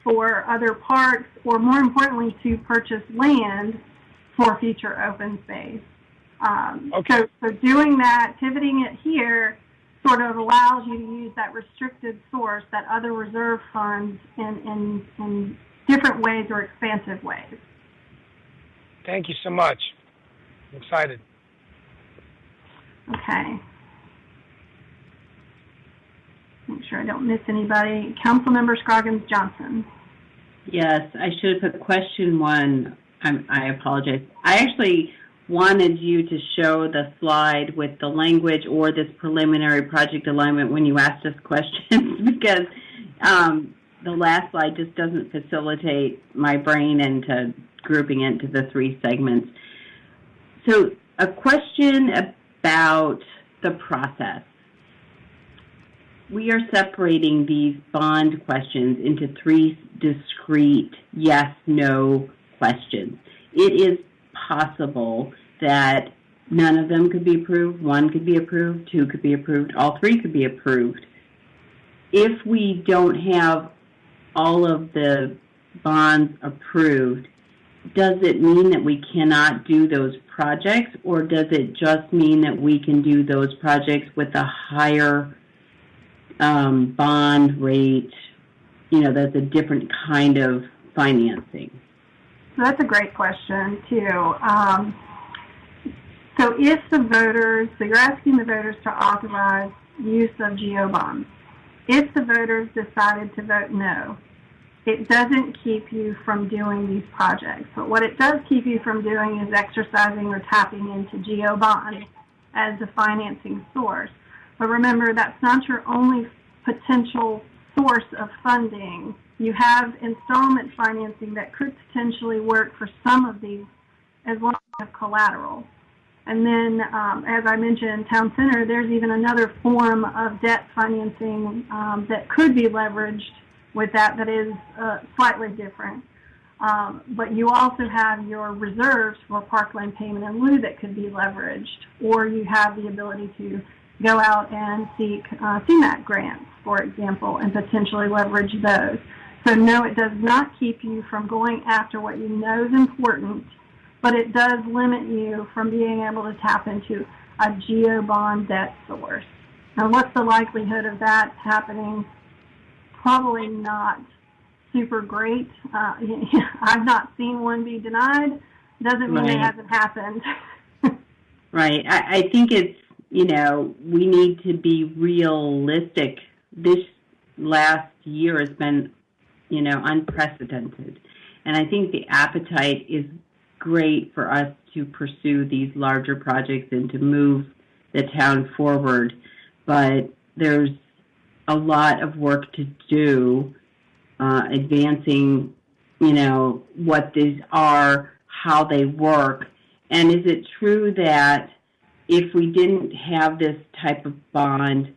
for other parks, or more importantly, to purchase land for future open space. Okay. So doing that, pivoting it here, sort of allows you to use that restricted source, that other reserve funds, in different ways or expansive ways. Thank you so much. I'm excited. Okay. Make sure I don't miss anybody. Councilmember Scroggins-Johnson. Yes, I should have put question one. I apologize. I actually wanted you to show the slide with the language or this preliminary project alignment when you asked us questions because the last slide just doesn't facilitate my brain into grouping it into the three segments. So a question about the process. We are separating these bond questions into three discrete yes-no questions. It is possible that none of them could be approved, one could be approved, two could be approved, all three could be approved. If we don't have all of the bonds approved, does it mean that we cannot do those projects, or does it just mean that we can do those projects with a higher bond rate, that's a different kind of financing? So that's a great question, too. So if the voters, so you're asking the voters to authorize use of GO bonds. If the voters decided to vote no, it doesn't keep you from doing these projects. But what it does keep you from doing is exercising or tapping into GO bonds as the financing source. But remember, that's not your only potential source of funding. You have installment financing that could potentially work for some of these as well as collateral. And then, as I mentioned, Town Center, there's even another form of debt financing that could be leveraged with that is slightly different. But you also have your reserves for parkland payment in lieu that could be leveraged, or you have the ability to go out and seek CMAQ grants, for example, and potentially leverage those. So no, it does not keep you from going after what you know is important, but it does limit you from being able to tap into a GO bond debt source. Now, what's the likelihood of that happening? Probably not super great. I've not seen one be denied. Doesn't mean it hasn't happened. Right. I think it's, we need to be realistic. This last year has been, unprecedented. And I think the appetite is great for us to pursue these larger projects and to move the town forward. But there's a lot of work to do advancing, what these are, how they work. And is it true that if we didn't have this type of bond,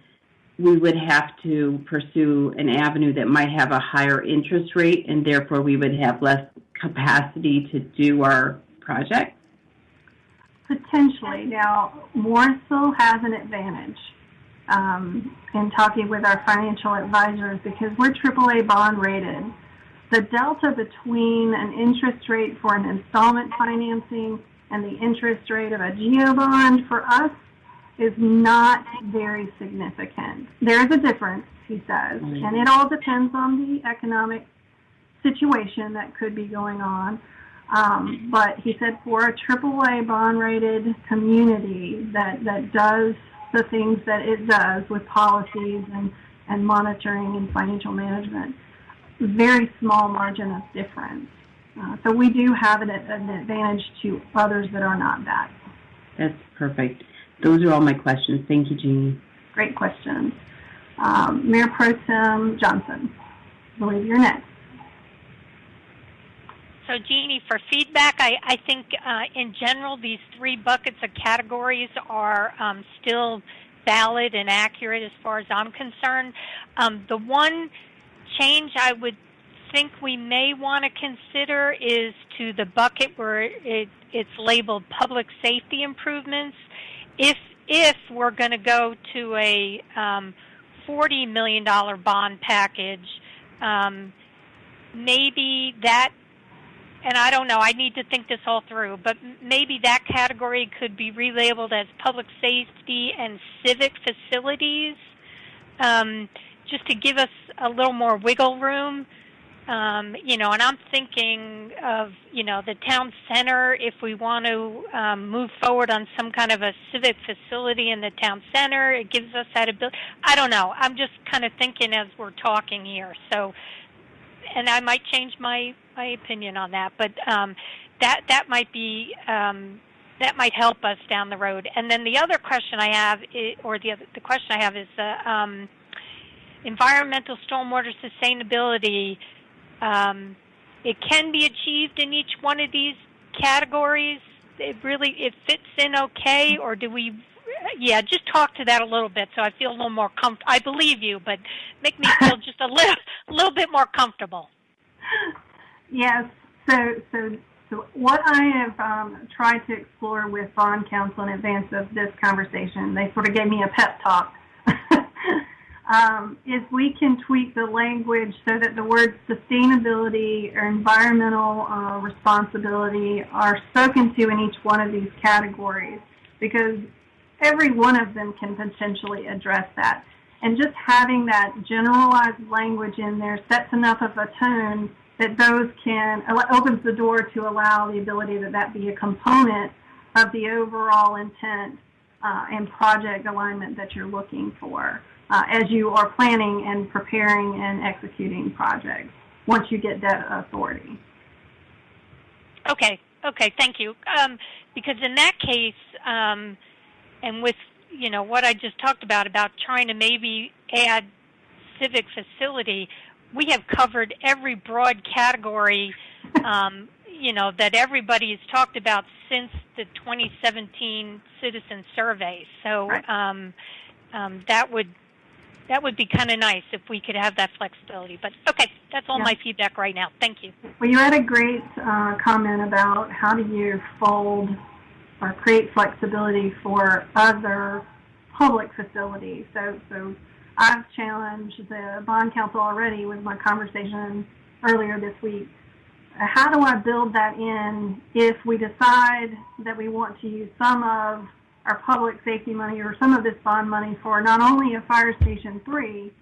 we would have to pursue an avenue that might have a higher interest rate, and therefore we would have less capacity to do our project? Potentially. Now, Morrisville has an advantage in talking with our financial advisors because we're AAA bond rated. The delta between an interest rate for an installment financing and the interest rate of a GO bond for us is not very significant. There is a difference, he says, and it all depends on the economic situation that could be going on. But he said for a AAA bond-rated community that does the things that it does with policies and monitoring and financial management, very small margin of difference. So we do have an advantage to others that are not that. That's perfect. Those are all my questions. Thank you, Jeannie. Great questions. Mayor Pro Tem Johnson, I believe you're next. So, Jeannie, for feedback, I think in general these three buckets of categories are still valid and accurate as far as I'm concerned. The one change I would think we may want to consider is to the bucket where it's labeled public safety improvements. If we're going to go to a $40 million bond package, maybe that, and I don't know, I need to think this all through, but maybe that category could be relabeled as public safety and civic facilities, just to give us a little more wiggle room. And I'm thinking of, the town center, if we want to move forward on some kind of a civic facility in the town center, it gives us that ability. I don't know. I'm just kind of thinking as we're talking here. So, and I might change my opinion on that, but that might be, that might help us down the road. And then the other question I have, the question I have is environmental stormwater sustainability. It can be achieved in each one of these categories. It fits in okay, or do we? Yeah, just talk to that a little bit so I feel a little more comfortable. I believe you, but make me feel just a little bit more comfortable. Yes. So what I have tried to explore with bond counsel in advance of this conversation, they sort of gave me a pep talk. Is we can tweak the language so that the words sustainability or environmental responsibility are spoken to in each one of these categories, because every one of them can potentially address that. And just having that generalized language in there sets enough of a tone that those opens the door to allow the ability that be a component of the overall intent and project alignment that you're looking for. As you are planning and preparing and executing projects once you get that authority. Okay, thank you. Because in that case, and with what I just talked about trying to maybe add civic facility, we have covered every broad category, that everybody has talked about since the 2017 citizen survey. So right. That would be kind of nice if we could have that flexibility. But, okay, that's all my feedback right now. Thank you. Well, you had a great comment about how do you fold or create flexibility for other public facilities. So I've challenged the bond counsel already with my conversation earlier this week. How do I build that in if we decide that we want to use some of our public safety money or some of this bond money for not only a fire station 3,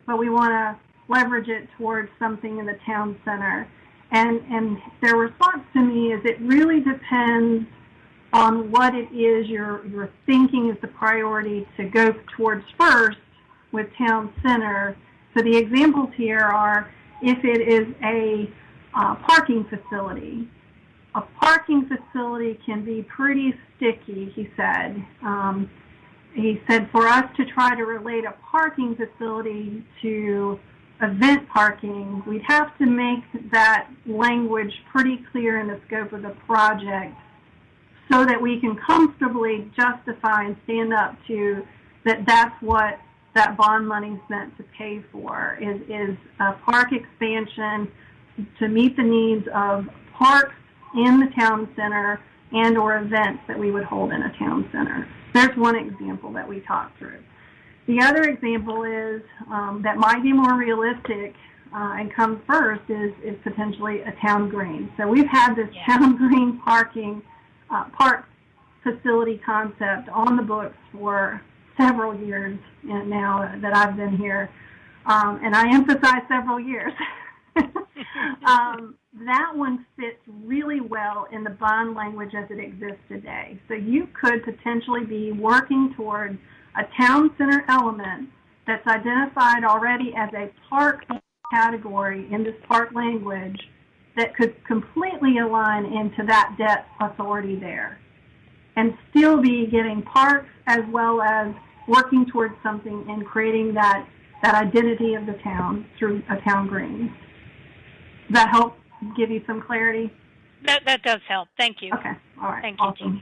but we want to leverage it towards something in the town center. And their response to me is it really depends on what it is you're thinking is the priority to go towards first with town center. So the examples here are if it is a parking facility. A parking facility can be pretty sticky, he said. He said for us to try to relate a parking facility to event parking, we'd have to make that language pretty clear in the scope of the project so that we can comfortably justify and stand up to that's what that bond money's meant to pay for, is a park expansion to meet the needs of parks in the town center and or events that we would hold in a town center. There's one example that we talked through. The other example is that might be more realistic and comes first is potentially a town green. So we've had this town green park facility concept on the books for several years now that I've been here, and I emphasize several years. That one fits really well in the bond language as it exists today. So you could potentially be working towards a town center element that's identified already as a park category in this park language that could completely align into that debt authority there and still be getting parks as well as working towards something and creating that identity of the town through a town green. Does that help give you some clarity? That does help. Thank you. Okay. All right. Thank Awesome.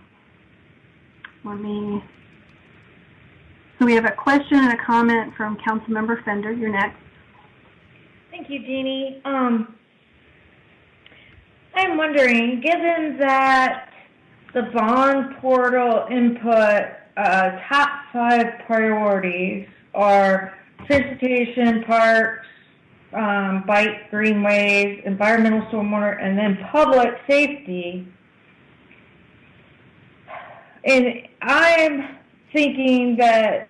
So we have a question and a comment from Councilmember Fender. You're next. Thank you, Jeannie. I'm wondering, given that the bond portal input top 5 priorities are transportation, parks, bike greenways, environmental stormwater, and then public safety, and I'm thinking that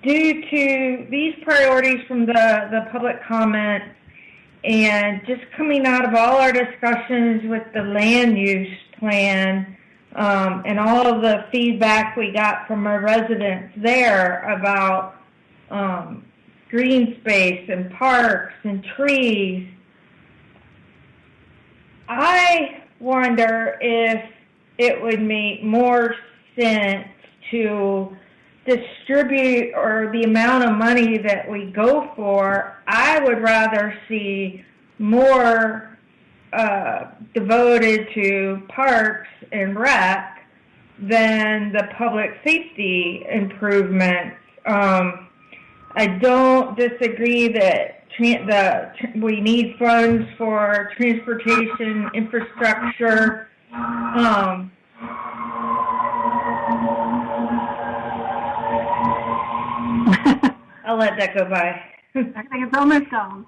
due to these priorities from the public comment and just coming out of all our discussions with the land use plan and all of the feedback we got from our residents there about green space and parks and trees, I wonder if it would make more sense to distribute, or the amount of money that we go for, I would rather see more devoted to parks and rec than the public safety improvements. I don't disagree that we need funds for transportation infrastructure. I'll let that go by. I think it's almost gone.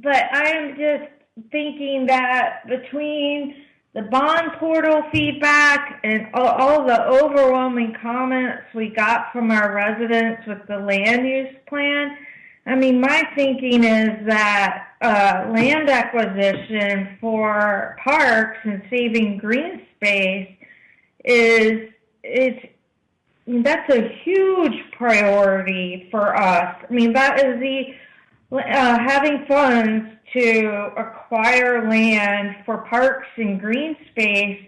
But I'm just thinking that between the bond portal feedback and all the overwhelming comments we got from our residents with the land use plan, I mean, my thinking is that land acquisition for parks and saving green space that's a huge priority for us. I mean, that is having funds to acquire land for parks and green space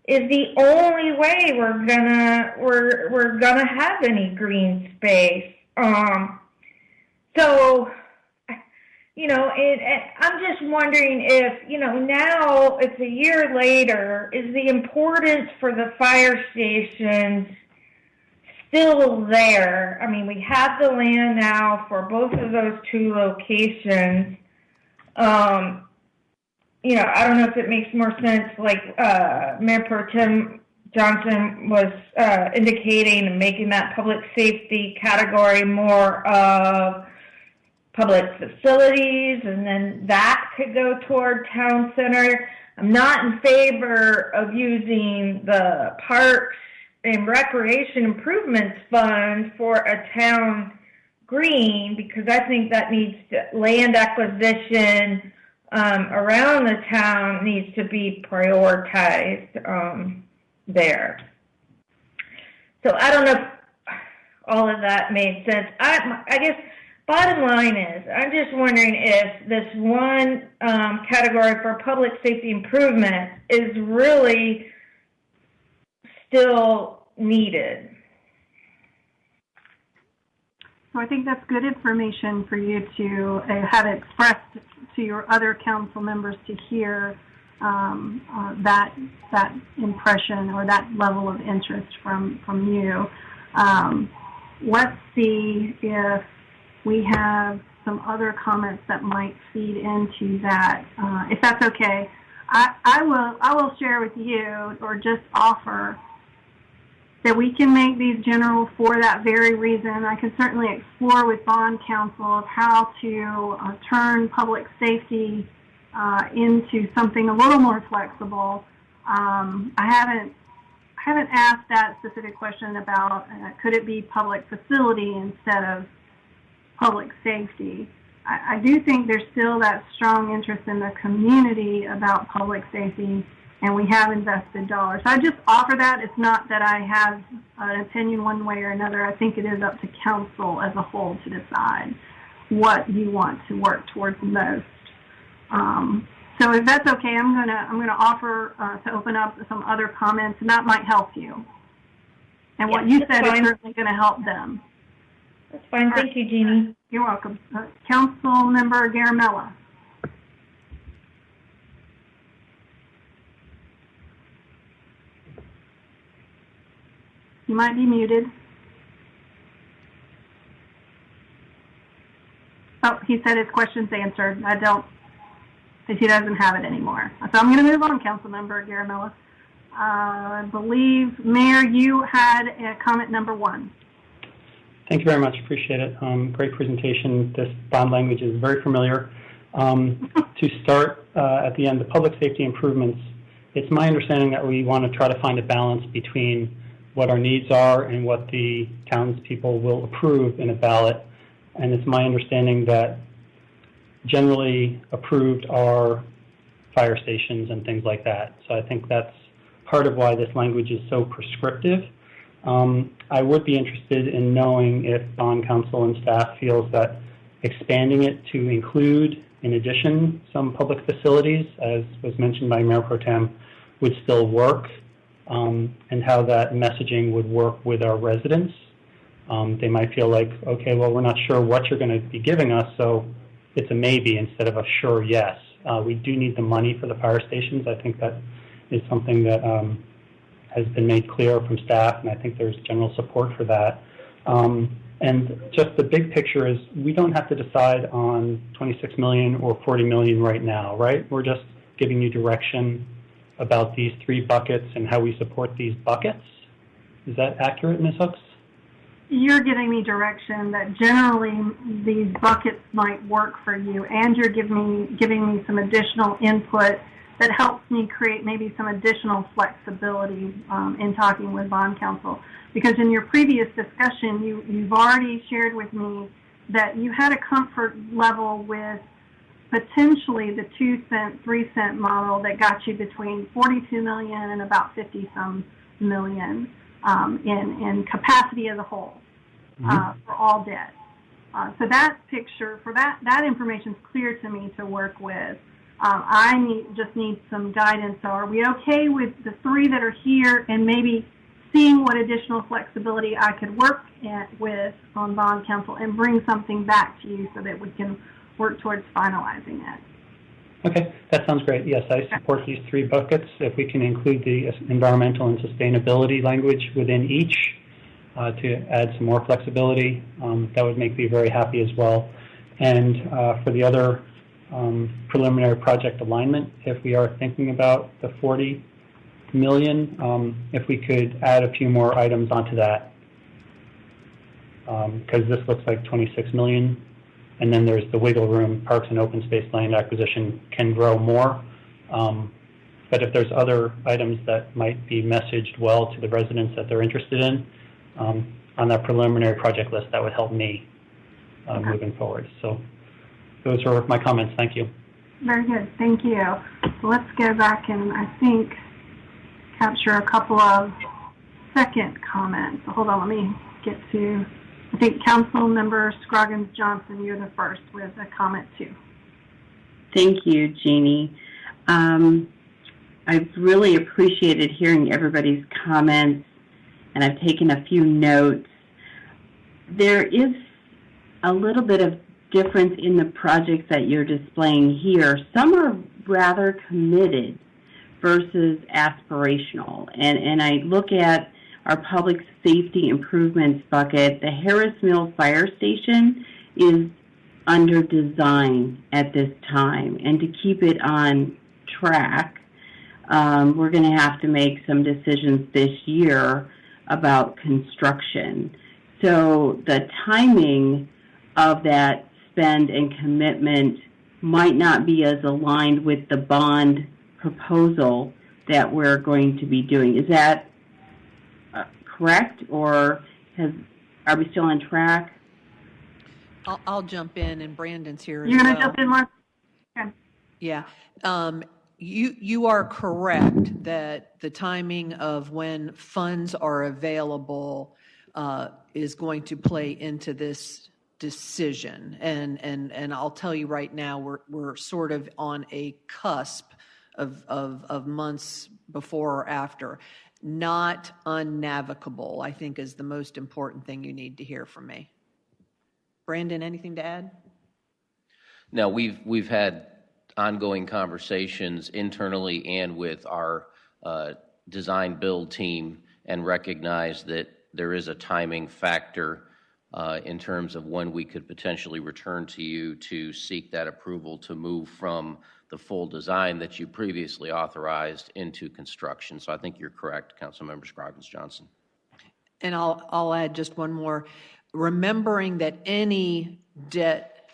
is the only way we're gonna have any green space. So, I'm just wondering if, now it's a year later, is the importance for the fire stations still there? I mean, we have the land now for both of those 2 locations. I don't know if it makes more sense, like Mayor Pro Tem Johnson was indicating, and making that public safety category more of public facilities, and then that could go toward town center. I'm not in favor of using the parks and recreation improvements fund for a town green, because I think that land acquisition around the town needs to be prioritized there. So I don't know if all of that made sense. I guess bottom line is, I'm just wondering if this one category for public safety improvement is really still needed. So I think that's good information for you to have expressed to your other council members to hear that impression or that level of interest from you. Let's see if we have some other comments that might feed into that. If that's okay, I will share with you, or just offer, that we can make these general for that very reason. I can certainly explore with bond counsel of how to turn public safety into something a little more flexible. I haven't asked that specific question about could it be public facility instead of public safety. I do think there's still that strong interest in the community about public safety, and we have invested dollars. So I just offer that. It's not that I have an opinion one way or another. I think it is up to council as a whole to decide what you want to work towards most. So if that's okay, I'm gonna offer to open up some other comments, and that might help you. And what you said is certainly going to help them. That's fine. Thank you, Jeannie. You're welcome. Council Member Garamella. You might be muted. Oh, he said his question's answered. He doesn't have it anymore. So I'm going to move on, Councilmember Garamella. I believe, Mayor, you had a comment number 1. Thank you very much. Appreciate it. Great presentation. This bond language is very familiar. To start at the end, the public safety improvements, it's my understanding that we want to try to find a balance between what our needs are and what the townspeople will approve in a ballot. And it's my understanding that generally approved are fire stations and things like that. So I think that's part of why this language is so prescriptive. I would be interested in knowing if bond counsel and staff feels that expanding it to include, in addition, some public facilities, as was mentioned by Mayor Pro Tem, would still work, and how that messaging would work with our residents. They might feel like, okay, well, we're not sure what you're going to be giving us, so it's a maybe instead of a sure yes. We do need the money for the fire stations. I think that is something that has been made clear from staff, and I think there's general support for that. And just the big picture is we don't have to decide on 26 million or 40 million right now, right? We're just giving you direction about these 3 buckets and how we support these buckets. Is that accurate, Ms. Hooks? You're giving me direction that generally these buckets might work for you, and you're giving me some additional input that helps me create maybe some additional flexibility in talking with bond counsel. Because in your previous discussion, you've already shared with me that you had a comfort level with potentially the 2-cent, 3-cent model that got you between 42 million and about 50-some million in capacity as a whole for all debt. So that picture, for that information is clear to me to work with. I just need some guidance. So are we okay with the 3 that are here and maybe seeing what additional flexibility I could work with on bond counsel and bring something back to you so that we can work towards finalizing it? Okay, that sounds great. Yes, I support these 3 buckets. If we can include the environmental and sustainability language within each to add some more flexibility, that would make me very happy as well. And for the other preliminary project alignment, if we are thinking about the 40 million, if we could add a few more items onto that, because this looks like 26 million, and then there's the wiggle room, parks and open space land acquisition can grow more. But if there's other items that might be messaged well to the residents that they're interested in on that preliminary project list, that would help me moving forward. So those are my comments. Thank you. Very good. Thank you. So let's go back and I think capture a couple of second comments. So hold on, let me get to, I think Council Member Scroggins-Johnson, you're the first with a comment too. Thank you, Jeannie. I've really appreciated hearing everybody's comments, and I've taken a few notes. There is a little bit of difference in the projects that you're displaying here. Some are rather committed versus aspirational. And I look at our public safety improvements bucket. The Harris Mills Fire Station is under design at this time. And to keep it on track, we're going to have to make some decisions this year about construction. So the timing of that spend and commitment might not be as aligned with the bond proposal that we're going to be doing. Is that correct, or are we still on track? I'll jump in, and Brandon's here. You're going to jump in, Mark? Okay. Yeah. You are correct that the timing of when funds are available is going to play into this decision, and I'll tell you right now, we're sort of on a cusp of months before or after. Not unnavigable, I think, is the most important thing you need to hear from me. Brandon, anything to add? No, we've had ongoing conversations internally and with our design build team, and recognize that there is a timing factor in terms of when we could potentially return to you to seek that approval to move from the full design that you previously authorized into construction. So I think you're correct, Councilmember Scroggins-Johnson. And I'll add just one more. Remembering that any debt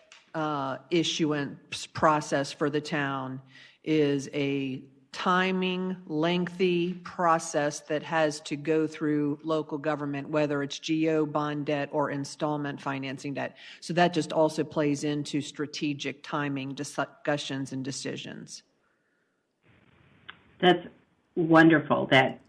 issuance process for the town is a timing, lengthy process that has to go through local government, whether it's GO bond debt or installment financing debt. So that just also plays into strategic timing discussions and decisions. That's wonderful that,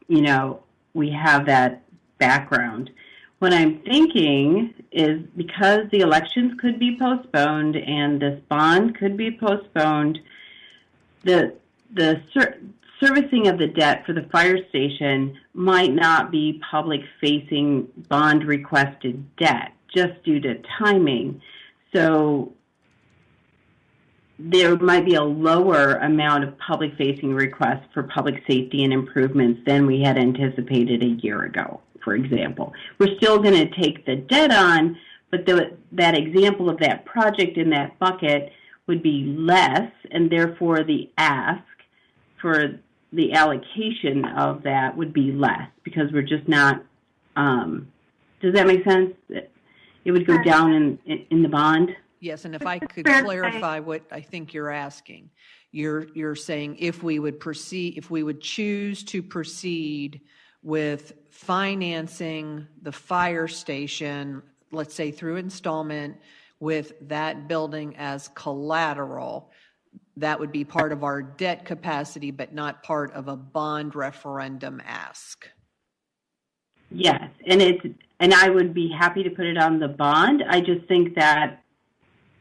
we have that background. What I'm thinking is, because the elections could be postponed and this bond could be postponed, the servicing of the debt for the fire station might not be public-facing bond-requested debt, just due to timing. So there might be a lower amount of public-facing requests for public safety and improvements than we had anticipated a year ago, for example. We're still going to take the debt on, but that example of that project in that bucket would be less, and therefore the ask for the allocation of that would be less, because we're just not, does that make sense? It would go down in the bond? Yes, and if I could clarify what I think you're asking, you're saying if we would choose to proceed with financing the fire station, let's say through installment, with that building as collateral, that would be part of our debt capacity, but not part of a bond referendum ask. Yes, and I would be happy to put it on the bond. I just think that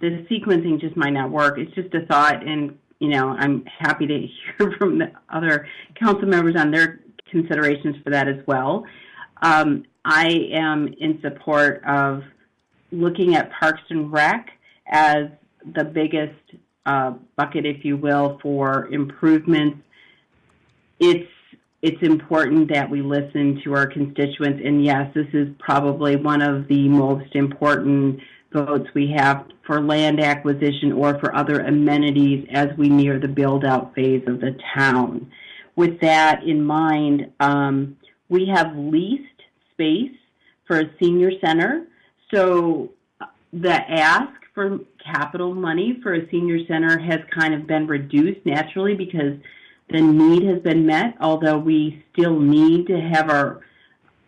the sequencing just might not work. It's just a thought, and I'm happy to hear from the other council members on their considerations for that as well. I am in support of looking at Parks and Rec as the biggest bucket, if you will, for improvements. It's important that we listen to our constituents, and yes, this is probably one of the most important votes we have for land acquisition or for other amenities as we near the build-out phase of the town. With that in mind, we have leased space for a senior center, so the ask for capital money for a senior center has kind of been reduced naturally because the need has been met, although we still need to have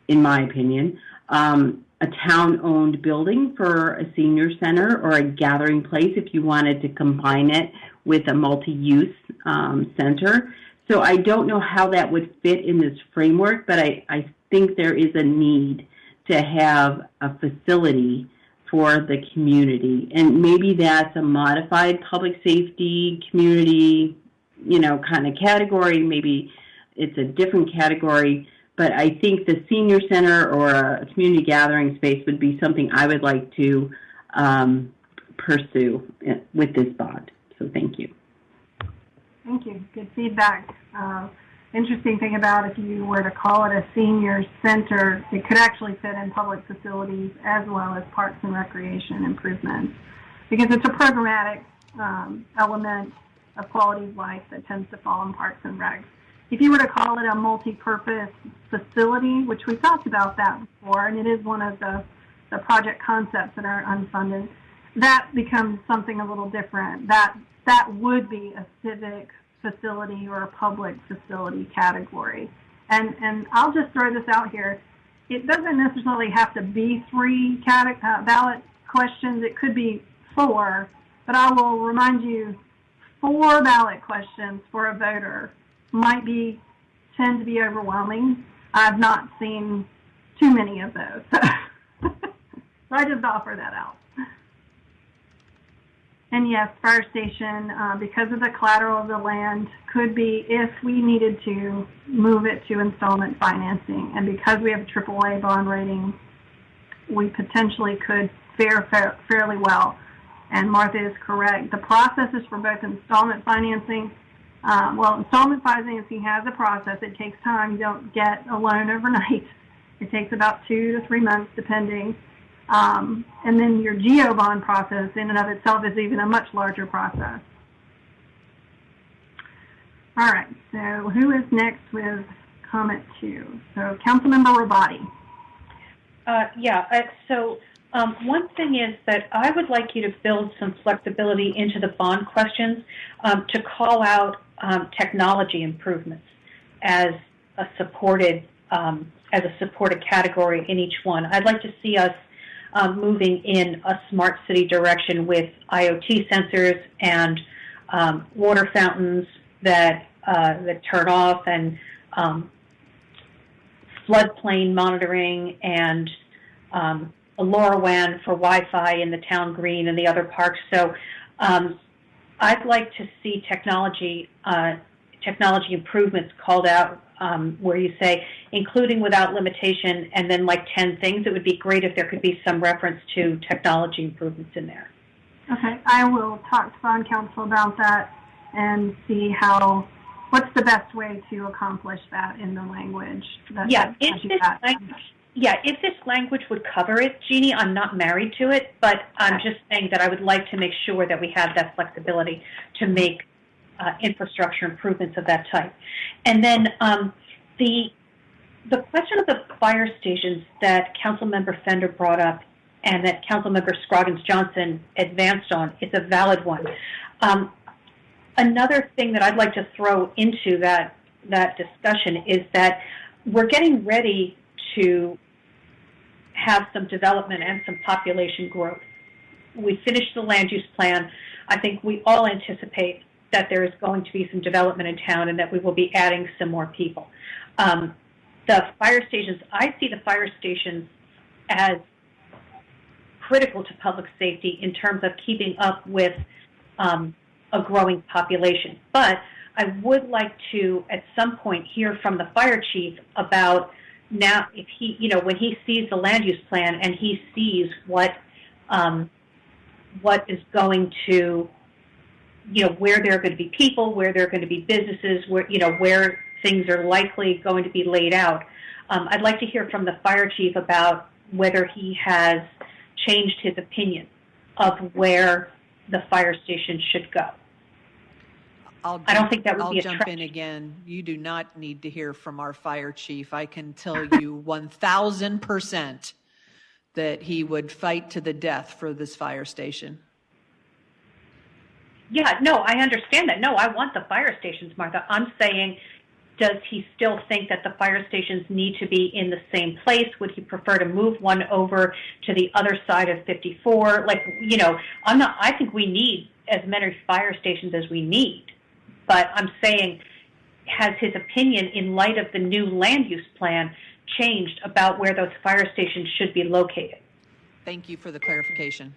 in my opinion, a town-owned building for a senior center or a gathering place if you wanted to combine it with a multi-use center. So I don't know how that would fit in this framework, but I think there is a need to have a facility for the community. And maybe that's a modified public safety community, kind of category. Maybe it's a different category. But I think the senior center or a community gathering space would be something I would like to pursue with this bond. So thank you. Thank you. Good feedback. Interesting thing about if you were to call it a senior center, it could actually fit in public facilities as well as parks and recreation improvements, because it's a programmatic element of quality of life that tends to fall in parks and recs. If you were to call it a multi-purpose facility, which we talked about that before, and it is one of the project concepts that are unfunded, that becomes something a little different. That would be a civic facility or a public facility category. And I'll just throw this out here. It doesn't necessarily have to be 3 ballot questions. It could be 4, but I will remind you, 4 ballot questions for a voter might tend to be overwhelming. I've not seen too many of those. So I just offer that out. And yes, fire station, because of the collateral of the land, could be, if we needed to, move it to installment financing. And because we have a AAA bond rating, we potentially could fairly well. And Martha is correct. The processes for both installment financing, installment financing has a process. It takes time. You don't get a loan overnight. It takes about 2 to 3 months, depending. And then your GO bond process in and of itself is even a much larger process. All right, so who is next with comment 2? So Councilmember Rabati. One thing is that I would like you to build some flexibility into the bond questions to call out technology improvements as a supported category in each one. I'd like to see us moving in a smart city direction with IoT sensors and water fountains that turn off, and floodplain monitoring, and a LoRaWAN for Wi-Fi in the town green and the other parks. So I'd like to see technology improvements called out where you say, including without limitation, and then like 10 things. It would be great if there could be some reference to technology improvements in there. Okay, I will talk to bond council about that and see what's the best way to accomplish that in the language. If this language would cover it, Jeannie, I'm not married to it, but I'm just saying that I would like to make sure that we have that flexibility to make infrastructure improvements of that type. And then the question of the fire stations that Councilmember Fender brought up and that Councilmember Scroggins-Johnson advanced on is a valid one. Another thing that I'd like to throw into that discussion is that we're getting ready to have some development and some population growth. We finished the land use plan. I think we all anticipate that there is going to be some development in town and that we will be adding some more people. The fire stations, I see the fire stations as critical to public safety in terms of keeping up with a growing population. But I would like to, at some point, hear from the fire chief about now, if he, when he sees the land use plan and he sees what is going to, where there are going to be people, where there are going to be businesses, where things are likely going to be laid out. I'd like to hear from the fire chief about whether he has changed his opinion of where the fire station should go. I don't think that would be a jump in again. You do not need to hear from our fire chief. I can tell you 1,000% that he would fight to the death for this fire station. Yeah, no, I understand that. No, I want the fire stations, Martha. I'm saying, does he still think that the fire stations need to be in the same place? Would he prefer to move one over to the other side of 54? I think we need as many fire stations as we need. But I'm saying, has his opinion in light of the new land use plan changed about where those fire stations should be located? Thank you for the clarification.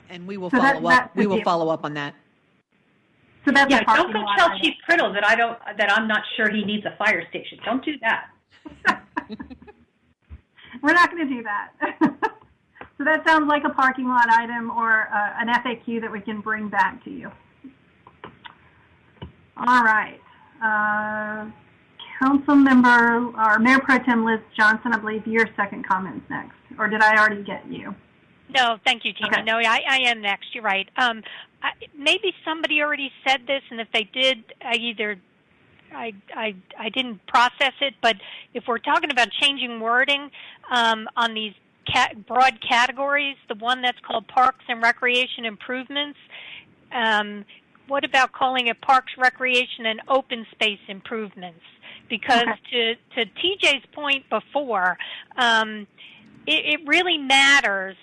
And we will follow up. We will follow up on that. So that's don't go tell Chief Criddle that I'm not sure he needs a fire station. Don't do that. We're not going to do that. So that sounds like a parking lot item or an FAQ that we can bring back to you. All right. Councilmember, or Mayor Pro Tem Liz Johnson, I believe your second comment's next. Or did I already get you? No, thank you, Tina. Okay. No, I am next. You're right. Maybe somebody already said this, and if they did, I didn't process it. But if we're talking about changing wording on these broad categories, the one that's called Parks and Recreation Improvements, what about calling it Parks, Recreation, and Open Space Improvements? Because to TJ's point before, it really matters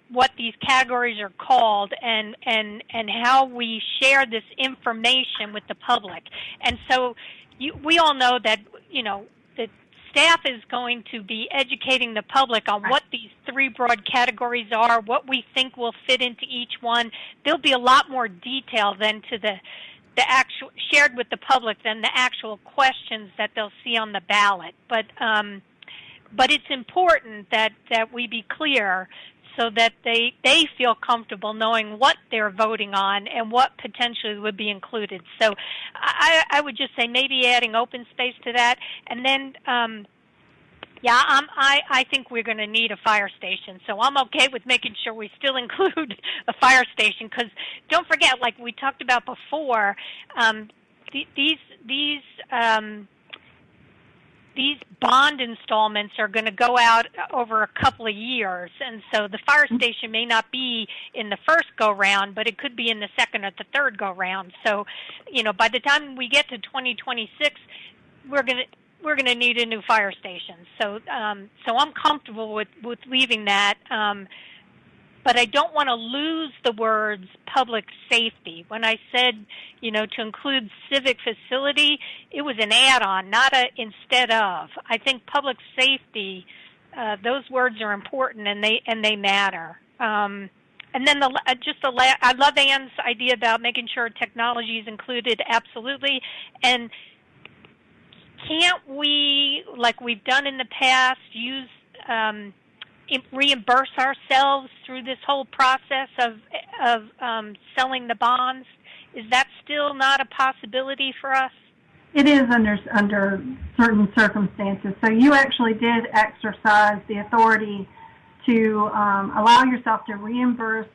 what these categories are called and how we share this information with the public. And so we all know that, that staff is going to be educating the public on what these three broad categories are, what we think will fit into each one. There'll be a lot more detail than to the actual shared with the public than the actual questions that they'll see on the ballot. But but it's important that we be clear so that they feel comfortable knowing what they're voting on and what potentially would be included. So I would just say maybe adding open space to that. And then, I think we're going to need a fire station. So I'm okay with making sure we still include a fire station, because don't forget, like we talked about before, these bond installments are going to go out over a couple of years, and so the fire station may not be in the first go-round, but it could be in the second or the third go-round. So, by the time we get to 2026, we're going to need a new fire station. So, so I'm comfortable with leaving that. But I don't want to lose the words public safety. When I said, to include civic facility, it was an add-on, not a instead of. I think public safety, those words are important and they matter. And then I love Ann's idea about making sure technology is included. Absolutely. And can't we, like we've done in the past, use reimburse ourselves through this whole process of selling the bonds? Is that still not a possibility for us? It is under certain circumstances. So you actually did exercise the authority to allow yourself to reimburse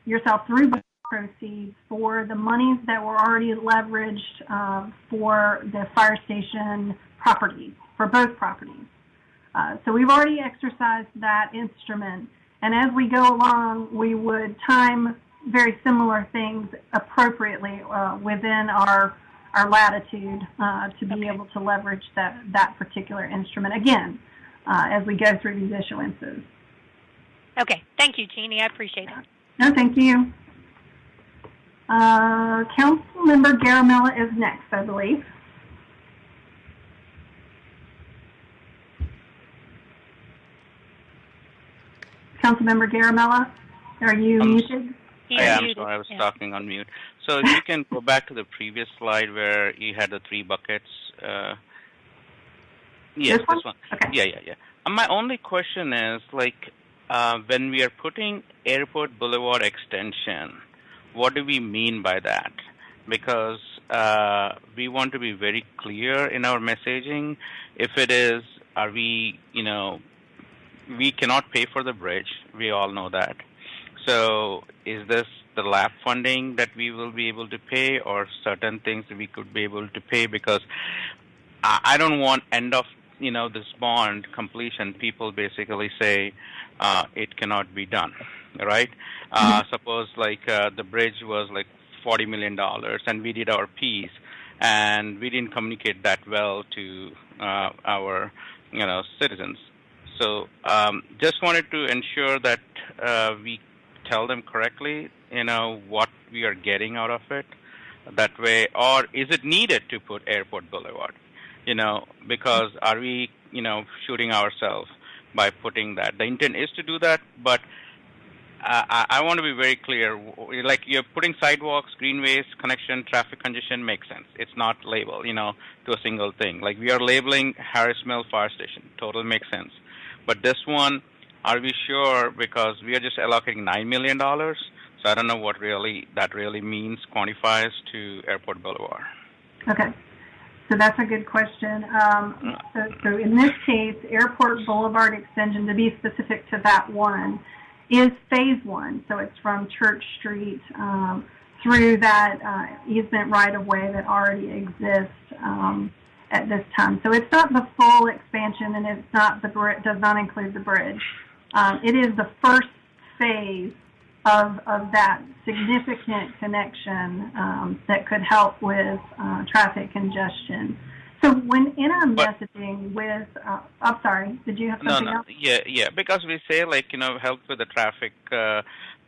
yourself through proceeds for the monies that were already leveraged for the fire station properties, for both properties. So we've already exercised that instrument, and as we go along, we would time very similar things appropriately within our latitude to be able to leverage that particular instrument, again, as we go through these issuances. Okay. Thank you, Jeannie. I appreciate it. No, thank you. Councilmember Garamella is next, I believe. Councilmember Garamella, are you muted? Yeah, I'm sorry, I was talking on mute. So if you can go back to the previous slide where you had the three buckets. Yes, this one. Okay. Yeah. My only question is, when we are putting Airport Boulevard extension, what do we mean by that? Because we want to be very clear in our messaging. If it is, are we, we cannot pay for the bridge. We all know that. So is this the LAP funding that we will be able to pay, or certain things that we could be able to pay? Because I don't want end of, this bond completion, people basically say it cannot be done, right? Suppose the bridge was $40 million and we did our piece and we didn't communicate that well to our, citizens. So just wanted to ensure that we tell them correctly, what we are getting out of it that way, or is it needed to put Airport Boulevard? Because are we, shooting ourselves by putting that? The intent is to do that, but I want to be very clear. You're putting sidewalks, greenways, connection, traffic congestion makes sense. It's not labeled, to a single thing. We are labeling Harris Mill Fire Station. Total makes sense. But this one, are we sure? Because we are just allocating $9 million. So I don't know what that really means, quantifies to Airport Boulevard. Okay. So that's a good question. So in this case, Airport Boulevard extension, to be specific to that one, is phase one. So it's from Church Street through that easement right-of-way that already exists at this time. So it's not the full expansion, and it's not does not include the bridge. It is the first phase of that significant connection that could help with traffic congestion. So when in our messaging with, I'm sorry, did you have something else? Yeah, because we say help with the traffic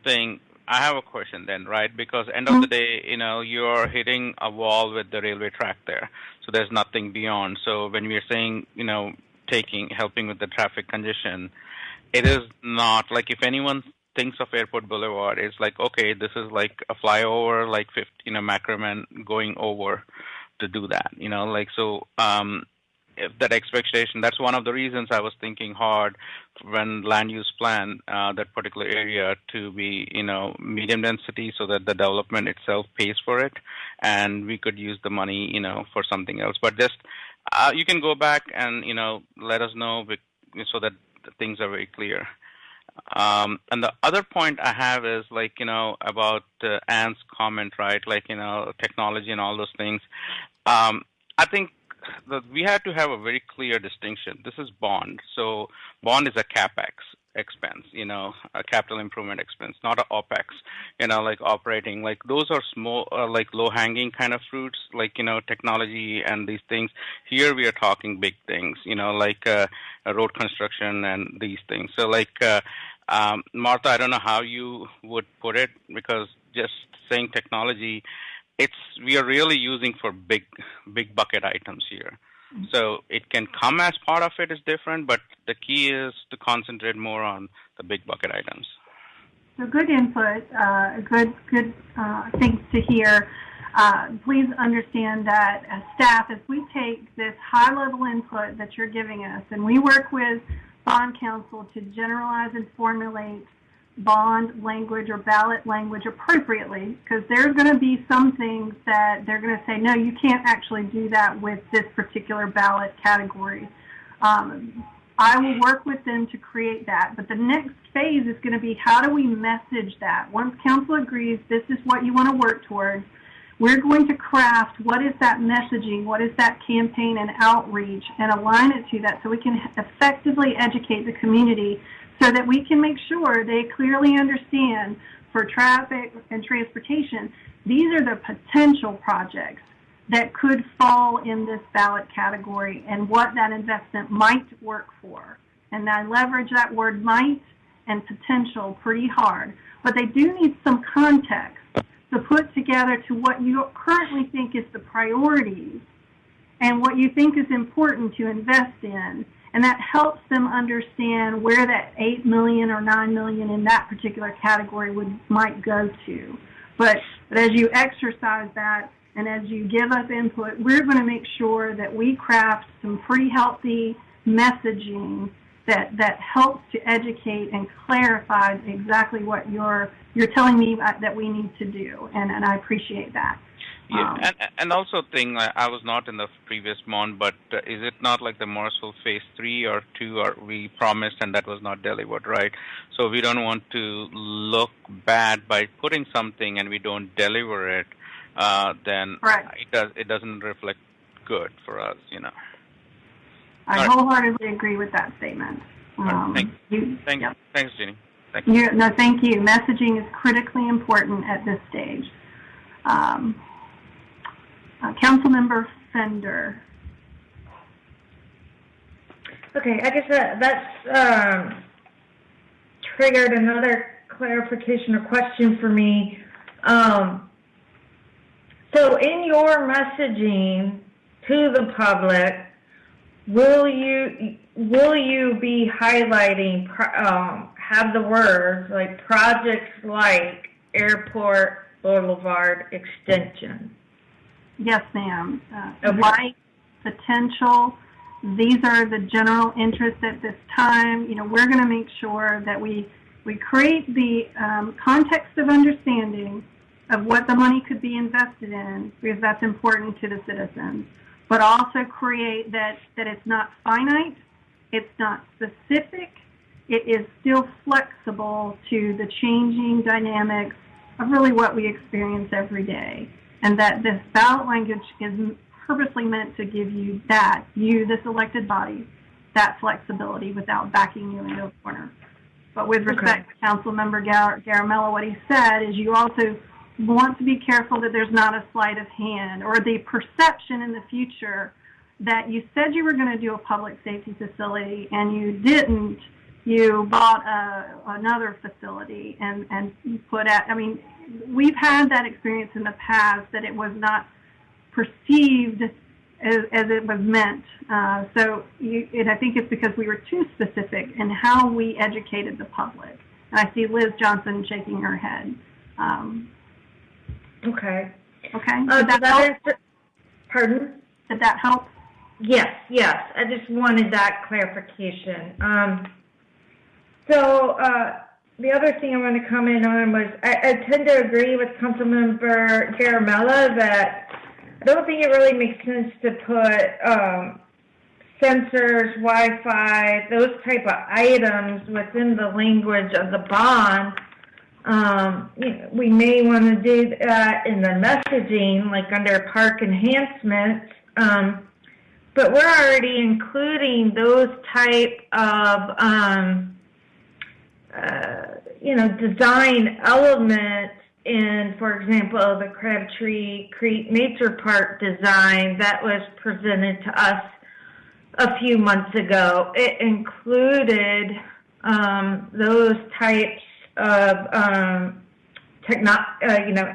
thing. I have a question then, right? Because end of the day, you're hitting a wall with the railway track there, so there's nothing beyond. So when we're saying, helping with the traffic congestion, it is not if anyone thinks of Airport Boulevard, it's okay, this is a flyover, 50, Macroman going over to do that, so that expectation. That's one of the reasons I was thinking hard when land use plan that particular area to be, medium density so that the development itself pays for it, and we could use the money, for something else. But just you can go back and, let us know so that the things are very clear. And the other point I have is about Anne's comment, right? Technology and all those things. I think that we have to have a very clear distinction. This is bond. So bond is a CapEx expense, a capital improvement expense, not a OpEx, operating. Those are small, low-hanging kind of fruits, technology and these things. Here we are talking big things, road construction and these things. So Martha, I don't know how you would put it, because just saying technology, we are really using for big bucket items here. So it can come as part of it is different, but the key is to concentrate more on the big bucket items. So good input, good things to hear. Please understand that as staff, as we take this high-level input that you're giving us, and we work with bond counsel to generalize and formulate bond language or ballot language appropriately, because there's going to be some things that they're going to say, no, you can't actually do that with this particular ballot category. I will work with them to create that, but the next phase is going to be, how do we message that? Once council agrees this is what you want to work towards, we're going to craft what is that messaging, what is that campaign and outreach, and align it to that so we can effectively educate the community so that we can make sure they clearly understand for traffic and transportation, these are the potential projects that could fall in this ballot category and what that investment might work for. And I leverage that word might and potential pretty hard. But they do need some context to put together to what you currently think is the priorities and what you think is important to invest in. And that helps them understand where that $8 million or $9 million in that particular category might go to. But as you exercise that and as you give us input, we're going to make sure that we craft some pretty healthy messaging that helps to educate and clarify exactly what you're telling me that we need to do. And I appreciate that. Yeah, and also I was not in the previous month, but is it not like the Morrisville Phase 3 or 2 we promised and that was not delivered, right? So we don't want to look bad by putting something and we don't deliver it, then it doesn't reflect good for us, I wholeheartedly agree with that statement. Thanks, Jeannie. Thank you. Thank you. Messaging is critically important at this stage. Councilmember Fender. Okay, I guess that's triggered another clarification or question for me. So in your messaging to the public, will you be highlighting, have the words like projects like Airport Boulevard Extension? Yes, ma'am. Okay. Like potential, these are the general interests at this time. We're going to make sure that we create the context of understanding of what the money could be invested in, because that's important to the citizens, but also create that it's not finite, it's not specific, it is still flexible to the changing dynamics of really what we experience every day. And that this ballot language is purposely meant to give you this elected body, that flexibility without backing you into a corner. But with respect to Councilmember Garamella, what he said is you also want to be careful that there's not a sleight of hand or the perception in the future that you said you were going to do a public safety facility and you didn't. You bought another facility and put out, we've had that experience in the past that it was not perceived as it was meant. So I think it's because we were too specific in how we educated the public. And I see Liz Johnson shaking her head. Okay. Okay. Did that help? Pardon? Did that help? Yes. I just wanted that clarification. So the other thing I wanted to comment on was I tend to agree with Councilmember Garamella that I don't think it really makes sense to put sensors, Wi-Fi, those type of items within the language of the bond. We may want to do that in the messaging, like under park enhancements, but we're already including those type of, design elements in, for example, the Crabtree Creek Nature Park design that was presented to us a few months ago. It included those types of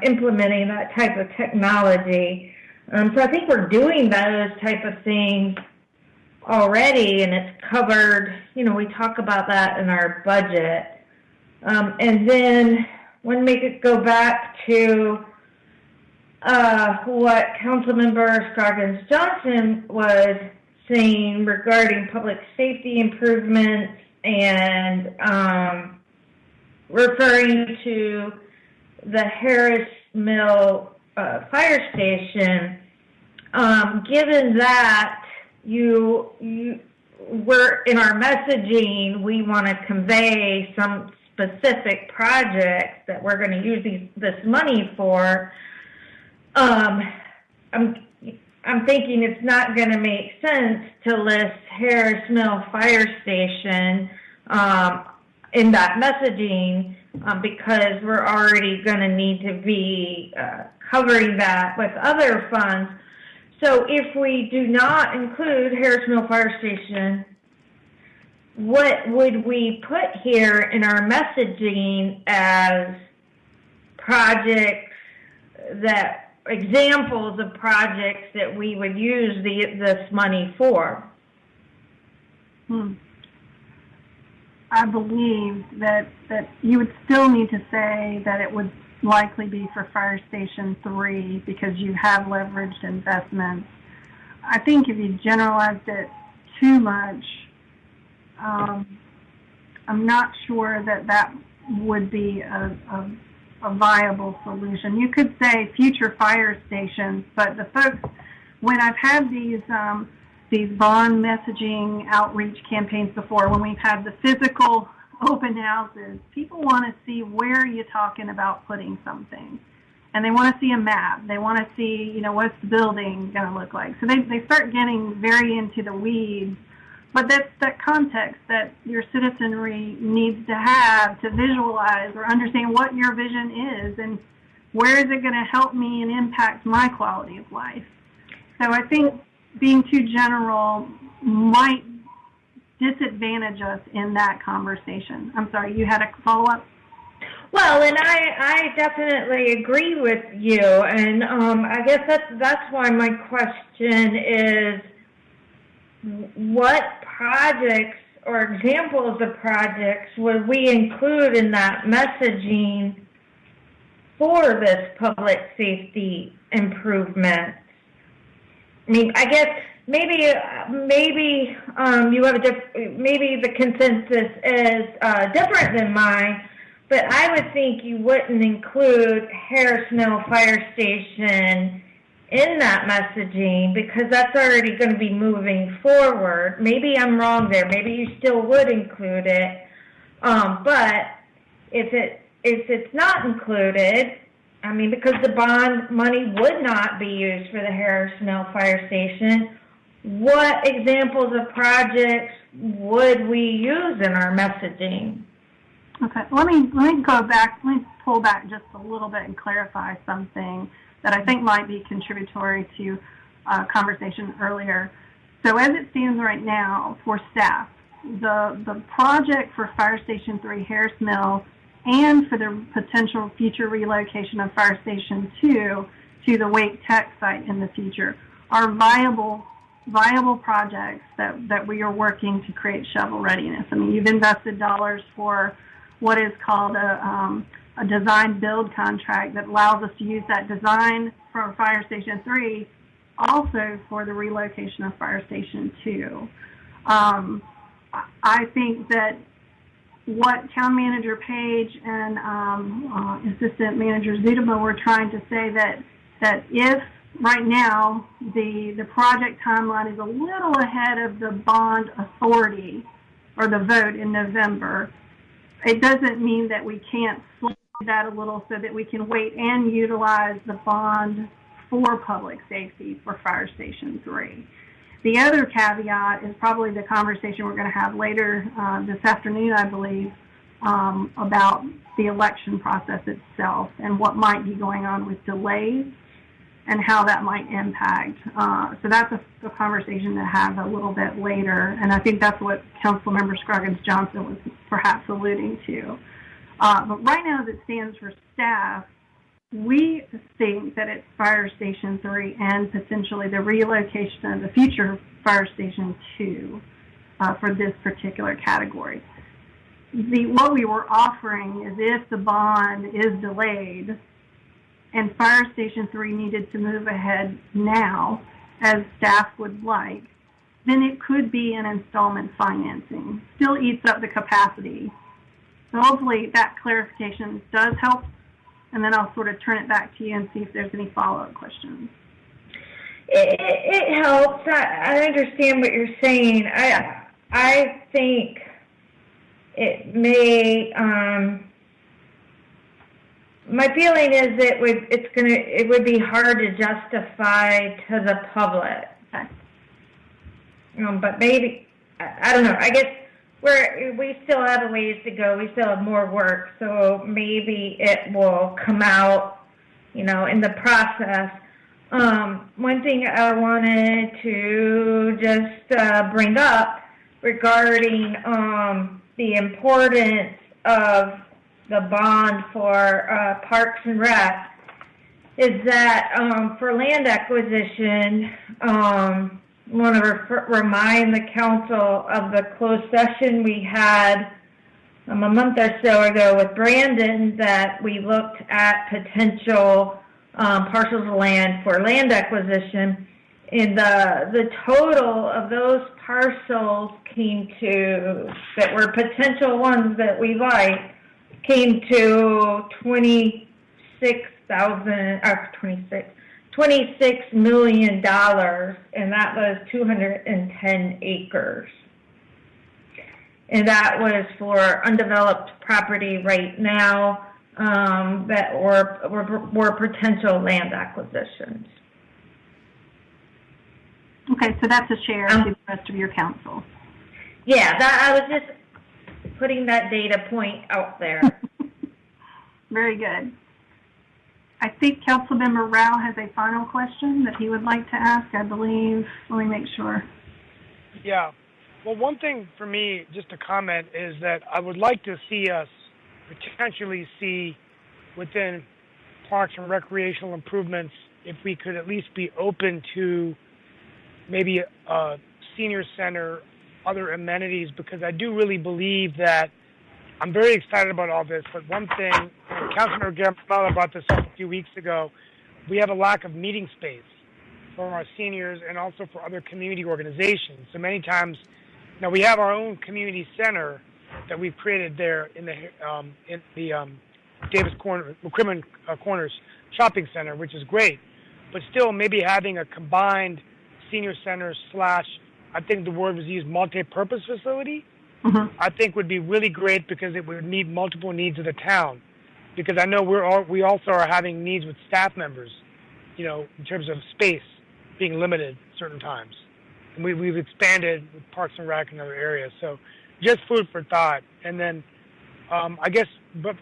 implementing that type of technology. So I think we're doing those type of things already, and it's covered. We talk about that in our budget. And then want to make it go back to what Councilmember Scoggins Johnson was saying regarding public safety improvements and referring to the Harris Mill fire station. Given that we're in our messaging, we want to convey some specific projects that we're going to use this money for. I'm thinking it's not going to make sense to list Harris Mill Fire Station in that messaging because we're already going to need to be covering that with other funds. So if we do not include Harris Mill Fire Station, what would we put here in our messaging as projects examples of projects that we would use this money for? I believe that you would still need to say that it would likely be for Fire Station 3 because you have leveraged investments. I think if you generalized it too much, I'm not sure that would be a viable solution. You could say future fire stations, but the folks, when I've had these bond messaging outreach campaigns before, when we've had the physical open houses, people want to see where you're talking about putting something. And they want to see a map. They want to see, what's the building going to look like. So they start getting very into the weeds. But that's that context that your citizenry needs to have to visualize or understand what your vision is and where is it going to help me and impact my quality of life. So I think being too general might disadvantage us in that conversation. I'm sorry, you had a follow-up? Well, and I definitely agree with you, and I guess that's why my question is, what projects or examples of projects would we include in that messaging for this public safety improvement? I mean, I guess maybe you have maybe the consensus is different than mine, but I would think you wouldn't include Harris Mill Fire Station in that messaging because that's already going to be moving forward. Maybe I'm wrong there. Maybe you still would include it. But if it's not included, I mean, because the bond money would not be used for the Harris Mill Fire Station, what examples of projects would we use in our messaging? Okay, let me go back. Let me pull back just a little bit and clarify something that I think might be contributory to conversation earlier. So as it stands right now for staff, the project for Fire Station 3 Harris Mill and for the potential future relocation of Fire Station 2 to the Wake Tech site in the future are viable projects that we are working to create shovel readiness. I mean, you've invested dollars for what is called a design build contract that allows us to use that design for Fire Station 3 also for the relocation of Fire Station 2. I think that what Town Manager Page and Assistant Manager Zudema were trying to say that if right now the project timeline is a little ahead of the bond authority or the vote in November, it doesn't mean that we can't slow that a little so that we can wait and utilize the bond for public safety for Fire Station 3. The other caveat is probably the conversation we're going to have later this afternoon, I believe, about the election process itself and what might be going on with delays and how that might impact. So that's a conversation to have a little bit later, and I think that's what Councilmember Scroggins-Johnson was perhaps alluding to. But right now, as it stands for staff, we think that it's Fire Station 3 and potentially the relocation of the future Fire Station 2 for this particular category. What we were offering is if the bond is delayed and Fire Station 3 needed to move ahead now, as staff would like, then it could be an installment financing. Still eats up the capacity. So hopefully that clarification does help, and then I'll sort of turn it back to you and see if there's any follow-up questions. It helps. I understand what you're saying. I think it may. My feeling is it would be hard to justify to the public. Okay. But maybe I don't know. I guess we still have a ways to go. We still have more work, so maybe it will come out, in the process. One thing I wanted to just bring up regarding the importance of the bond for Parks and Rec is that for land acquisition, I want to remind the council of the closed session we had a month or so ago with Brandon that we looked at potential parcels of land for land acquisition. And the total of those parcels that were potential ones that we liked, came to $26 million, and that was 210 acres. And that was for undeveloped property right now that were potential land acquisitions. Okay, so that's a share to the rest of your council. Yeah, I was just putting that data point out there. Very good. I think Councilmember Rao has a final question that he would like to ask, I believe. Let me make sure. Yeah. Well, one thing for me, just to comment, is that I would like to see us potentially see within parks and recreational improvements if we could at least be open to maybe a senior center, other amenities, because I do really believe that I'm very excited about all this. But one thing, Councilor Garamella brought this up a few weeks ago, we have a lack of meeting space for our seniors and also for other community organizations. So many times, now we have our own community center that we've created there in the Davis McCrimmon Corners Shopping Center, which is great. But still, maybe having a combined senior center / I think the word was used, multi-purpose facility, I think would be really great because it would meet multiple needs of the town. Because I know we also are having needs with staff members, in terms of space being limited certain times. And we've expanded with Parks and Rec in other areas. So just food for thought. And then I guess,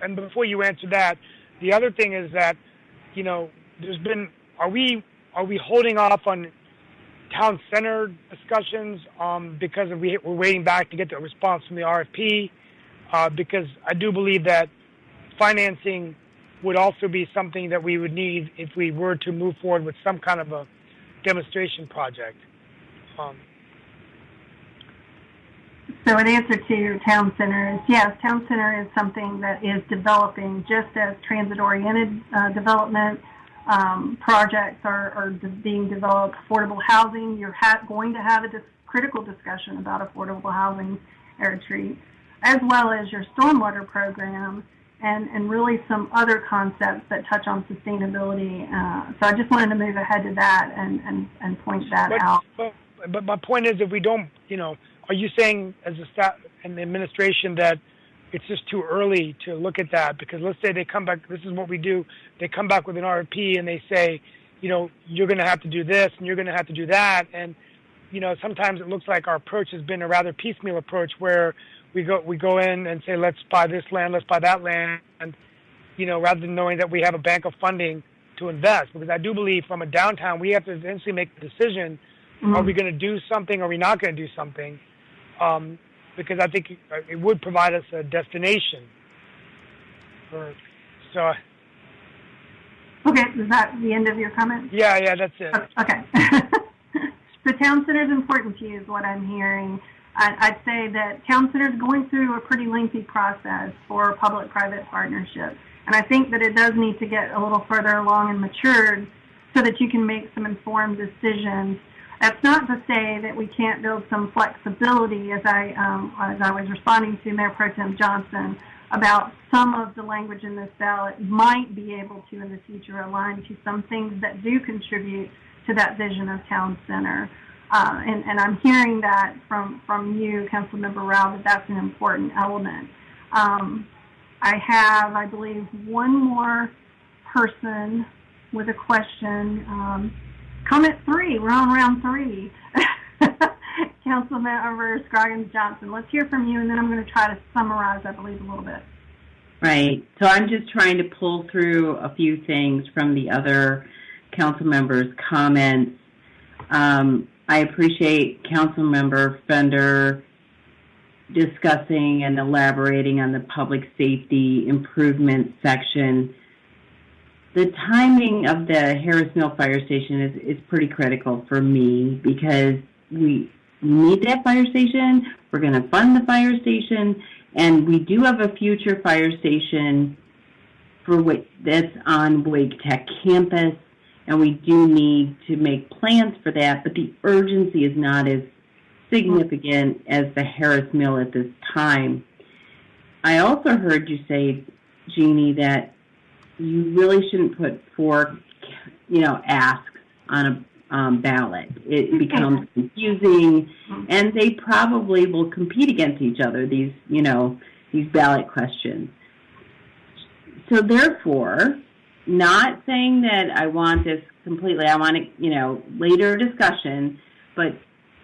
and before you answer that, the other thing is that, there's been, are we holding off on town center discussions because we're waiting back to get the response from the RFP, because I do believe that financing would also be something that we would need if we were to move forward with some kind of a demonstration project. So an answer to your town center is yes, town center is something that is developing just as transit-oriented development projects are being developed, affordable housing. You're going to have a critical discussion about affordable housing retreat, as well as your stormwater program, and really some other concepts that touch on sustainability. So I just wanted to move ahead to that and point that out. But my point is, if we don't, are you saying as a staff and the administration that it's just too early to look at that? Because let's say they come back, this is what we do, they come back with an RFP and they say, you're going to have to do this and you're going to have to do that. And, sometimes it looks like our approach has been a rather piecemeal approach where we go in and say, let's buy this land, let's buy that land, and, rather than knowing that we have a bank of funding to invest. Because I do believe from a downtown, we have to eventually make the decision, are we going to do something or are we not going to do something? Because I think it would provide us a destination. Okay, is that the end of your comment? Yeah, that's it. Okay. The town center is important to you is what I'm hearing. I'd say that town center is going through a pretty lengthy process for public-private partnership. And I think that it does need to get a little further along and matured so that you can make some informed decisions. That's not to say that we can't build some flexibility, as I was responding to Mayor Pro Tem Johnson, about some of the language in this ballot might be able to, in the future, align to some things that do contribute to that vision of town center. And I'm hearing that from you, Councilmember Rao, that that's an important element. I have, I believe, one more person with a question. Comment 3, we're on round 3. Councilmember Scroggins-Johnson, let's hear from you, and then I'm going to try to summarize, I believe, a little bit. Right. So I'm just trying to pull through a few things from the other council members' comments. I appreciate Councilmember Fender discussing and elaborating on the public safety improvement section. The timing of the Harris Mill Fire Station is pretty critical for me because we need that fire station. We're going to fund the fire station, and we do have a future fire station that's on Wake Tech campus, and we do need to make plans for that, but the urgency is not as significant as the Harris Mill at this time. I also heard you say, Jeannie, that you really shouldn't put 4, asks on a ballot. It becomes confusing, and they probably will compete against each other, these ballot questions. So therefore, not saying that I want this completely, I want it, later discussion, but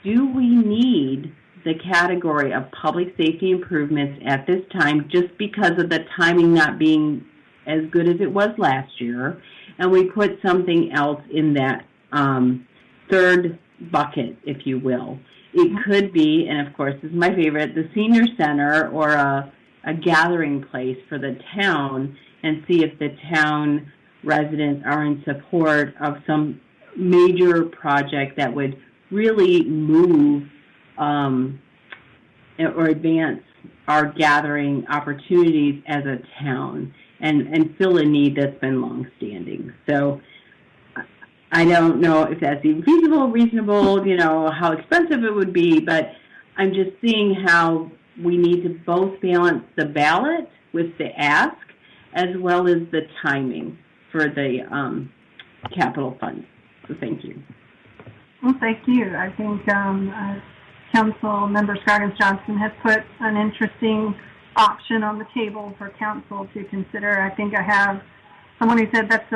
do we need the category of public safety improvements at this time just because of the timing not being as good as it was last year, and we put something else in that third bucket, if you will? It could be, and of course this is my favorite, the senior center or a gathering place for the town, and see if the town residents are in support of some major project that would really move or advance our gathering opportunities as a town and fill a need that's been long-standing. So I don't know if that's even feasible, reasonable, how expensive it would be, but I'm just seeing how we need to both balance the ballot with the ask as well as the timing for the capital fund. So thank you. Well, thank you. I think Council Member Scroggins-Johnson has put an interesting option on the table for council to consider. I think I have someone who said that's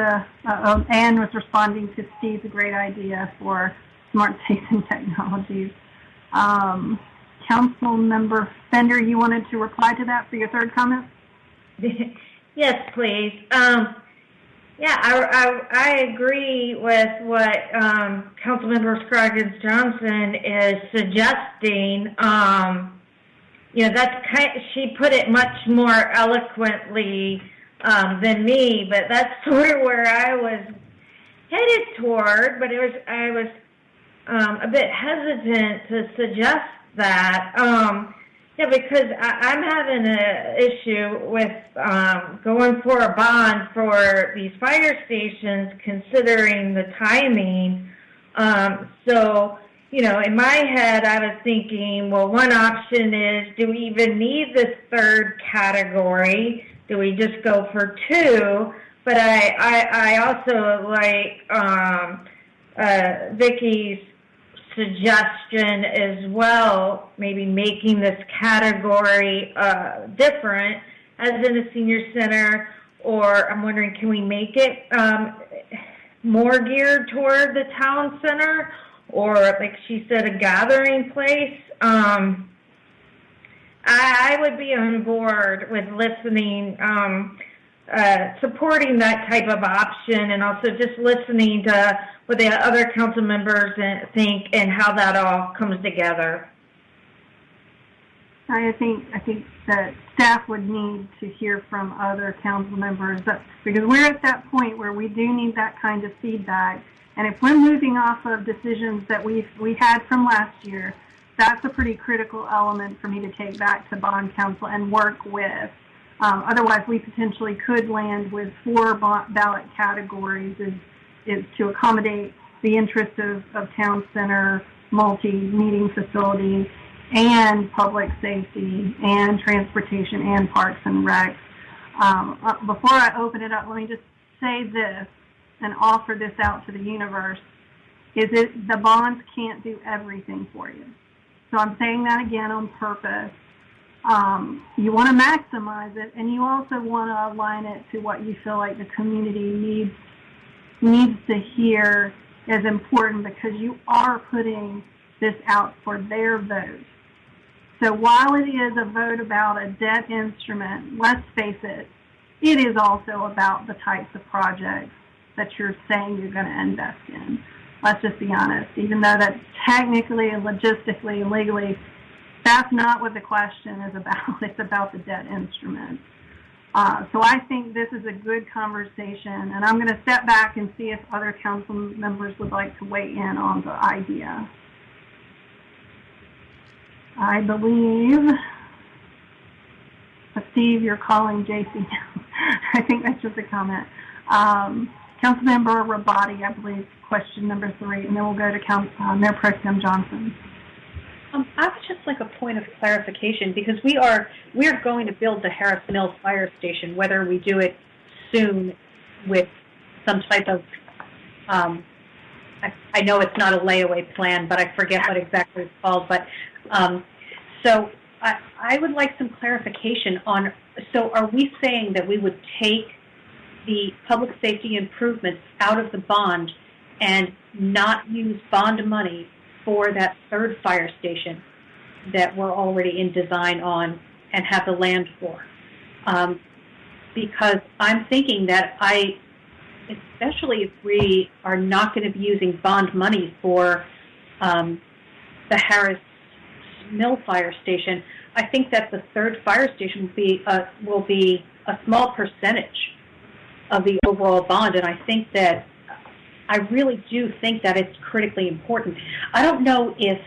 Anne was responding to Steve's a great idea for smart cities and technologies. Council Member Fender, you wanted to reply to that for your third comment? Yes, please. I agree with what Councilmember Scroggins-Johnson is suggesting. She put it much more eloquently than me, but that's sort of where I was headed toward. But I was a bit hesitant to suggest that. Yeah, because I'm having an issue with going for a bond for these fire stations, considering the timing. So, in my head, I was thinking, well, one option is, do we even need this third category? Do we just go for two? But I also like Vicky's suggestion as well, maybe making this category different, as in a senior center, or I'm wondering, can we make it more geared toward the town center, or like she said, a gathering place? I would be on board with listening, supporting that type of option, and also just listening to what the other council members think and how that all comes together. I think that staff would need to hear from other council members, because we're at that point where we do need that kind of feedback. And if we're moving off of decisions that we had from last year, that's a pretty critical element for me to take back to bond council and work with. Otherwise, we potentially could land with 4 ballot categories is to accommodate the interest of town center, multi-meeting facilities, and public safety, and transportation, and parks and recs. Before I open it up, let me just say this and offer this out to the universe, is that the bonds can't do everything for you. So I'm saying that again on purpose. You want to maximize it, and you also want to align it to what you feel like the community needs to hear is important, because you are putting this out for their vote. So while it is a vote about a debt instrument, let's face it, it is also about the types of projects that you're saying you're going to invest in. Let's just be honest. Even though that technically and logistically and legally, that's not what the question is about. It's about the debt instrument. So I think this is a good conversation, and I'm going to step back and see if other council members would like to weigh in on the idea. I believe, Steve, you're calling JC. I think that's just a comment. Councilmember Rabati, I believe, question number 3, and then we'll go to Mayor Pro Tem Johnson. I would just like a point of clarification, because we are going to build the Harris Mills Fire Station, whether we do it soon with some type of, I know it's not a layaway plan, but I forget what exactly it's called. But so I would like some clarification on, so are we saying that we would take the public safety improvements out of the bond and not use bond money for that third fire station that we're already in design on and have the land for? Because I'm thinking that especially if we are not going to be using bond money for the Harris Mill Fire Station, I think that the third fire station will be a small percentage of the overall bond, and I really do think that it's critically important. I don't know if,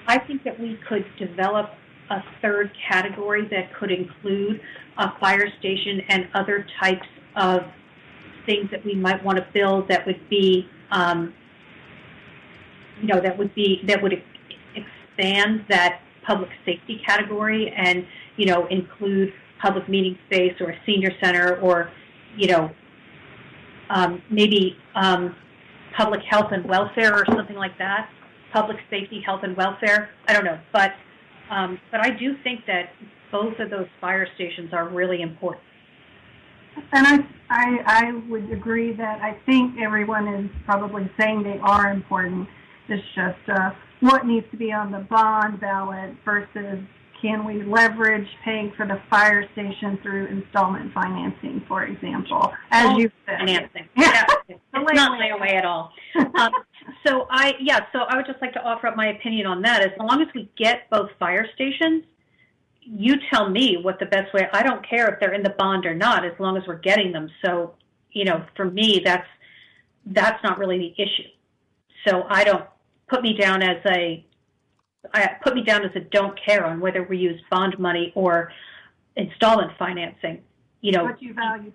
I think that we could develop a third category that could include a fire station and other types of things that we might want to build that would be, that would expand that public safety category and, include public meeting space or a senior center or, maybe public health and welfare or something like that, public safety, health and welfare. I don't know, but I do think that both of those fire stations are really important. And I would agree that I think everyone is probably saying they are important. It's just what needs to be on the bond ballot versus can we leverage paying for the fire station through installment financing, for example, as you said. Financing. Yeah. It's not layaway at all. So I would just like to offer up my opinion on that. As long as we get both fire stations, you tell me what the best way. I don't care if they're in the bond or not, as long as we're getting them. So, for me, that's not really the issue. So I don't put me down as a put me down as a don't care on whether we use bond money or installment financing. What you value.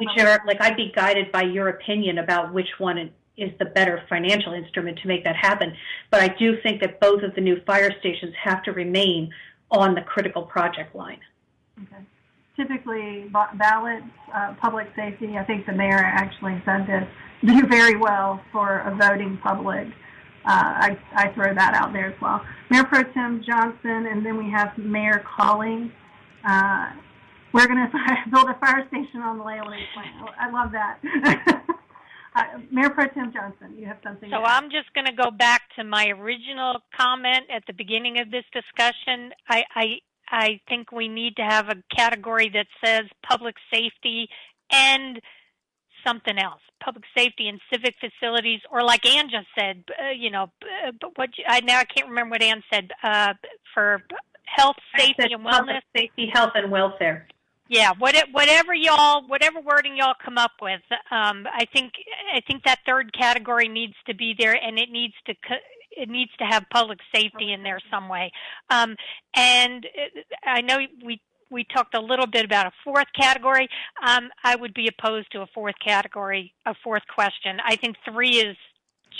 Like I'd be guided by your opinion about which one is the better financial instrument to make that happen. But I do think that both of the new fire stations have to remain on the critical project line. Okay. Typically, ballots, public safety, I think the mayor actually said this, do very well for a voting public. I throw that out there as well. Mayor Pro Tem Johnson, and then we have Mayor Calling. We're going to build a fire station on the Layaway plant. I love that. Mayor Pro Tem Johnson, you have something. So I'm just going to go back to my original comment at the beginning of this discussion. I think we need to have a category that says public safety and something else, public safety and civic facilities, or like Ann just said, I can't remember what Ann said, for health, safety, and wellness. Public safety, health, and welfare. Yeah, whatever wording y'all come up with, I think that third category needs to be there, and it needs to have public safety in there some way. And I know we talked a little bit about a fourth category. I would be opposed to a fourth category, a fourth question. I think 3 is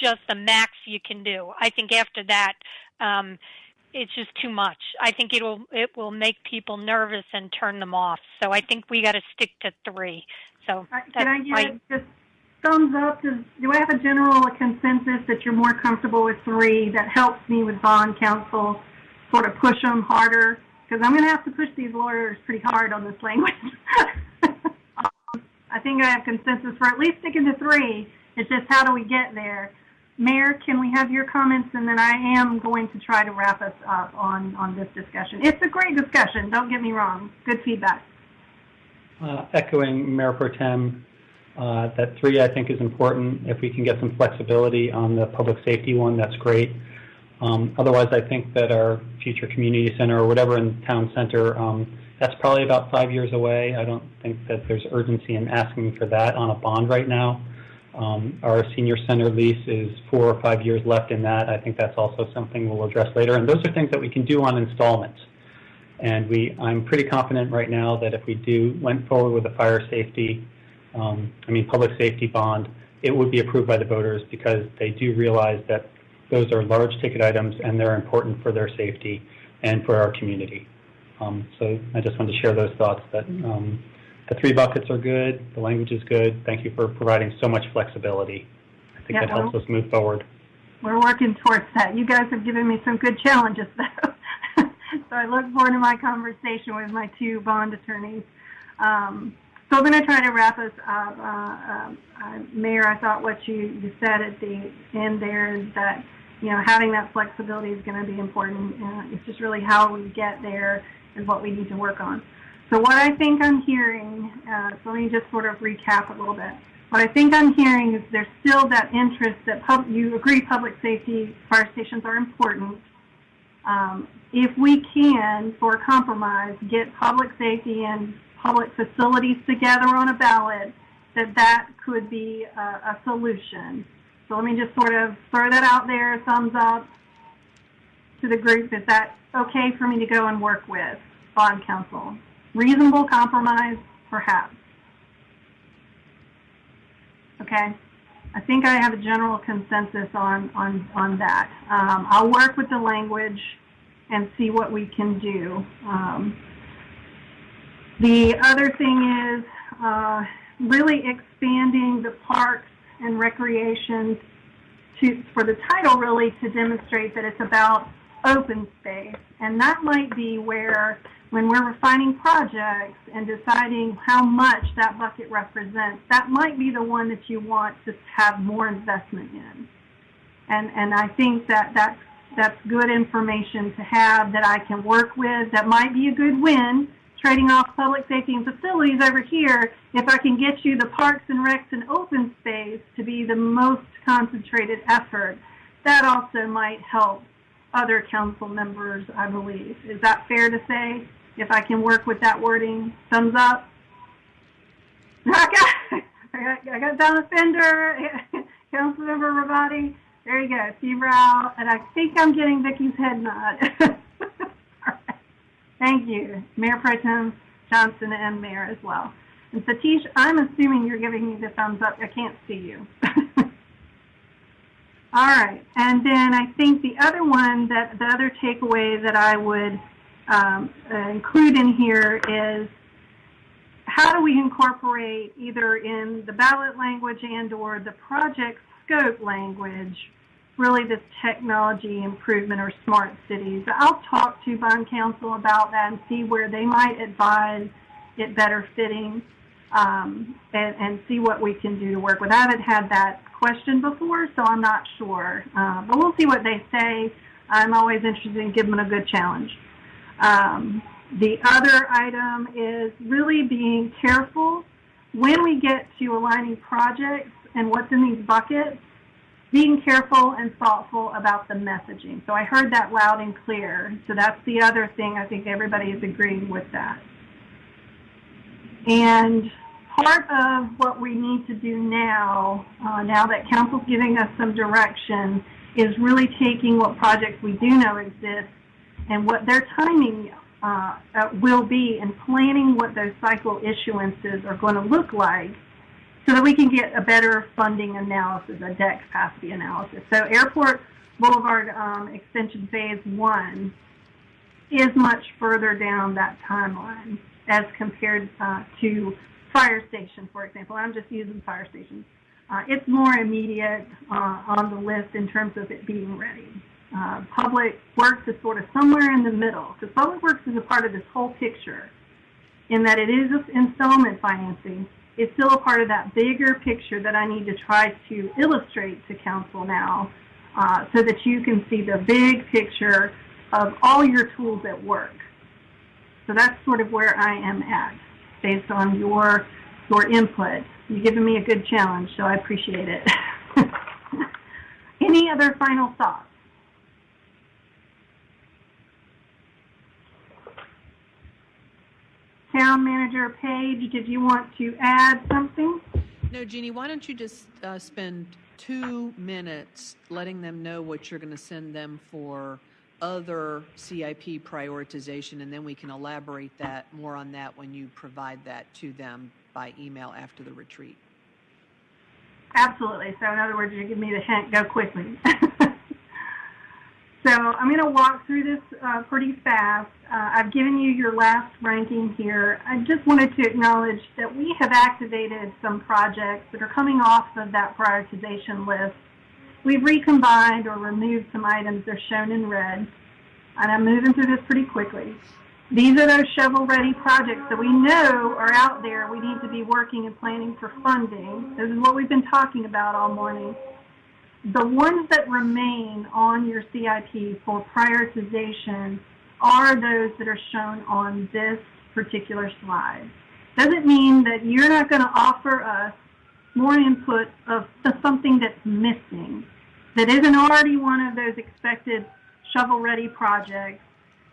just the max you can do. I think after that, it's just too much. I think it will make people nervous and turn them off. So I think we got to stick to 3. So can I get just thumbs up? Do I have a general consensus that you're more comfortable with 3? That helps me with bond counsel, sort of push them harder, because I'm going to have to push these lawyers pretty hard on this language. I think I have consensus for at least sticking to 3. It's just how do we get there? Mayor, can we have your comments? And then I am going to try to wrap us up on this discussion. It's a great discussion. Don't get me wrong. Good feedback. Echoing Mayor Pro Tem, that 3 I think is important. If we can get some flexibility on the public safety one, that's great. Otherwise, I think that our future community center or whatever in the town center, that's probably about 5 years away. I don't think that there's urgency in asking for that on a bond right now. Our senior center lease is 4 or 5 years left in that. I think that's also something we'll address later. And those are things that we can do on installments. And I'm pretty confident right now that if we went forward with a fire safety, public safety bond, it would be approved by the voters because they do realize that those are large ticket items and they're important for their safety and for our community. So I just wanted to share those thoughts that the 3 buckets are good, the language is good. Thank you for providing so much flexibility. I think that helps us move forward. We're working towards that. You guys have given me some good challenges, though. So I look forward to my conversation with my 2 bond attorneys. So I'm going to try to wrap us up. Mayor, I thought what you said at the end there is that, having that flexibility is going to be important. It's just really how we get there is what we need to work on. So what I think I'm hearing, so let me just sort of recap a little bit. What I think I'm hearing is there's still that interest that you agree public safety fire stations are important. If we can, for a compromise, get public safety and public facilities together on a ballot, that could be a solution. So let me just sort of throw that out there, thumbs up to the group. Is that okay for me to go and work with bond counsel? Reasonable compromise, perhaps. Okay. I think I have a general consensus on that. I'll work with the language and see what we can do. The other thing is really expanding the parks and recreation for the title really to demonstrate that it's about open space. And that might be where, when we're refining projects and deciding how much that bucket represents, that might be the one that you want to have more investment in. And I think that's good information to have that I can work with. That might be a good win, trading off public safety and facilities over here. If I can get you the parks and recs and open space to be the most concentrated effort, that also might help other council members, I believe. Is that fair to say? If I can work with that wording, thumbs up. I got Donna Fender, Councilmember Rabati. There you go, T-Brow, and I think I'm getting Vicki's head nod. All right. Thank you, Mayor Pro Tem Johnson and Mayor as well. And Satish, I'm assuming you're giving me the thumbs up. I can't see you. All right, and then I think the other one, the other takeaway that I would include in here is how do we incorporate either in the ballot language and or the project scope language really this technology improvement or smart cities. I'll talk to bond council about that and see where they might advise it better fitting and see what we can do to work with. I haven't had that question before, so I'm not sure. But we'll see what they say. I'm always interested in giving them a good challenge. The other item is really being careful when we get to aligning projects and what's in these buckets, being careful and thoughtful about the messaging. So I heard that loud and clear. So that's the other thing. I think everybody is agreeing with that. And part of what we need to do now, now that council's giving us some direction, is really taking what projects we do know exist and what their timing will be and planning what those cycle issuances are going to look like so that we can get a better funding analysis, a debt capacity analysis. So Airport Boulevard Extension Phase 1 is much further down that timeline as compared to Fire Station, for example. I'm just using Fire Station. It's more immediate on the list in terms of it being ready. Public Works is sort of somewhere in the middle, because Public Works is a part of this whole picture in that it is installment financing. It's still a part of that bigger picture that I need to try to illustrate to council now so that you can see the big picture of all your tools at work. So that's sort of where I am at based on your input. You've given me a good challenge, so I appreciate it. Any other final thoughts? Town Manager Page, did you want to add something? No, Jeannie, why don't you just spend 2 minutes letting them know what you're going to send them for other CIP prioritization, and then we can elaborate that more on that when you provide that to them by email after the retreat. Absolutely. So in other words, you give me the hint, go quickly. So I'm going to walk through this pretty fast. I've given you your last ranking here. I just wanted to acknowledge that we have activated some projects that are coming off of that prioritization list. We've recombined or removed some items that are shown in red, and I'm moving through this pretty quickly. These are those shovel-ready projects that we know are out there. We need to be working and planning for funding. This is what we've been talking about all morning. The ones that remain on your CIP for prioritization are those that are shown on this particular slide. Doesn't mean that you're not going to offer us more input of something that's missing, that isn't already one of those expected shovel-ready projects,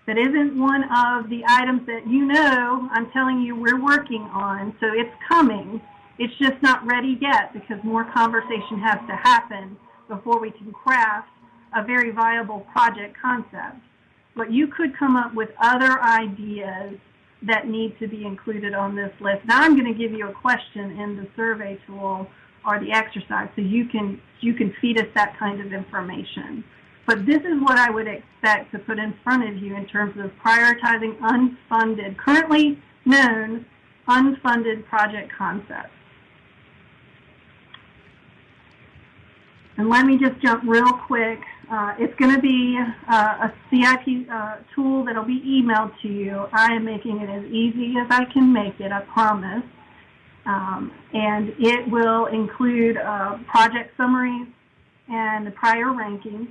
that isn't one of the items that you know I'm telling you we're working on, so it's coming. It's just not ready yet because more conversation has to happen before we can craft a very viable project concept. But you could come up with other ideas that need to be included on this list. Now I'm going to give you a question in the survey tool or the exercise so you can feed us that kind of information. But this is what I would expect to put in front of you in terms of prioritizing unfunded, currently known unfunded project concepts. And let me just jump real quick. It's going to be a CIP tool that will be emailed to you. I am making it as easy as I can make it, I promise. And it will include project summaries and the prior rankings.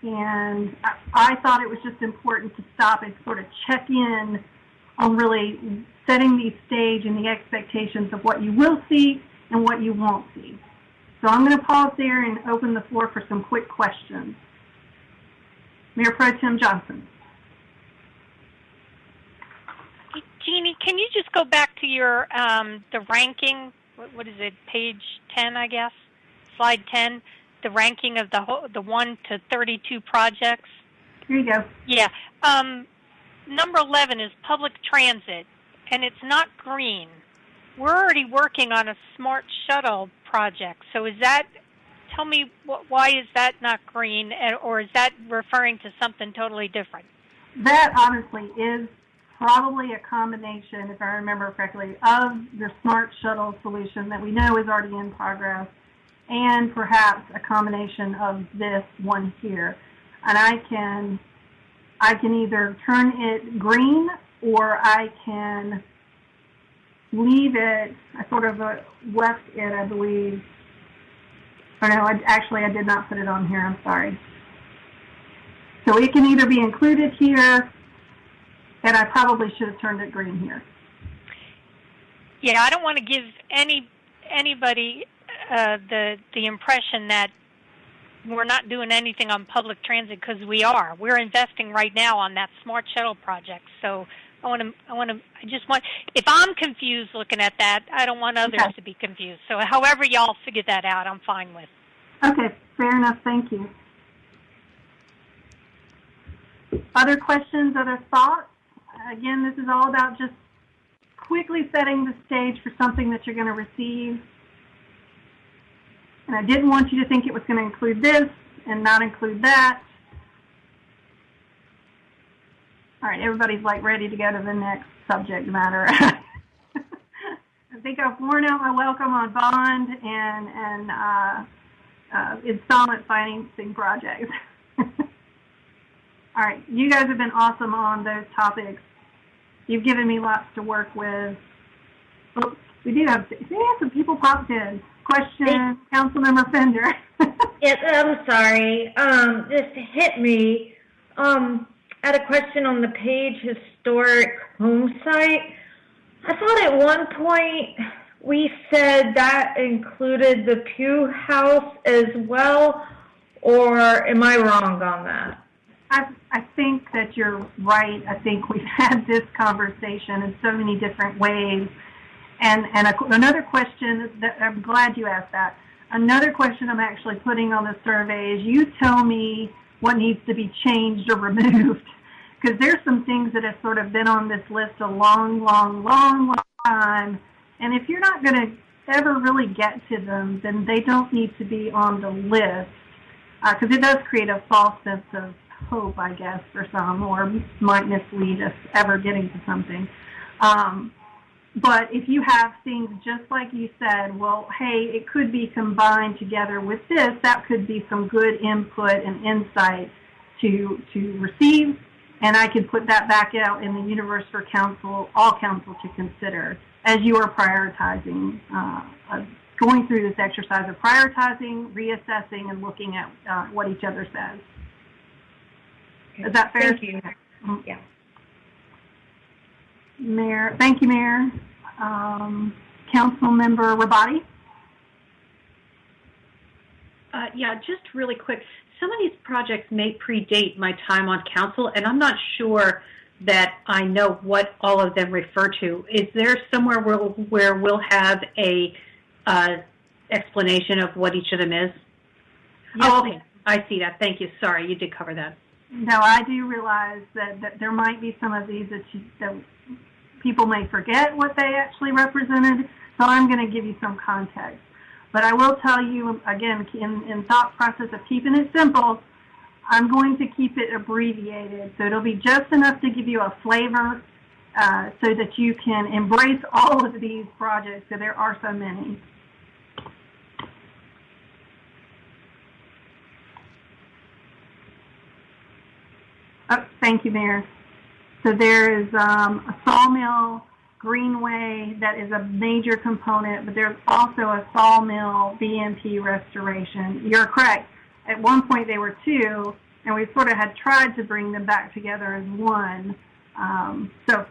And I thought it was just important to stop and sort of check in on really setting the stage and the expectations of what you will see and what you won't see. So I'm going to pause there and open the floor for some quick questions. Mayor Pro Tem Johnson. Jeannie, can you just go back to your the ranking? What is it? Page 10, I guess. Slide 10. the ranking of the 1 to 32 projects. Here you go. Yeah. Number 11 is public transit, and it's not green. We're already working on a smart shuttle project. So tell me why is that not green, or is that referring to something totally different? That honestly is probably a combination, if I remember correctly, of the smart shuttle solution that we know is already in progress, and perhaps a combination of this one here. And I can either turn it green, or I can leave it. I sort of left it, I believe. Or no, I did not put it on here. I'm sorry. So it can either be included here, and I probably should have turned it green here. Yeah, I don't want to give anybody the impression that we're not doing anything on public transit, because we are. We're investing right now on that smart shuttle project. So if I'm confused looking at that, I don't want others to be confused. So however y'all figure that out, I'm fine with. Okay, fair enough. Thank you. Other questions, other thoughts? Again, this is all about just quickly setting the stage for something that you're going to receive. And I didn't want you to think it was going to include this and not include that. All right, everybody's like ready to go to the next subject matter. I think I've worn out my welcome on bond and installment financing projects. All right, you guys have been awesome on those topics. You've given me lots to work with. Oh, we have some people popped in. Question, Councilmember Fender. Yes, I'm sorry. This hit me. I had a question on the Page Historic Home Site. I thought at one point we said that included the Pew House as well, or am I wrong on that? I think that you're right. I think we've had this conversation in so many different ways. And another question, that I'm glad you asked that. Another question I'm actually putting on the survey is you tell me what needs to be changed or removed. Because there's some things that have sort of been on this list a long time. And if you're not going to ever really get to them, then they don't need to be on the list. Because it does create a false sense of hope, I guess, for some, or might mislead us ever getting to something. But if you have things just like you said, well, hey, it could be combined together with this, that could be some good input and insight to receive, and I could put that back out in the universe for all council to consider as you are prioritizing, going through this exercise of prioritizing, reassessing, and looking at what each other says. Is that fair? Thank you. Yeah. Mayor, thank you, Mayor. Councilmember Rabati? Yeah, just really quick. Some of these projects may predate my time on council, and I'm not sure that I know what all of them refer to. Is there somewhere where we'll have a explanation of what each of them is? Yes, oh, okay. I see that. Thank you. Sorry, you did cover that. No, I do realize that there might be some of these that people may forget what they actually represented, so I'm going to give you some context. But I will tell you, again, in thought process of keeping it simple, I'm going to keep it abbreviated, so it'll be just enough to give you a flavor so that you can embrace all of these projects, because there are so many. Oh, thank you, Mayor. So there is a sawmill greenway that is a major component, but there's also a sawmill BMP restoration. You're correct. At one point they were two, and we sort of had tried to bring them back together as one. So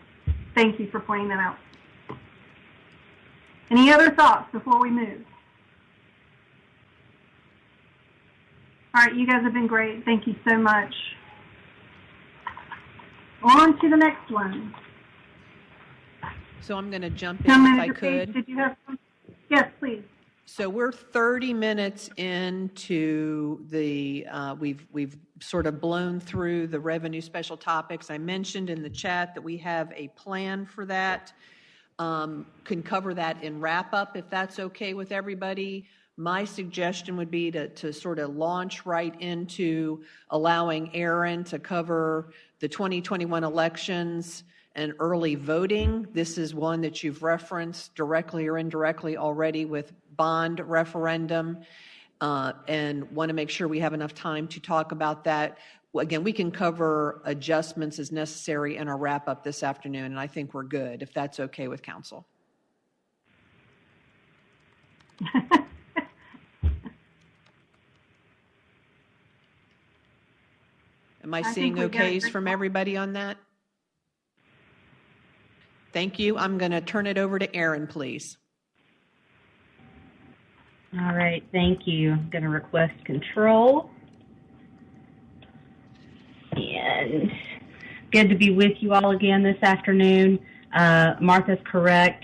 thank you for pointing that out. Any other thoughts before we move? All right, you guys have been great. Thank you so much. On to the next one. So I'm going to jump in if I could. Did you have some? Yes, please. So we're 30 minutes into the, we've sort of blown through the revenue special topics. I mentioned in the chat that we have a plan for that. Can cover that in wrap up if that's okay with everybody. My suggestion would be to sort of launch right into allowing Aaron to cover the 2021 elections and early voting. This is one that you've referenced directly or indirectly already with bond referendum, and want to make sure we have enough time to talk about that. Again, we can cover adjustments as necessary in our wrap up this afternoon, and I think we're good, if that's okay with council. Am I seeing okays from everybody on that? Thank you. I'm going to turn it over to Aaron, please. All right, thank you. I'm going to request control. And good to be with you all again this afternoon. Martha's correct.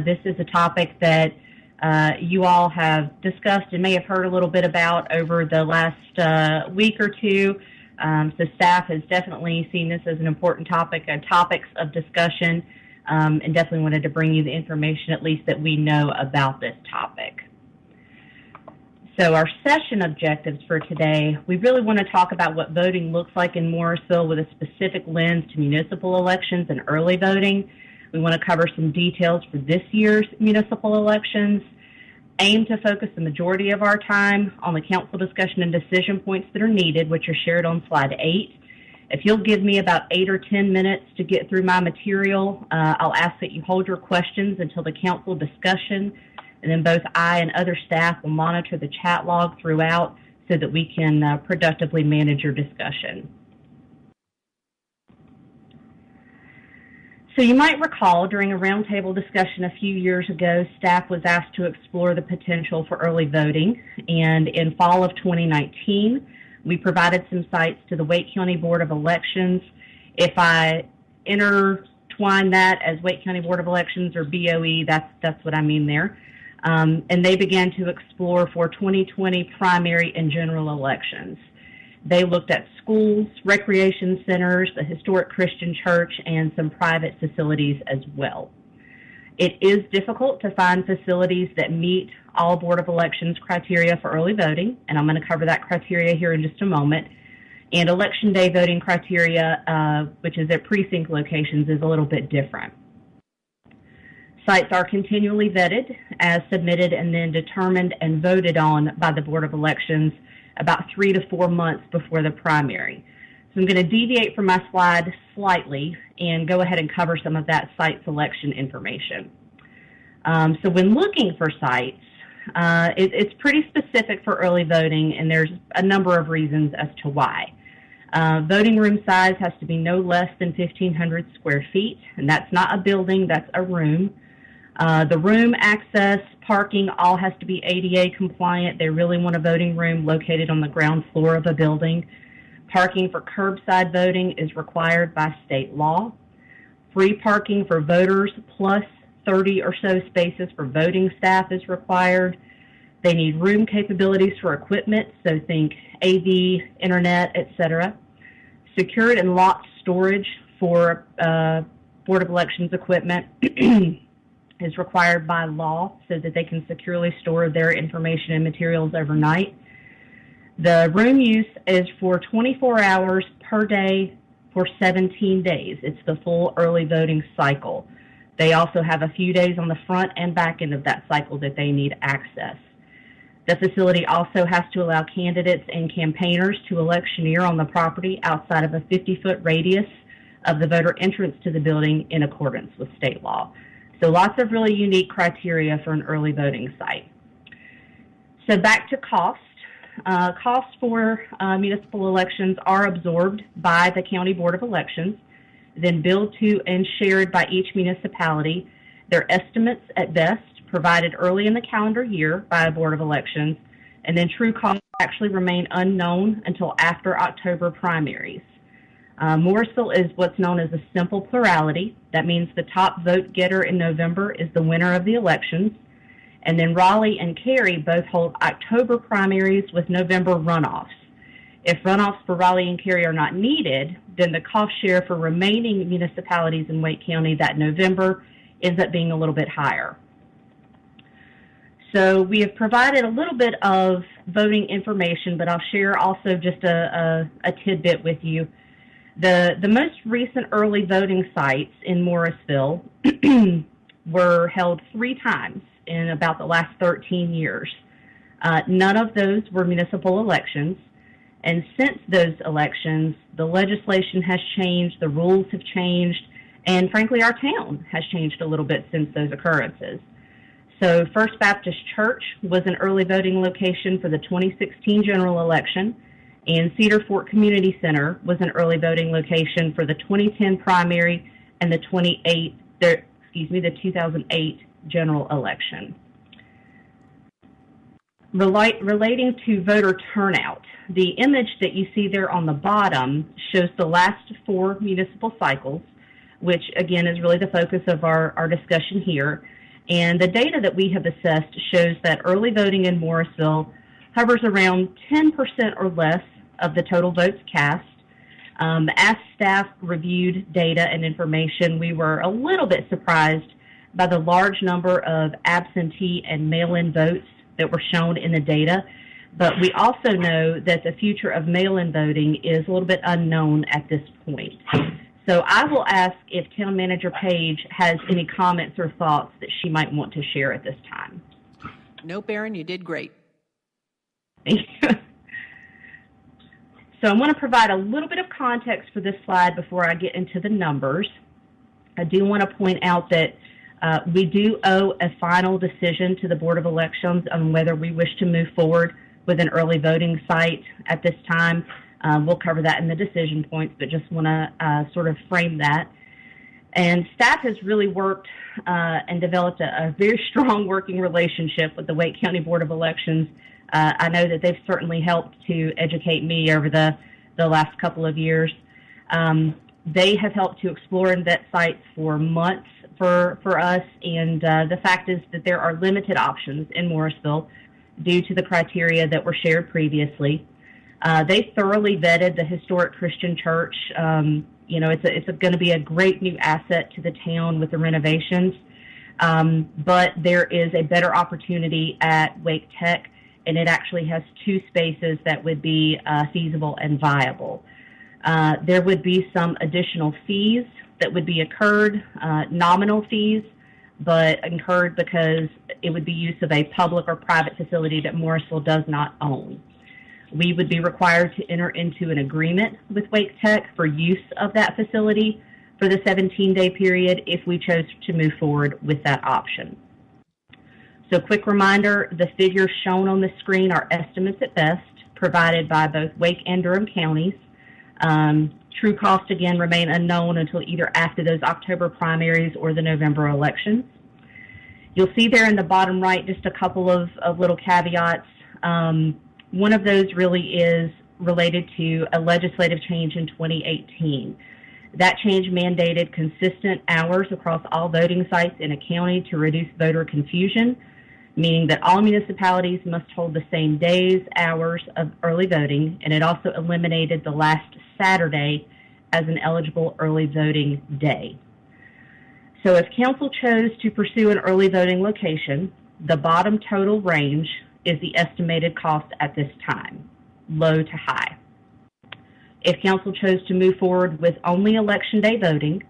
This is a topic that you all have discussed and may have heard a little bit about over the last week or two. So staff has definitely seen this as an important topic and topics of discussion, and definitely wanted to bring you the information at least that we know about this topic. So our session objectives for today, we really want to talk about what voting looks like in Morrisville with a specific lens to municipal elections and early voting. We want to cover some details for this year's municipal elections, aim to focus the majority of our time on the council discussion and decision points that are needed, which are shared on slide 8. If you'll give me about 8 or 10 minutes to get through my material, I'll ask that you hold your questions until the council discussion, and then both I and other staff will monitor the chat log throughout so that we can productively manage your discussion. So you might recall during a roundtable discussion a few years ago, staff was asked to explore the potential for early voting, and in fall of 2019, we provided some sites to the Wake County Board of Elections. If I intertwine that as Wake County Board of Elections or BOE, that's what I mean there. And they began to explore for 2020 primary and general elections. They looked at schools, recreation centers, a historic Christian church, and some private facilities as well. It is difficult to find facilities that meet all Board of Elections criteria for early voting, and I'm going to cover that criteria here in just a moment. And election day voting criteria, which is at precinct locations, is a little bit different. Sites are continually vetted as submitted and then determined and voted on by the Board of Elections about 3 to 4 months before the primary. So I'm going to deviate from my slide slightly and go ahead and cover some of that site selection information. So when looking for sites, it's pretty specific for early voting, and there's a number of reasons as to why. Voting room size has to be no less than 1,500 square feet, and that's not a building, that's a room. The room access, parking, all has to be ADA compliant. They really want a voting room located on the ground floor of a building. Parking for curbside voting is required by state law. Free parking for voters plus 30 or so spaces for voting staff is required. They need room capabilities for equipment, so think AV, internet, etc. Secured and locked storage for Board of Elections equipment is required by law so that they can securely store their information and materials overnight. The room use is for 24 hours per day for 17 days. It's the full early voting cycle. They also have a few days on the front and back end of that cycle that they need access. The facility also has to allow candidates and campaigners to electioneer on the property outside of a 50-foot radius of the voter entrance to the building in accordance with state law. So lots of really unique criteria for an early voting site. So back to cost. Costs for municipal elections are absorbed by the County Board of Elections, then billed to and shared by each municipality. They're estimates at best, provided early in the calendar year by a Board of Elections, and then true costs actually remain unknown until after October primaries. Morrisville is what's known as a simple plurality. That means the top vote getter in November is the winner of the elections, And then Raleigh and Cary both hold October primaries with November runoffs. If runoffs for Raleigh and Cary are not needed, then the cost share for remaining municipalities in Wake County that November ends up being a little bit higher. So we have provided a little bit of voting information, but I'll share also just a tidbit with you. The most recent early voting sites in Morrisville were held 3 times in about the last 13 years. None of those were municipal elections. And since those elections, the legislation has changed, the rules have changed, and frankly, our town has changed a little bit since those occurrences. So First Baptist Church was an early voting location for the 2016 general election, and Cedar Fork Community Center was an early voting location for the 2010 primary and the 2008 general election. Relating to voter turnout, the image that you see there on the bottom shows the last 4 municipal cycles, which again is really the focus of our discussion here. And the data that we have assessed shows that early voting in Morrisville hovers around 10% or less of the total votes cast. As staff reviewed data and information, we were a little bit surprised by the large number of absentee and mail-in votes that were shown in the data, but we also know that the future of mail-in voting is a little bit unknown at this point. So I will ask if Town Manager Page has any comments or thoughts that she might want to share at this time. Nope, Erin, you did great. Thank you. So I'm going to provide a little bit of context for this slide before I get into the numbers. I do want to point out that we do owe a final decision to the Board of Elections on whether we wish to move forward with an early voting site at this time. We'll cover that in the decision points, but just want to sort of frame that. And staff has really worked and developed a very strong working relationship with the Wake County Board of Elections. I know that they've certainly helped to educate me over the last couple of years. They have helped to explore and vet sites for months for us, and the fact is that there are limited options in Morrisville due to the criteria that were shared previously. They thoroughly vetted the historic Christian church. It's going to be a great new asset to the town with the renovations, but there is a better opportunity at Wake Tech, and it actually has 2 spaces that would be feasible and viable. There would be some additional fees that would be incurred, nominal fees, but incurred because it would be use of a public or private facility that Morrisville does not own. We would be required to enter into an agreement with Wake Tech for use of that facility for the 17-day period if we chose to move forward with that option. So quick reminder, the figures shown on the screen are estimates at best, provided by both Wake and Durham counties. True costs, again, remain unknown until either after those October primaries or the November elections. You'll see there in the bottom right just a couple of little caveats. One of those really is related to a legislative change in 2018. That change mandated consistent hours across all voting sites in a county to reduce voter confusion, meaning that all municipalities must hold the same days, hours of early voting, and it also eliminated the last Saturday as an eligible early voting day. So if council chose to pursue an early voting location, the bottom total range is the estimated cost at this time, low to high. If council chose to move forward with only election day voting,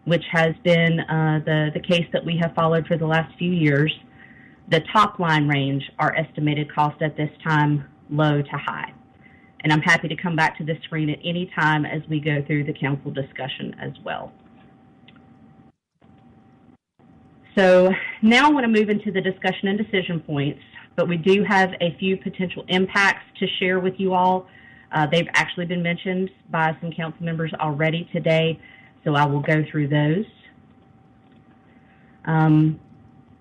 which has been the case that we have followed for the last few years, the top line range are estimated cost at this time, low to high. And I'm happy to come back to this screen at any time as we go through the council discussion as well. So now I want to move into the discussion and decision points, but we do have a few potential impacts to share with you all. They've actually been mentioned by some council members already today, so I will go through those.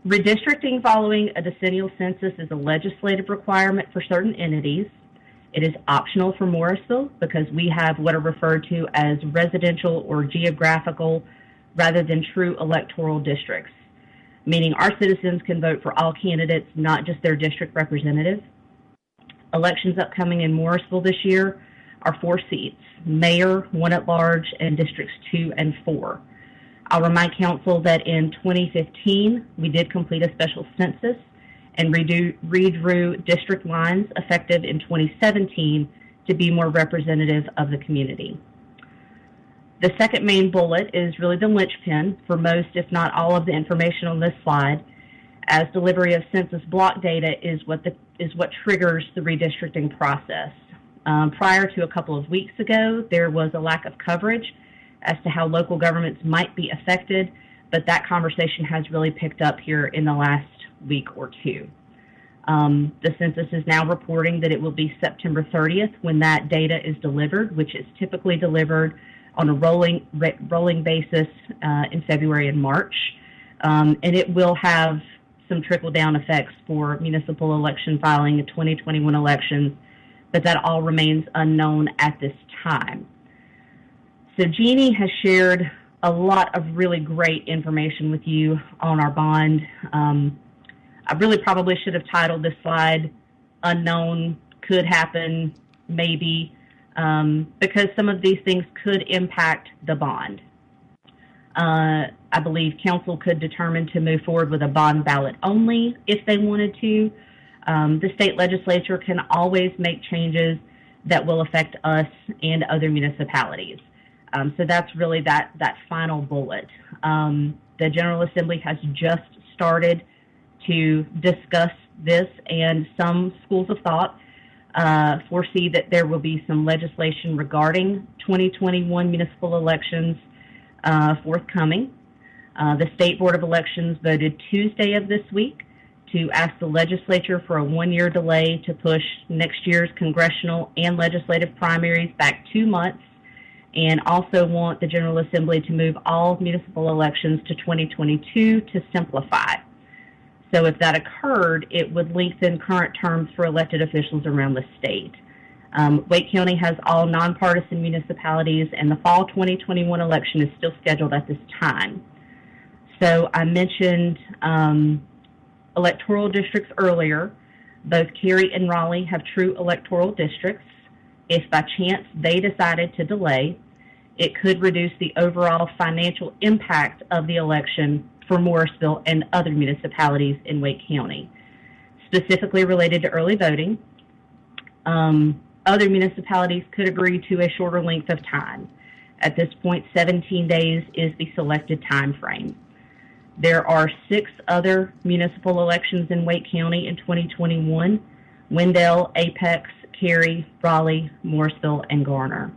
Redistricting following a decennial census is a legislative requirement for certain entities. It is optional for Morrisville because we have what are referred to as residential or geographical rather than true electoral districts. meaning our citizens can vote for all candidates, not just their district representative. Elections upcoming in Morrisville this year are 4 seats: mayor, 1 at large, and districts 2 and 4. I'll remind council that in 2015, we did complete a special census and redrew district lines effective in 2017 to be more representative of the community. The second main bullet is really the linchpin for most, if not all, of the information on this slide, as delivery of census block data is what triggers the redistricting process. Prior to a couple of weeks ago, there was a lack of coverage as to how local governments might be affected, but that conversation has really picked up here in the last week or two. The census is now reporting that it will be September 30th when that data is delivered, which is typically delivered on a rolling basis in February and March. And it will have some trickle-down effects for municipal election filing in 2021 elections, but that all remains unknown at this time. So Jeannie has shared a lot of really great information with you on our bond. I really probably should have titled this slide "Unknown, Could Happen, Maybe," because some of these things could impact the bond. I believe council could determine to move forward with a bond ballot only if they wanted to. The state legislature can always make changes that will affect us and other municipalities. So that's really that final bullet. The General Assembly has just started to discuss this, and some schools of thought foresee that there will be some legislation regarding 2021 municipal elections forthcoming. The State Board of Elections voted Tuesday of this week to ask the legislature for a 1-year delay to push next year's congressional and legislative primaries back 2 months, and also want the General Assembly to move all municipal elections to 2022 to simplify. So if that occurred, it would lengthen current terms for elected officials around the state. Wake County has all nonpartisan municipalities, and the fall 2021 election is still scheduled at this time. So I mentioned electoral districts earlier. Both Cary and Raleigh have true electoral districts. If by chance they decided to delay, it could reduce the overall financial impact of the election for Morrisville and other municipalities in Wake County. Specifically related to early voting, other municipalities could agree to a shorter length of time. At this point, 17 days is the selected time frame. There are 6 other municipal elections in Wake County in 2021: Wendell, Apex, Cary, Raleigh, Morrisville, and Garner.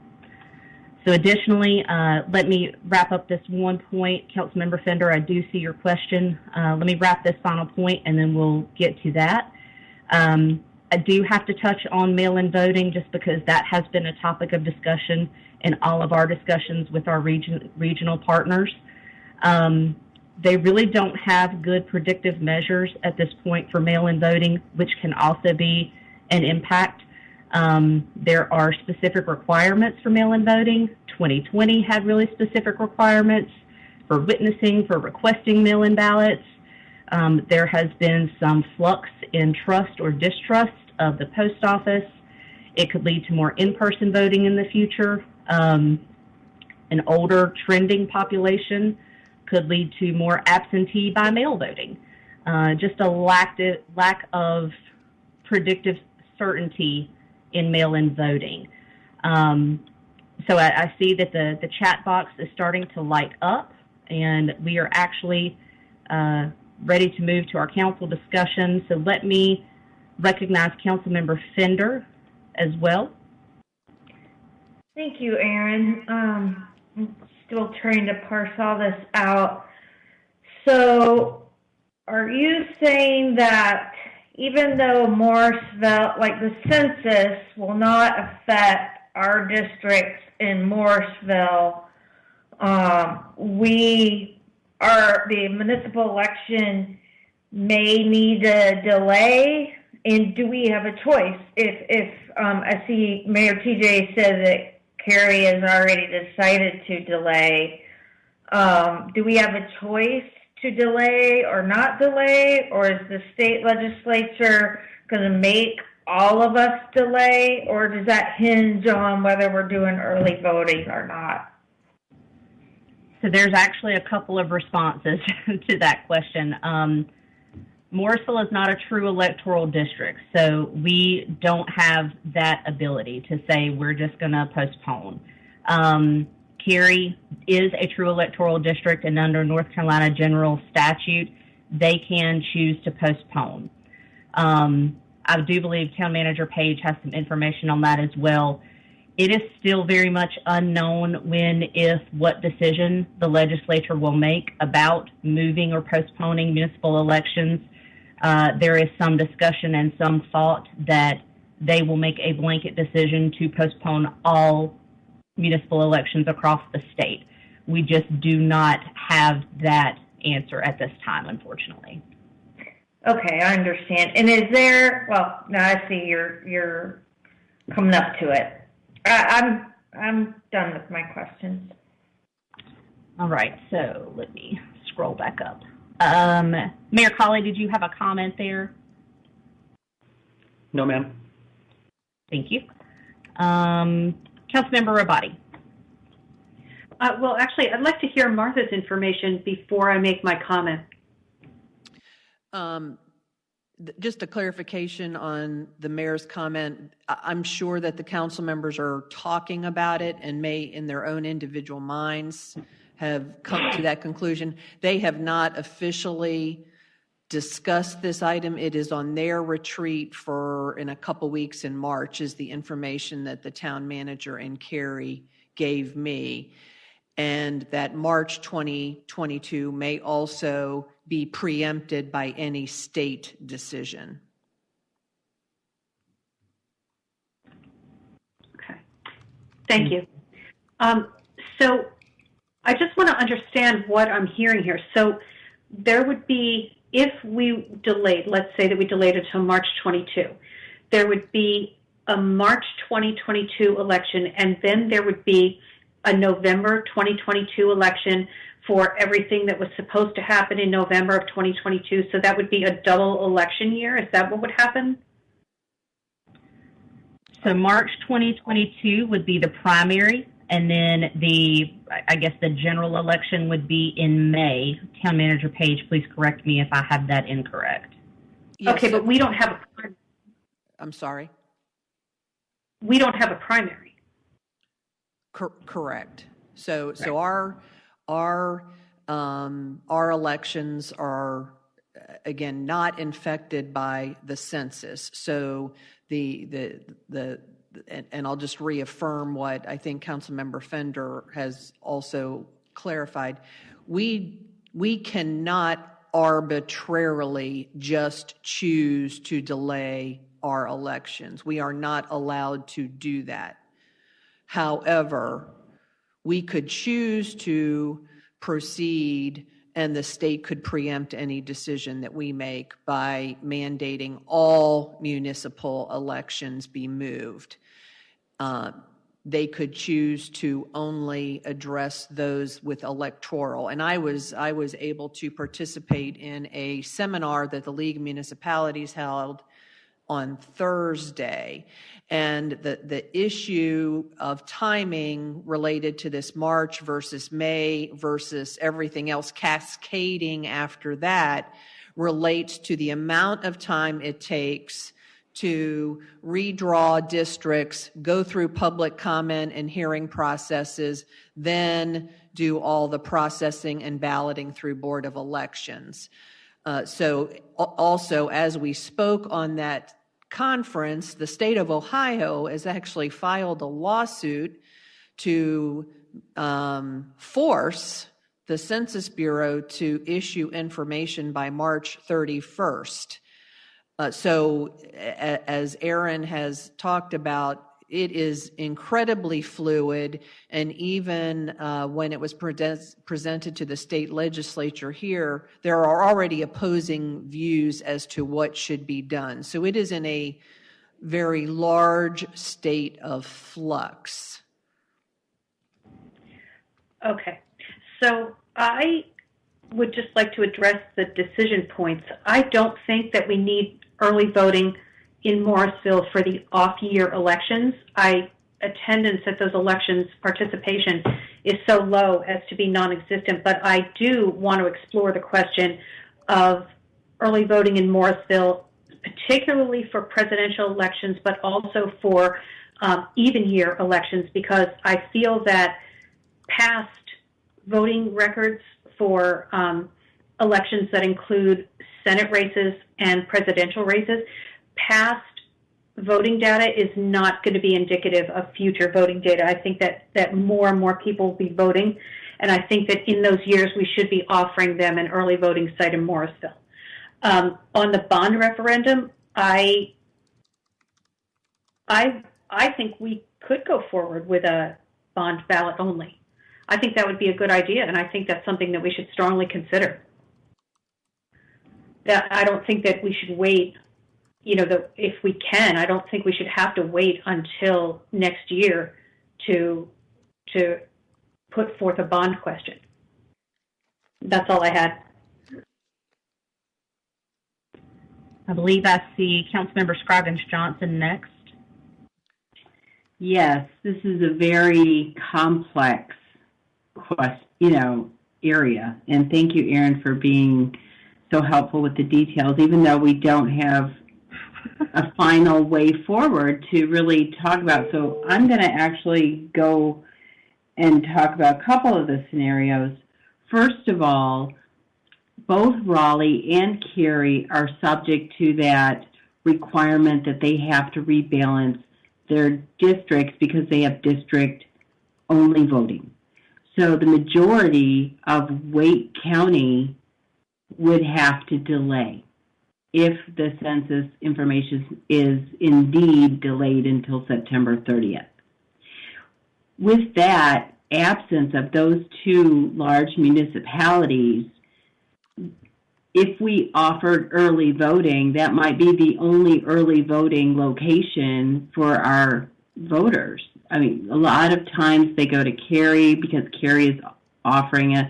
So additionally, let me wrap up this one point. Councilmember Fender, I do see your question. Let me wrap this final point and then we'll get to that. I do have to touch on mail-in voting just because that has been a topic of discussion in all of our discussions with our regional partners. They really don't have good predictive measures at this point for mail-in voting, which can also be an impact. There are specific requirements for mail-in voting. 2020 had really specific requirements for witnessing, for requesting mail-in ballots. There has been some flux in trust or distrust of the post office. It could lead to more in-person voting in the future. An older trending population could lead to more absentee by mail voting. Just a lack of predictive certainty in mail-in voting. So I see that the chat box is starting to light up, and we are actually ready to move to our council discussion. So let me recognize Councilmember Fender as well. Thank you, Erin. I'm still trying to parse all this out. So are you saying that even though Morrisville, like the census will not affect our districts in Morrisville, the municipal election may need a delay? And do we have a choice? If I see Mayor TJ said that Cary has already decided to delay, do we have a choice to delay or not delay, or is the state legislature going to make all of us delay, or does that hinge on whether we're doing early voting or not? So there's actually a couple of responses to that question. Morrisville is not a true electoral district, so we don't have that ability to say we're just going to postpone. Cary is a true electoral district, and under North Carolina general statute, they can choose to postpone. I do believe Town Manager Page has some information on that as well. It is still very much unknown when, if, what decision the legislature will make about moving or postponing municipal elections. There is some discussion and some thought that they will make a blanket decision to postpone all municipal elections across the state. We just do not have that answer at this time, unfortunately. Okay, I understand. And is there? Well, now I see you're coming up to it. I'm done with my questions. All right, so let me scroll back up. Mayor Colley, did you have a comment there? No, ma'am. Thank you. Councilmember Rabati. Well, actually, I'd like to hear Martha's information before I make my comment. Just a clarification on the mayor's comment. I'm sure that the council members are talking about it and may, in their own individual minds, have come to that conclusion. They have not officially discussed this item. It is on their retreat in a couple weeks in March, is the information that the town manager and Cary gave me. And that March 2022 may also be preempted by any state decision. Okay, thank you. So I just want to understand what I'm hearing here. So there would be, if we delayed, let's say that we delayed it until March 22, there would be a March 2022 election, and then there would be a November 2022 election for everything that was supposed to happen in November of 2022. So that would be a double election year. Is that what would happen? So March 2022 would be the primary, and then the general election would be in May. Town Manager Page, please correct me if I have that incorrect. Yes. Okay, but we don't have a primary. I'm sorry? We don't have a primary. Correct. So our elections are, again, not infected by the census. So and I'll just reaffirm what I think Councilmember Fender has also clarified. We cannot arbitrarily just choose to delay our elections. We are not allowed to do that. However, we could choose to proceed, and the state could preempt any decision that we make by mandating all municipal elections be moved. They could choose to only address those with electoral. And I was able to participate in a seminar that the League of Municipalities held on Thursday. And the issue of timing related to this March versus May versus everything else cascading after that relates to the amount of time it takes to redraw districts, go through public comment and hearing processes, then do all the processing and balloting through Board of Elections. So also, as we spoke on that conference, the state of Ohio has actually filed a lawsuit to force the Census Bureau to issue information by March 31st. So as Aaron has talked about, it is incredibly fluid, and even when it was presented to the state legislature here, there are already opposing views as to what should be done. So it is in a very large state of flux. Okay. So I would just like to address the decision points. I don't think that we need early voting in Morrisville for the off-year elections. Attendance at those elections, participation, is so low as to be non-existent, but I do want to explore the question of early voting in Morrisville, particularly for presidential elections, but also for even year elections, because I feel that past voting records for elections that include Senate races and presidential races, past voting data is not going to be indicative of future voting data. I think that more and more people will be voting, and I think that in those years we should be offering them an early voting site in Morrisville. On the bond referendum, I think we could go forward with a bond ballot only. I think that would be a good idea, and I think that's something that we should strongly consider. I don't think that we should wait. If we can, I don't think we should have to wait until next year to put forth a bond question. That's all I had. I believe I see Councilmember Scroggins-Johnson next. Yes, this is a very complex area. And thank you, Erin, for being so helpful with the details, even though we don't have a final way forward to really talk about. So I'm going to actually go and talk about a couple of the scenarios. First of all, both Raleigh and Cary are subject to that requirement that they have to rebalance their districts because they have district-only voting. So the majority of Wake County would have to delay if the census information is indeed delayed until September 30th. With that absence of those two large municipalities, if we offered early voting, that might be the only early voting location for our voters. I mean, a lot of times they go to Cary because Cary is offering a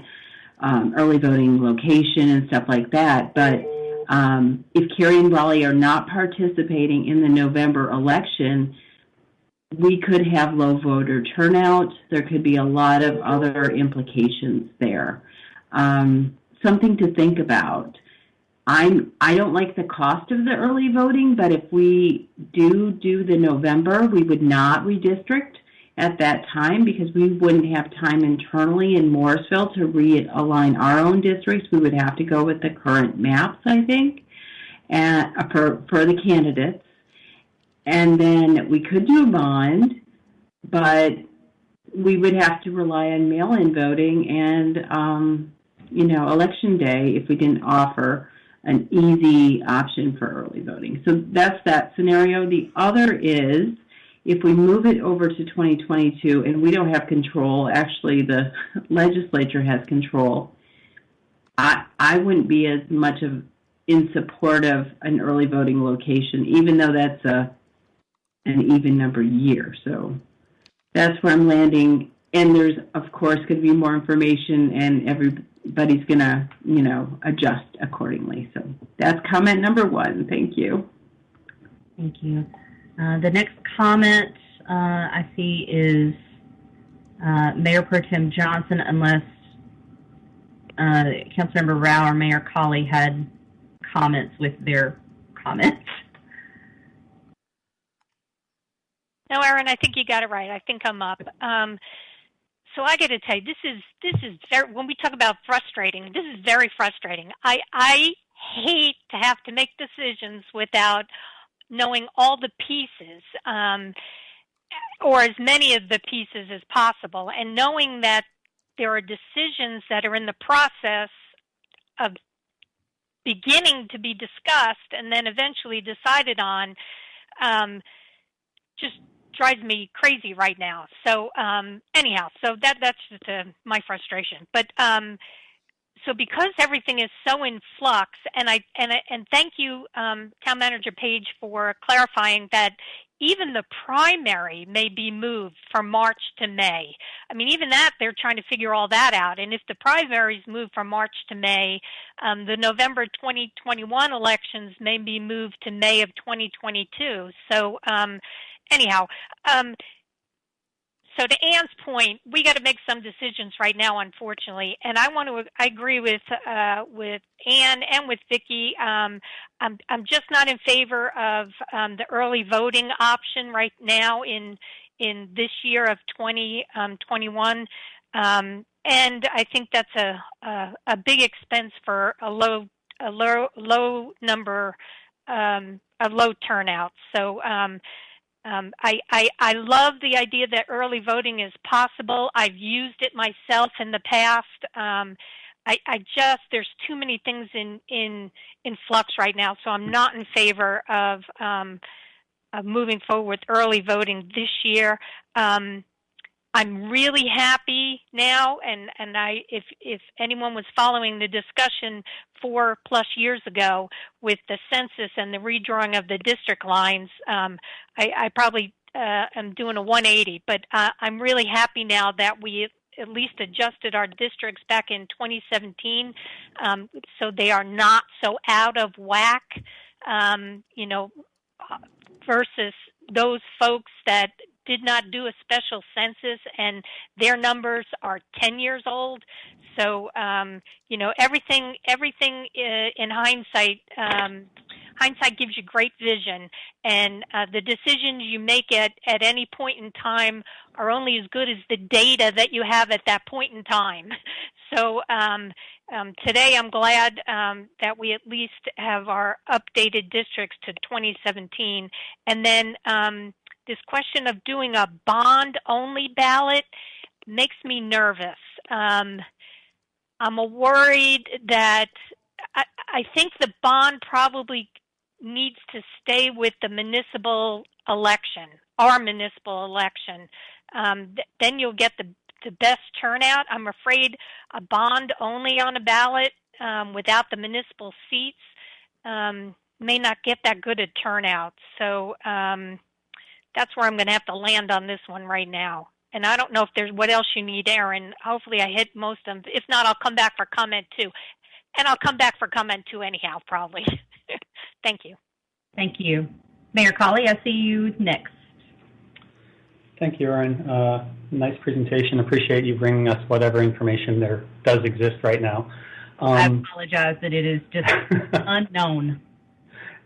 early voting location and stuff like that. But if Cary and Raleigh are not participating in the November election, we could have low voter turnout. There could be a lot of other implications there. Something to think about. I don't like the cost of the early voting, but if we do the November, we would not redistrict at that time because we wouldn't have time internally in Morrisville to realign our own districts. We would have to go with the current maps, I think, for the candidates. And then we could do a bond, but we would have to rely on mail-in voting and, election day if we didn't offer an easy option for early voting. So that's that scenario. The other is if we move it over to 2022 and we don't have control, actually the legislature has control, I wouldn't be as much in support of an early voting location, even though that's an even number year. So that's where I'm landing. And there's, of course, going to be more information, and everybody's going to, adjust accordingly. So that's comment number one. Thank you. Thank you. The next comment I see is Mayor Pro Tem Johnson, unless Councilmember Rao or Mayor Colley had comments with their comments. No, Erin, I think you got it right. I think I'm up. So I got to tell you, this is very, when we talk about frustrating, this is very frustrating. I hate to have to make decisions without knowing all the pieces, or as many of the pieces as possible, and knowing that there are decisions that are in the process of beginning to be discussed and then eventually decided on, just drives me crazy right now. So anyhow, so that's just my frustration. But so because everything is so in flux, and thank you, Town Manager Page, for clarifying that even the primary may be moved from March to May. I mean, even that, they're trying to figure all that out. And if the primaries move from March to May, the November 2021 elections may be moved to May of 2022. So anyhow, so to Ann's point, we got to make some decisions right now, unfortunately. And I agree with Ann and with Vicki. I'm just not in favor of the early voting option right now in this year of 2021. And I think that's a big expense for a low number, a low turnout. So. I love the idea that early voting is possible. I've used it myself in the past. There's too many things in flux right now, so I'm not in favor of moving forward with early voting this year. I'm really happy now, and if anyone was following the discussion 4+ years ago with the census and the redrawing of the district lines, I probably am doing a 180. But I'm really happy now that we at least adjusted our districts back in 2017, so they are not so out of whack, versus those folks that did not do a special census and their numbers are 10 years old. So, everything in hindsight, hindsight gives you great vision, and the decisions you make at any point in time are only as good as the data that you have at that point in time. So today I'm glad that we at least have our updated districts to 2017. And then this question of doing a bond-only ballot makes me nervous. I'm worried that I think the bond probably needs to stay with the municipal election, our municipal election. Then you'll get the best turnout. I'm afraid a bond only on a ballot without the municipal seats may not get that good a turnout. So that's where I'm going to have to land on this one right now. And I don't know if there's what else you need, Aaron. Hopefully I hit most of them. If not, I'll come back for comment too. And I'll come back for comment too anyhow, probably. Thank you. Thank you. Mayor Colley, I see you next. Thank you, Aaron. Nice presentation. Appreciate you bringing us whatever information there does exist right now. I apologize that it is just unknown.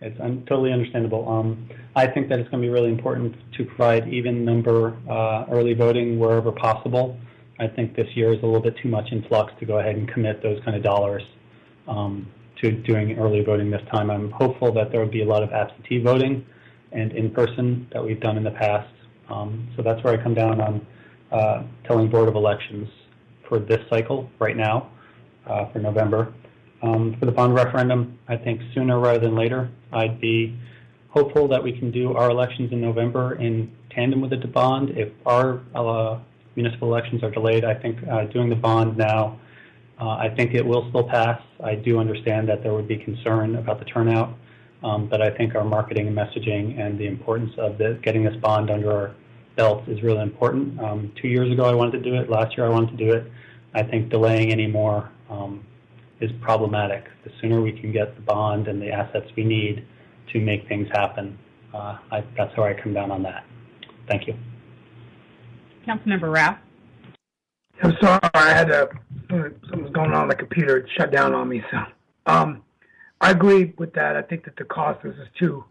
It's totally understandable. I think that it's going to be really important to provide even number early voting wherever possible. I think this year is a little bit too much in flux to go ahead and commit those kind of dollars to doing early voting this time. I'm hopeful that there will be a lot of absentee voting and in-person that we've done in the past. So that's where I come down on telling Board of Elections for this cycle right now for November. For the bond referendum, I think sooner rather than later. I'd be hopeful that we can do our elections in November in tandem with the bond. If our municipal elections are delayed, I think doing the bond now, I think it will still pass. I do understand that there would be concern about the turnout, but I think our marketing and messaging and the importance of getting this bond under our belts is really important. 2 years ago I wanted to do it. Last year I wanted to do it. I think delaying any more is problematic. The sooner we can get the bond and the assets we need to make things happen, that's how I come down on that. Thank you. Councilmember Rao. I'm sorry, I had something was going on the computer. It shut down on me. So I agree with that. I think that the cost is too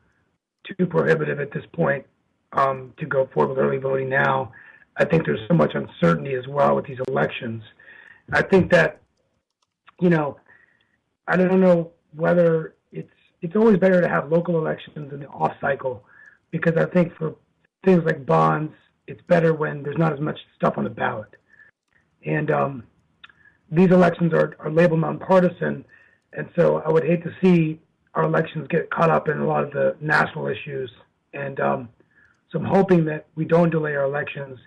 prohibitive at this point to go forward with early voting now. I think there's so much uncertainty as well with these elections. I think that, I don't know whether it's always better to have local elections in the off cycle, because I think for things like bonds, it's better when there's not as much stuff on the ballot. And these elections are labeled nonpartisan, and so I would hate to see our elections get caught up in a lot of the national issues. And so I'm hoping that we don't delay our elections.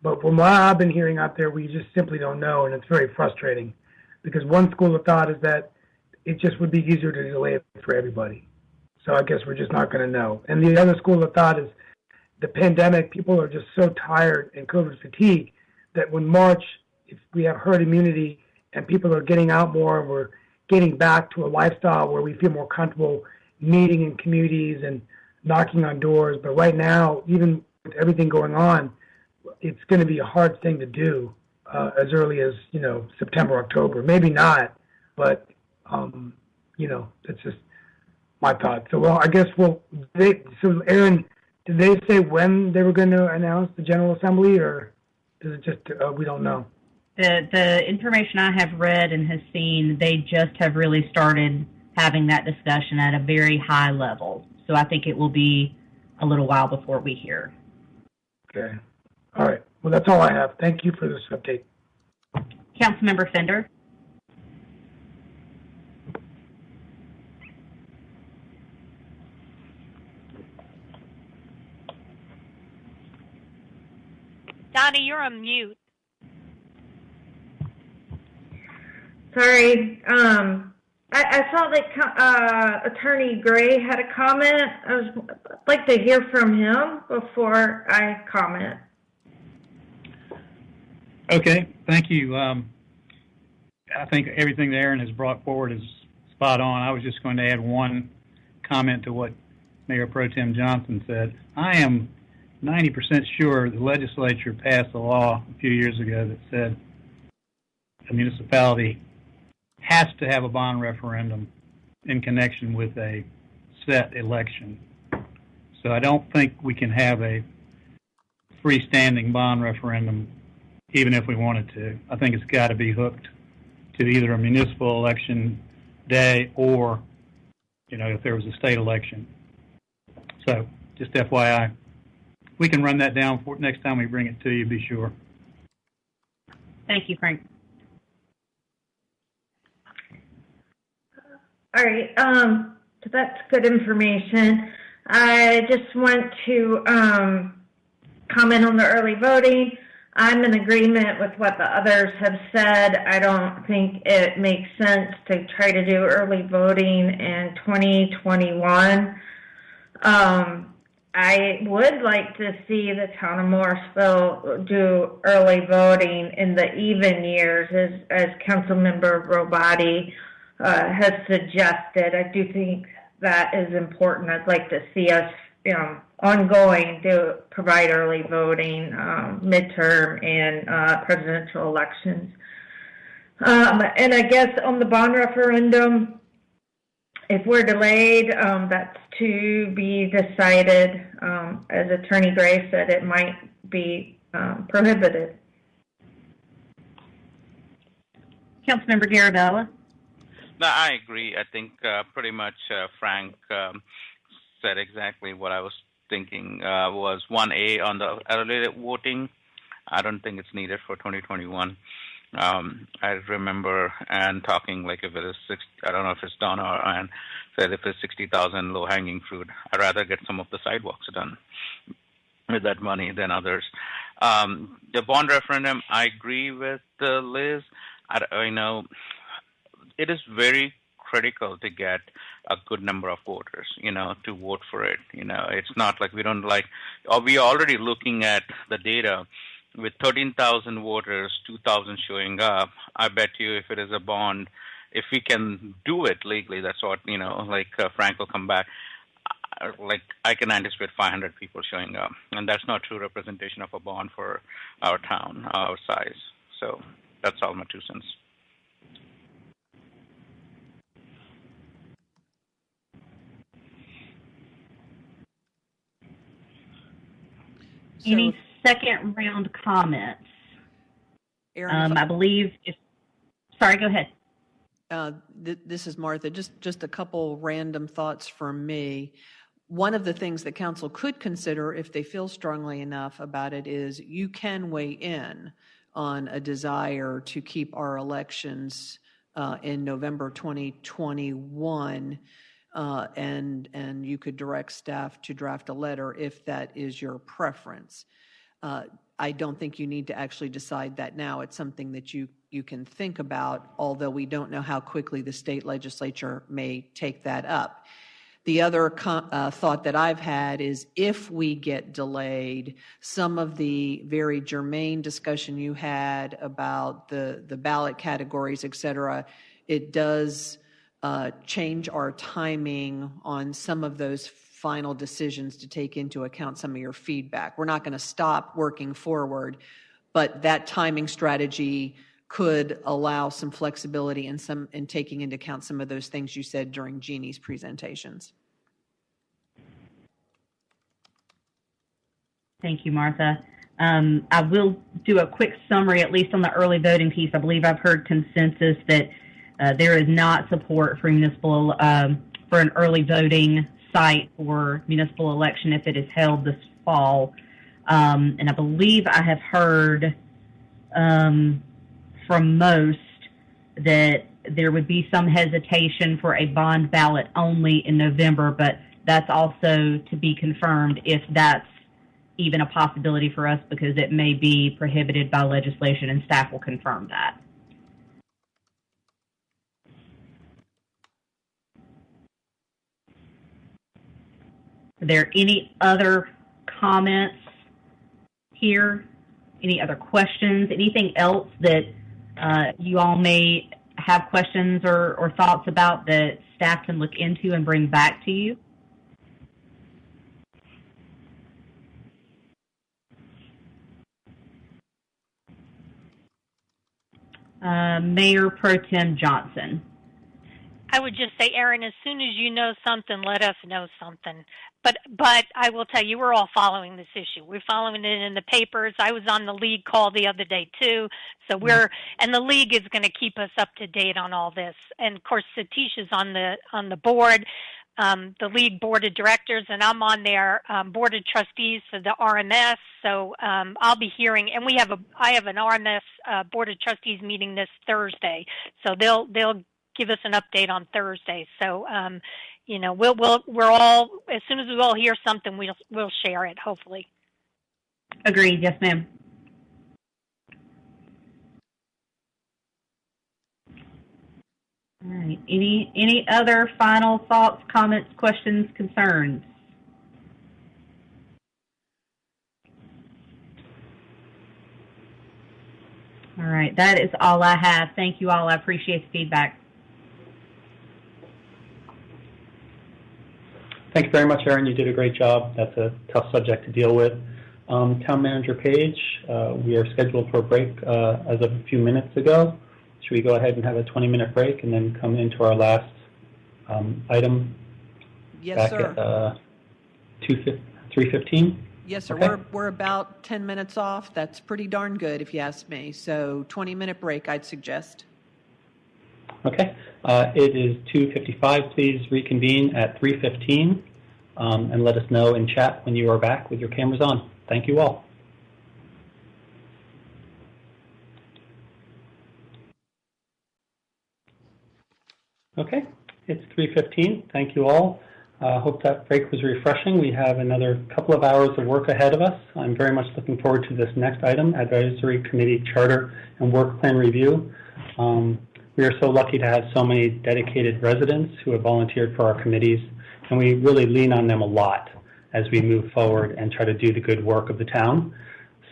But from what I've been hearing out there, we just simply don't know, and it's very frustrating. because one school of thought is that it just would be easier to delay it for everybody. So I guess we're just not going to know. And the other school of thought is the pandemic, people are just so tired and COVID fatigue that when March, if we have herd immunity and people are getting out more and we're getting back to a lifestyle where we feel more comfortable meeting in communities and knocking on doors. But right now, even with everything going on, it's going to be a hard thing to do as early as, September, October. Maybe not, but, that's just my thought. So, I guess Aaron, did they say when they were going to announce the General Assembly, or is it just we don't know? The information I have read and have seen, they just have really started having that discussion at a very high level. So I think it will be a little while before we hear. Okay. All right. Well, that's all I have. Thank you for this update. Councilmember Fender. Donnie, you're on mute. Sorry. I saw that Attorney Gray had a comment. I'd like to hear from him before I comment. Okay, thank you. I think everything that Aaron has brought forward is spot on. I was just going to add one comment to what Mayor Pro Tem Johnson said. I am 90% sure the legislature passed a law a few years ago that said a municipality has to have a bond referendum in connection with a set election. So I don't think we can have a freestanding bond referendum even if we wanted to. I think it's got to be hooked to either a municipal election day or, if there was a state election. So just FYI, we can run that down for next time we bring it to you, be sure. Thank you, Frank. All right, that's good information. I just want to comment on the early voting. I'm in agreement with what the others have said. I don't think it makes sense to try to do early voting in 2021. I would like to see the town of Morrisville do early voting in the even years, as Councilmember Robati has suggested. I do think that is important. I'd like to see us, ongoing to provide early voting, midterm and presidential elections. And I guess on the bond referendum, if we're delayed, that's to be decided. As Attorney Gray said, it might be prohibited. Councilmember Garabella. No, I agree. I think pretty much Frank said exactly what I was thinking. Was 1A on the early voting. I don't think it's needed for 2021. I remember Ann talking like if it is I don't know if it's Donna or Ann said if it's 60,000 low-hanging fruit, I'd rather get some of the sidewalks done with that money than others. The bond referendum, I agree with Liz. I know it is very critical to get a good number of voters, to vote for it. It's not like we don't like, or we are already looking at the data with 13,000 voters, 2,000 showing up. I bet you if it is a bond, if we can do it legally, that's what, Frank will come back. I can anticipate 500 people showing up. And that's not true representation of a bond for our town, our size. So that's all my 2 cents. Any second round comments? Aaron, I believe sorry, go ahead. This is Martha. Just a couple random thoughts from me. One of the things that council could consider if they feel strongly enough about it is you can weigh in on a desire to keep our elections in November 2021. And you could direct staff to draft a letter if that is your preference. I don't think you need to actually decide that now. It's something that you can think about, although we don't know how quickly the state legislature may take that up. The other thought that I've had is if we get delayed, some of the very germane discussion you had about the ballot categories, et cetera, it does change our timing on some of those final decisions to take into account some of your feedback. We're not going to stop working forward, but that timing strategy could allow some flexibility in taking into account some of those things you said during Jeannie's presentations. Thank you, Martha. I will do a quick summary, at least on the early voting piece. I believe I've heard consensus that there is not support for municipal for an early voting site for municipal election if it is held this fall. And I believe I have heard from most that there would be some hesitation for a bond ballot only in November, but that's also to be confirmed if that's even a possibility for us, because it may be prohibited by legislation, and staff will confirm that. Are there any other comments here? Any other questions? Anything else that you all may have questions or thoughts about that staff can look into and bring back to you? Mayor Pro Tem Johnson. I would just say, Erin, as soon as you know something, let us know something. But I will tell you, we're all following this issue. We're following it in the papers. I was on the league call the other day too. So and the league is going to keep us up to date on all this. And of course, Satish is on the board, the league board of directors, and I'm on their board of trustees for the RMS. So I'll be hearing, and I have an RMS board of trustees meeting this Thursday. So they'll give us an update on Thursday. So we're all, as soon as we all hear something, we'll share it, hopefully. Agreed. Yes, ma'am. All right. Any other final thoughts, comments, questions, concerns? All right. That is all I have. Thank you all. I appreciate the feedback. Thank you very much, Erin. You did a great job. That's a tough subject to deal with. Town Manager Page, we are scheduled for a break as of a few minutes ago. Should we go ahead and have a 20-minute break and then come into our last item? Yes, back sir. At 3:15? Yes, sir. Okay. We're about 10 minutes off. That's pretty darn good, if you ask me. So 20-minute break, I'd suggest. Okay. It is 2:55. Please reconvene at 3:15 and let us know in chat when you are back with your cameras on. Thank you all. Okay, it's 3:15. Thank you all. Hope that break was refreshing. We have another couple of hours of work ahead of us. I'm very much looking forward to this next item, Advisory Committee Charter and Work Plan Review. We are so lucky to have so many dedicated residents who have volunteered for our committees, and we really lean on them a lot as we move forward and try to do the good work of the town.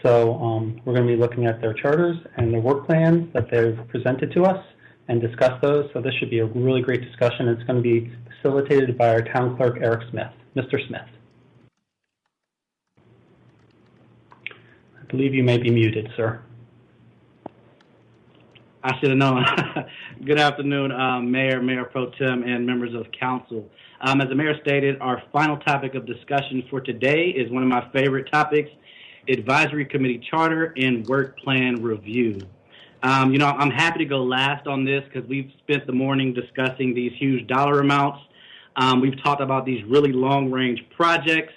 So we're going to be looking at their charters and their work plans that they've presented to us and discuss those. So this should be a really great discussion. It's going to be facilitated by our town clerk, Eric Smith. Mr. Smith. I believe you may be muted, sir. I should have known. Good afternoon, Mayor Pro Tem, and members of council. As the mayor stated, our final topic of discussion for today is one of my favorite topics, Advisory Committee Charter and Work Plan Review. I'm happy to go last on this because we've spent the morning discussing these huge dollar amounts. We've talked about these really long-range projects,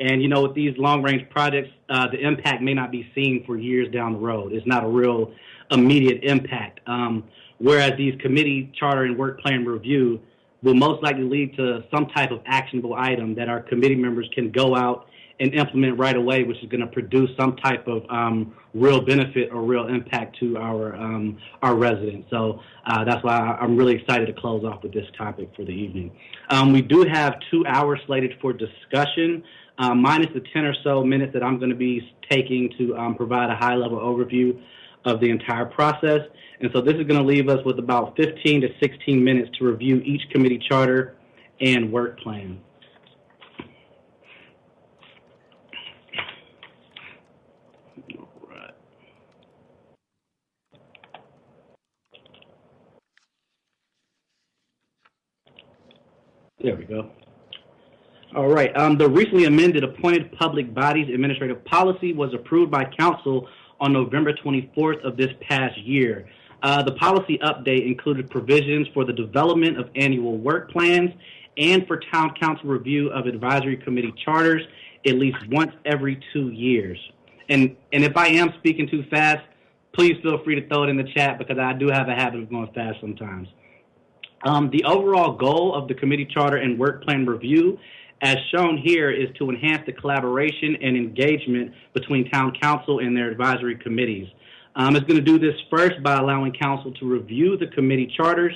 and, with these long-range projects, the impact may not be seen for years down the road. It's not a real immediate impact, whereas these committee charter and work plan review will most likely lead to some type of actionable item that our committee members can go out and implement right away, which is going to produce some type of real benefit or real impact to our residents. So that's why I'm really excited to close off with this topic for the evening. We do have 2 hours slated for discussion, minus the 10 or so minutes that I'm going to be taking to provide a high-level overview of the entire process. And so this is going to leave us with about 15 to 16 minutes to review each committee charter and work plan. There we go. All right. The recently amended Appointed Public Bodies Administrative Policy was approved by Council on November 24th of this past year. The policy update included provisions for the development of annual work plans and for Town Council review of advisory committee charters at least once every 2 years. And if I am speaking too fast, please feel free to throw it in the chat because I do have a habit of going fast sometimes. The overall goal of the committee charter and work plan review, as shown here, is to enhance the collaboration and engagement between Town Council and their advisory committees. It's going to do this first by allowing Council to review the committee charters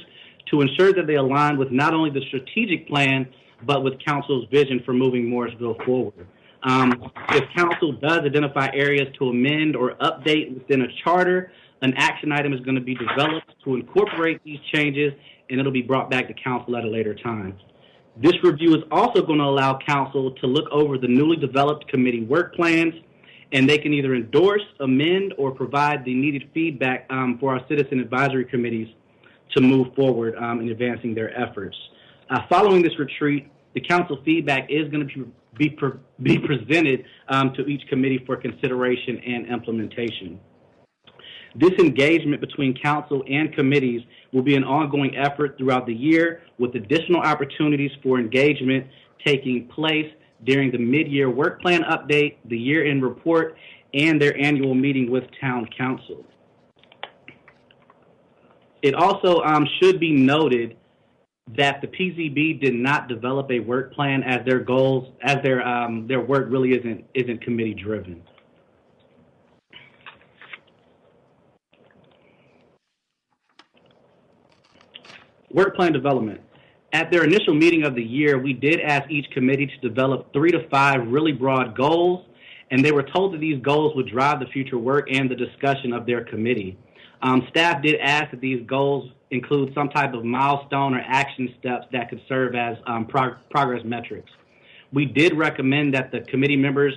to ensure that they align with not only the strategic plan, but with Council's vision for moving Morrisville forward. If Council does identify areas to amend or update within a charter, an action item is going to be developed to incorporate these changes, and it'll be brought back to Council at a later time. This review is also going to allow Council to look over the newly developed committee work plans, and they can either endorse, amend, or provide the needed feedback for our citizen advisory committees to move forward in advancing their efforts. Following this retreat, the Council feedback is going to be presented to each committee for consideration and implementation. This engagement between Council and committees will be an ongoing effort throughout the year, with additional opportunities for engagement taking place during the mid-year work plan update, the year-end report, and their annual meeting with Town Council. It also should be noted that the PZB did not develop a work plan, as their goals, as their work really isn't committee driven. Work plan development. At their initial meeting of the year, we did ask each committee to develop 3 to 5 really broad goals, and they were told that these goals would drive the future work and the discussion of their committee. Staff did ask that these goals include some type of milestone or action steps that could serve as progress metrics. We did recommend that the committee members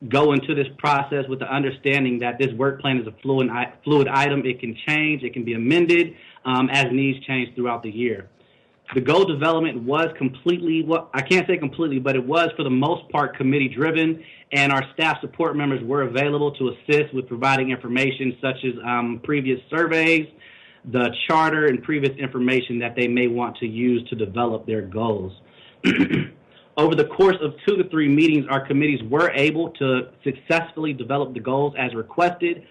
go into this process with the understanding that this work plan is a fluid item. It can change, it can be amended as needs change throughout the year. The goal development was completely, well, I can't say completely, but it was for the most part committee driven, and our staff support members were available to assist with providing information such as previous surveys, the charter, and previous information that they may want to use to develop their goals. Over the course of 2 to 3 meetings, our committees were able to successfully develop the goals as requested.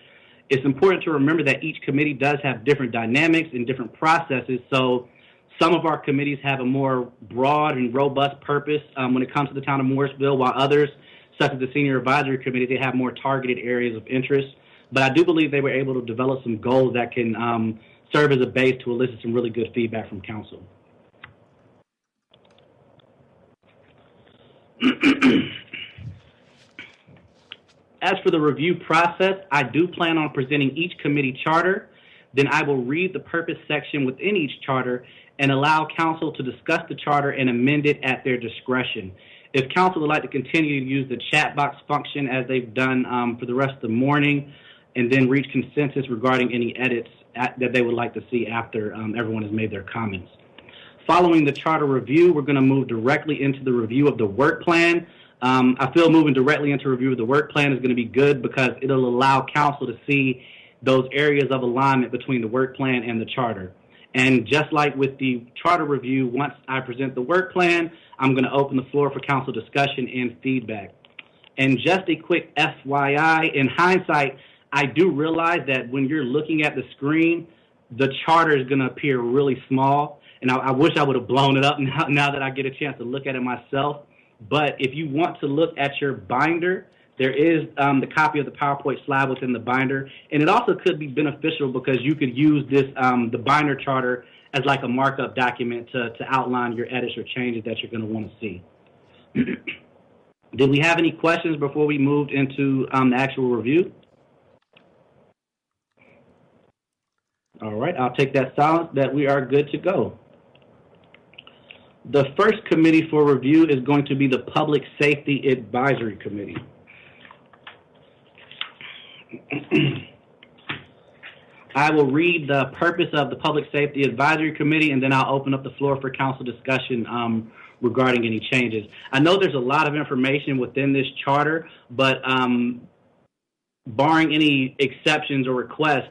It's important to remember that each committee does have different dynamics and different processes, so some of our committees have a more broad and robust purpose when it comes to the town of Morrisville, while others, such as the Senior Advisory Committee, they have more targeted areas of interest. But I do believe they were able to develop some goals that can serve as a base to elicit some really good feedback from Council. As for the review process, I do plan on presenting each committee charter. Then I will read the purpose section within each charter and allow Council to discuss the charter and amend it at their discretion. If Council would like to continue to use the chat box function as they've done for the rest of the morning, and then reach consensus regarding any edits that they would like to see after everyone has made their comments. Following the charter review, we're going to move directly into the review of the work plan. I feel moving directly into review of the work plan is going to be good because it'll allow Council to see those areas of alignment between the work plan and the charter. And just like with the charter review, once I present the work plan, I'm going to open the floor for Council discussion and feedback. And just a quick FYI, in hindsight, I do realize that when you're looking at the screen, the charter is going to appear really small. And I wish I would have blown it up now that I get a chance to look at it myself. But if you want to look at your binder, there is the copy of the PowerPoint slide within the binder. And it also could be beneficial because you could use this, the binder charter as like a markup document to outline your edits or changes that you're going to want to see. Did we have any questions before we moved into the actual review? All right, I'll take that silence that we are good to go. The first committee for review is going to be the Public Safety Advisory Committee. I will read the purpose of the Public Safety Advisory Committee, and then I'll open up the floor for council discussion regarding any changes. I know there's a lot of information within this charter, but barring any exceptions or requests,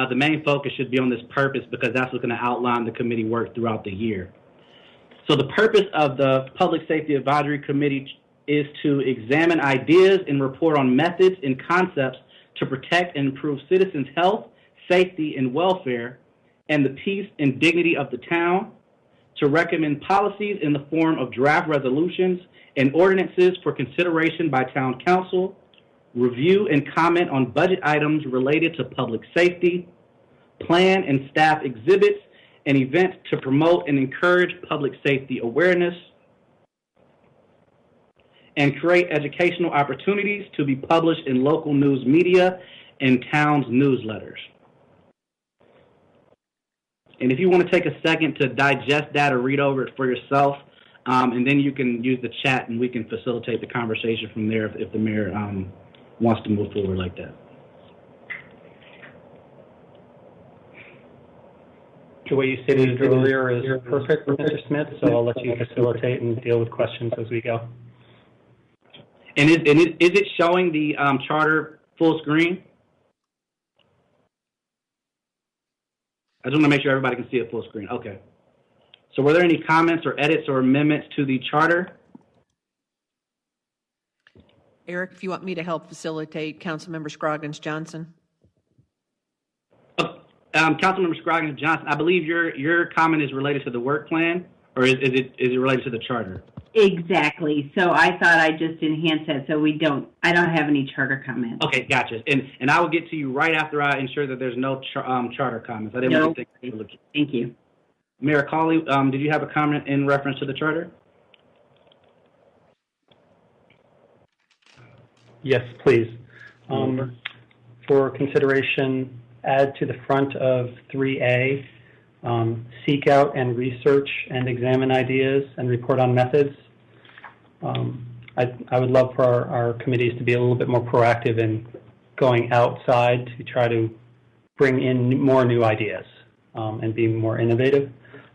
the main focus should be on this purpose because that's what's going to outline the committee work throughout the year. So the purpose of the Public Safety Advisory Committee is to examine ideas and report on methods and concepts to protect and improve citizens' health, safety, and welfare, and the peace and dignity of the town, to recommend policies in the form of draft resolutions and ordinances for consideration by town council, review and comment on budget items related to public safety, plan and staff exhibits and events to promote and encourage public safety awareness, and create educational opportunities to be published in local news media and towns' newsletters. And if you want to take a second to digest that or read over it for yourself, and then you can use the chat and we can facilitate the conversation from there if the mayor wants to move forward like that. The way you stated it earlier is perfect, Mr. Smith, so I'll let you facilitate and deal with questions as we go. And is it showing the charter full screen? I just want to make sure everybody can see it full screen. Okay. So were there any comments or edits or amendments to the charter? Eric, if you want me to help facilitate Councilmember Scroggins-Johnson. Councilmember Scroggins-Johnson, I believe your comment is related to the work plan, or is it related to the charter? Exactly. So I thought I'd just enhance that so I don't have any charter comments. Okay, gotcha. And I will get to you right after I ensure that there's no charter comments. I didn't want to think. Thank you. Mayor Cawley, did you have a comment in reference to the charter? Yes, please. For consideration, add to the front of 3A, seek out and research and examine ideas and report on methods. I would love for our committees to be a little bit more proactive in going outside to try to bring in more new ideas and be more innovative.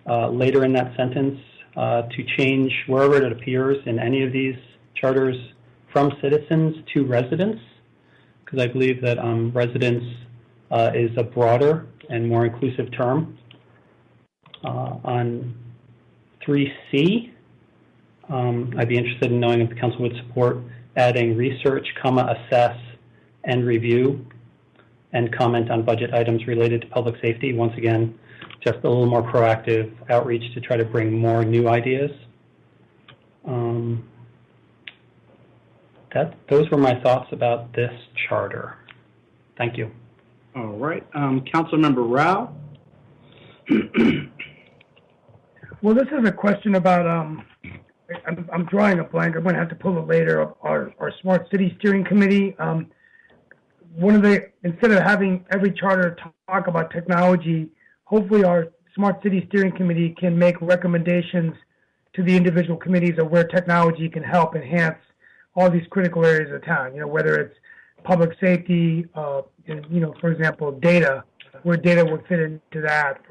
Later in that sentence, to change wherever it appears in any of these charters from citizens to residents, because I believe that residents is a broader and more inclusive term. On 3C, I'd be interested in knowing if the council would support adding research, assess, and review, and comment on budget items related to public safety. Once again, just a little more proactive outreach to try to bring more new ideas. Those were my thoughts about this charter. Thank you. All right. Councilmember Rao. Well, this is a question about, I'm drawing a blank. I'm going to have to pull it later. Our Smart City Steering Committee. Instead of having every charter talk about technology, hopefully our Smart City Steering Committee can make recommendations to the individual committees of where technology can help enhance all these critical areas of town. Whether it's public safety, for example, data, where data would fit into that,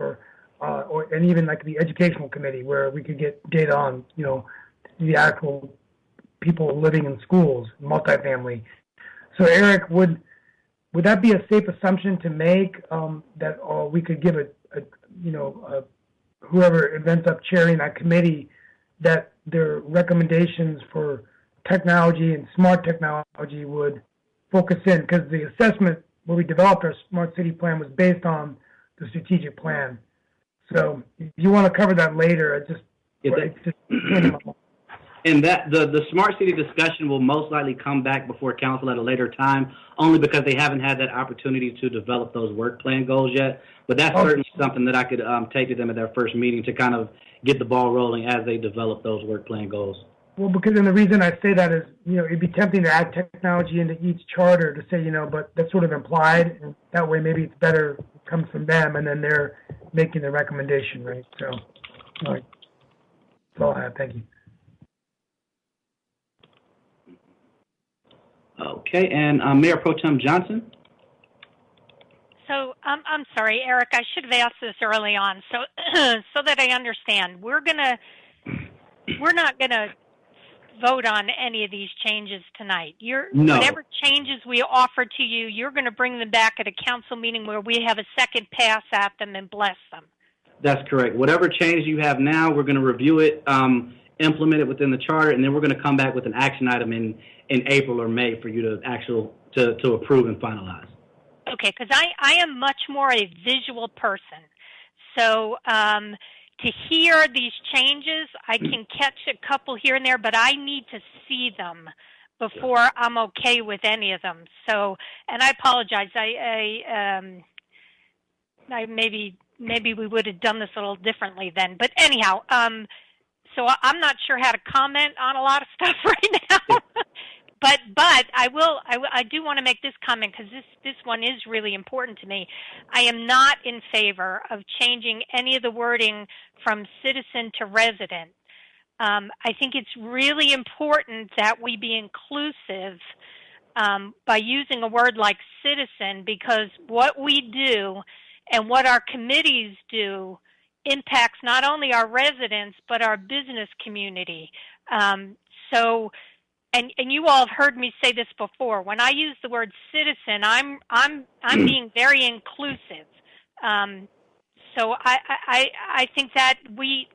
and even like the educational committee where we could get data on, the actual people living in schools, multifamily. So Eric, would that be a safe assumption to make that we could give whoever ends up chairing that committee that their recommendations for technology and smart technology would focus in, because the assessment where we developed our smart city plan was based on the strategic plan. So if you want to cover that later, And that the smart city discussion will most likely come back before council at a later time, only because they haven't had that opportunity to develop those work plan goals yet. But that's certainly something that I could take to them at their first meeting to kind of get the ball rolling as they develop those work plan goals. Well, because then the reason I say that is, it'd be tempting to add technology into each charter to say, but that's sort of implied, and that way maybe it's better it comes from them, and then they're making the recommendation, right? So, all right. That's all I have. Thank you. Okay, and Mayor Pro Tem Johnson. So I'm sorry, Eric. I should have asked this early on, so so that I understand. We're not gonna vote on any of these changes tonight. No. Whatever changes we offer to you, you're going to bring them back at a council meeting where we have a second pass at them and bless them. That's correct. Whatever change you have now, we're going to review it, implement it within the charter, and then we're going to come back with an action item in April or May for you to approve and finalize. Okay, because I am much more a visual person. So to hear these changes, I can catch a couple here and there, but I need to see them before I'm okay with any of them. So, and I apologize. I maybe we would have done this a little differently then. But anyhow, so I'm not sure how to comment on a lot of stuff right now. But I do want to make this comment because this one is really important to me. I am not in favor of changing any of the wording from citizen to resident. I think it's really important that we be inclusive by using a word like citizen, because what we do and what our committees do impacts not only our residents but our business community. And you all have heard me say this before. When I use the word citizen, I'm being very inclusive. So I think that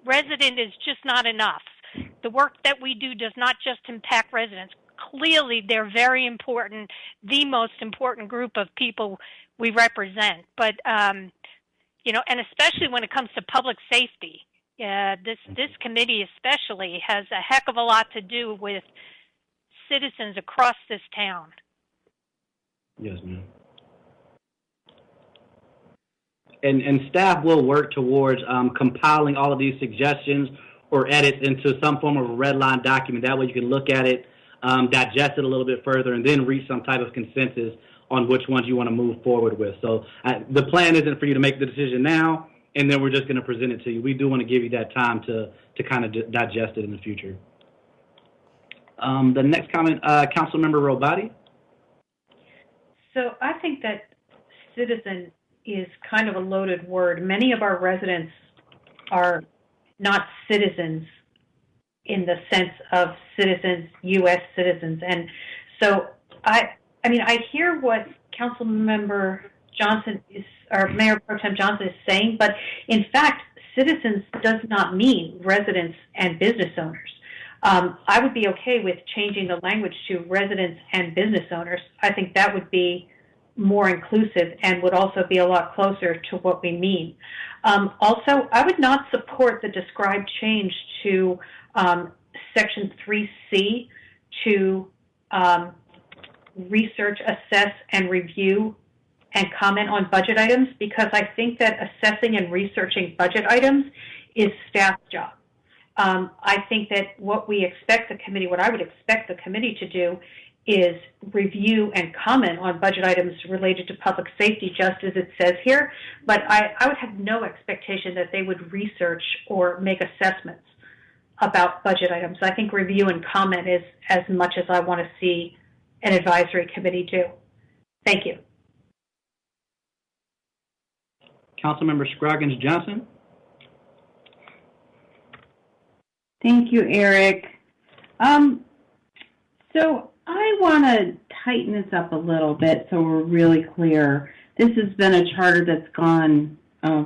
resident is just not enough. The work that we do does not just impact residents. Clearly, they're very important, the most important group of people we represent. But and especially when it comes to public safety, this committee especially has a heck of a lot to do with citizens across this town. Yes, ma'am. And staff will work towards compiling all of these suggestions or edits into some form of a red line document. That way you can look at it, digest it a little bit further, and then reach some type of consensus on which ones you want to move forward with. So the plan isn't for you to make the decision now, and then we're just going to present it to you. We do want to give you that time to kind of digest it in the future. The next comment, Councilmember Robati. So I think that citizen is kind of a loaded word. Many of our residents are not citizens in the sense of citizens, U.S. citizens. And so I hear what Councilmember Johnson or Mayor Pro Tem Johnson is saying, but in fact, citizens does not mean residents and business owners. I would be okay with changing the language to residents and business owners. I think that would be more inclusive and would also be a lot closer to what we mean. Also, I would not support the described change to Section 3C to research, assess, and review and comment on budget items, because I think that assessing and researching budget items is staff's job. I think that what I would expect the committee to do is review and comment on budget items related to public safety, just as it says here. But I would have no expectation that they would research or make assessments about budget items. I think review and comment is as much as I want to see an advisory committee do. Thank you. Councilmember Scroggins Johnson. Thank you, Eric. So I want to tighten this up a little bit so we're really clear. This has been a charter that's gone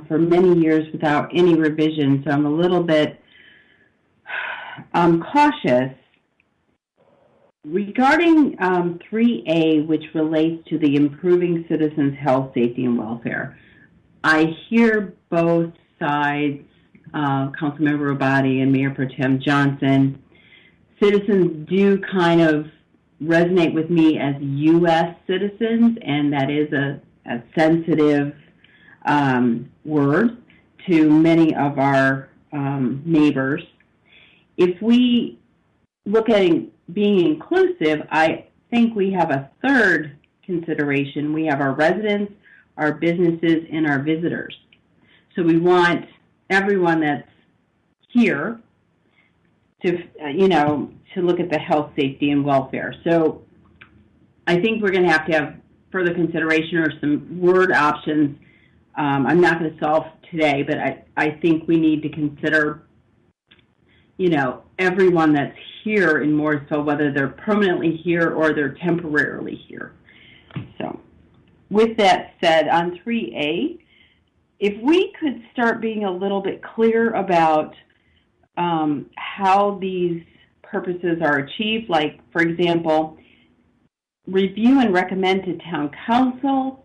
for many years without any revision, so I'm a little bit cautious. Regarding 3A, which relates to the improving citizens' health, safety, and welfare, I hear both sides, Councilmember Robati and Mayor Pro Tem Johnson, citizens do kind of resonate with me as U.S. citizens, and that is a sensitive word to many of our neighbors. If we look at being inclusive, I think we have a third consideration. We have our residents, our businesses, and our visitors. So we want everyone that's here to, to look at the health, safety, and welfare. So I think we're going to have further consideration or some word options. I'm not going to solve today, but I think we need to consider, everyone that's here in Morrisville, whether they're permanently here or they're temporarily here. So with that said, on 3A, if we could start being a little bit clear about how these purposes are achieved, like, for example, review and recommend to town council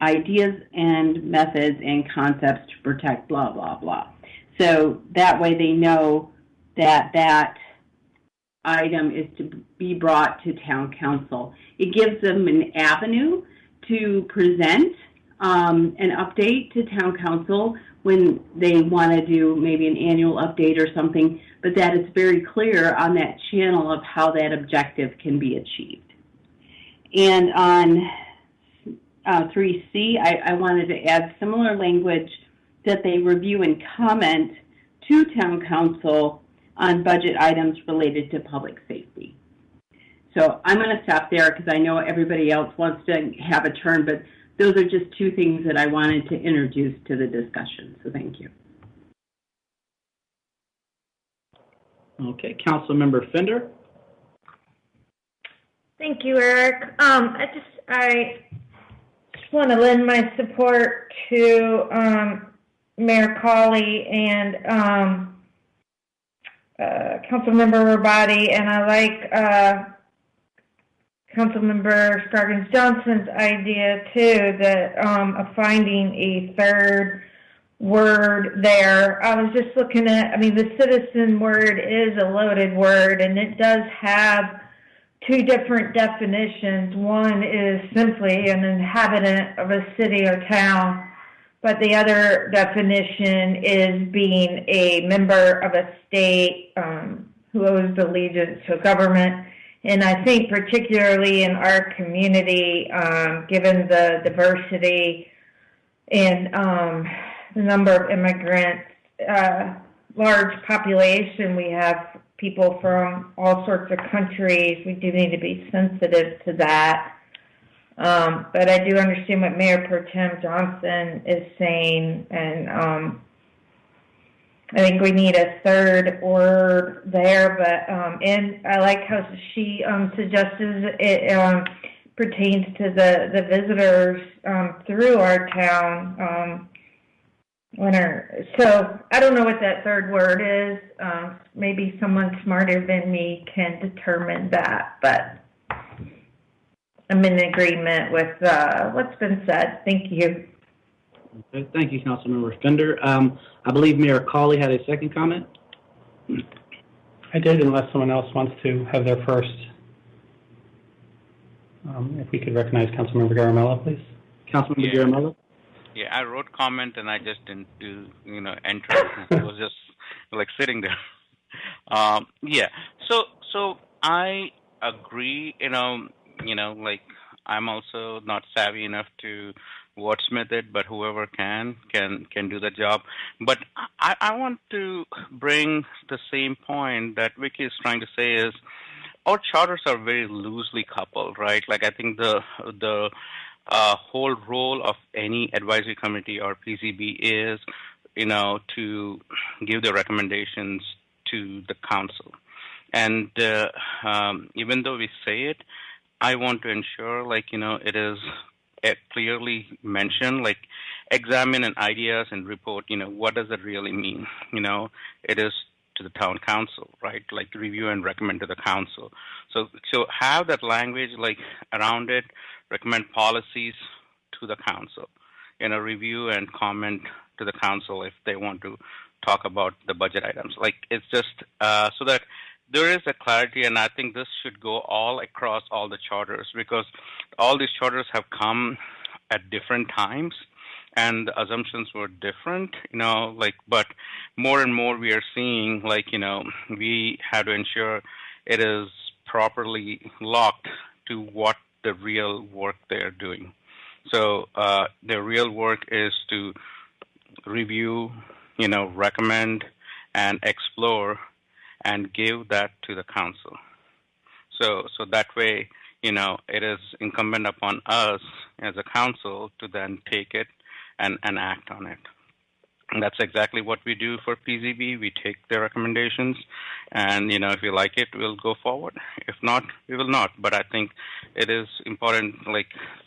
ideas and methods and concepts to protect blah, blah, blah. So that way they know that item is to be brought to town council. It gives them an avenue to present an update to town council when they want to do maybe an annual update or something, but that it's very clear on that channel of how that objective can be achieved. And on 3C, I wanted to add similar language that they review and comment to town council on budget items related to public safety. So I'm going to stop there because I know everybody else wants to have a turn, but those are just two things that I wanted to introduce to the discussion. So thank you. Okay, Councilmember Fender. Thank you, Eric. I just want to lend my support to Mayor Cawley and Councilmember Rabati, and I like Councilmember Scoggins-Johnson's idea too, that of finding a third word there. I was just looking at, the citizen word is a loaded word, and it does have two different definitions. One is simply an inhabitant of a city or town, but the other definition is being a member of a state who owes allegiance to government. And I think particularly in our community, given the diversity and the number of immigrants, large population, we have people from all sorts of countries. We do need to be sensitive to that. But I do understand what Mayor Pro Tem Johnson is saying, and I think we need a third word there. But and I like how she suggests it pertains to the visitors through our town. So I don't know what that third word is. Maybe someone smarter than me can determine that, but I'm in agreement with what's been said. Thank you. Okay, thank you, Councilmember Fender. I believe Mayor Cawley had a second comment. I did, unless someone else wants to have their first. If we could recognize Councilmember Garamella, please. Councilmember Garamella. Yeah, I wrote comment and I just didn't do, enter. It was just like sitting there. So I agree, like I'm also not savvy enough to wordsmith it, but whoever can do the job. But I want to bring the same point that Vicky is trying to say is our charters are very loosely coupled, right? Like I think the whole role of any advisory committee or PCB is, to give the recommendations to the council. And even though we say it, I want to ensure, it is clearly mentioned, examine and ideas and report, what does it really mean? It is to the town council, right? Review and recommend to the council. So have that language, around it, recommend policies to the council, review and comment to the council if they want to talk about the budget items. It's just so that there is a clarity, and I think this should go all across all the charters, because all these charters have come at different times and the assumptions were different, but more and more we are seeing, we have to ensure it is properly locked to what the real work they're doing. So the real work is to review, recommend, and explore, and give that to the council. So that way, it is incumbent upon us as a council to then take it and act on it. And that's exactly what we do for PZB. We take their recommendations, and if we like it, we'll go forward. If not, we will not. But I think it is important,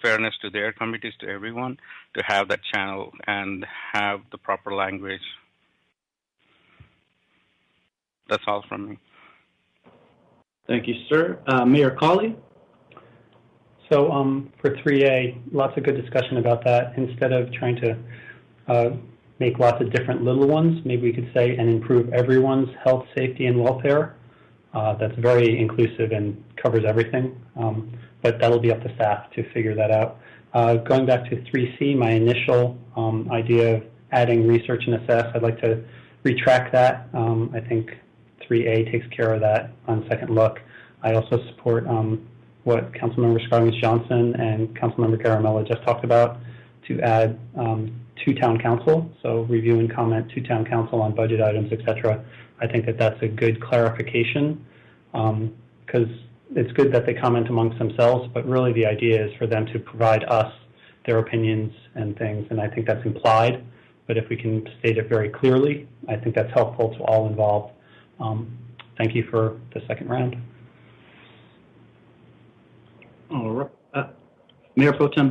fairness to their committees, to everyone, to have that channel and have the proper language. That's all from me. Thank you, sir. Mayor Cawley? So for 3A, lots of good discussion about that. Instead of trying to make lots of different little ones, maybe we could say, and improve everyone's health, safety, and welfare. That's very inclusive and covers everything, but that'll be up to staff to figure that out. Going back to 3C, my initial idea of adding research and assess, I'd like to retract that. I think 3A takes care of that on second look. I also support what Councilmember Scoggins-Johnson and Councilmember Garamella just talked about, to add to town council, so review and comment to town council on budget items, etc. I think that that's a good clarification, because it's good that they comment amongst themselves, but really the idea is for them to provide us their opinions and things, and I think that's implied, but if we can state it very clearly, I think that's helpful to all involved. Thank you for the second round. All right. Mayor Pro Tem,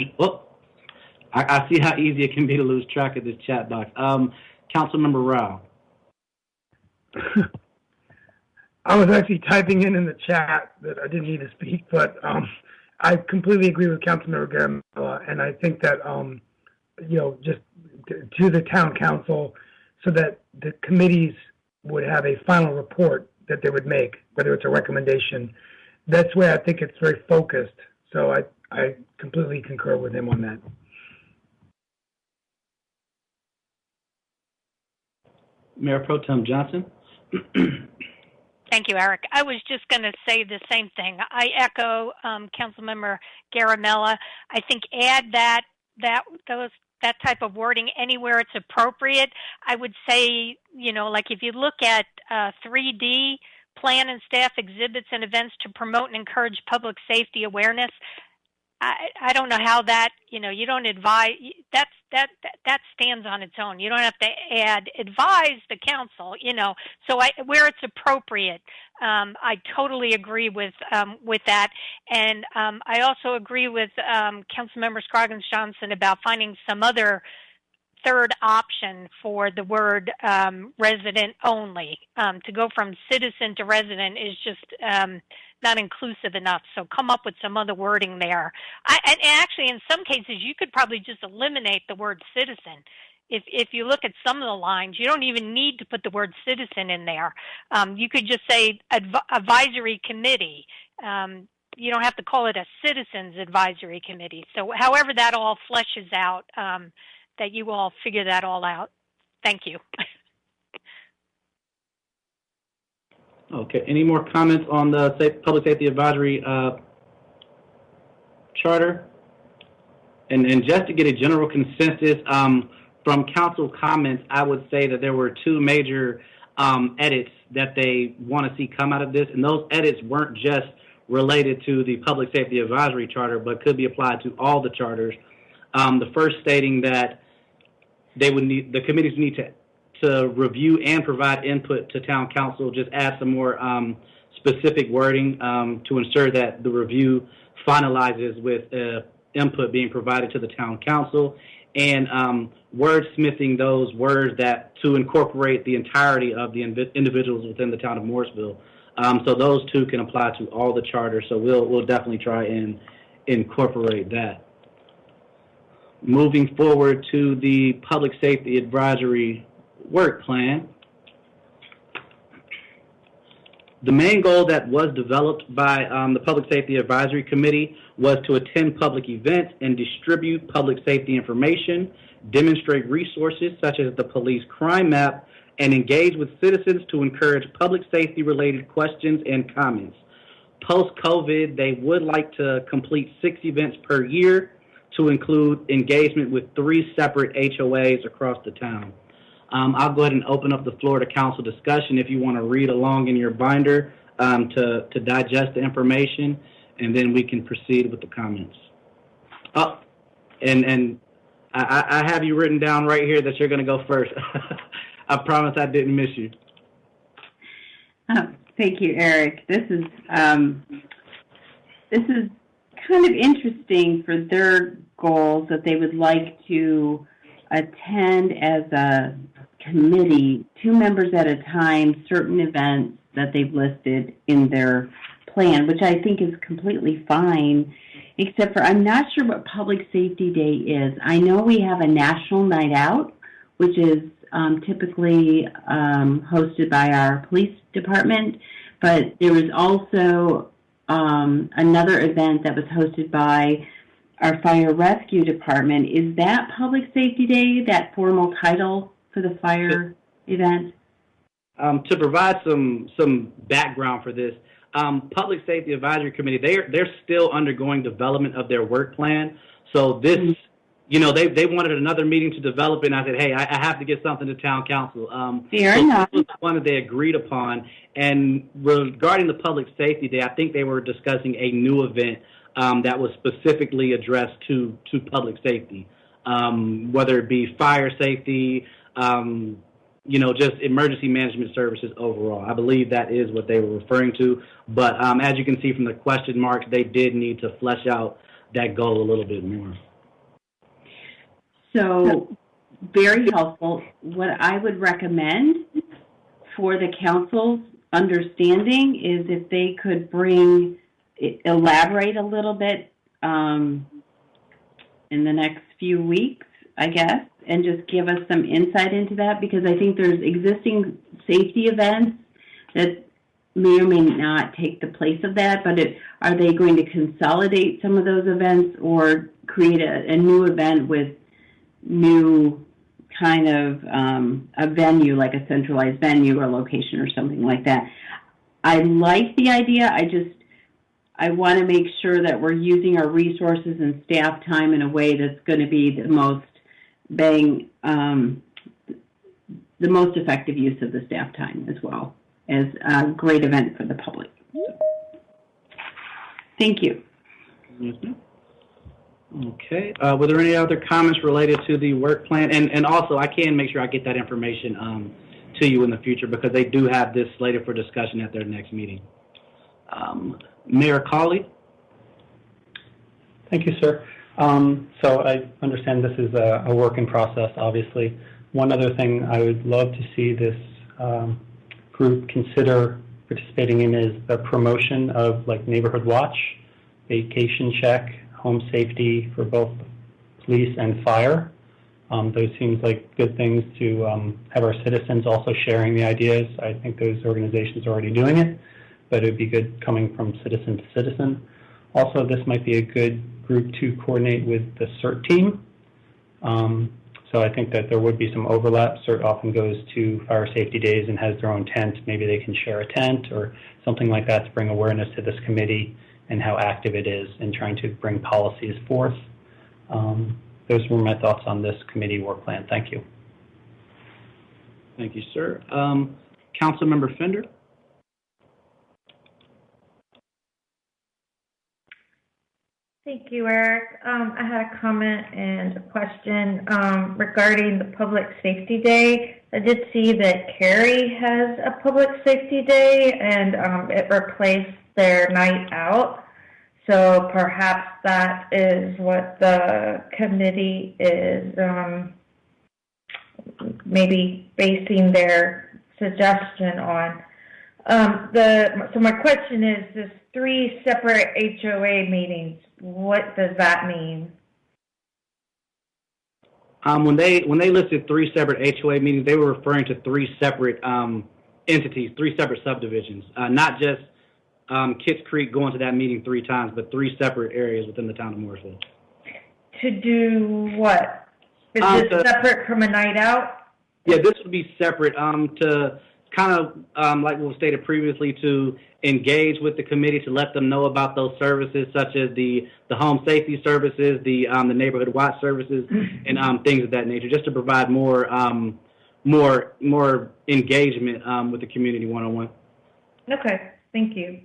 I see how easy it can be to lose track of this chat box. Councilmember Rao. I was actually typing in the chat that I didn't need to speak, but I completely agree with Councilmember Garamella, and I think that, just to the town council, so that the committees would have a final report that they would make, whether it's a recommendation. That's where I think it's very focused. So I completely concur with him on that. Mayor Pro Tem Johnson. Thank you, Eric. I was just going to say the same thing. I echo Councilmember Garamella. I think add that type of wording anywhere it's appropriate. I would say, if you look at 3D, plan and staff exhibits and events to promote and encourage public safety awareness. I don't know how that, you don't advise, that stands on its own. You don't have to add advise the council, so where it's appropriate. I totally agree with that. And I also agree with Councilmember Scoggins-Johnson about finding some other third option for the word resident only. To go from citizen to resident is just not inclusive enough, so come up with some other wording there. And actually, in some cases, you could probably just eliminate the word citizen. If you look at some of the lines, you don't even need to put the word citizen in there. You could just say advisory committee. You don't have to call it a citizens advisory committee. So however that all fleshes out, that you all figure that all out. Thank you. Okay. Any more comments on the Public Safety Advisory Charter? And just to get a general consensus from council comments, I would say that there were two major edits that they want to see come out of this, and those edits weren't just related to the Public Safety Advisory Charter, but could be applied to all the charters. The first stating that the committees need to review and provide input to town council, just add some more specific wording to ensure that the review finalizes with input being provided to the town council, and wordsmithing those words that to incorporate the entirety of the individuals within the town of Morrisville. So those two can apply to all the charters. So we'll definitely try and incorporate that. Moving forward to the Public Safety Advisory Work Plan. The main goal that was developed by the Public Safety Advisory Committee was to attend public events and distribute public safety information, demonstrate resources such as the police crime map, and engage with citizens to encourage public safety-related questions and comments. Post-COVID, they would like to complete 6 events per year to include engagement with 3 separate HOAs across the town. I'll go ahead and open up the floor to council discussion if you want to read along in your binder to digest the information, and then we can proceed with the comments. Oh, and I have you written down right here that you're going to go first. I promise I didn't miss you. Thank you, Eric. This is kind of interesting for their goals that they would like to attend as a committee, 2 members at a time, certain events that they've listed in their plan, which I think is completely fine, except for I'm not sure what Public Safety Day is. I know we have a National Night Out, which is typically hosted by our police department, but there was also another event that was hosted by our fire rescue department. Is that Public Safety Day, that formal title for the fire event? To provide some background for this, Public Safety Advisory Committee, they're still undergoing development of their work plan. So this, you know, they wanted another meeting to develop it, and I said, hey, I have to get something to town council. Fair enough. This was the one that they agreed upon. And regarding the Public Safety Day, I think they were discussing a new event that was specifically addressed to public safety, whether it be fire safety, you know, just emergency management services overall. I believe that is what they were referring to. But as you can see from the question marks, they did need to flesh out that goal a little bit more. So, very helpful. What I would recommend for the council's understanding is if they could elaborate a little bit in the next few weeks, I guess, and just give us some insight into that, because I think there's existing safety events that may or may not take the place of that, but are they going to consolidate some of those events or create a new event with new kind of a venue, like a centralized venue or location or something like that? I like the idea. I want to make sure that we're using our resources and staff time in a way that's going to be the most the most effective use of the staff time, as well as a great event for the public. Thank you. Yes, ma'am. Okay. Were there any other comments related to the work plan? And also, I can make sure I get that information to you in the future, because they do have this slated for discussion at their next meeting. Mayor Cawley. Thank you, sir. So I understand this is a work in process, obviously. One other thing I would love to see this group consider participating in is the promotion of like neighborhood watch, vacation check, home safety for both police and fire. Those seems like good things to have our citizens also sharing the ideas. I think those organizations are already doing it, but it would be good coming from citizen to citizen. Also, this might be a good group to coordinate with the CERT team. So I think that there would be some overlap. CERT often goes to fire safety days and has their own tent. Maybe they can share a tent or something like that to bring awareness to this committee and how active it is in trying to bring policies forth. Those were my thoughts on this committee work plan. Thank you. Thank you, sir. Councilmember Fender. Thank you, Eric. I had a comment and a question regarding the Public Safety Day. I did see that Cary has a Public Safety Day, and it replaced their night out. So perhaps that is what the committee is maybe basing their suggestion on. So my question is, this 3 separate HOA meetings, what does that mean? When they listed 3 separate HOA meetings, they were referring to 3 separate entities, 3 separate subdivisions, not just Kitts Creek going to that meeting 3 times, but 3 separate areas within the town of Morrisville. To do what? Is this separate from a night out? Yeah, this would be separate to kind of, like what was stated previously, to engage with the committee to let them know about those services, such as the home safety services, the neighborhood watch services, and things of that nature, just to provide more engagement with the community one-on-one. Okay, thank you.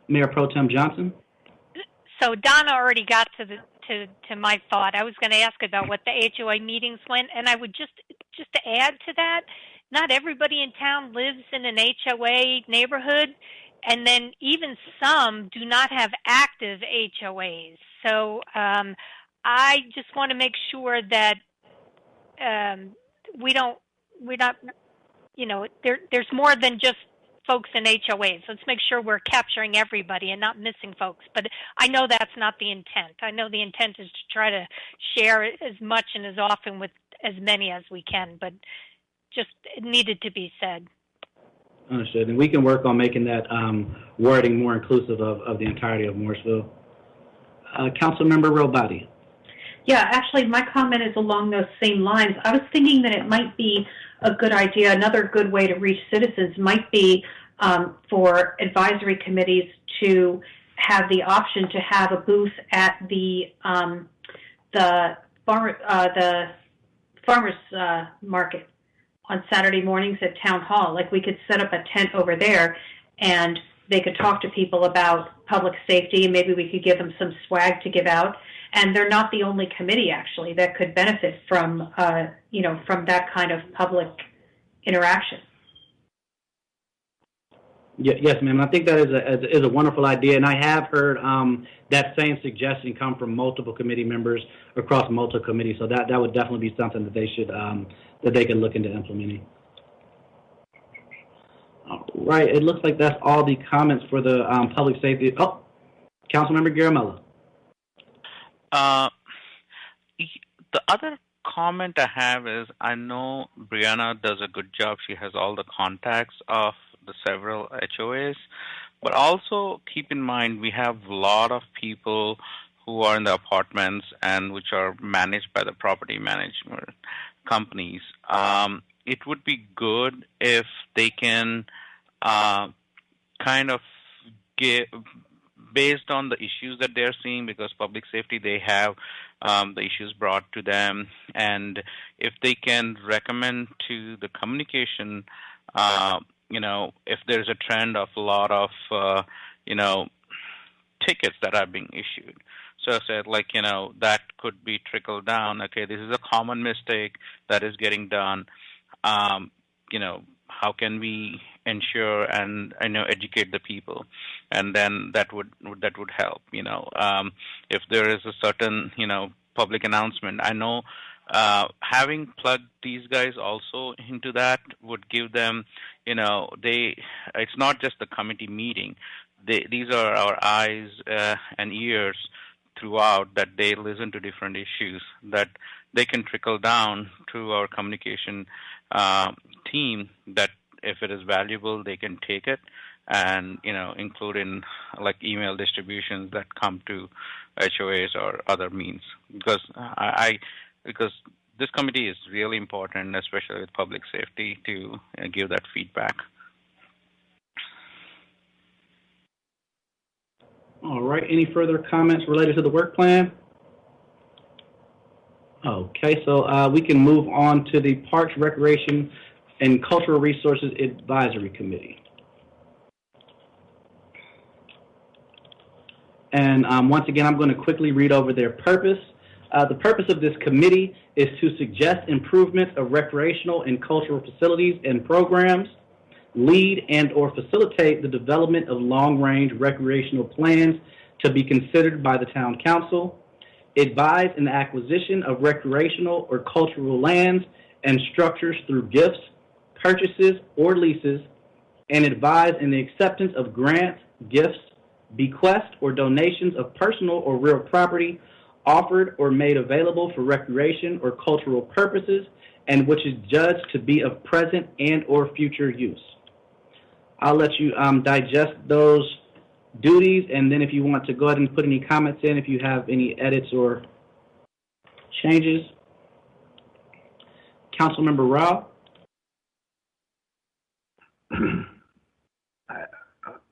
Mayor Pro Tem Johnson. So Donna already got to my thought. I was going to ask about what the HOA meetings went, and I would just to add to that, not everybody in town lives in an HOA neighborhood, and then even some do not have active HOAs. So I just want to make sure that we're not, there's more than just folks in HOAs. Let's make sure we're capturing everybody and not missing folks. But I know that's not the intent. I know the intent is to try to share as much and as often with as many as we can, but just it needed to be said. Understood. And we can work on making that wording more inclusive of the entirety of Morrisville. Councilmember Robati. Yeah, actually, my comment is along those same lines. I was thinking that it might be a good idea, another good way to reach citizens might be for advisory committees to have the option to have a booth at the farmers market on Saturday mornings at Town Hall. Like we could set up a tent over there and they could talk to people about public safety, and maybe we could give them some swag to give out. And they're not the only committee, actually, that could benefit from, from that kind of public interaction. Yes, ma'am. I think that is a wonderful idea, and I have heard that same suggestion come from multiple committee members across multiple committees. So that would definitely be something that they should that they can look into implementing. All right. It looks like that's all the comments for the public safety. Oh, Councilmember Garamella. The other comment I have is I know Brianna does a good job. She has all the contacts of the several HOAs, but also keep in mind we have a lot of people who are in the apartments and which are managed by the property management companies. It would be good if they can kind of give, based on the issues that they're seeing, because public safety, they have the issues brought to them, and if they can recommend to the communication, if there's a trend of a lot of, tickets that are being issued. So I said, that could be trickled down. Okay, this is a common mistake that is getting done. How can we ensure and educate the people, and then that would help. If there is a certain public announcement, I know having plugged these guys also into that would give them, it's not just the committee meeting. These are our eyes and ears throughout, that they listen to different issues, that they can trickle down to our communication team, that if it is valuable, they can take it and, include in like email distributions that come to HOAs or other means. Because because this committee is really important, especially with public safety, to give that feedback. All right. Any further comments related to the work plan? Okay, so we can move on to the Parks, Recreation, and Cultural Resources Advisory Committee. And once again, I'm going to quickly read over their purpose. The purpose of this committee is to suggest improvements of recreational and cultural facilities and programs, lead and or facilitate the development of long-range recreational plans to be considered by the Town Council, advise in the acquisition of recreational or cultural lands and structures through gifts, purchases, or leases, and advise in the acceptance of grants, gifts, bequests, or donations of personal or real property, offered or made available for recreation or cultural purposes, and which is judged to be of present and or future use. I'll let you digest those duties, and then if you want to go ahead and put any comments in, if you have any edits or changes. Councilmember Rao.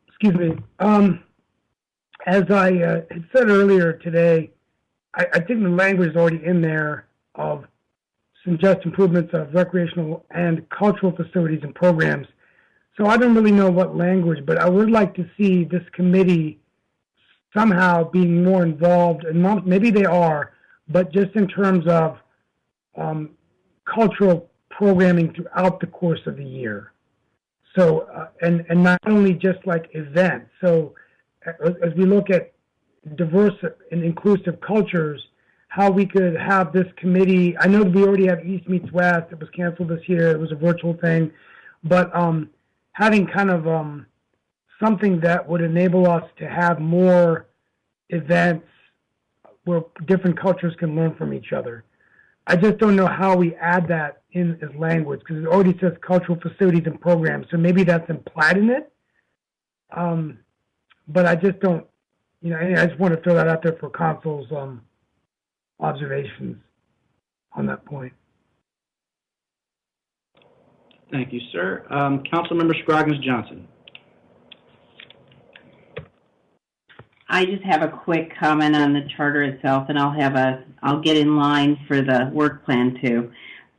Excuse me. As I had said earlier today, I think the language is already in there of suggest improvements of recreational and cultural facilities and programs. So I don't really know what language, but I would like to see this committee somehow being more involved, and maybe they are, but just in terms of cultural programming throughout the course of the year. So, and not only just like events. So as we look at diverse and inclusive cultures, how we could have this committee, I know that we already have East Meets West, it was canceled this year, it was a virtual thing, but having kind of something that would enable us to have more events where different cultures can learn from each other. I just don't know how we add that in as language, because it already says cultural facilities and programs, so maybe that's implied in it. But I just don't, I just want to throw that out there for council's observations on that point. Thank you, sir. Councilmember Scroggins-Johnson. I just have a quick comment on the charter itself, and I'll get in line for the work plan too.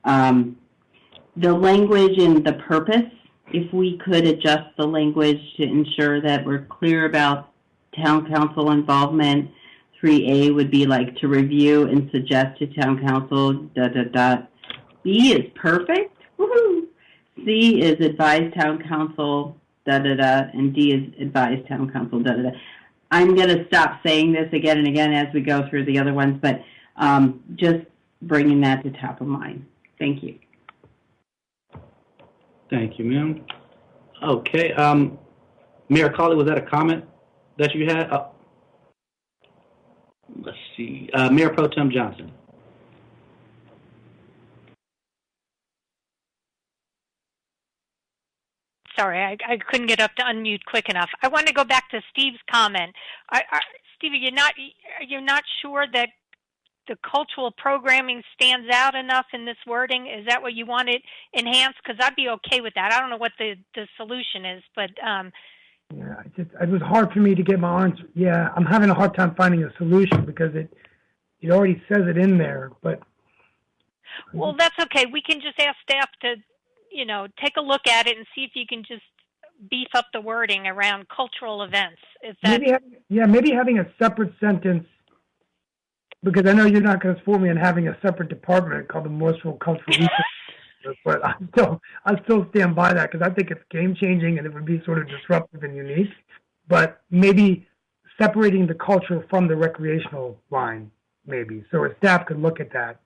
The language and the purpose, if we could adjust the language to ensure that we're clear about town council involvement. 3A would be like to review and suggest to town council, B is perfect, woohoo. C is advise town council, and D is advise town council, I'm going to stop saying this again and again as we go through the other ones, but just bringing that to top of mind. Thank you. Thank you, ma'am. Okay. Mayor Colley, was that a comment that you had? Let's see. Mayor Pro Tem Johnson. Sorry, I couldn't get up to unmute quick enough. I want to go back to Steve's comment. Steve, you're not sure that the cultural programming stands out enough in this wording? Is that what you want it enhanced? Because I'd be okay with that. I don't know what the solution is, but yeah, it was hard for me to get my arms. Yeah, I'm having a hard time finding a solution because it already says it in there. But well, that's okay. We can just ask staff to take a look at it and see if you can just beef up the wording around cultural events. If that maybe having a separate sentence, because I know you're not going to support me in having a separate department called the Morrisville Cultural Research, but I still stand by that because I think it's game changing and it would be sort of disruptive and unique. But maybe separating the culture from the recreational line, maybe, so a staff could look at that.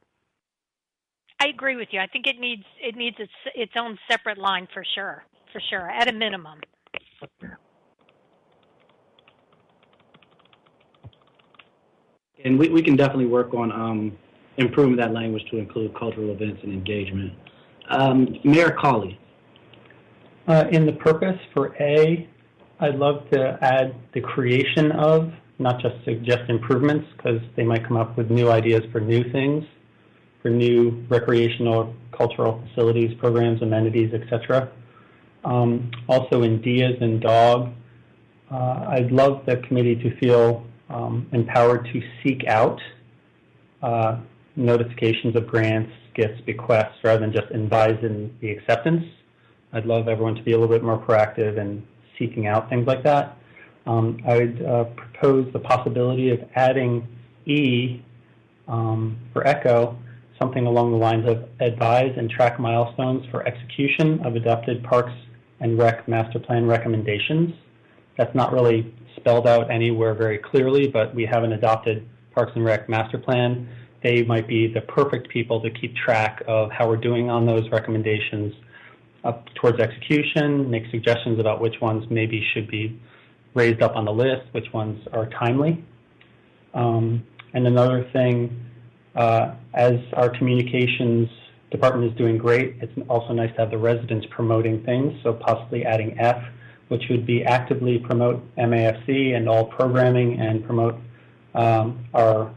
I agree with you. I think it needs its own separate line for sure, at a minimum. And we can definitely work on improving that language to include cultural events and engagement. Mayor Colley. In the purpose for A, I'd love to add the creation of, not just suggest improvements, because they might come up with new ideas for new things, for new recreational, cultural facilities, programs, amenities, etc. Also in D as in dog, I'd love the committee to feel empowered to seek out notifications of grants, gifts, bequests, rather than just advise in the acceptance. I'd love everyone to be a little bit more proactive in seeking out things like that. I would propose the possibility of adding E for ECHO, something along the lines of advise and track milestones for execution of adopted Parks and Rec Master Plan recommendations. That's not really spelled out anywhere very clearly, but we have an adopted Parks and Rec Master Plan. They might be the perfect people to keep track of how we're doing on those recommendations up towards execution, make suggestions about which ones maybe should be raised up on the list, which ones are timely. And another thing, as our communications department is doing great, it's also nice to have the residents promoting things, so possibly adding F, which would be actively promote MAFC and all programming and promote our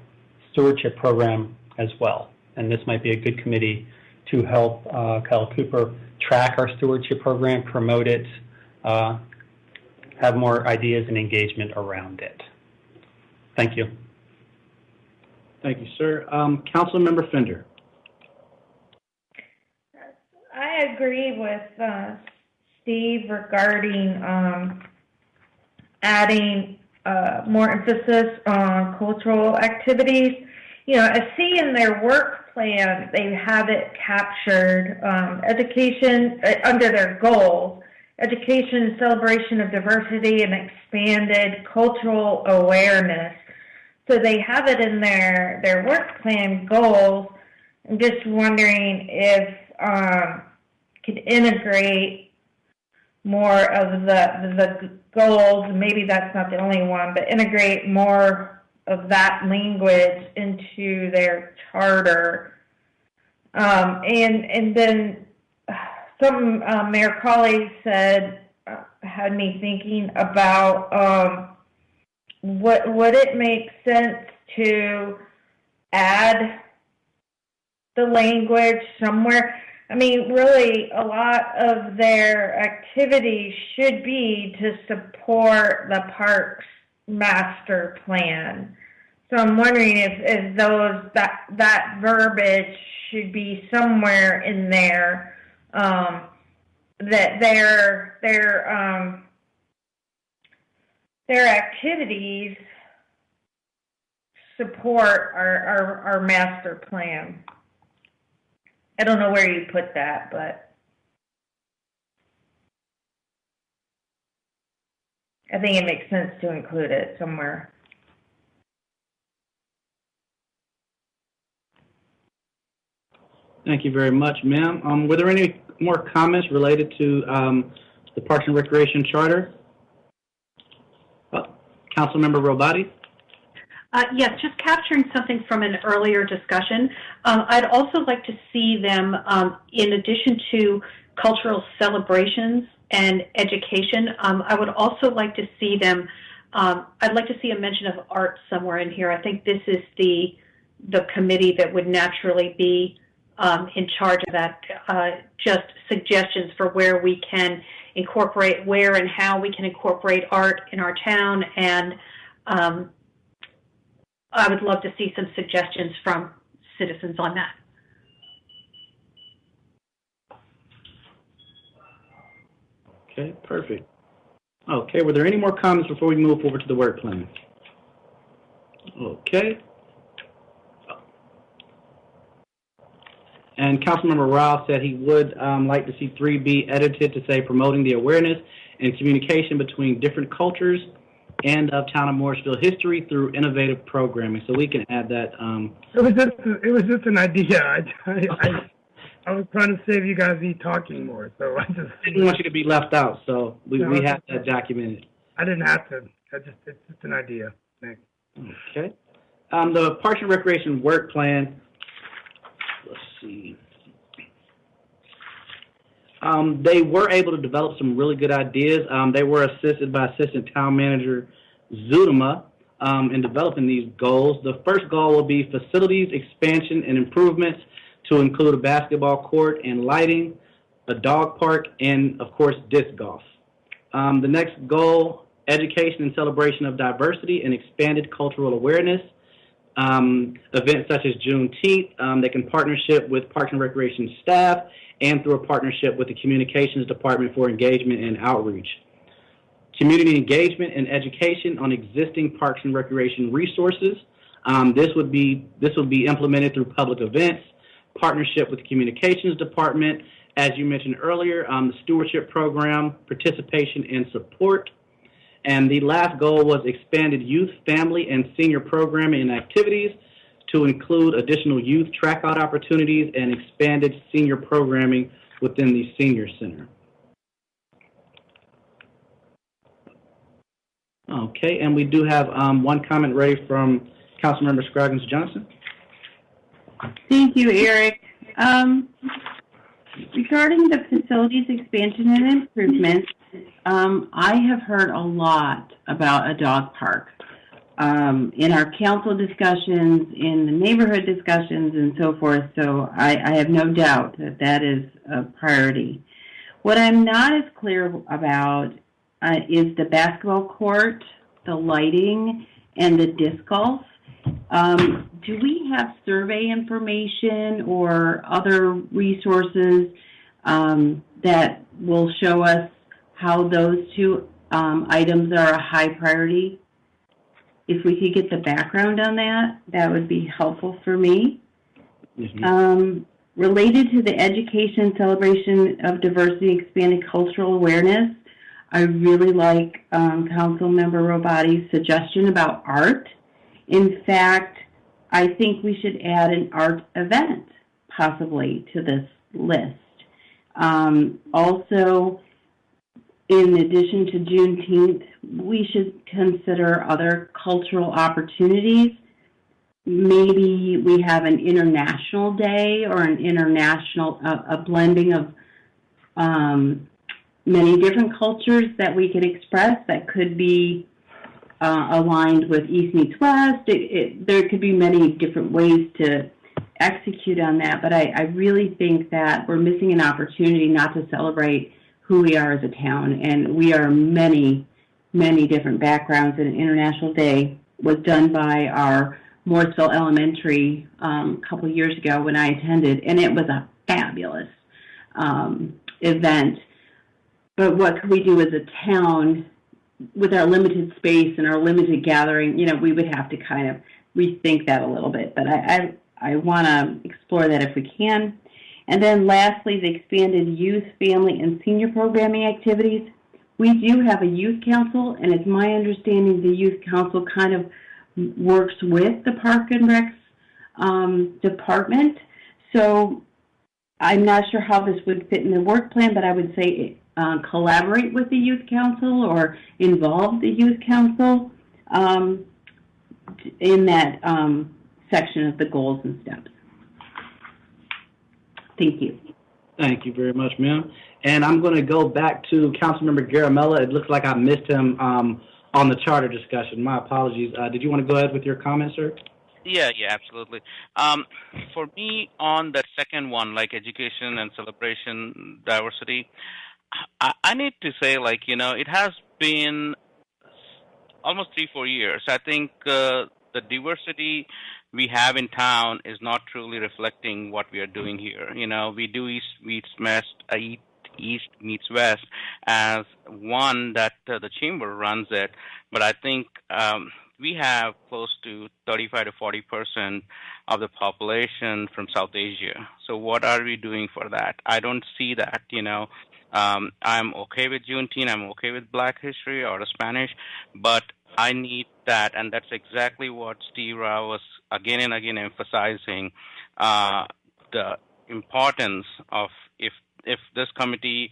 stewardship program as well. And this might be a good committee to help Kyle Cooper track our stewardship program, promote it, have more ideas and engagement around it. Thank you. Thank you, sir. Councilmember Fender. I agree with Steve regarding adding more emphasis on cultural activities. You know, I see in their work plan they have it captured, education under their goals, education, celebration of diversity, and expanded cultural awareness. So they have it in their work plan goals. I'm just wondering if could integrate more of the goals. Maybe that's not the only one, but integrate more of that language into their charter. And then some Mayor colleagues said, had me thinking about would it make sense to add the language somewhere? I mean, really, a lot of their activities should be to support the parks master plan. So I'm wondering if that verbiage should be somewhere in there, that their activities support our master plan. I don't know where you put that, but I think it makes sense to include it somewhere. Thank you very much, ma'am. Were there any more comments related to the Parks and Recreation Charter? Councilmember Robati? Yes, just capturing something from an earlier discussion. I'd also like to see them, in addition to cultural celebrations and education, I would also like to see them, I'd like to see a mention of art somewhere in here. I think this is the committee that would naturally be in charge of that, just suggestions for where we can incorporate, where and how we can incorporate art in our town, and I would love to see some suggestions from citizens on that. Okay, perfect. Okay, were there any more comments before we move forward to the work plan? Okay. And Councilmember Rao said he would like to see 3B edited to say promoting the awareness and communication between different cultures and of town of Morrisville history through innovative programming. So we can add that. It was just an idea. I was trying to save you guys talking more, so I didn't want you to be left out. So we have that documented. I didn't have to. It's just an idea. Thanks. Okay. The Parks and Recreation work plan. Let's see. They were able to develop some really good ideas. They were assisted by Assistant Town Manager Zudema in developing these goals. The first goal will be facilities expansion and improvements to include a basketball court and lighting, a dog park, and, of course, disc golf. The next goal, education and celebration of diversity and expanded cultural awareness. Events such as Juneteenth, they can partnership with Parks and Recreation staff and through a partnership with the Communications Department for engagement and outreach. Community engagement and education on existing Parks and Recreation resources. This would be implemented through public events, partnership with the Communications Department, as you mentioned earlier, the stewardship program, participation and support. And the last goal was expanded youth, family, and senior programming and activities to include additional youth track-out opportunities and expanded senior programming within the senior center. Okay, and we do have one comment ready from Councilmember Scroggins Johnson. Thank you, Eric. Regarding the facilities expansion and improvements, I have heard a lot about a dog park. In our council discussions, in the neighborhood discussions, and so forth, so I have no doubt that that is a priority. What I'm not as clear about is the basketball court, the lighting, and the disc golf. Do we have survey information or other resources that will show us how those two items are a high priority? If we could get the background on that, that would be helpful for me. Mm-hmm. Related to the education celebration of diversity, expanded cultural awareness, I really like Councilmember Robati's suggestion about art. In fact, I think we should add an art event, possibly, to this list. Also, in addition to Juneteenth, we should consider other cultural opportunities. Maybe we have an international day or an international, a blending of many different cultures that we could express that could be aligned with East meets West. There could be many different ways to execute on that, but I really think that we're missing an opportunity not to celebrate who we are as a town, and we are many, many different backgrounds. And an International Day was done by our Morrisville Elementary a couple of years ago when I attended, and it was a fabulous event. But what could we do as a town with our limited space and our limited gathering? You know, we would have to kind of rethink that a little bit, but I want to explore that if we can. And then lastly, the expanded youth, family, and senior programming activities. We do have a youth council, and it's my understanding the youth council kind of works with the Park and Recs department. So I'm not sure how this would fit in the work plan, but I would say collaborate with the youth council or involve the youth council in that section of the goals and steps. Thank you. Thank you very much, ma'am. And I'm going to go back to Councilmember Garamella. It looks like I missed him on the charter discussion. My apologies. Did you want to go ahead with your comment, sir? Yeah, absolutely. For me, on that second one, like education and celebration diversity, I need to say, like, you know, it has been almost 3-4 years. I think the diversity we have in town is not truly reflecting what we are doing here. You know, we do East meets West as one that the chamber runs it, but I think we have close to 35 to 40% of the population from South Asia. So what are we doing for that? I don't see that, you know. I'm okay with Juneteenth, I'm okay with Black History or the Spanish, but I need that, and that's exactly what Steve Rao was again and again emphasizing, the importance of if this committee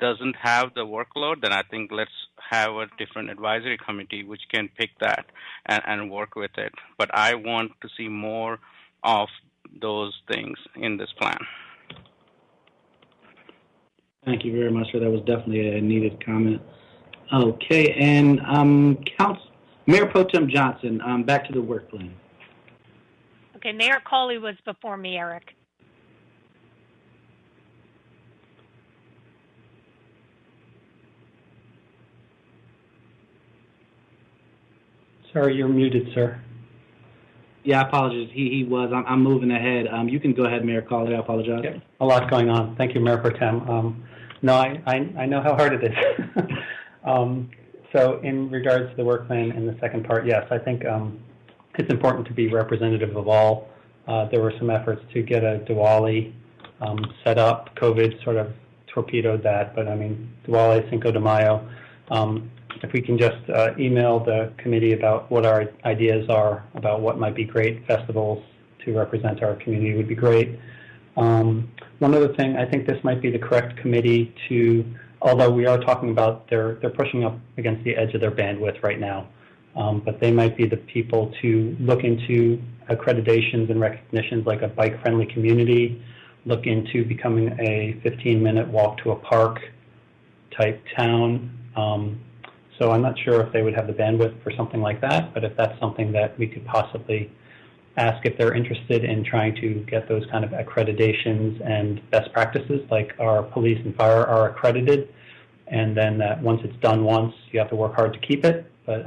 doesn't have the workload, then I think let's have a different advisory committee which can pick that and work with it. But I want to see more of those things in this plan. Thank you very much, sir. That was definitely a needed comment. Okay, and Mayor Pro Tem Johnson, back to the work plan. Okay, Mayor Coley was before me, Eric. Sorry, you're muted, sir. Yeah, I apologize. He was. I'm moving ahead. You can go ahead, Mayor Coley. I apologize. Yeah, a lot going on. Thank you, Mayor Pro Tem. No, I know how hard it is. So in regards to the work plan in the second part, yes, I think it's important to be representative of all. There were some efforts to get a Diwali set up. COVID sort of torpedoed that, but I mean, Diwali, Cinco de Mayo. If we can just email the committee about what our ideas are about what might be great festivals to represent our community would be great. One other thing, I think this might be the correct committee to, although we are talking about they're pushing up against the edge of their bandwidth right now. but they might be the people to look into accreditations and recognitions like a bike-friendly community, look into becoming a 15-minute walk to a park type town. So I'm not sure if they would have the bandwidth for something like that, but if that's something that we could possibly ask if they're interested in trying to get those kind of accreditations and best practices, like our police and fire are accredited, and then that once it's done once, you have to work hard to keep it, but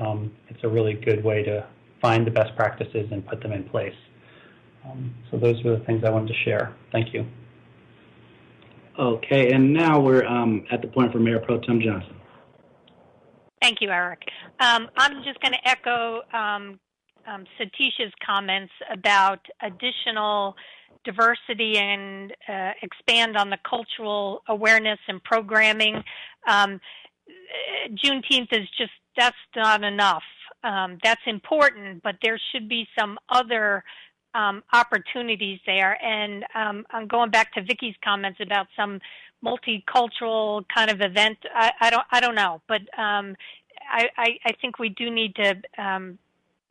it's a really good way to find the best practices and put them in place. So those were the things I wanted to share. Thank you. Okay, and now we're at the point for Mayor Pro Tem Johnson. Thank you, Eric. I'm just going to echo Satish's comments about additional diversity and expand on the cultural awareness and programming. Juneteenth is just, that's not enough. That's important, but there should be some other opportunities there. And I'm going back to Vicky's comments about some multicultural kind of event. I don't know, but I think we do need to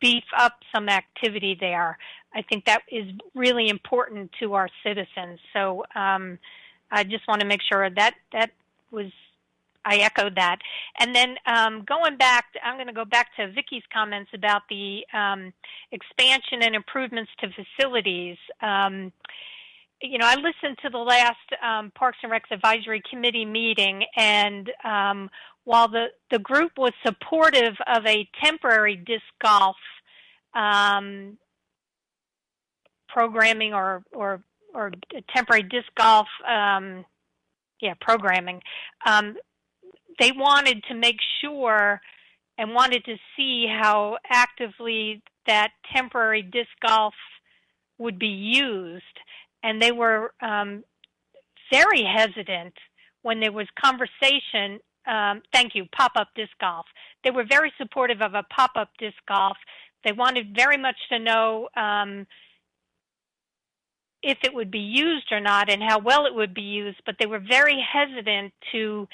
beef up some activity there. I think that is really important to our citizens. So I just want to make sure that was, I echoed that. And then going back, I'm going to go back to Vicky's comments about the expansion and improvements to facilities. You know, I listened to the last Parks and Recs Advisory Committee meeting, and while the group was supportive of a temporary disc golf programming or temporary disc golf programming, they wanted to make sure and wanted to see how actively that temporary disc golf would be used. And they were very hesitant when there was conversation. Thank you, pop-up disc golf. They were very supportive of a pop-up disc golf. They wanted very much to know if it would be used or not and how well it would be used, but they were very hesitant to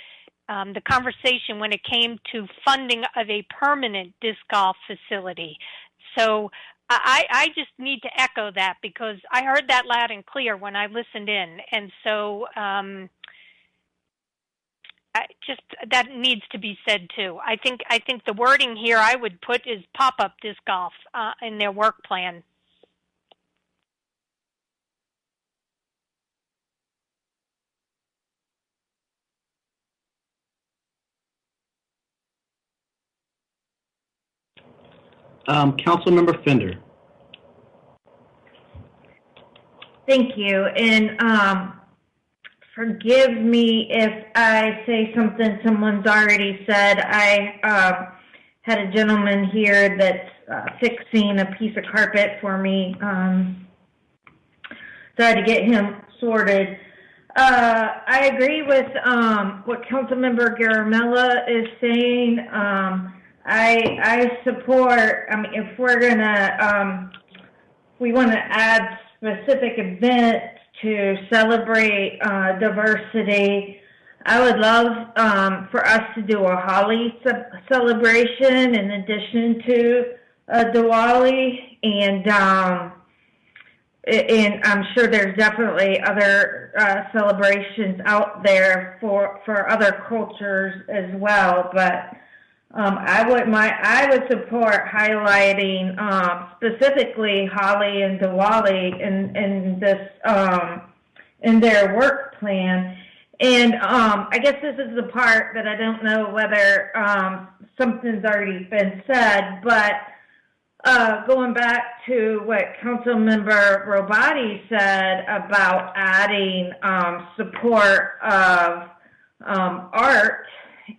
the conversation when it came to funding of a permanent disc golf facility. So I just need to echo that because I heard that loud and clear when I listened in. And so that needs to be said too. I think the wording here I would put is pop-up disc golf in their work plan. Councilmember Fender. Thank you, and forgive me if I say something someone's already said. I had a gentleman here that's fixing a piece of carpet for me, so I had to get him sorted. I agree with what Councilmember Garamella is saying. I support, I mean, if we're going to, we want to add specific events to celebrate diversity, I would love for us to do a Holi celebration in addition to Diwali, and I'm sure there's definitely other celebrations out there for other cultures as well, but I would support highlighting specifically Holi and Diwali in this in their work plan. And I guess this is the part that I don't know whether something's already been said, but going back to what Councilmember Robati said about adding support of art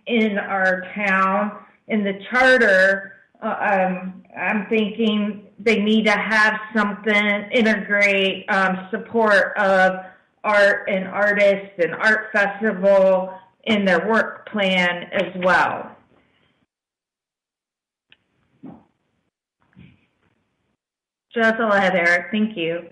in our town, in the charter, I'm thinking they need to have something, integrate support of art and artists and art festival in their work plan as well. So that's all I have, Eric. Thank you.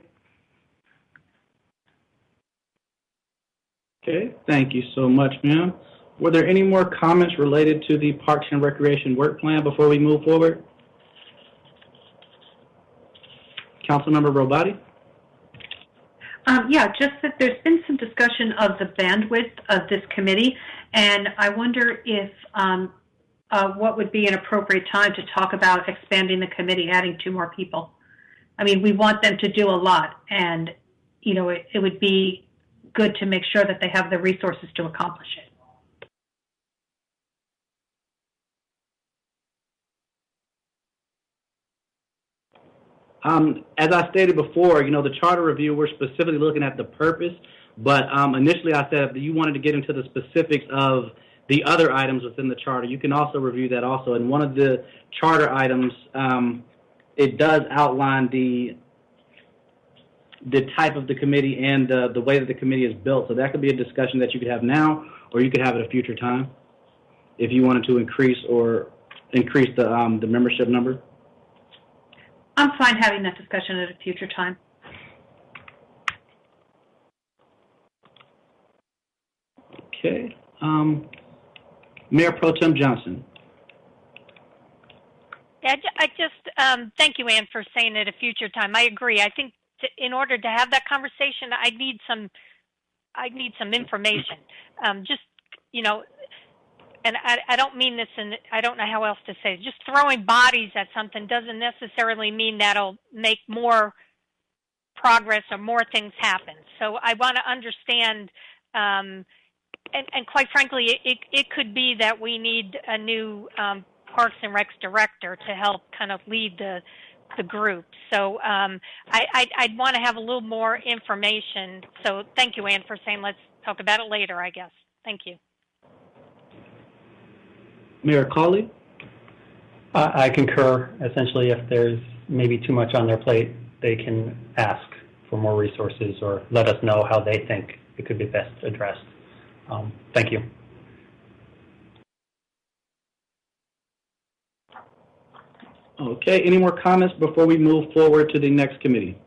Okay, thank you so much, ma'am. Were there any more comments related to the Parks and Recreation work plan before we move forward? Councilmember Robati? Yeah, just that there's been some discussion of the bandwidth of this committee, and I wonder if what would be an appropriate time to talk about expanding the committee, adding 2 more people. I mean, we want them to do a lot, and, you know, it would be good to make sure that they have the resources to accomplish it. As I stated before, you know, the charter review, we're specifically looking at the purpose, but initially I said if you wanted to get into the specifics of the other items within the charter, you can also review that also. And one of the charter items, it does outline the type of the committee and the way that the committee is built. So that could be a discussion that you could have now, or you could have at a future time if you wanted to increase the membership number. I'm fine having that discussion at a future time. Okay. Mayor Pro Tem Johnson. Yeah, I just thank you, Ann, for saying at a future time. I agree. I think in order to have that conversation, I need some information. Just, you know, and I don't mean this, and I don't know how else to say it. Just throwing bodies at something doesn't necessarily mean that'll make more progress or more things happen. So I want to understand, and quite frankly, it could be that we need a new Parks and Recs director to help kind of lead the group. So I'd want to have a little more information. So thank you, Ann, for saying let's talk about it later, I guess. Thank you. Mayor Cawley? I concur. Essentially, if there's maybe too much on their plate, they can ask for more resources or let us know how they think it could be best addressed. Thank you. Okay, any more comments before we move forward to the next committee?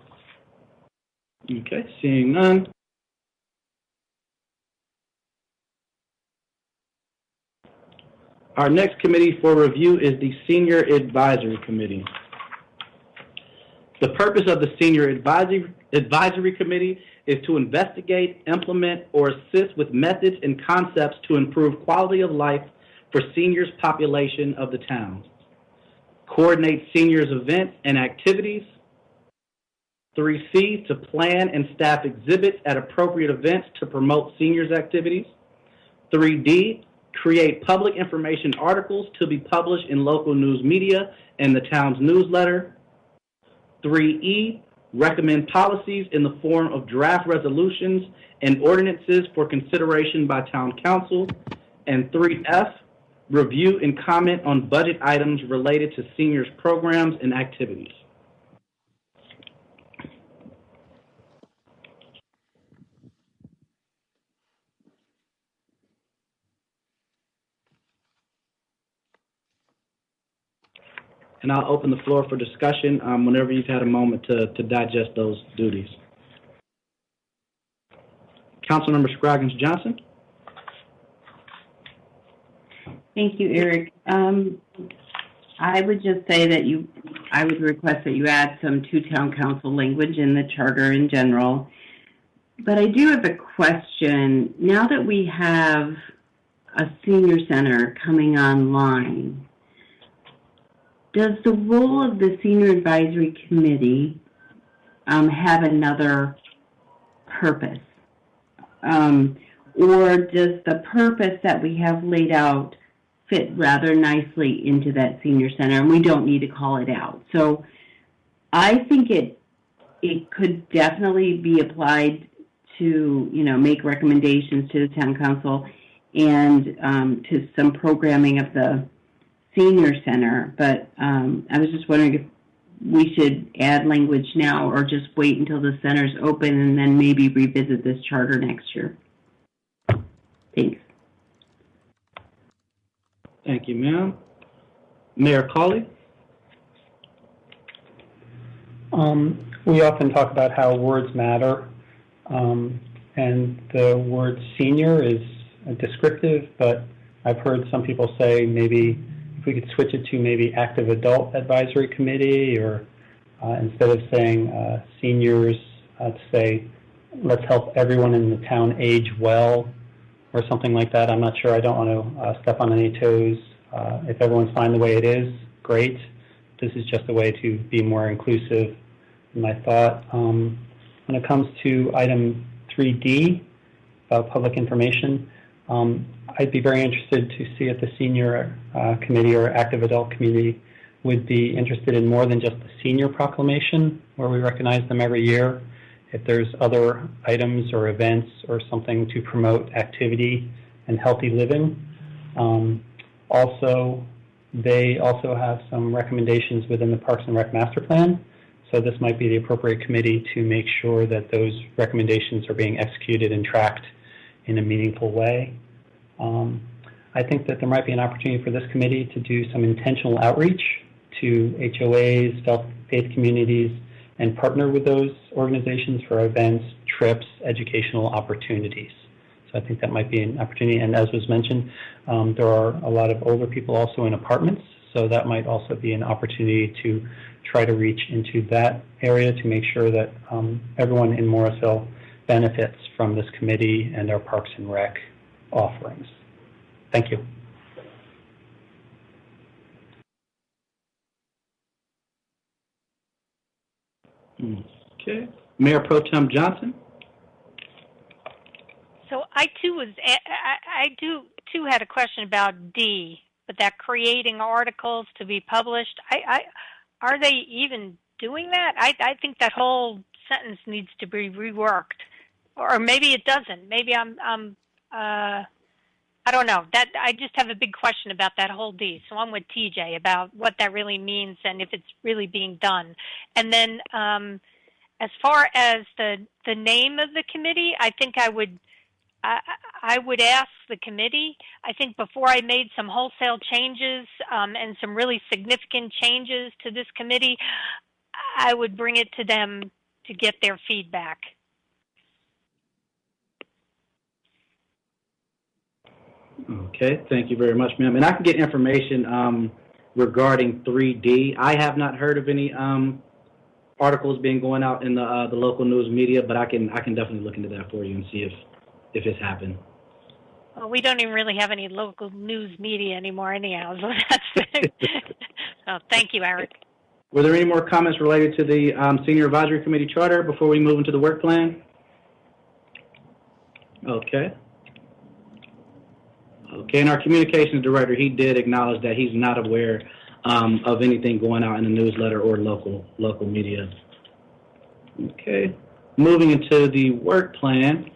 Okay, seeing none. Our next committee for review is the Senior Advisory Committee. The purpose of the Senior Advisory Committee is to investigate, implement, or assist with methods and concepts to improve quality of life for seniors population of the town. Coordinate seniors events and activities. 3C, to plan and staff exhibits at appropriate events to promote seniors activities. 3D, create public information articles to be published in local news media and the town's newsletter. 3E, recommend policies in the form of draft resolutions and ordinances for consideration by town council. And 3F, review and comment on budget items related to seniors programs and activities. And I'll open the floor for discussion whenever you've had a moment to digest those duties. Councilmember Scroggins Johnson. Thank you, Eric. I would just say that I would request that you add some to town council language in the charter in general. But I do have a question. Now that we have a senior center coming online, does the role of the Senior Advisory Committee have another purpose? Or does the purpose that we have laid out fit rather nicely into that senior center, and we don't need to call it out? So I think it could definitely be applied to, make recommendations to the town council and to some programming of the senior center, but I was just wondering if we should add language now or just wait until the center's open and then maybe revisit this charter next year. Thanks. Thank you, ma'am. Mayor Cawley? We often talk about how words matter, and the word senior is descriptive, but I've heard some people say maybe if we could switch it to maybe active adult advisory committee or instead of saying seniors, to say, let's help everyone in the town age well, or something like that. I'm not sure. I don't want to step on any toes. If everyone's fine the way it is, great. This is just a way to be more inclusive, my thought. When it comes to item 3D, about public information, I'd be very interested to see if the senior committee or active adult community would be interested in more than just the senior proclamation, where we recognize them every year. If there's other items or events or something to promote activity and healthy living. Also, they also have some recommendations within the Parks and Rec Master Plan. So this might be the appropriate committee to make sure that those recommendations are being executed and tracked in a meaningful way. I think that there might be an opportunity for this committee to do some intentional outreach to HOAs, faith communities, and partner with those organizations for events, trips, educational opportunities. So I think that might be an opportunity. And as was mentioned, there are a lot of older people also in apartments, so that might also be an opportunity to try to reach into that area to make sure that everyone in Morrisville benefits from this committee and our Parks and Rec offerings. Thank you. Okay. Mayor Pro Tem Johnson. So I too had a question about D, but that creating articles to be published. Are they even doing that? I think that whole sentence needs to be reworked, or maybe it doesn't. Maybe I don't know. That I just have a big question about that whole D. So I'm with TJ about what that really means and if it's really being done. And then as far as the name of the committee, I think I would ask the committee. I think before I made some wholesale changes and some really significant changes to this committee, I would bring it to them to get their feedback. Okay, thank you very much, ma'am. And I can get information regarding 3D. I have not heard of any articles being going out in the local news media, but I can definitely look into that for you and see if it's happened. Well, we don't even really have any local news media anymore anyhow, so that's so thank you, Eric. Were there any more comments related to the Senior Advisory Committee charter before we move into the work plan? Okay. Okay, and our communications director, he did acknowledge that he's not aware of anything going out in the newsletter or local media. Okay, moving into the work plan,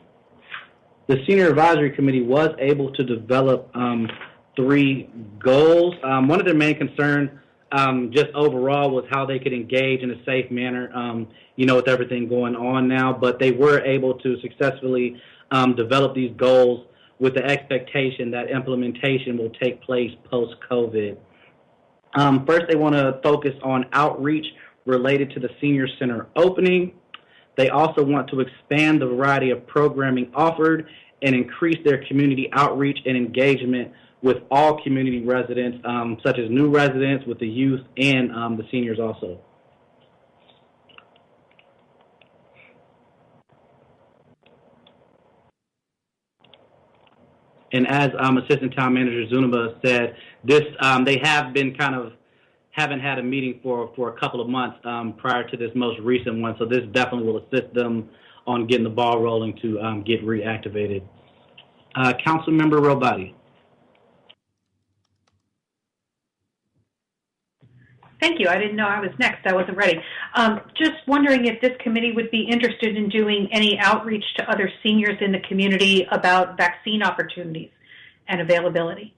the Senior Advisory Committee was able to develop 3 goals. One of their main concerns just overall was how they could engage in a safe manner, with everything going on now, but they were able to successfully develop these goals with the expectation that implementation will take place post-COVID. First, they want to focus on outreach related to the Senior Center opening. They also want to expand the variety of programming offered and increase their community outreach and engagement with all community residents, such as new residents, with the youth, and the seniors also. And as Assistant Town Manager Zuniba said, they have been haven't had a meeting for a couple of months prior to this most recent one, so this definitely will assist them on getting the ball rolling to get reactivated. Councilmember Robati. Thank you. I didn't know I was next. I wasn't ready. Just wondering if this committee would be interested in doing any outreach to other seniors in the community about vaccine opportunities and availability.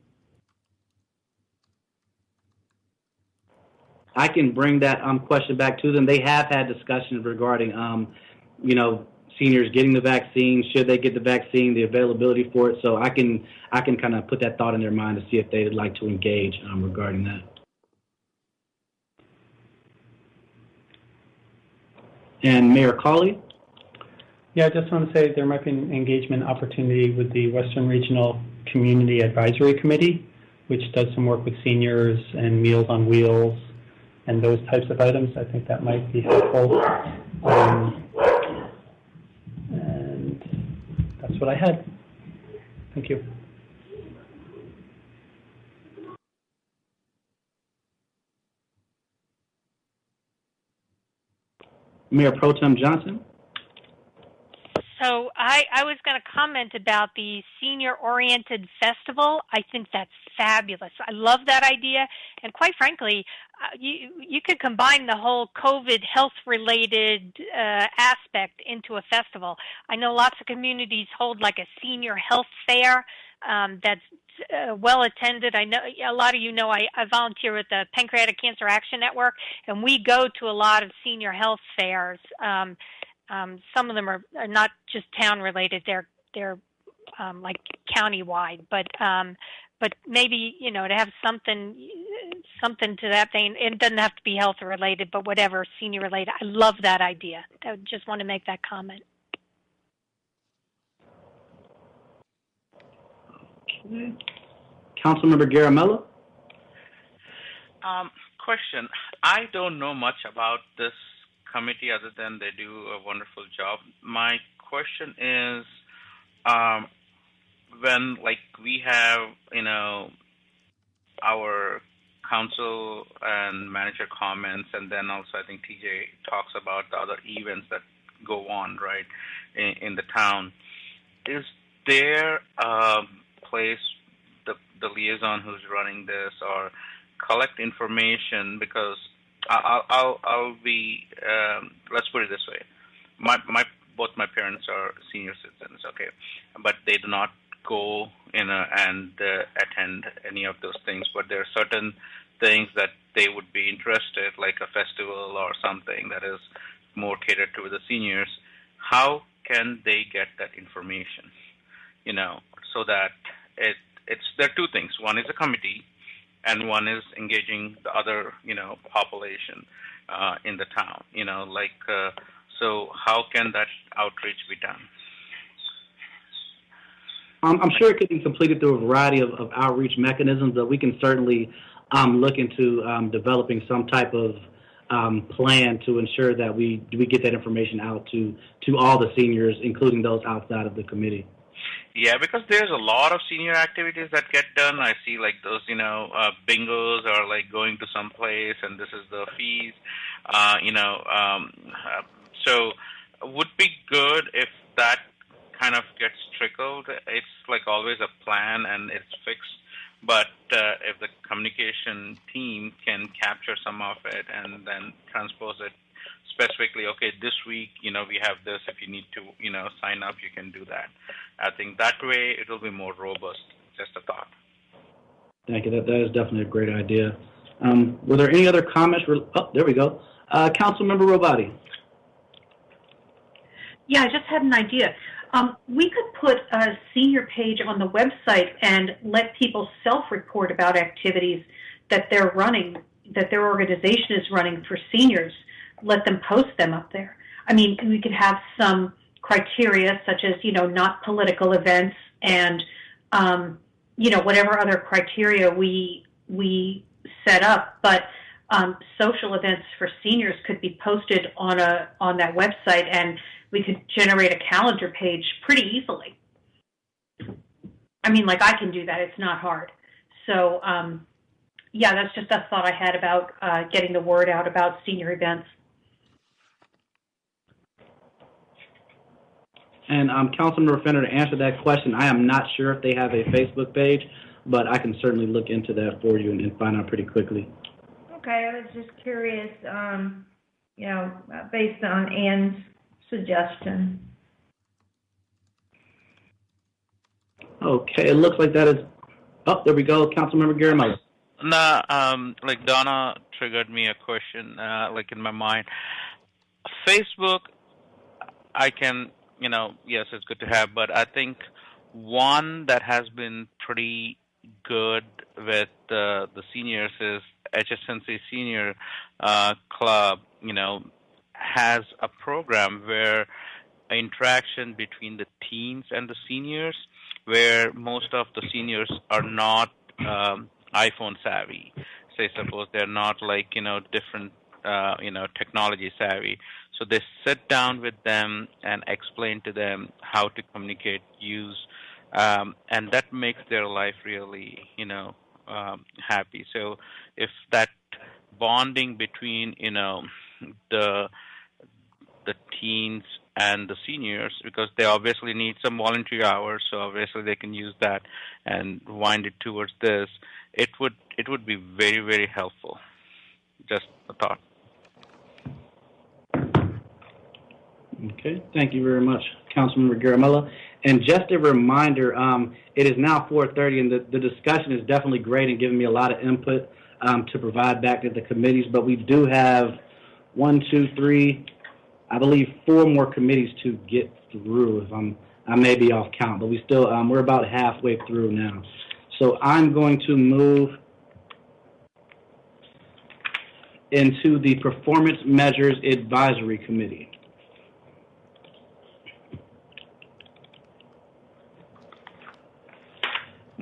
I can bring that question back to them. They have had discussions regarding, seniors getting the vaccine, should they get the vaccine, the availability for it. So I can kind of put that thought in their mind to see if they would like to engage regarding that. And Mayor Cawley? Yeah, I just want to say there might be an engagement opportunity with the Western Regional Community Advisory Committee, which does some work with seniors and Meals on Wheels. and those types of items. I think that might be helpful. And that's what I had. Thank you. Mayor Pro Tem Johnson. So I was going to comment about the senior-oriented festival. I think that's fabulous. I love that idea. And quite frankly, you could combine the whole COVID health-related aspect into a festival. I know lots of communities hold like a senior health fair that's well attended. I know a lot of you know I volunteer with the Pancreatic Cancer Action Network, and we go to a lot of senior health fairs. Some of them are not just town related; they're like county-wide. But maybe to have something to that vein. It doesn't have to be health related, but whatever senior related. I love that idea. I just want to make that comment. Okay. Councilmember Garamella. Question. I don't know much about this committee other than they do a wonderful job. My question is, when we have our council and manager comments, and then also I think TJ talks about the other events that go on right in the town. Is there a place the liaison who's running this or collect information? Because I'll be let's put it this way, both my parents are senior citizens, okay, but they do not go and attend any of those things, but there are certain things that they would be interested, like a festival or something that is more catered to the seniors. How can they get that information, so that there are two things. One is a committee, and one is engaging the other, population in the town. So how can that outreach be done? I'm sure it could be completed through a variety of outreach mechanisms, but we can certainly look into developing some type of plan to ensure that we get that information out to all the seniors, including those outside of the committee. Yeah, because there's a lot of senior activities that get done. I see those, bingos are going to some place, and this is the fees, so would be good if that kind of gets trickled. It's always a plan and it's fixed, but if the communication team can capture some of it and then transpose it specifically, okay, this week, we have this. If you need to, sign up, you can do that. I think that way it will be more robust. Just a thought. Thank you. That is definitely a great idea. Were there any other comments? Oh, there we go. Councilmember Robati. Yeah, I just had an idea. We could put a senior page on the website and let people self-report about activities that they're running, that their organization is running for seniors. Let them post them up there. I mean, we could have some criteria such as, not political events and, whatever other criteria we set up. But social events for seniors could be posted on that website, and we could generate a calendar page pretty easily. I mean, I can do that. It's not hard. So, yeah, that's just a thought I had about getting the word out about senior events. And Councilmember Fenner, to answer that question, I am not sure if they have a Facebook page, but I can certainly look into that for you and find out pretty quickly. Okay, I was just curious, based on Ann's suggestion. Okay, it looks like that is. Oh, there we go, Councilmember Garamella. No, Donna triggered me a question, in my mind. Facebook, I can, yes, it's good to have, but I think one that has been pretty good with the seniors is HSNC Senior Club, has a program where interaction between the teens and the seniors, where most of the seniors are not iPhone savvy. say suppose they're not like, different, technology savvy. So they sit down with them and explain to them how to communicate, use, and that makes their life really, happy. So if that bonding between, the the teens and the seniors, because they obviously need some volunteer hours, so obviously they can use that and wind it towards this. It would be very, very helpful. Just a thought. Okay, thank you very much, Councilmember Garamella. And just a reminder, it is now 4:30, and the discussion is definitely great and giving me a lot of input to provide back to the committees. But we do have 1, 2, 3, I believe 4 more committees to get through. If I may be off count, but we're about halfway through now. So I'm going to move into the Performance Measures Advisory Committee.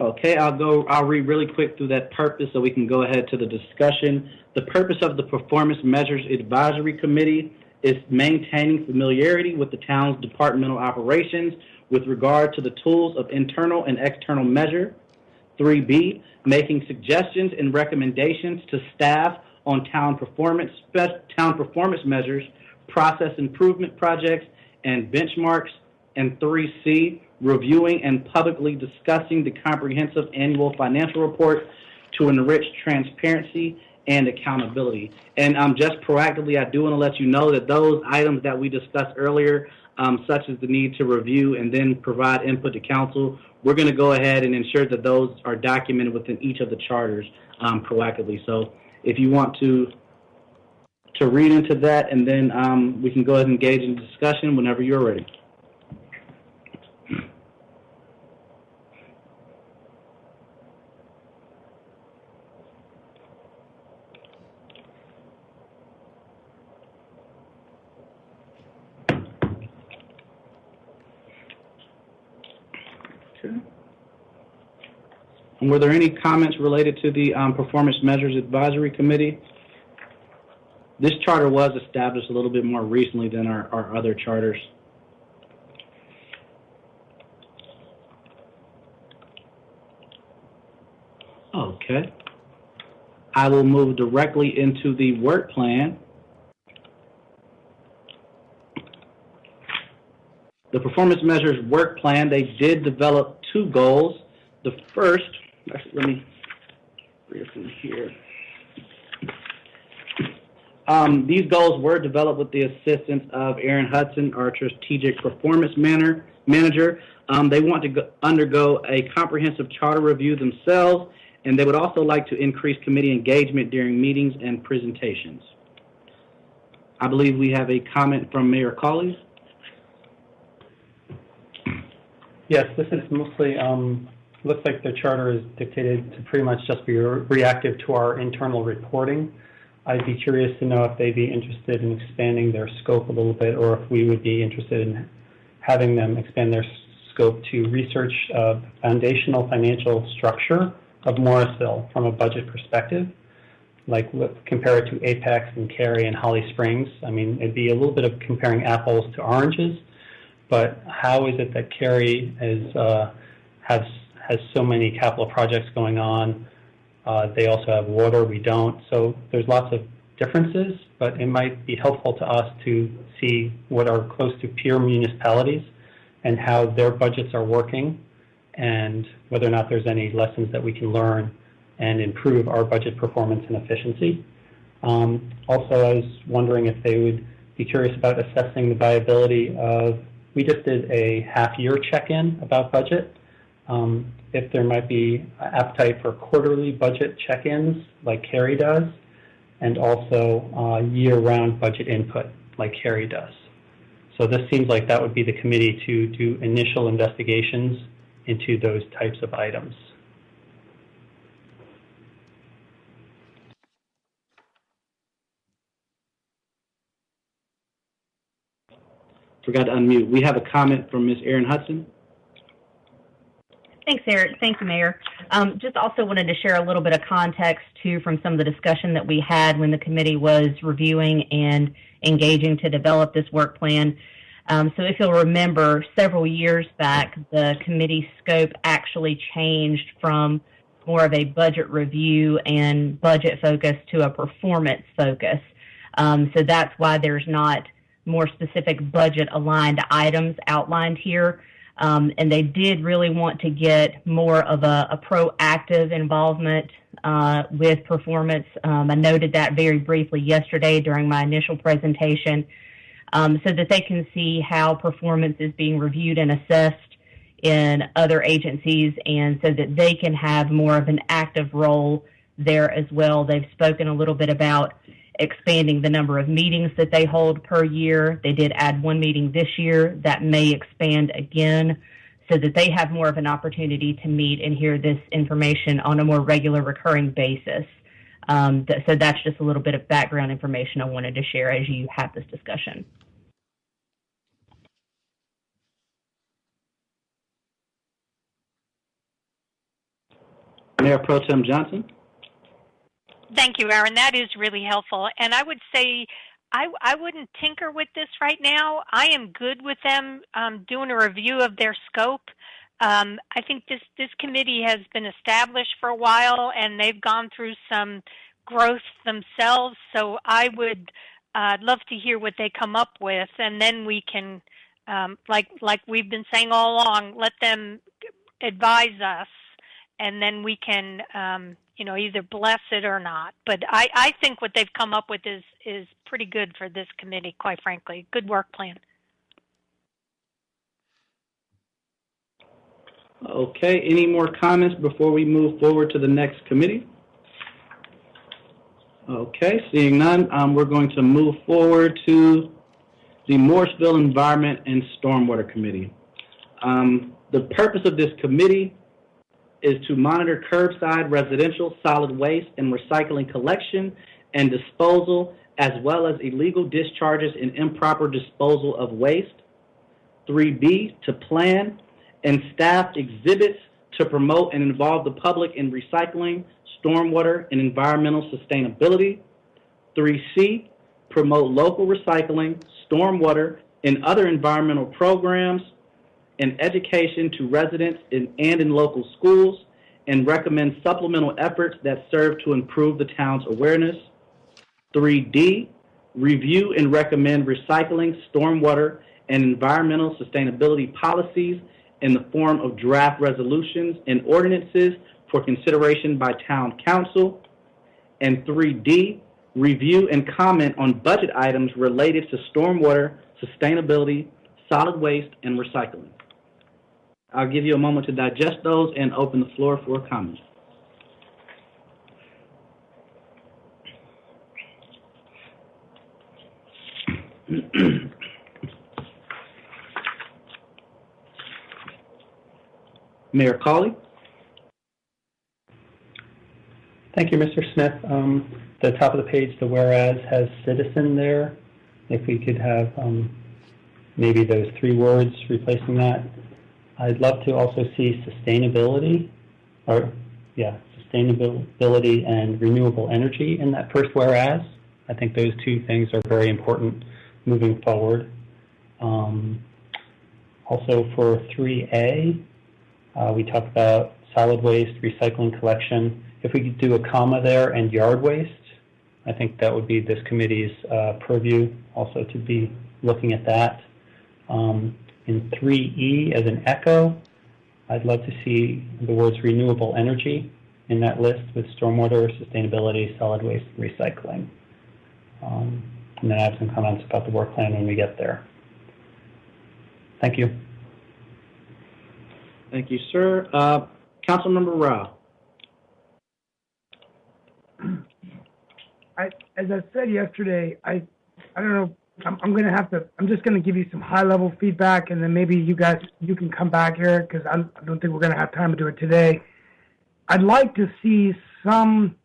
Okay, I'll read really quick through that purpose so we can go ahead to the discussion. The purpose of the Performance Measures Advisory Committee is maintaining familiarity with the town's departmental operations with regard to the tools of internal and external measure. 3B, making suggestions and recommendations to staff on town performance measures, process improvement projects, and benchmarks. And 3C, reviewing and publicly discussing the comprehensive annual financial report to enrich transparency and accountability. And just proactively, I do want to let you know that those items that we discussed earlier, such as the need to review and then provide input to council, we're going to go ahead and ensure that those are documented within each of the charters proactively. So if you want to read into that, and then we can go ahead and engage in discussion whenever you're ready. And were there any comments related to the Performance Measures Advisory Committee? This charter was established a little bit more recently than our other charters. Okay. I will move directly into the work plan. The Performance Measures Work Plan, they did develop 2 goals. The first, actually, let me read it from here. These goals were developed with the assistance of Aaron Hudson, our Strategic Performance Manager. They want to undergo a comprehensive charter review themselves, and they would also like to increase committee engagement during meetings and presentations. I believe we have a comment from Mayor Colley. Yes, this is mostly, looks like the charter is dictated to pretty much just be reactive to our internal reporting. I'd be curious to know if they'd be interested in expanding their scope a little bit, or if we would be interested in having them expand their scope to research foundational financial structure of Morrisville from a budget perspective, like compare it to Apex and Cary and Holly Springs. I mean, it'd be a little bit of comparing apples to oranges, but how is it that Cary has so many capital projects going on? They also have water, we don't. So there's lots of differences, but it might be helpful to us to see what are close to peer municipalities and how their budgets are working, and whether or not there's any lessons that we can learn and improve our budget performance and efficiency. Also, I was wondering if they would be curious about assessing the viability of, we just did a half-year check-in about budget. If there might be appetite for quarterly budget check-ins like Cary does, and also year-round budget input like Cary does. So this seems like that would be the committee to do initial investigations into those types of items. Forgot to unmute. We have a comment from Ms. Erin Hudson. Thanks, Eric. Thank you, Mayor. Just also wanted to share a little bit of context, too, from some of the discussion that we had when the committee was reviewing and engaging to develop this work plan. So if you'll remember, several years back, the committee scope actually changed from more of a budget review and budget focus to a performance focus. So that's why there's not more specific budget-aligned items outlined here. And they did really want to get more of a proactive involvement with performance. I noted that very briefly yesterday during my initial presentation, so that they can see how performance is being reviewed and assessed in other agencies, and so that they can have more of an active role there as well. They've spoken a little bit about expanding the number of meetings that they hold per year. They did add one meeting this year. That may expand again so that they have more of an opportunity to meet and hear this information on a more regular, recurring basis. So that's just a little bit of background information I wanted to share as you have this discussion. Mayor Pro Tem Johnson. Thank you, Aaron. That is really helpful. And I would say I wouldn't tinker with this right now. I am good with them doing a review of their scope. I think this committee has been established for a while, and they've gone through some growth themselves. So I would love to hear what they come up with, and then we can, like we've been saying all along, let them advise us, and then we can either bless it or not. But I think what they've come up with is pretty good for this committee, quite frankly. Good work plan. Okay, any more comments before we move forward to the next committee? Okay, seeing none, we're going to move forward to the Morrisville Environment and Stormwater Committee. The purpose of this committee is to monitor curbside residential solid waste and recycling collection and disposal, as well as illegal discharges and improper disposal of waste. 3B, to plan and staff exhibits to promote and involve the public in recycling, stormwater, and environmental sustainability. 3C, promote local recycling, stormwater, and other environmental programs and education to residents and in local schools, and recommend supplemental efforts that serve to improve the town's awareness. 3D, review and recommend recycling, stormwater, and environmental sustainability policies in the form of draft resolutions and ordinances for consideration by town council. And 3D, review and comment on budget items related to stormwater, sustainability, solid waste, and recycling. I'll give you a moment to digest those and open the floor for comments. Mayor Cawley. Thank you, Mr. Smith. The top of the page, the whereas, has citizen there. If we could have maybe those three words replacing that. I'd love to also see sustainability and renewable energy in that first whereas. I think those two things are very important moving forward. Also for 3A, we talk about solid waste, recycling collection. If we could do a comma there and yard waste, I think that would be this committee's purview also to be looking at that. In 3E as an echo, I'd love to see the words renewable energy in that list with stormwater, sustainability, solid waste, recycling. And then I have some comments about the work plan when we get there. Thank you. Thank you, sir. Councilmember Rao. As I said yesterday, I don't know. I'm just going to give you some high-level feedback, and then maybe you can come back here because I don't think we're going to have time to do it today. I'd like to see some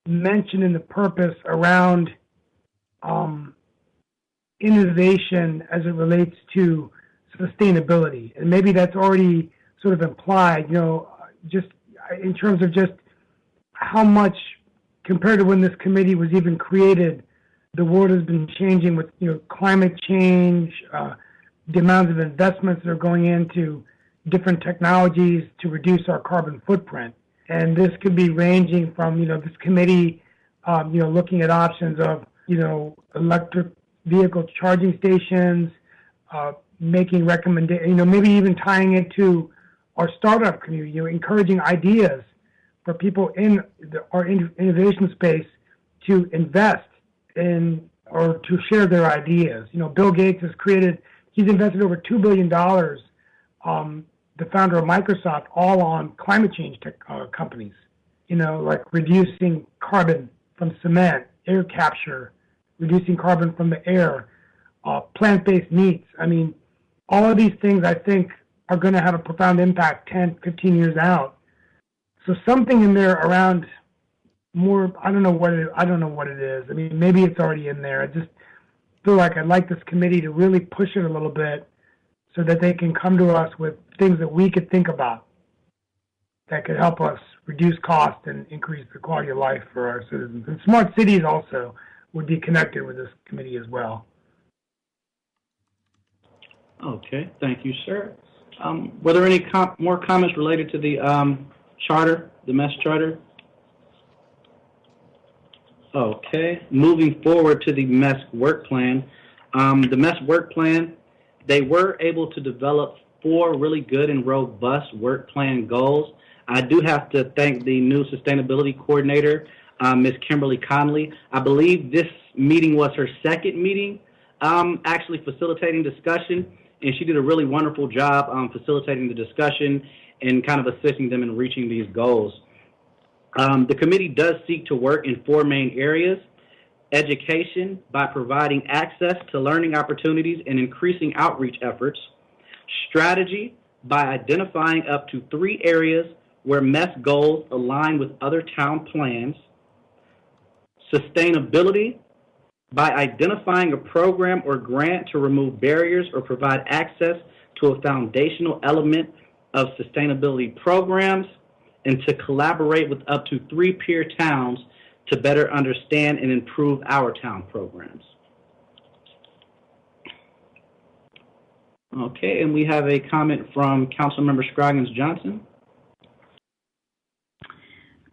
mention in the purpose around innovation as it relates to sustainability, and maybe that's already sort of implied, just in terms of just how much, compared to when this committee was even created, the world has been changing with, climate change, the amount of investments that are going into different technologies to reduce our carbon footprint. And this could be ranging from, this committee, looking at options of, electric vehicle charging stations, making recommendations, maybe even tying it to our startup community, encouraging ideas for people in our innovation space to invest in or to share their ideas. Bill Gates he's invested over $2 billion, the founder of Microsoft, all on climate change companies, like reducing carbon from cement, air capture, reducing carbon from the air, plant-based meats. I mean, all of these things I think are going to have a profound impact 10, 15 years out. So something in there around more, I don't know what it is. I mean, maybe it's already in there. I just feel like I'd like this committee to really push it a little bit so that they can come to us with things that we could think about that could help us reduce cost and increase the quality of life for our citizens. And smart cities also would be connected with this committee as well. Okay, thank you, sir. Were there any more comments related to the charter, the MESS charter? Okay, moving forward to the MESS work plan. The MESS work plan, they were able to develop 4 really good and robust work plan goals. I do have to thank the new sustainability coordinator, Ms. Kimberly Conley. I believe this meeting was her second meeting actually facilitating discussion, and she did a really wonderful job facilitating the discussion and kind of assisting them in reaching these goals. The committee does seek to work in 4 main areas: education by providing access to learning opportunities and increasing outreach efforts; strategy by identifying up to 3 areas where MESS goals align with other town plans; sustainability by identifying a program or grant to remove barriers or provide access to a foundational element of sustainability programs; and to collaborate with up to 3 peer towns to better understand and improve our town programs. Okay, and we have a comment from Councilmember Scroggins Johnson.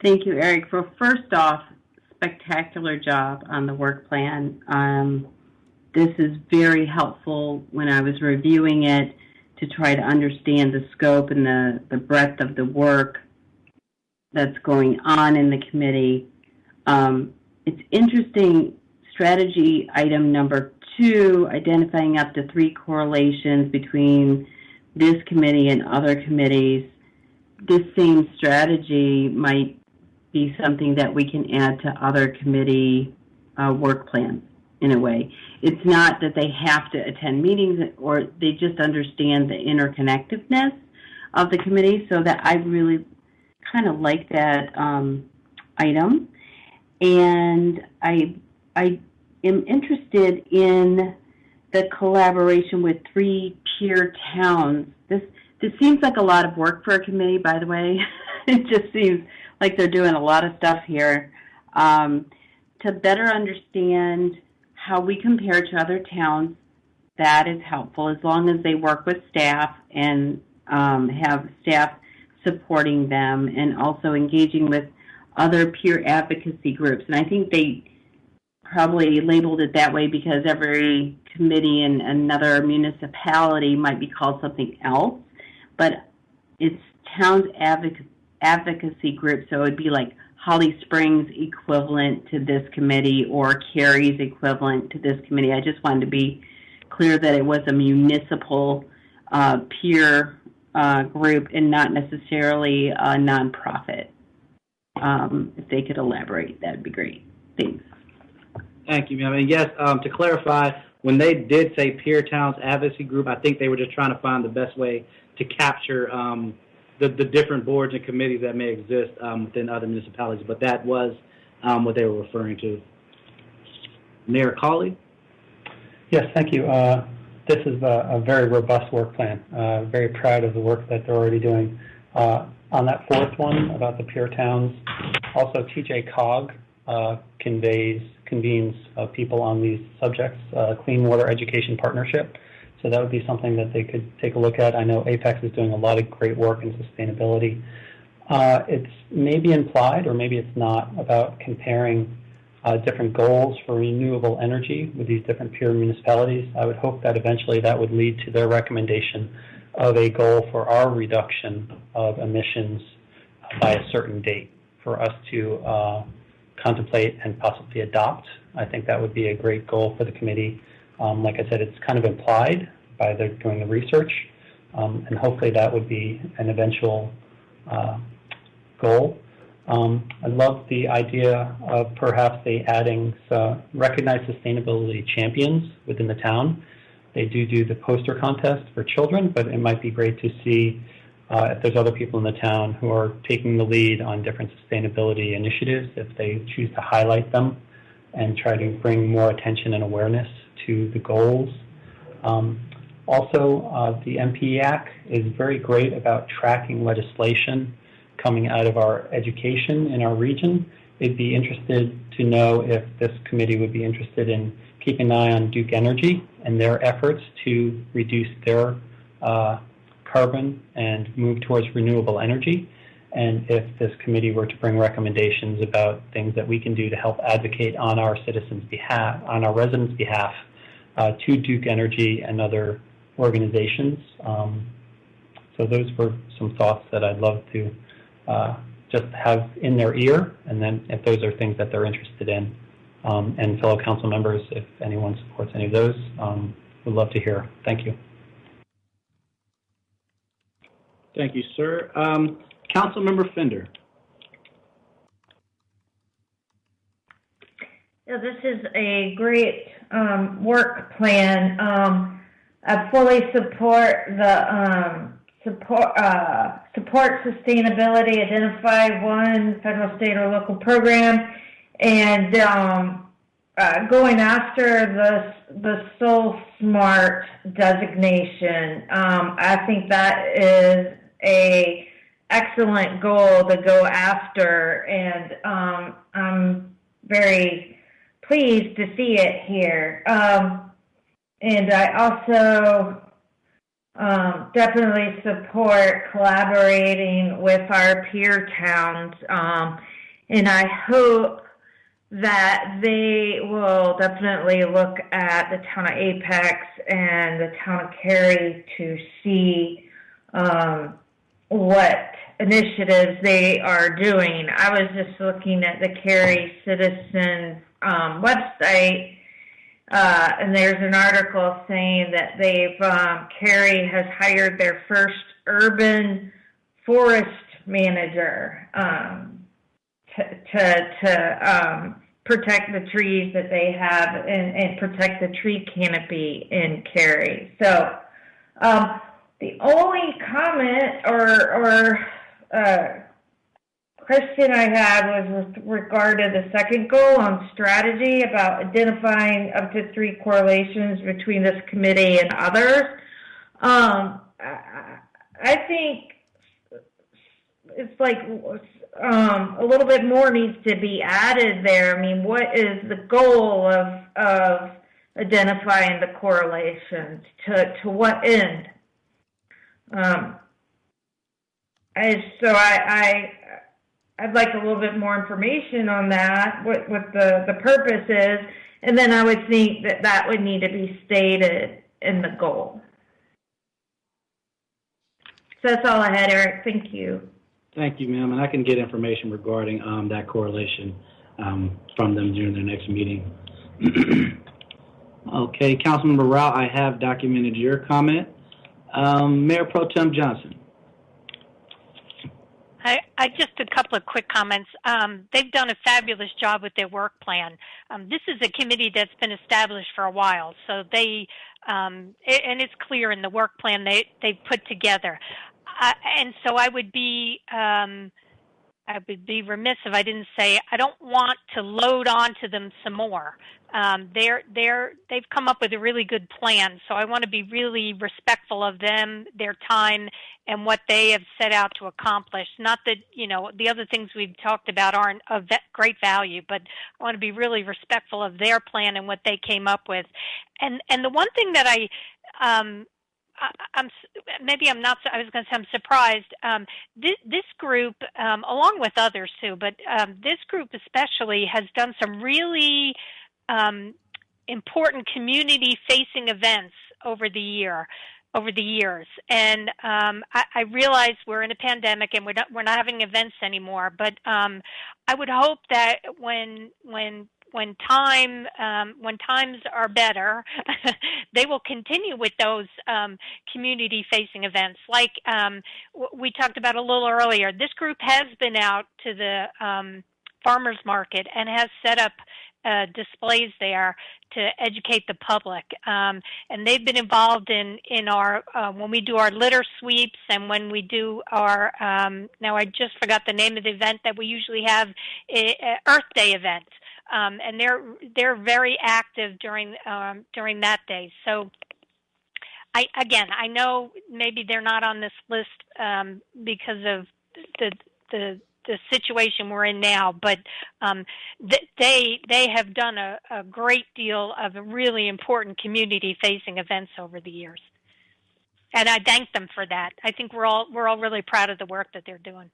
Thank you, Eric. Well, first off, spectacular job on the work plan. This is very helpful when I was reviewing it to try to understand the scope and the breadth of the work that's going on in the committee. It's interesting, strategy item number 2, identifying up to 3 correlations between this committee and other committees. This same strategy might be something that we can add to other committee work plans in a way. It's not that they have to attend meetings, or they just understand the interconnectedness of the committee, so that I really kind of like that item. And I am interested in the collaboration with 3 peer towns. This seems like a lot of work for a committee, by the way. It just seems like they're doing a lot of stuff here. To better understand how we compare to other towns, that is helpful, as long as they work with staff and have staff supporting them, and also engaging with other peer advocacy groups. And I think they probably labeled it that way because every committee in another municipality might be called something else, but it's towns advocacy group, so it would be like Holly Springs equivalent to this committee or Cary's equivalent to this committee. I just wanted to be clear that it was a municipal peer group and not necessarily a nonprofit. If they could elaborate, that'd be great. Thanks. Thank you, ma'am. And yes, to clarify, when they did say peer towns advocacy group, I think they were just trying to find the best way to capture the different boards and committees that may exist within other municipalities, but that was what they were referring to. Mayor Cawley? Yes, thank you. this is a very robust work plan. Very proud of the work that they're already doing. On that fourth one about the peer towns, also TJ Cog convenes people on these subjects, Clean Water Education Partnership. So that would be something that they could take a look at. I know Apex is doing a lot of great work in sustainability. It's maybe implied, or maybe it's not, about comparing different goals for renewable energy with these different peer municipalities. I would hope that eventually that would lead to their recommendation of a goal for our reduction of emissions by a certain date for us to contemplate and possibly adopt. I think that would be a great goal for the committee. Like I said, it's kind of implied by their doing the research, and hopefully that would be an eventual goal. I love the idea of perhaps they adding recognized sustainability champions within the town. They do the poster contest for children, but it might be great to see if there's other people in the town who are taking the lead on different sustainability initiatives, if they choose to highlight them and try to bring more attention and awareness to the goals. Also, the MPEAC is very great about tracking legislation coming out of our education in our region. It'd be interested to know if this committee would be interested in keeping an eye on Duke Energy and their efforts to reduce their carbon and move towards renewable energy, and if this committee were to bring recommendations about things that we can do to help advocate on our citizens' behalf, on our residents' behalf, to Duke Energy and other organizations. So those were some thoughts that I'd love to just have in their ear, and then if those are things that they're interested in. And fellow council members, if anyone supports any of those, would love to hear. Thank you. Thank you, sir. Councilmember Fender. Yeah, this is a great work plan. I fully support the support sustainability, identify one federal, state, or local program, and going after the Soul Smart designation. I think that is a excellent goal to go after, and I'm very pleased to see it here. And I also definitely support collaborating with our peer towns, and I hope that they will definitely look at the town of Apex and the town of Cary to see what initiatives they are doing. I was just looking at the Cary Citizen website, and there's an article saying that Cary has hired their first urban forest manager to protect the trees that they have and protect the tree canopy in Cary. So the only comment or question I had was with regard to the second goal on strategy about identifying up to 3 correlations between this committee and others. I think it's like a little bit more needs to be added there. I mean, what is the goal of identifying the correlations? To what end? I'd like a little bit more information on that, what the purpose is, and then I would think that would need to be stated in the goal. So that's all I had, Eric. Thank you. Thank you, ma'am. And I can get information regarding that correlation from them during their next meeting. Okay, Councilmember Rao, I have documented your comment. Mayor Pro Tem Johnson. I just a couple of quick comments. They've done a fabulous job with their work plan. This is a committee that's been established for a while, so they and it's clear in the work plan they put together. And so I would be I would be remiss if I didn't say I don't want to load onto them some more. They've come up with a really good plan, so I want to be really respectful of them, their time, and what they have set out to accomplish. Not that, the other things we've talked about aren't of great value, but I want to be really respectful of their plan and what they came up with. And the one thing that I'm surprised. This group, along with others too, but this group especially has done some really important community-facing events over the years. And I realize we're in a pandemic and we're not having events anymore. But I would hope that when times are better, they will continue with those community-facing events. Like we talked about a little earlier, this group has been out to the farmers market and has set up displays there to educate the public. And they've been involved in our, when we do our litter sweeps and when we do our, now I just forgot the name of the event that we usually have, Earth Day event. And they're very active during that day. So I know maybe they're not on this list because of the situation we're in now, but they have done a great deal of really important community-facing events over the years, and I thank them for that. I think we're all really proud of the work that they're doing.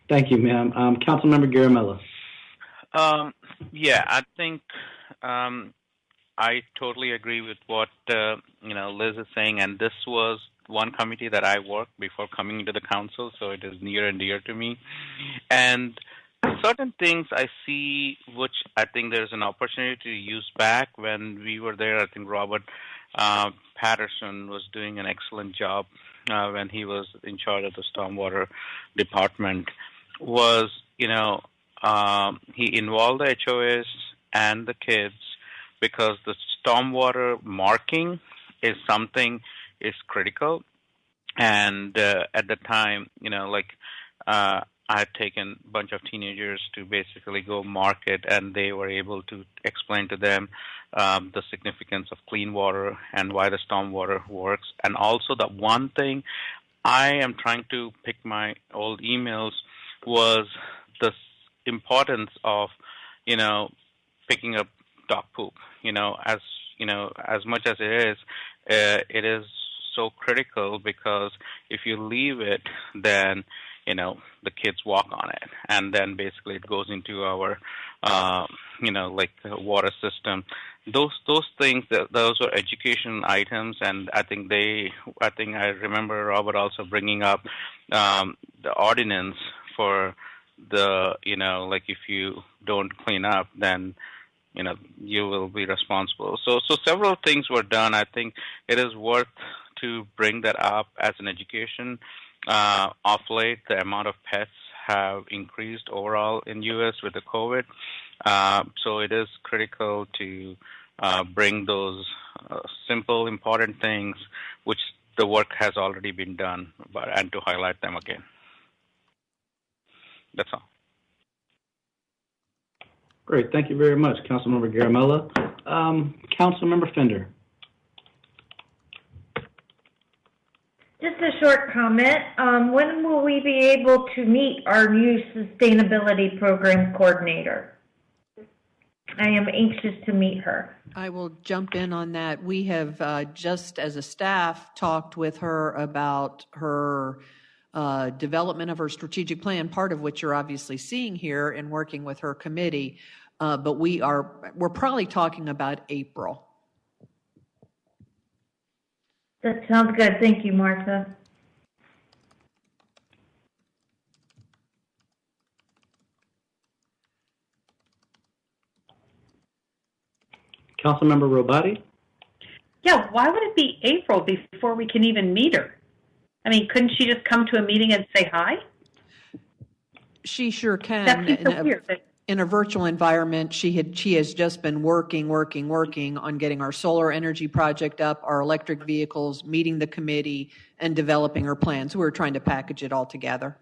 Thank you, ma'am. Councilmember Garamella. Yeah, I think I totally agree with what Liz is saying, and this was one committee that I worked before coming into the council, so it is near and dear to me. And certain things I see, which I think there's an opportunity to use back when we were there. I think Robert Patterson was doing an excellent job when he was in charge of the stormwater department. Was he involved the HOAs and the kids, because the stormwater marking is something is critical. And at the time, I had taken a bunch of teenagers to basically go mark it, and they were able to explain to them the significance of clean water and why the stormwater works. And also the one thing I am trying to pick my old emails was the importance of, picking up dog poop. As much as it is so critical, because if you leave it, then the kids walk on it, and then basically it goes into our water system. Those things, those are education items, and I think I remember Robert also bringing up the ordinance for the if you don't clean up, then you will be responsible. So several things were done. I think it is worth to bring that up as an education. Of late, the amount of pets have increased overall in U.S. with the COVID. So it is critical to bring those simple, important things, which the work has already been done, and to highlight them again. That's all. Great. Thank you very much, Councilmember Garamella. Councilmember Fender. Just a short comment. When will we be able to meet our new sustainability program coordinator? I am anxious to meet her. I will jump in on that. We have just as a staff talked with her about her development of her strategic plan, part of which you're obviously seeing here in working with her committee. But we're probably talking about April. That sounds good. Thank you, Martha. Councilmember Robati? Yeah, why would it be April before we can even meet her? I mean, couldn't she just come to a meeting and say hi? She sure can. That seems so weird. in a virtual environment, she has just been working on getting our solar energy project up, our electric vehicles, meeting the committee, and developing her plans. So we're trying to package it all together.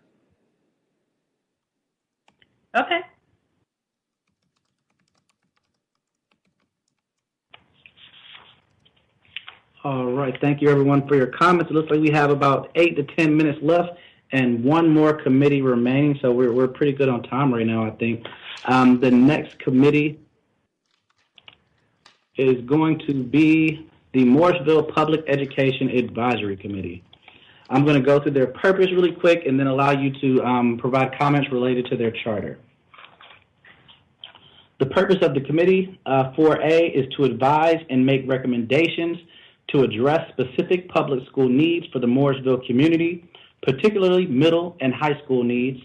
Okay. All right. Thank you, everyone, for your comments. It looks like we have about 8 to 10 minutes left and one more committee remaining, so we're pretty good on time right now, I think. The next committee is going to be the Morrisville Public Education Advisory Committee. I'm going to go through their purpose really quick and then allow you to provide comments related to their charter. The purpose of the committee, 4A, is to advise and make recommendations to address specific public school needs for the Morrisville community, particularly middle and high school needs.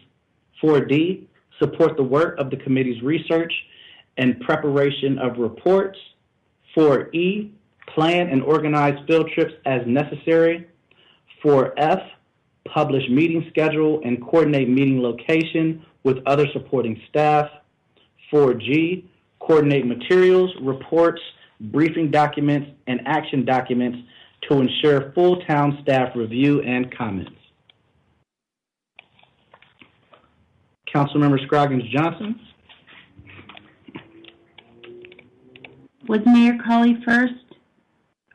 4D, support the work of the committee's research and preparation of reports. 4E, plan and organize field trips as necessary. 4F, publish meeting schedule and coordinate meeting location with other supporting staff. 4G, coordinate materials, reports, briefing documents, and action documents to ensure full town staff review and comments. Councilmember Scroggins-Johnson. Was Mayor Colley first?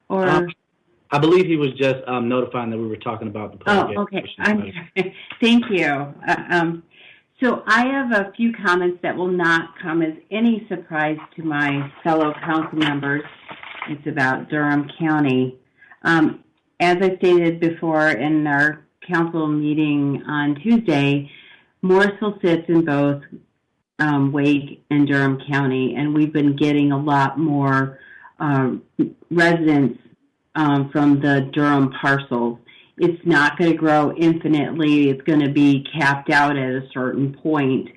Or I believe he was just notifying that we were talking about the public education. I'm sorry. Thank you. So I have a few comments that will not come as any surprise to my fellow council members. It's about Durham County. As I stated before in our council meeting on Tuesday, Morrisville sits in both Wake and Durham County, and we've been getting a lot more residents from the Durham parcels. It's not going to grow infinitely. It's going to be capped out at a certain point.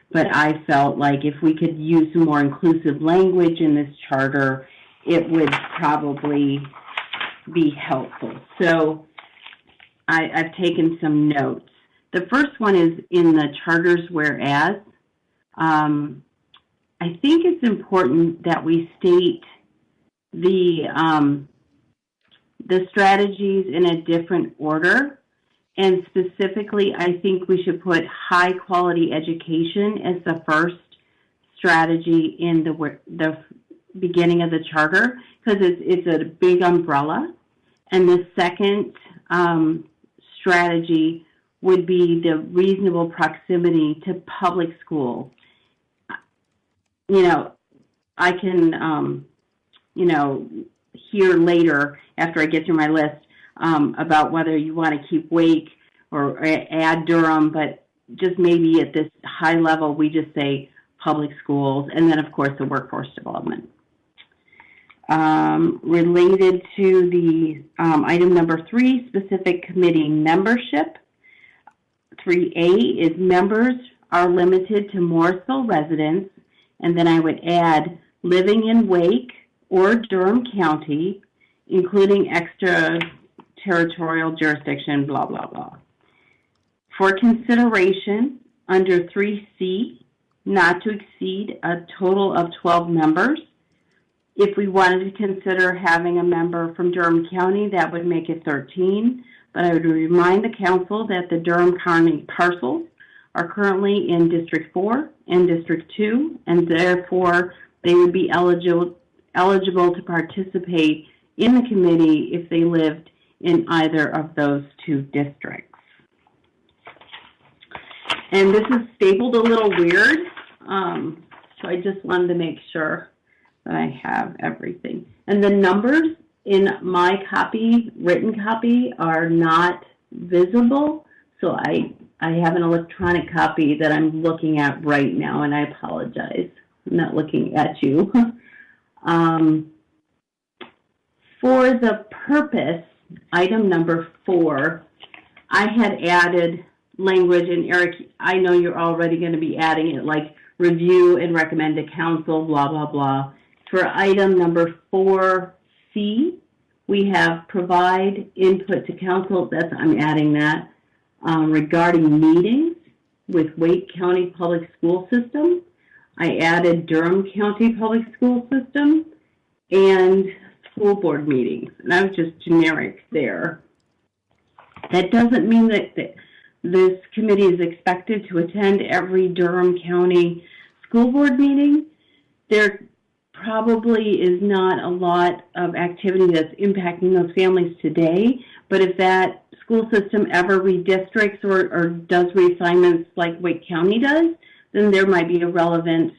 But I felt like if we could use some more inclusive language in this charter, it would probably be helpful. So I've taken some notes. The first one is in the charter's whereas. I think it's important that we state the strategies in a different order. And specifically, I think we should put high quality education as the first strategy in the beginning of the charter, because it's a big umbrella. And the second strategy would be the reasonable proximity to public schools. I can, hear later after I get through my list about whether you want to keep Wake or add Durham, but just maybe at this high level, we just say public schools, and then, of course, the workforce development. Related to the item number 3, specific committee membership, 3A is members are limited to Morrisville residents, and then I would add living in Wake or Durham County, including extraterritorial jurisdiction, blah, blah, blah. For consideration, under 3C, not to exceed a total of 12 members. If we wanted to consider having a member from Durham County, that would make it 13. But I would remind the council that the Durham County parcels are currently in District 4 and District 2, and therefore they would be eligible to participate in the committee if they lived in either of those two districts. And this is stapled a little weird, so I just wanted to make sure that I have everything. And the numbers in my copy, written copy, are not visible, so I have an electronic copy that I'm looking at right now, and I apologize. I'm not looking at you. For the purpose, item number 4, I had added language, and Eric, I know you're already going to be adding it, like review and recommend to council, blah, blah, blah. For item number 4C, we have provide input to council. I'm adding that. Regarding meetings with Wake County Public School System, I added Durham County Public School System and school board meetings, and I was just generic there. That doesn't mean that this committee is expected to attend every Durham County school board meeting. There probably is not a lot of activity that's impacting those families today, but if that school system ever redistricts or does reassignments like Wake County does, then there might be a relevant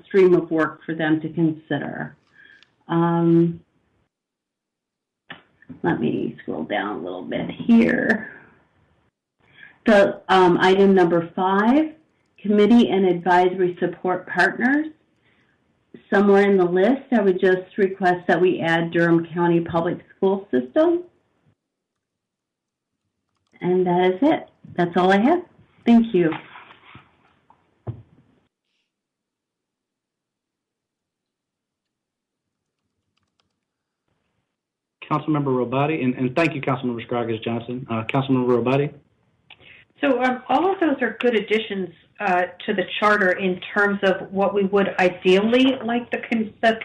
stream of work for them to consider. Let me scroll down a little bit here. The item number 5, committee and advisory support partners. Somewhere in the list, I would just request that we add Durham County Public School System. And that is it. That's all I have. Thank you. Councilmember Robati, and thank you, Councilmember Scroggins Johnson. Councilmember Robati. So all of those are good additions to the charter in terms of what we would ideally like the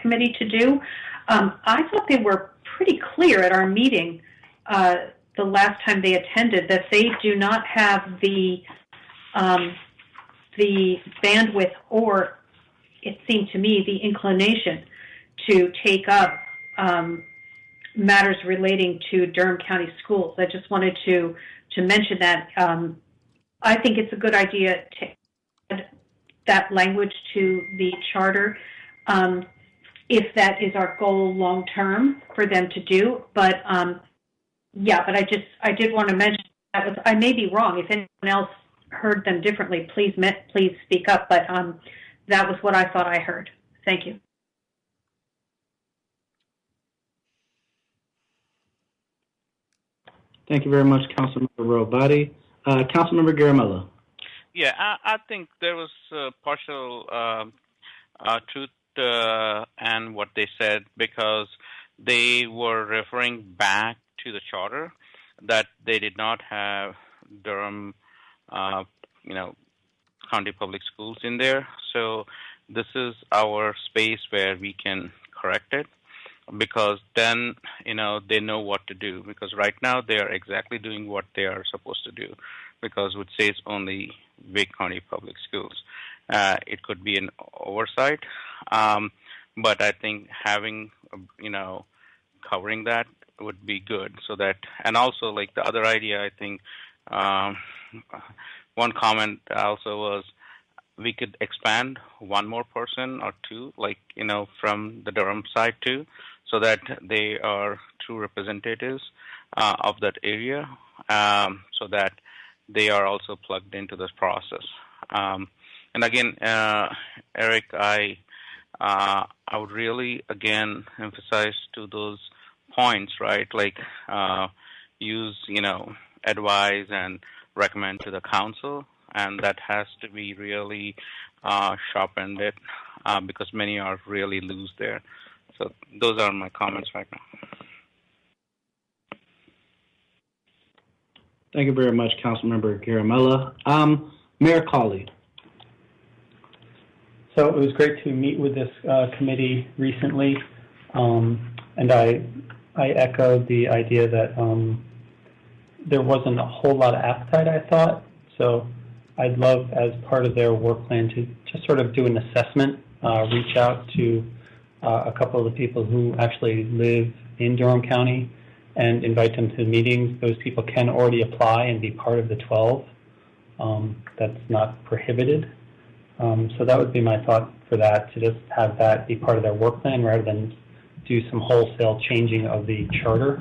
committee to do. I thought they were pretty clear at our meeting the last time they attended that they do not have the bandwidth, or it seemed to me the inclination to take up matters relating to Durham County schools. I just wanted to mention that. I think it's a good idea to add that language to the charter if that is our goal long term for them to do. But yeah, but I did want to mention that I may be wrong. If anyone else heard them differently, please speak up. But that was what I thought I heard. Thank you. Thank you very much, Councilmember Robati. Councilmember Garamella. Yeah, I think there was partial truth and what they said, because they were referring back to the charter that they did not have Durham, county public schools in there. So this is our space where we can correct it, because then, they know what to do, because right now they are exactly doing what they are supposed to do, because it says only Wake County Public Schools. It could be an oversight, but I think having, covering that would be good, so that, and also like the other idea, I think one comment also was we could expand one more person or two, from the Durham side too, so that they are true representatives of that area, so that they are also plugged into this process. And again, Eric, I would really, again, emphasize to those points, right? Like use, advise and recommend to the council, and that has to be really sharpened it, because many are really loose there. So those are my comments right now. Thank you very much, Councilmember Garamella. Mayor Cawley. So it was great to meet with this committee recently, and I echoed the idea that there wasn't a whole lot of appetite, I thought. So I'd love, as part of their work plan, to just sort of do an assessment, reach out to a couple of the people who actually live in Durham County and invite them to meetings. Those people can already apply and be part of the 12. That's not prohibited. So that would be my thought for that, to just have that be part of their work plan rather than do some wholesale changing of the charter.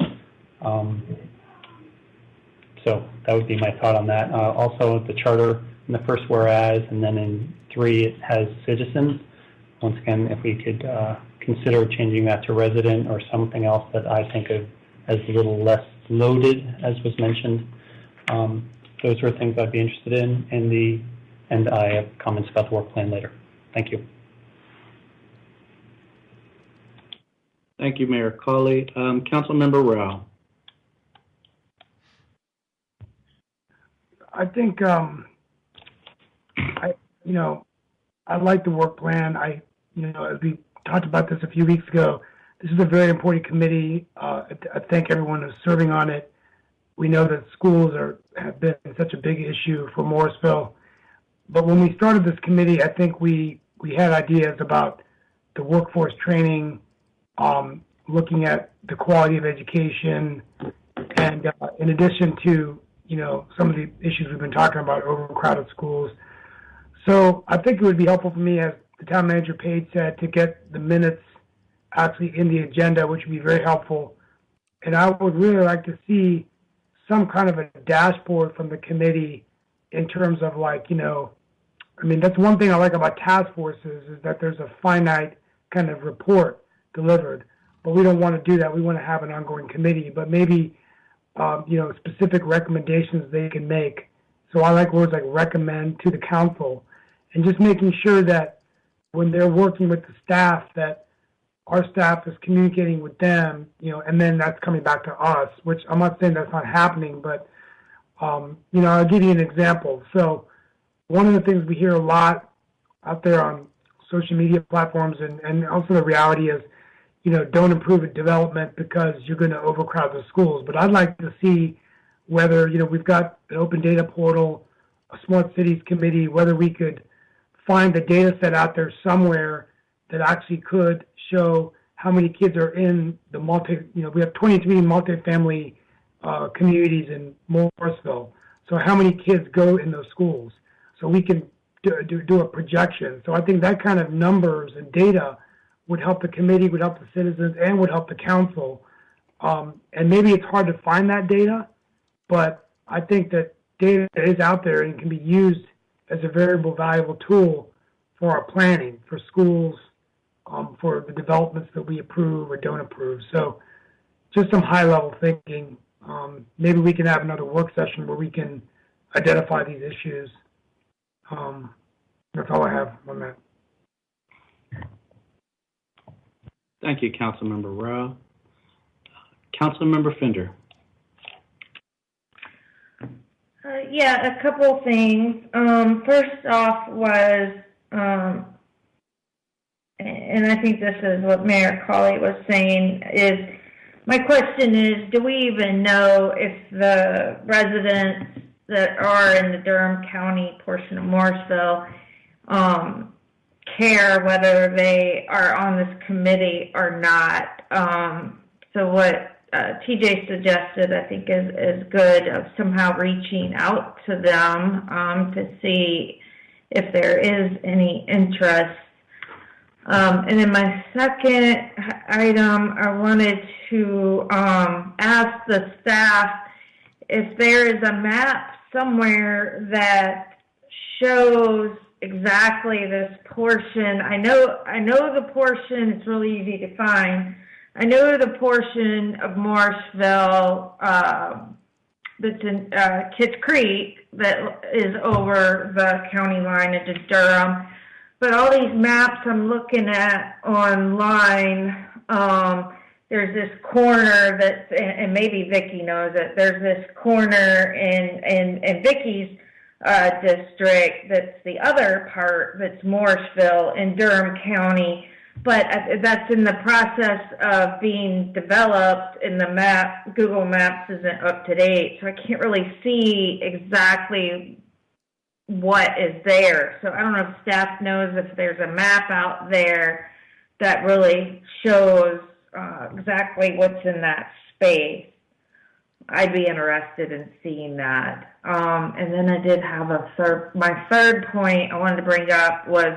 So that would be my thought on that. Also, the charter in the first whereas, and then in 3 it has citizens. Once again, if we could consider changing that to resident or something else that I think of as a little less loaded, as was mentioned. Those are things I'd be interested in, and I have comments about the work plan later. Thank you. Thank you, Mayor Cawley. Councilmember Rao. I think, I like the work plan. As we talked about this a few weeks ago, this is a very important committee. I thank everyone who's serving on it. We know that schools have been such a big issue for Morrisville. But when we started this committee, I think we had ideas about the workforce training, looking at the quality of education, and in addition to, some of the issues we've been talking about, overcrowded schools. So I think it would be helpful for me, as the town manager Page said, to get the minutes actually in the agenda, which would be very helpful. And I would really like to see some kind of a dashboard from the committee in terms of that's one thing I like about task forces is that there's a finite kind of report delivered, but we don't want to do that. We want to have an ongoing committee, but maybe, specific recommendations they can make. So I like words like recommend to the council, and just making sure that when they're working with the staff, that our staff is communicating with them, and then that's coming back to us, which I'm not saying that's not happening, but, I'll give you an example. So one of the things we hear a lot out there on social media platforms, and also the reality is, don't improve at development because you're going to overcrowd the schools. But I'd like to see whether, we've got an open data portal, a smart cities committee, whether we could find the data set out there somewhere that actually could show how many kids are in the we have 23 multifamily communities in Morrisville. So how many kids go in those schools? So we can do a projection. So I think that kind of numbers and data would help the committee, would help the citizens, and would help the council. And maybe it's hard to find that data, but I think that data is out there and can be used as a very valuable tool for our planning, for schools, for the developments that we approve or don't approve. So just some high-level thinking. Maybe we can have another work session where we can identify these issues. That's all I have on that. Thank you, Councilmember Rowe. Councilmember Fender. Yeah, a couple things. First off was, and I think this is what Mayor Cawley was saying, is my question is, do we even know if the residents that are in the Durham County portion of Morrisville care whether they are on this committee or not? So what TJ suggested, I think, is good, of somehow reaching out to them to see if there is any interest. And then my second item, I wanted to ask the staff if there is a map somewhere that shows exactly this portion. I know the portion, it's really easy to find. I know the portion of Morrisville that's in Kitts Creek that is over the county line into Durham. But all these maps I'm looking at online, there's this corner that's, and maybe Vicki knows it, there's this corner in Vicki's district that's the other part that's Morrisville in Durham County, but that's in the process of being developed, and the map, Google Maps, isn't up to date, so I can't really see exactly what is there. So I don't know if staff knows if there's a map out there that really shows exactly what's in that space. I'd be interested in seeing that. And then I did have my third point I wanted to bring up was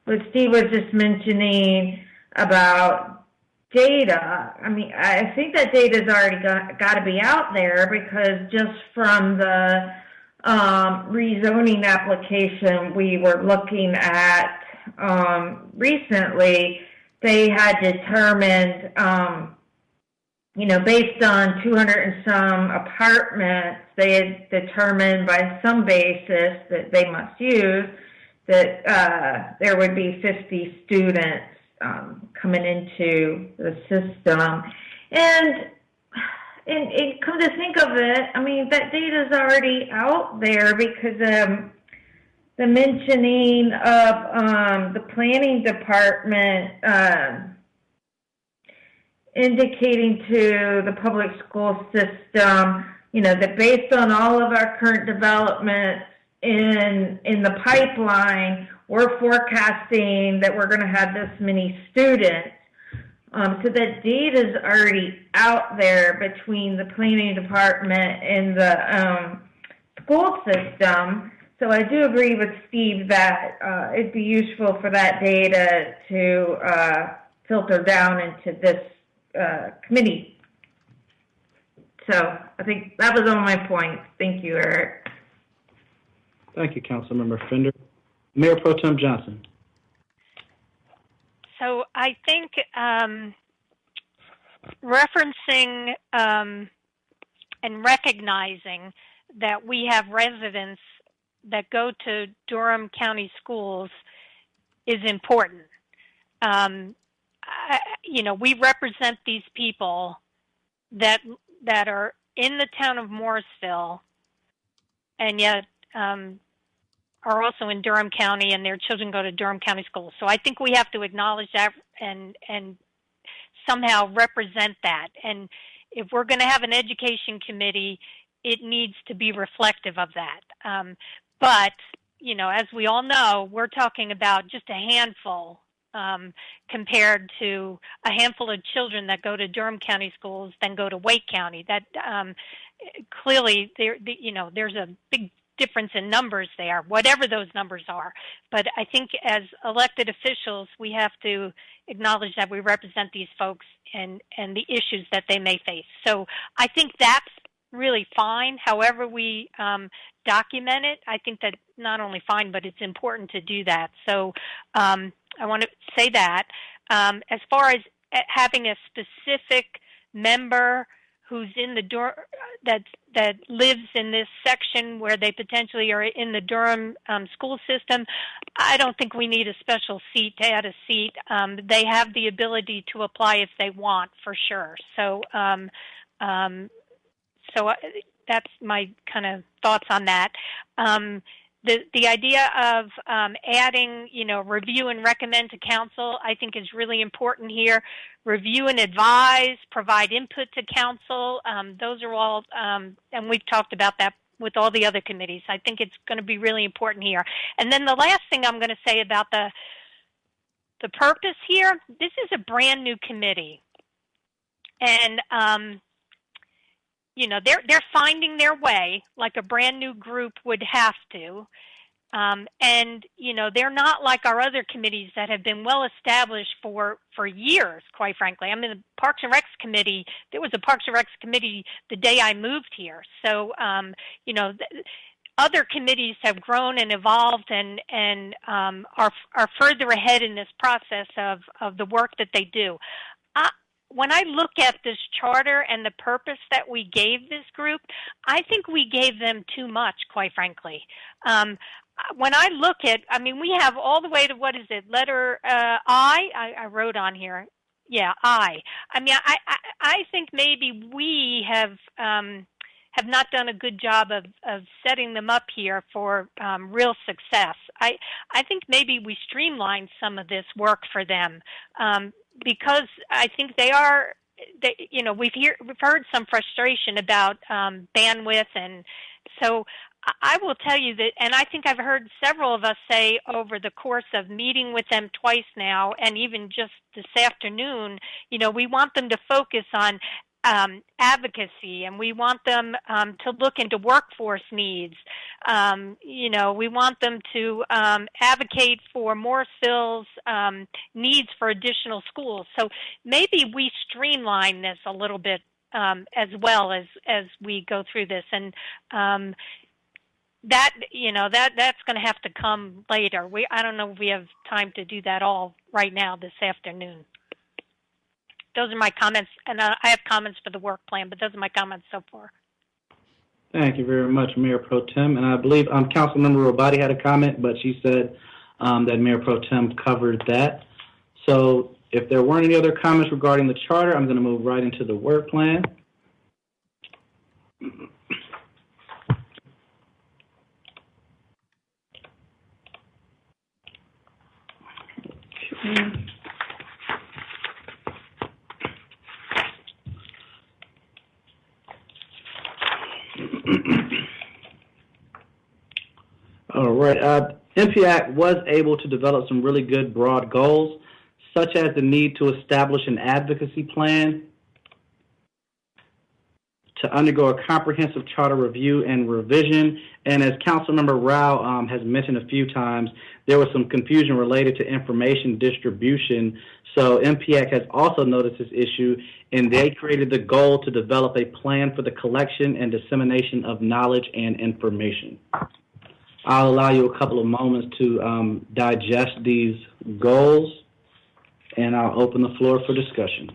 what Steve was just mentioning about data. I mean, I think that data's already got to be out there, because just from the rezoning application we were looking at recently, they had determined, based on 200 and some apartments, they had determined by some basis that they must use that there would be 50 students coming into the system. And come to think of it, I mean, that data's already out there, because the mentioning of the planning department indicating to the public school system, that based on all of our current developments in the pipeline, we're forecasting that we're going to have this many students. So that data is already out there between the planning department and the school system. So I do agree with Steve that it'd be useful for that data to filter down into this committee. So I think that was all my points. Thank you, Eric. Thank you, Councilmember Fender. Mayor Pro Tem Johnson. So I think referencing and recognizing that we have residents that go to Durham County schools is important. We represent these people that are in the town of Morrisville, and yet are also in Durham County, and their children go to Durham County schools. So I think we have to acknowledge that and somehow represent that. And if we're going to have an education committee, it needs to be reflective of that. But, as we all know, we're talking about just a handful compared to a handful of children that go to Durham County schools then go to Wake County. That clearly, there's a big difference in numbers there, whatever those numbers are. But I think as elected officials, we have to acknowledge that we represent these folks and the issues that they may face. So I think that's really fine. However we document it, I think that not only fine, but it's important to do that. So I want to say that. As far as having a specific member who's in the that lives in this section where they potentially are in the Durham school system, I don't think we need a special seat to add a seat. They have the ability to apply if they want, for sure. So, that's my kind of thoughts on that. The idea of adding, review and recommend to council, I think is really important here. Review and advise, provide input to council. Those are all, and we've talked about that with all the other committees. I think it's going to be really important here. And then the last thing I'm going to say about the purpose here, this is a brand new committee. And, they're finding their way like a brand new group would have to. They're not like our other committees that have been well established for years, quite frankly. I mean, the Parks and Recs Committee, there was a Parks and Recs Committee the day I moved here. So, other committees have grown and evolved and are further ahead in this process of the work that they do. When I look at this charter and the purpose that we gave this group, I think we gave them too much, quite frankly. When I look at, we have all the way to, what is it, letter I wrote on here. Yeah, I. I think maybe we have not done a good job of setting them up here for real success. I think maybe we streamlined some of this work for them. Because I think we've heard some frustration about bandwidth, and so I will tell you that, and I think I've heard several of us say over the course of meeting with them twice now, and even just this afternoon, we want them to focus on advocacy, and we want them to look into workforce needs. We want them to advocate for Morrisville's needs for additional schools. So maybe we streamline this a little bit as well as we go through this, and that's going to have to come later. I don't know if we have time to do that all right now this afternoon. Those are my comments, and I have comments for the work plan, but those are my comments so far. Thank you very much, Mayor Pro Tem. And I believe Councilmember Robati had a comment, but she said that Mayor Pro Tem covered that. So if there weren't any other comments regarding the charter, I'm going to move right into the work plan. All right. MPAC was able to develop some really good broad goals, such as the need to establish an advocacy plan, to undergo a comprehensive charter review and revision. And as Councilmember Rao has mentioned a few times, there was some confusion related to information distribution. So MPAC has also noticed this issue, and they created the goal to develop a plan for the collection and dissemination of knowledge and information. I'll allow you a couple of moments to digest these goals, and I'll open the floor for discussion.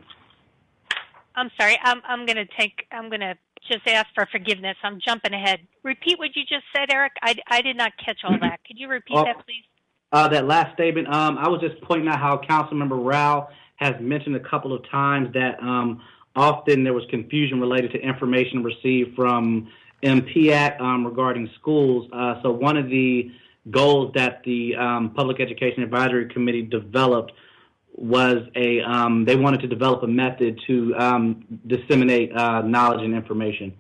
I'm sorry. I'm going to just ask for forgiveness. I'm jumping ahead. Repeat what you just said, Eric. I did not catch all that. Could you repeat that, please? That last statement, I was just pointing out how Councilmember Rao has mentioned a couple of times that often there was confusion related to information received from MPAC regarding schools. So one of the goals that the Public Education Advisory Committee developed was they wanted to develop a method to disseminate knowledge and information.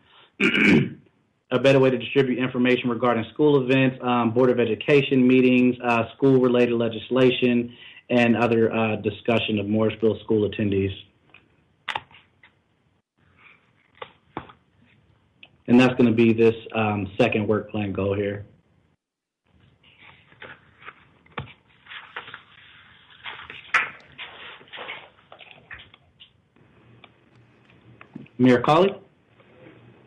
A better way to distribute information regarding school events, Board of Education meetings, school-related legislation, and other discussion of Morrisville school attendees. And that's going to be this second work plan goal here. Mayor Colley?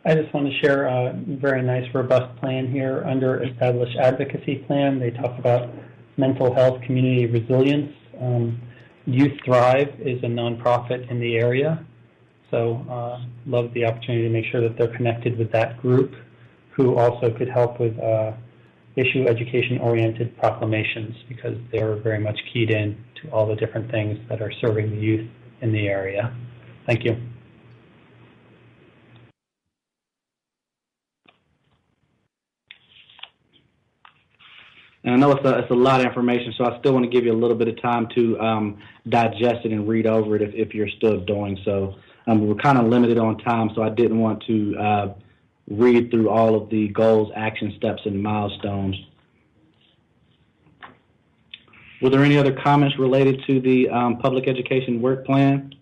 I just want to share a very nice, robust plan here under Established Advocacy Plan. They talk about mental health, community resilience. Youth Thrive is a nonprofit in the area. So love the opportunity to make sure that they're connected with that group, who also could help with issue education-oriented proclamations, because they're very much keyed in to all the different things that are serving the youth in the area. Thank you. And I know it's a lot of information, so I still want to give you a little bit of time to digest it and read over it if you're still doing so. We're kind of limited on time, so I didn't want to read through all of the goals, action steps, and milestones. Were there any other comments related to the public education work plan?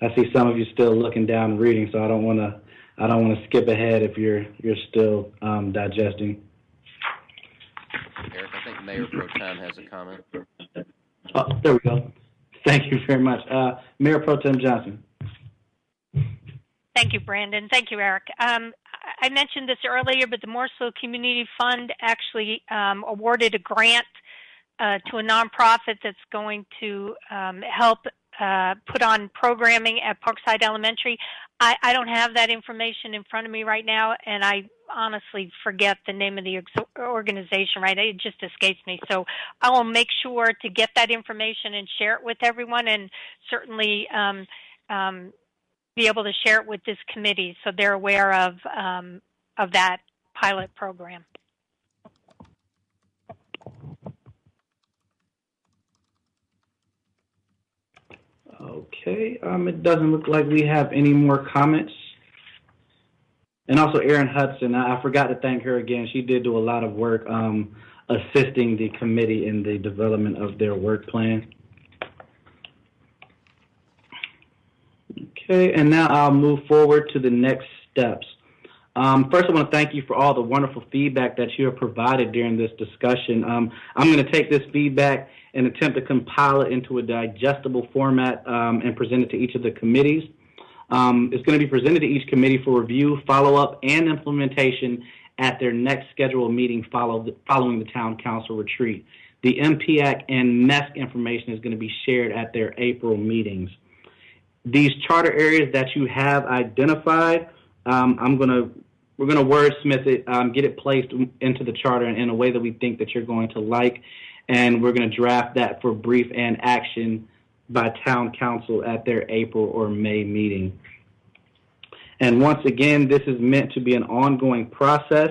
I see some of you still looking down and reading, so I don't want to skip ahead if you're still digesting. Eric, I think Mayor Pro Tem has a comment. Oh, there we go. Thank you very much. Mayor Pro Tem Johnson. Thank you, Brandon. Thank you, Eric. I mentioned this earlier, but the Morrisville Community Fund actually awarded a grant to a nonprofit that's going to help put on programming at Parkside Elementary. I don't have that information in front of me right now, and I honestly forget the name of the organization, right? It just escapes me. So I will make sure to get that information and share it with everyone, and certainly be able to share it with this committee so they're aware of that pilot program. Okay, it doesn't look like we have any more comments. And also Erin Hudson, I forgot to thank her again. She did do a lot of work assisting the committee in the development of their work plan. Okay, and now I'll move forward to the next steps. First, I want to thank you for all the wonderful feedback that you have provided during this discussion. I'm going to take this feedback and attempt to compile it into a digestible format and present it to each of the committees. It's going to be presented to each committee for review, follow-up, and implementation at their next scheduled meeting following the Town Council retreat. The MPAC and MESC information is going to be shared at their April meetings. These charter areas that you have identified, we're going to wordsmith it, get it placed into the charter in a way that we think that you're going to like, and we're going to draft that for brief and action by Town Council at their April or May meeting. And once again, this is meant to be an ongoing process.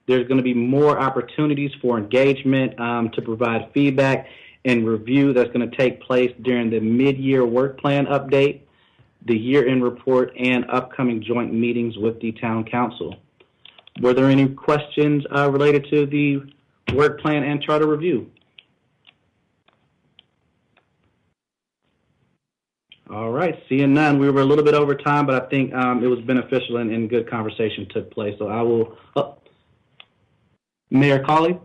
There's going to be more opportunities for engagement to provide feedback and review that's going to take place during the mid-year work plan update, the year-end report, and upcoming joint meetings with the town council. Were there any questions related to the work plan and charter review? All right, seeing none, we were a little bit over time, but I think it was beneficial and good conversation took place. So I will, Mayor Colley?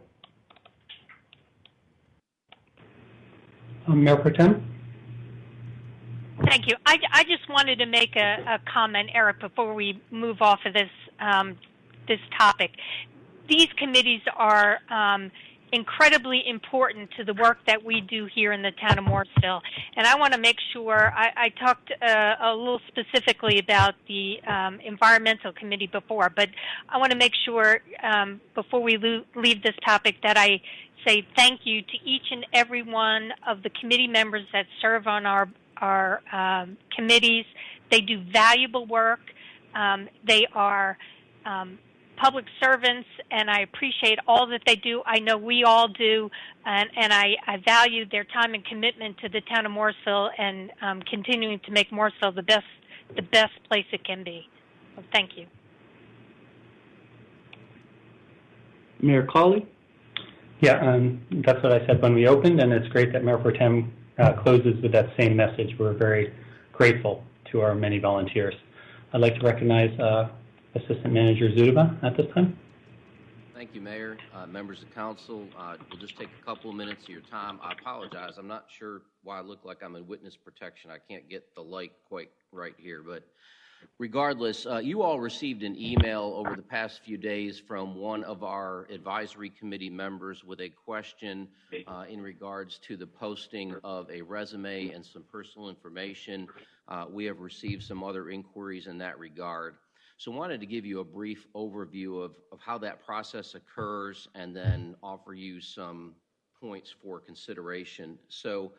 Mayor Pro Tem? Thank you. I just wanted to make a comment, Eric, before we move off of this this topic. These committees are incredibly important to the work that we do here in the town of Morrisville. And I want to make sure, I talked a little specifically about the environmental committee before, but I want to make sure before we leave this topic that I say thank you to each and every one of the committee members that serve on our committees. They do valuable work. They are public servants, and I appreciate all that they do. I know we all do, and I value their time and commitment to the town of Morrisville and continuing to make Morrisville the best place it can be. So thank you. Mayor Colley? Yeah, that's what I said when we opened, and it's great that Mayor Pro Tem closes with that same message. We're very grateful to our many volunteers. I'd like to recognize Assistant Manager Zudova at this time. Thank you, Mayor. Members of Council, we'll just take a couple of minutes of your time. I apologize. I'm not sure why I look like I'm in witness protection. I can't get the light quite right here, but regardless, you all received an email over the past few days from one of our advisory committee members with a question in regards to the posting of a resume and some personal information. We have received some other inquiries in that regard. So I wanted to give you a brief overview of how that process occurs and then offer you some points for consideration. So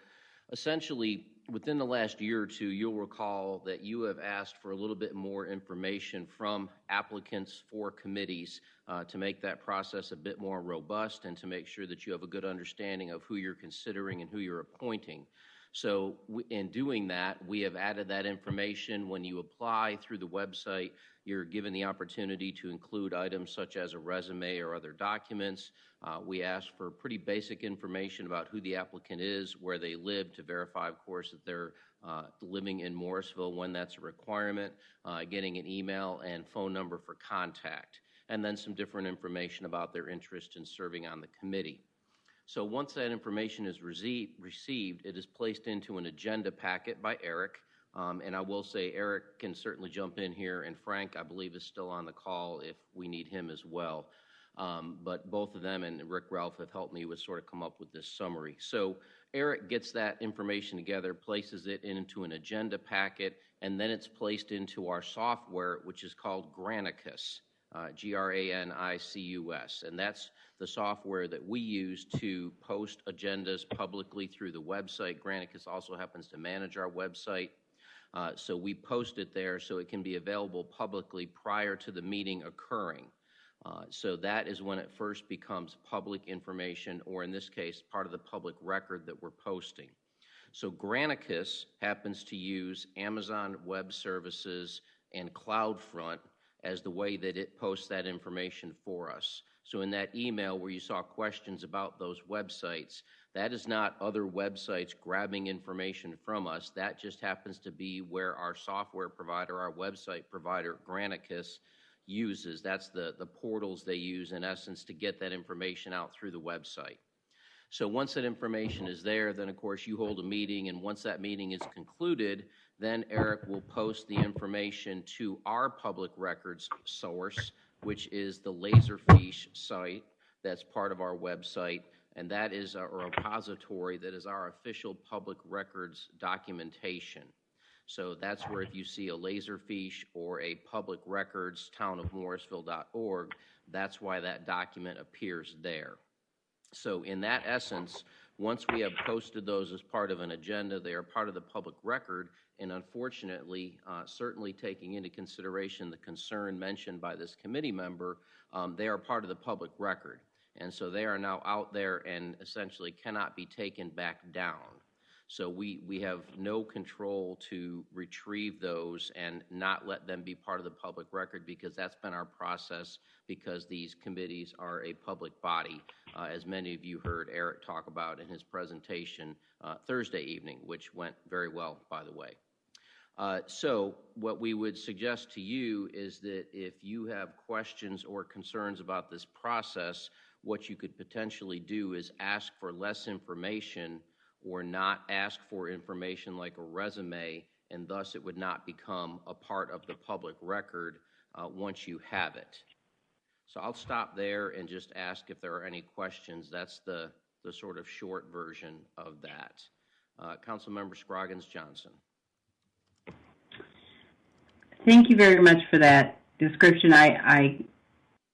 essentially, within the last year or two, you'll recall that you have asked for a little bit more information from applicants for committees to make that process a bit more robust and to make sure that you have a good understanding of who you're considering and who you're appointing. So in doing that, we have added that information. When you apply through the website, you're given the opportunity to include items such as a resume or other documents. We ask for pretty basic information about who the applicant is, where they live, to verify, of course, that they're living in Morrisville when that's a requirement, getting an email and phone number for contact, and then some different information about their interest in serving on the committee. So once that information is received, it is placed into an agenda packet by Eric. And I will say Eric can certainly jump in here, and Frank, I believe, is still on the call if we need him as well. But both of them and Rick Ralph have helped me with sort of come up with this summary. So Eric gets that information together, places it into an agenda packet, and then it's placed into our software, which is called Granicus, Granicus. And that's the software that we use to post agendas publicly through the website. Granicus also happens to manage our website. So we post it there so it can be available publicly prior to the meeting occurring. So that is when it first becomes public information, or in this case, part of the public record that we're posting. So Granicus happens to use Amazon Web Services and CloudFront as the way that it posts that information for us. So in that email where you saw questions about those websites, that is not other websites grabbing information from us. That just happens to be where our software provider, our website provider, Granicus, uses. That's the portals they use, in essence, to get that information out through the website. So once that information is there, then, of course, you hold a meeting, and once that meeting is concluded, then Eric will post the information to our public records source, which is the Laserfiche site that's part of our website, and that is a repository that is our official public records documentation. So that's where if you see a Laserfiche or a public records townofmorrisville.org, that's why that document appears there. So in that essence, Once we have posted those as part of an agenda, they are part of the public record, and unfortunately, certainly taking into consideration the concern mentioned by this committee member, they are part of the public record. And so they are now out there and essentially cannot be taken back down. So we have no control to retrieve those and not let them be part of the public record, because that's been our process, because these committees are a public body, as many of you heard Eric talk about in his presentation Thursday evening, which went very well, by the way. So what we would suggest to you is that if you have questions or concerns about this process, what you could potentially do is ask for less information or not ask for information like a resume, and thus it would not become a part of the public record once you have it. So I'll stop there and just ask if there are any questions. That's the sort of short version of that. Councilmember Scroggins-Johnson. Thank you very much for that description. I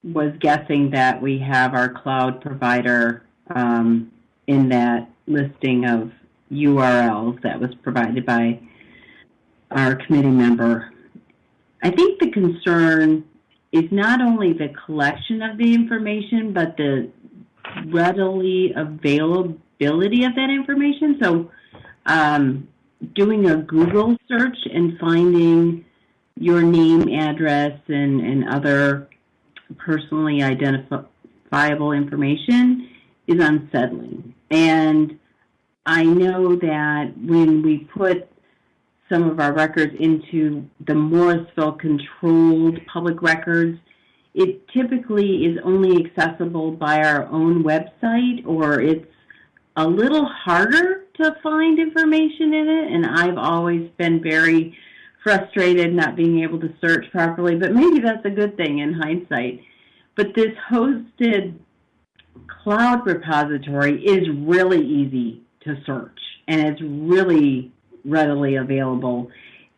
was guessing that we have our cloud provider in that listing of URLs that was provided by our committee member. I think the concern is not only the collection of the information, but the readily availability of that information. So doing a Google search and finding your name, address, and other personally identifiable information is unsettling. And I know that when we put some of our records into the Morrisville controlled public records, it typically is only accessible by our own website, or it's a little harder to find information in it, and I've always been very frustrated not being able to search properly, but maybe that's a good thing in hindsight. But this hosted cloud repository is really easy to search, and it's really readily available.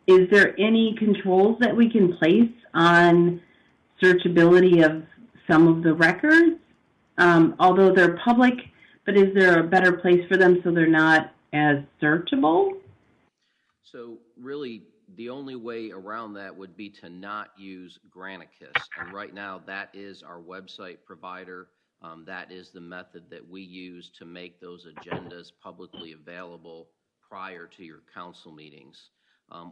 Is there any controls that we can place on searchability of some of the records? Although they're public, but is there a better place for them so they're not as searchable? So really, the only way around that would be to not use Granicus. And right now, that is our website provider. That is the method that we use to make those agendas publicly available prior to your council meetings.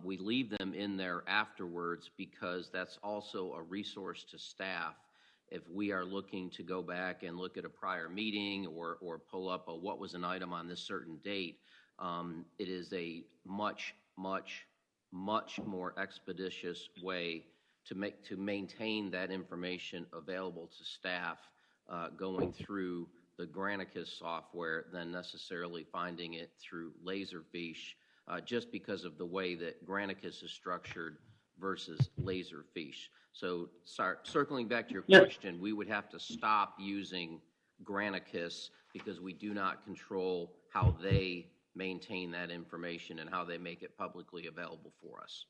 We leave them in there afterwards because that's also a resource to staff. If we are looking to go back and look at a prior meeting or pull up a what was an item on this certain date, it is a much more expeditious way to maintain that information available to staff going through the Granicus software than necessarily finding it through Laserfiche, just because of the way that Granicus is structured versus Laserfiche. So circling back to your question, we would have to stop using Granicus because we do not control how they maintain that information and how they make it publicly available for us.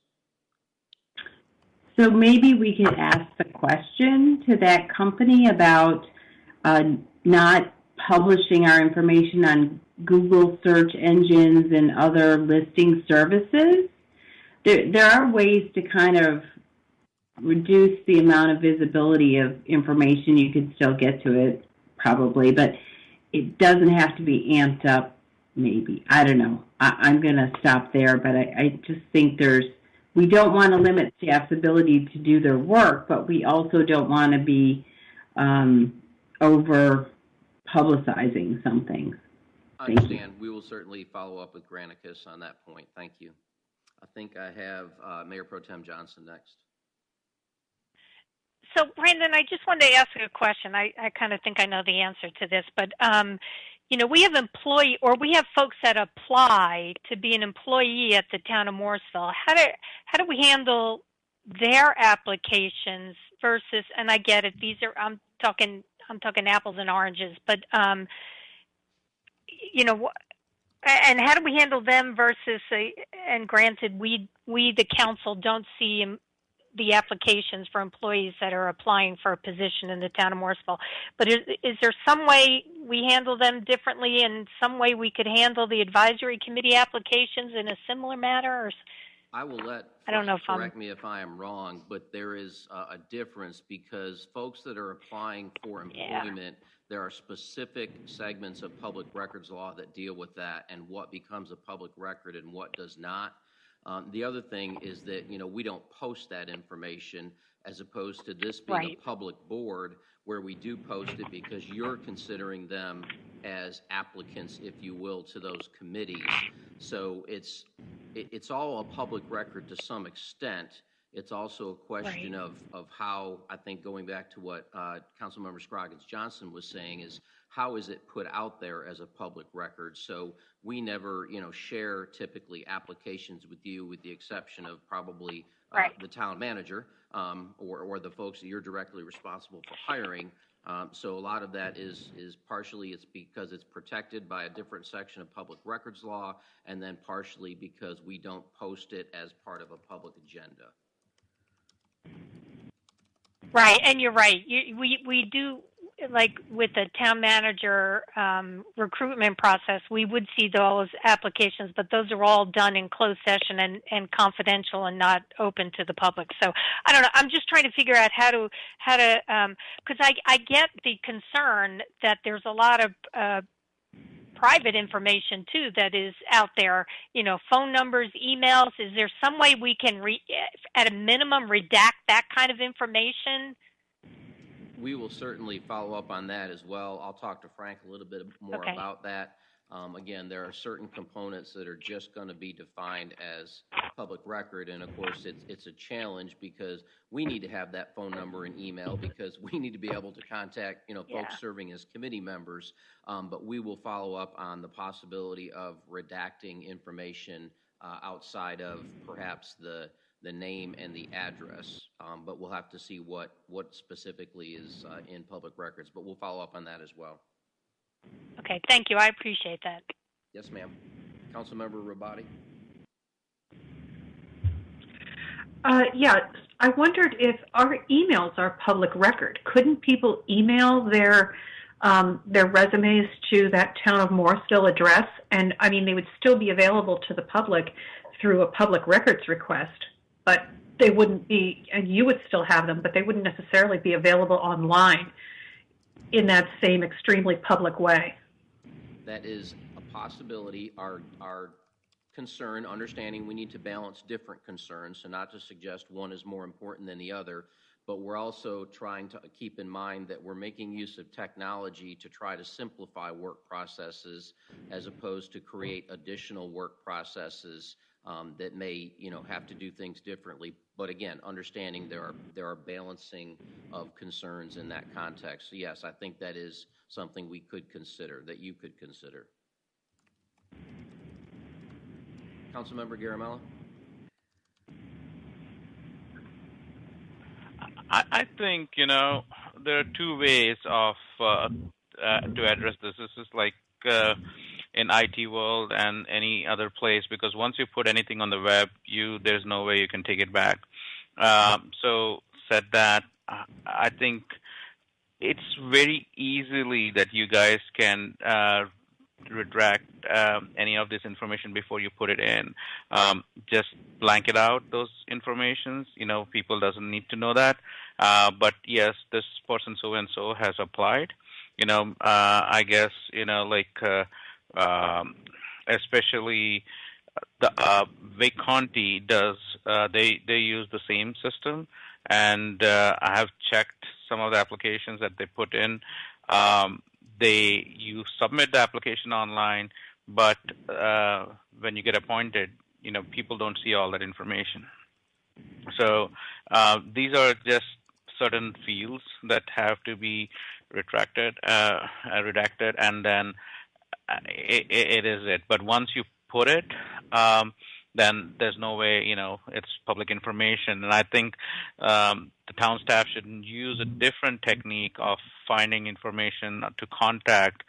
So maybe we could ask the question to that company about not publishing our information on Google search engines and other listing services. There are ways to kind of reduce the amount of visibility of information. You could still get to it probably, but it doesn't have to be amped up. Maybe. I don't know. I'm going to stop there, but I just think we don't want to limit staff's ability to do their work, but we also don't want to be over publicizing something. I understand. We will certainly follow up with Granicus on that point. Thank you. I think I have Mayor Pro Tem Johnson next. So, Brandon, I just wanted to ask you a question. I kind of think I know the answer to this, but we have folks that apply to be an employee at the town of Morrisville. How do we handle their applications versus? And I get it; I'm talking apples and oranges, but and how do we handle them versus? And granted, we the council don't see the applications for employees that are applying for a position in the town of Morrisville. But is there some way we handle them differently, and some way we could handle the advisory committee applications in a similar manner? Or I will let correct me if I am wrong, but there is a difference because folks that are applying for employment, there are specific segments of public records law that deal with that and what becomes a public record and what does not. The other thing is that, we don't post that information as opposed to this being a public board where we do post it because you're considering them as applicants, if you will, to those committees. So it's all a public record to some extent. It's also a question of how, I think going back to what Councilmember Scroggins-Johnson was saying, is how is it put out there as a public record? So we never, share typically applications with you, with the exception of probably the town manager or the folks that you're directly responsible for hiring. So a lot of that is partially it's because it's protected by a different section of public records law, and then partially because we don't post it as part of a public agenda. Right, and you're right. We do, like with the town manager recruitment process, we would see those applications, but those are all done in closed session and confidential and not open to the public. So I don't know. I'm just trying to figure out how to because I get the concern that there's a lot of private information too that is out there, phone numbers, emails. Is there some way we can, at a minimum, redact that kind of information? We will certainly follow up on that as well. I'll talk to Frank a little bit more about that. Again, there are certain components that are just going to be defined as public record, and of course it's a challenge because we need to have that phone number and email because we need to be able to contact folks serving as committee members. But we will follow up on the possibility of redacting information outside of perhaps the name and the address, but we'll have to see what specifically is in public records, but we'll follow up on that as well. Okay, thank you. I appreciate that. Yes, ma'am. Councilmember Rabati? I wondered if our emails are public record. Couldn't people email their resumes to that town of Morrisville address? And, they would still be available to the public through a public records request, but they wouldn't be, and you would still have them, but they wouldn't necessarily be available online in that same extremely public way. That is a possibility. Our concern, understanding we need to balance different concerns, so not to suggest one is more important than the other, but we're also trying to keep in mind that we're making use of technology to try to simplify work processes as opposed to create additional work processes that may, have to do things differently. But again, understanding there are balancing of concerns in that context. So yes, I think that is something we could consider, that you could consider. Councilmember Garamella? I think, there are two ways of to address this. This is like in IT world and any other place, because once you put anything on the web, there's no way you can take it back. So said that, I think it's very easily that you guys can retract any of this information before you put it in. Just blank it out, those informations. People doesn't need to know that. But yes, this person so-and-so has applied. I guess, especially the Wake County does, they use the same system, and I have checked some of the applications that they put in. You submit the application online, but when you get appointed, people don't see all that information. So these are just certain fields that have to be redacted, and then it is it. But once you put it, then there's no way, it's public information. And I think the town staff should use a different technique of finding information to contact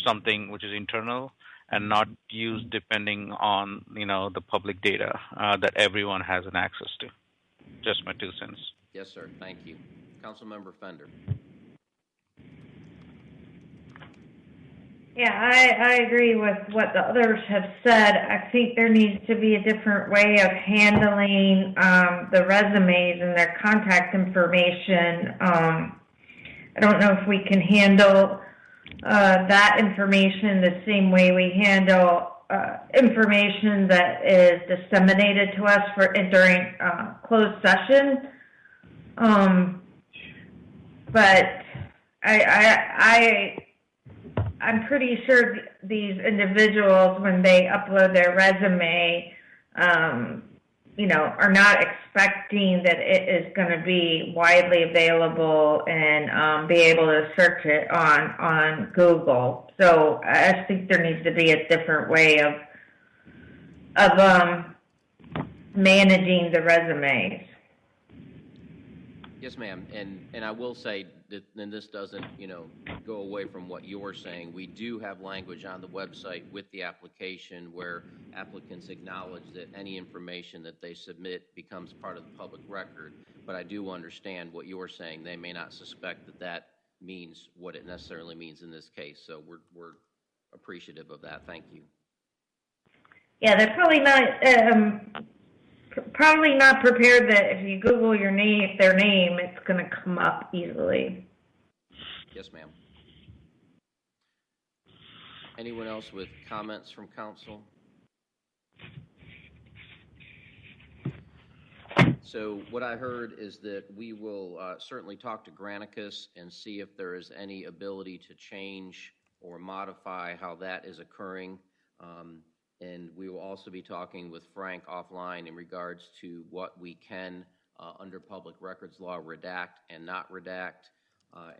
something which is internal and not use depending on, the public data that everyone has an access to. Just my 2 cents. Yes, sir. Thank you. Councilmember Fender. Yeah, I agree with what the others have said. I think there needs to be a different way of handling the resumes and their contact information. I don't know if we can handle that information the same way we handle information that is disseminated to us during closed session. But I'm pretty sure these individuals, when they upload their resume, are not expecting that it is going to be widely available and be able to search it on Google. So I think there needs to be a different way of managing the resumes. Yes, ma'am. And I will say that, and this doesn't, go away from what you're saying. We do have language on the website with the application where applicants acknowledge that any information that they submit becomes part of the public record. But I do understand what you're saying. They may not suspect that that means what it necessarily means in this case. So we're appreciative of that. Thank you. Yeah, they're probably not prepared that if you Google their name, it's going to come up easily. Yes, ma'am. Anyone else with comments from council? So what I heard is that we will certainly talk to Granicus and see if there is any ability to change or modify how that is occurring. And we will also be talking with Frank offline in regards to what we can, under public records law, redact and not redact.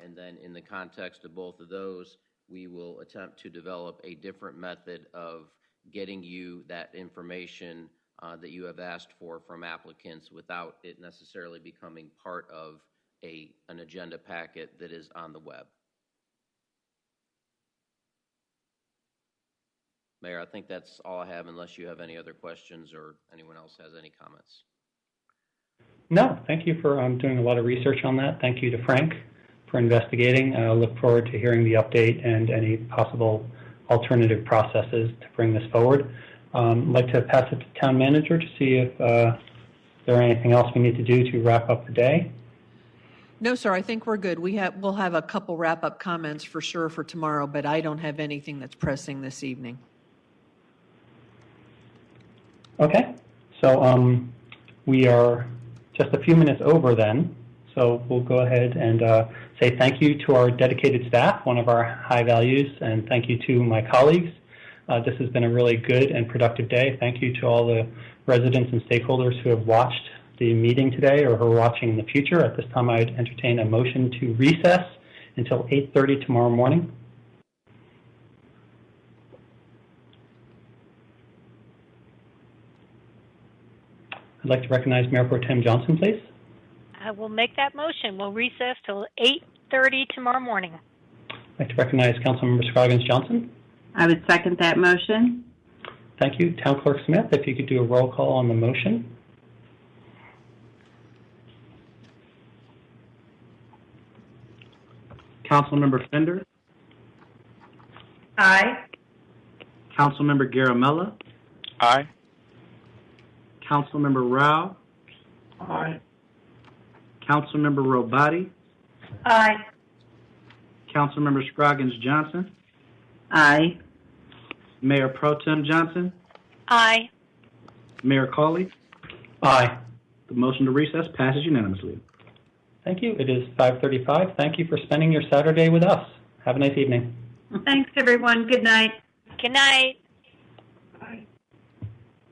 And then in the context of both of those, we will attempt to develop a different method of getting you that information that you have asked for from applicants without it necessarily becoming part of an agenda packet that is on the web. Mayor, I think that's all I have unless you have any other questions or anyone else has any comments. No, thank you for doing a lot of research on that. Thank you to Frank for investigating. I look forward to hearing the update and any possible alternative processes to bring this forward. I'd like to pass it to Town Manager to see if there is anything else we need to do to wrap up the day. No, sir, I think we're good. We'll have a couple wrap-up comments for sure for tomorrow, but I don't have anything that's pressing this evening. Okay, so we are just a few minutes over then, so we'll go ahead and say thank you to our dedicated staff, one of our high values, and thank you to my colleagues. This has been a really good and productive day. Thank you to all the residents and stakeholders who have watched the meeting today or who are watching in the future. At this time, I'd entertain a motion to recess until 8:30 tomorrow morning. I'd like to recognize Mayor Pro Tem Johnson, please. I will make that motion. We'll recess till 8:30 tomorrow morning. I'd like to recognize Councilmember Scroggins Johnson. I would second that motion. Thank you. Town Clerk Smith, if you could do a roll call on the motion. Councilmember Fender. Aye. Councilmember Garamella. Aye. Councilmember Rao. Aye. Councilmember Robati. Aye. Councilmember Scroggins Johnson. Aye. Mayor Pro Tem Johnson. Aye. Mayor Cawley. Aye. The motion to recess passes unanimously. Thank you. It is 5:35. Thank you for spending your Saturday with us. Have a nice evening. Thanks, everyone. Good night. Good night.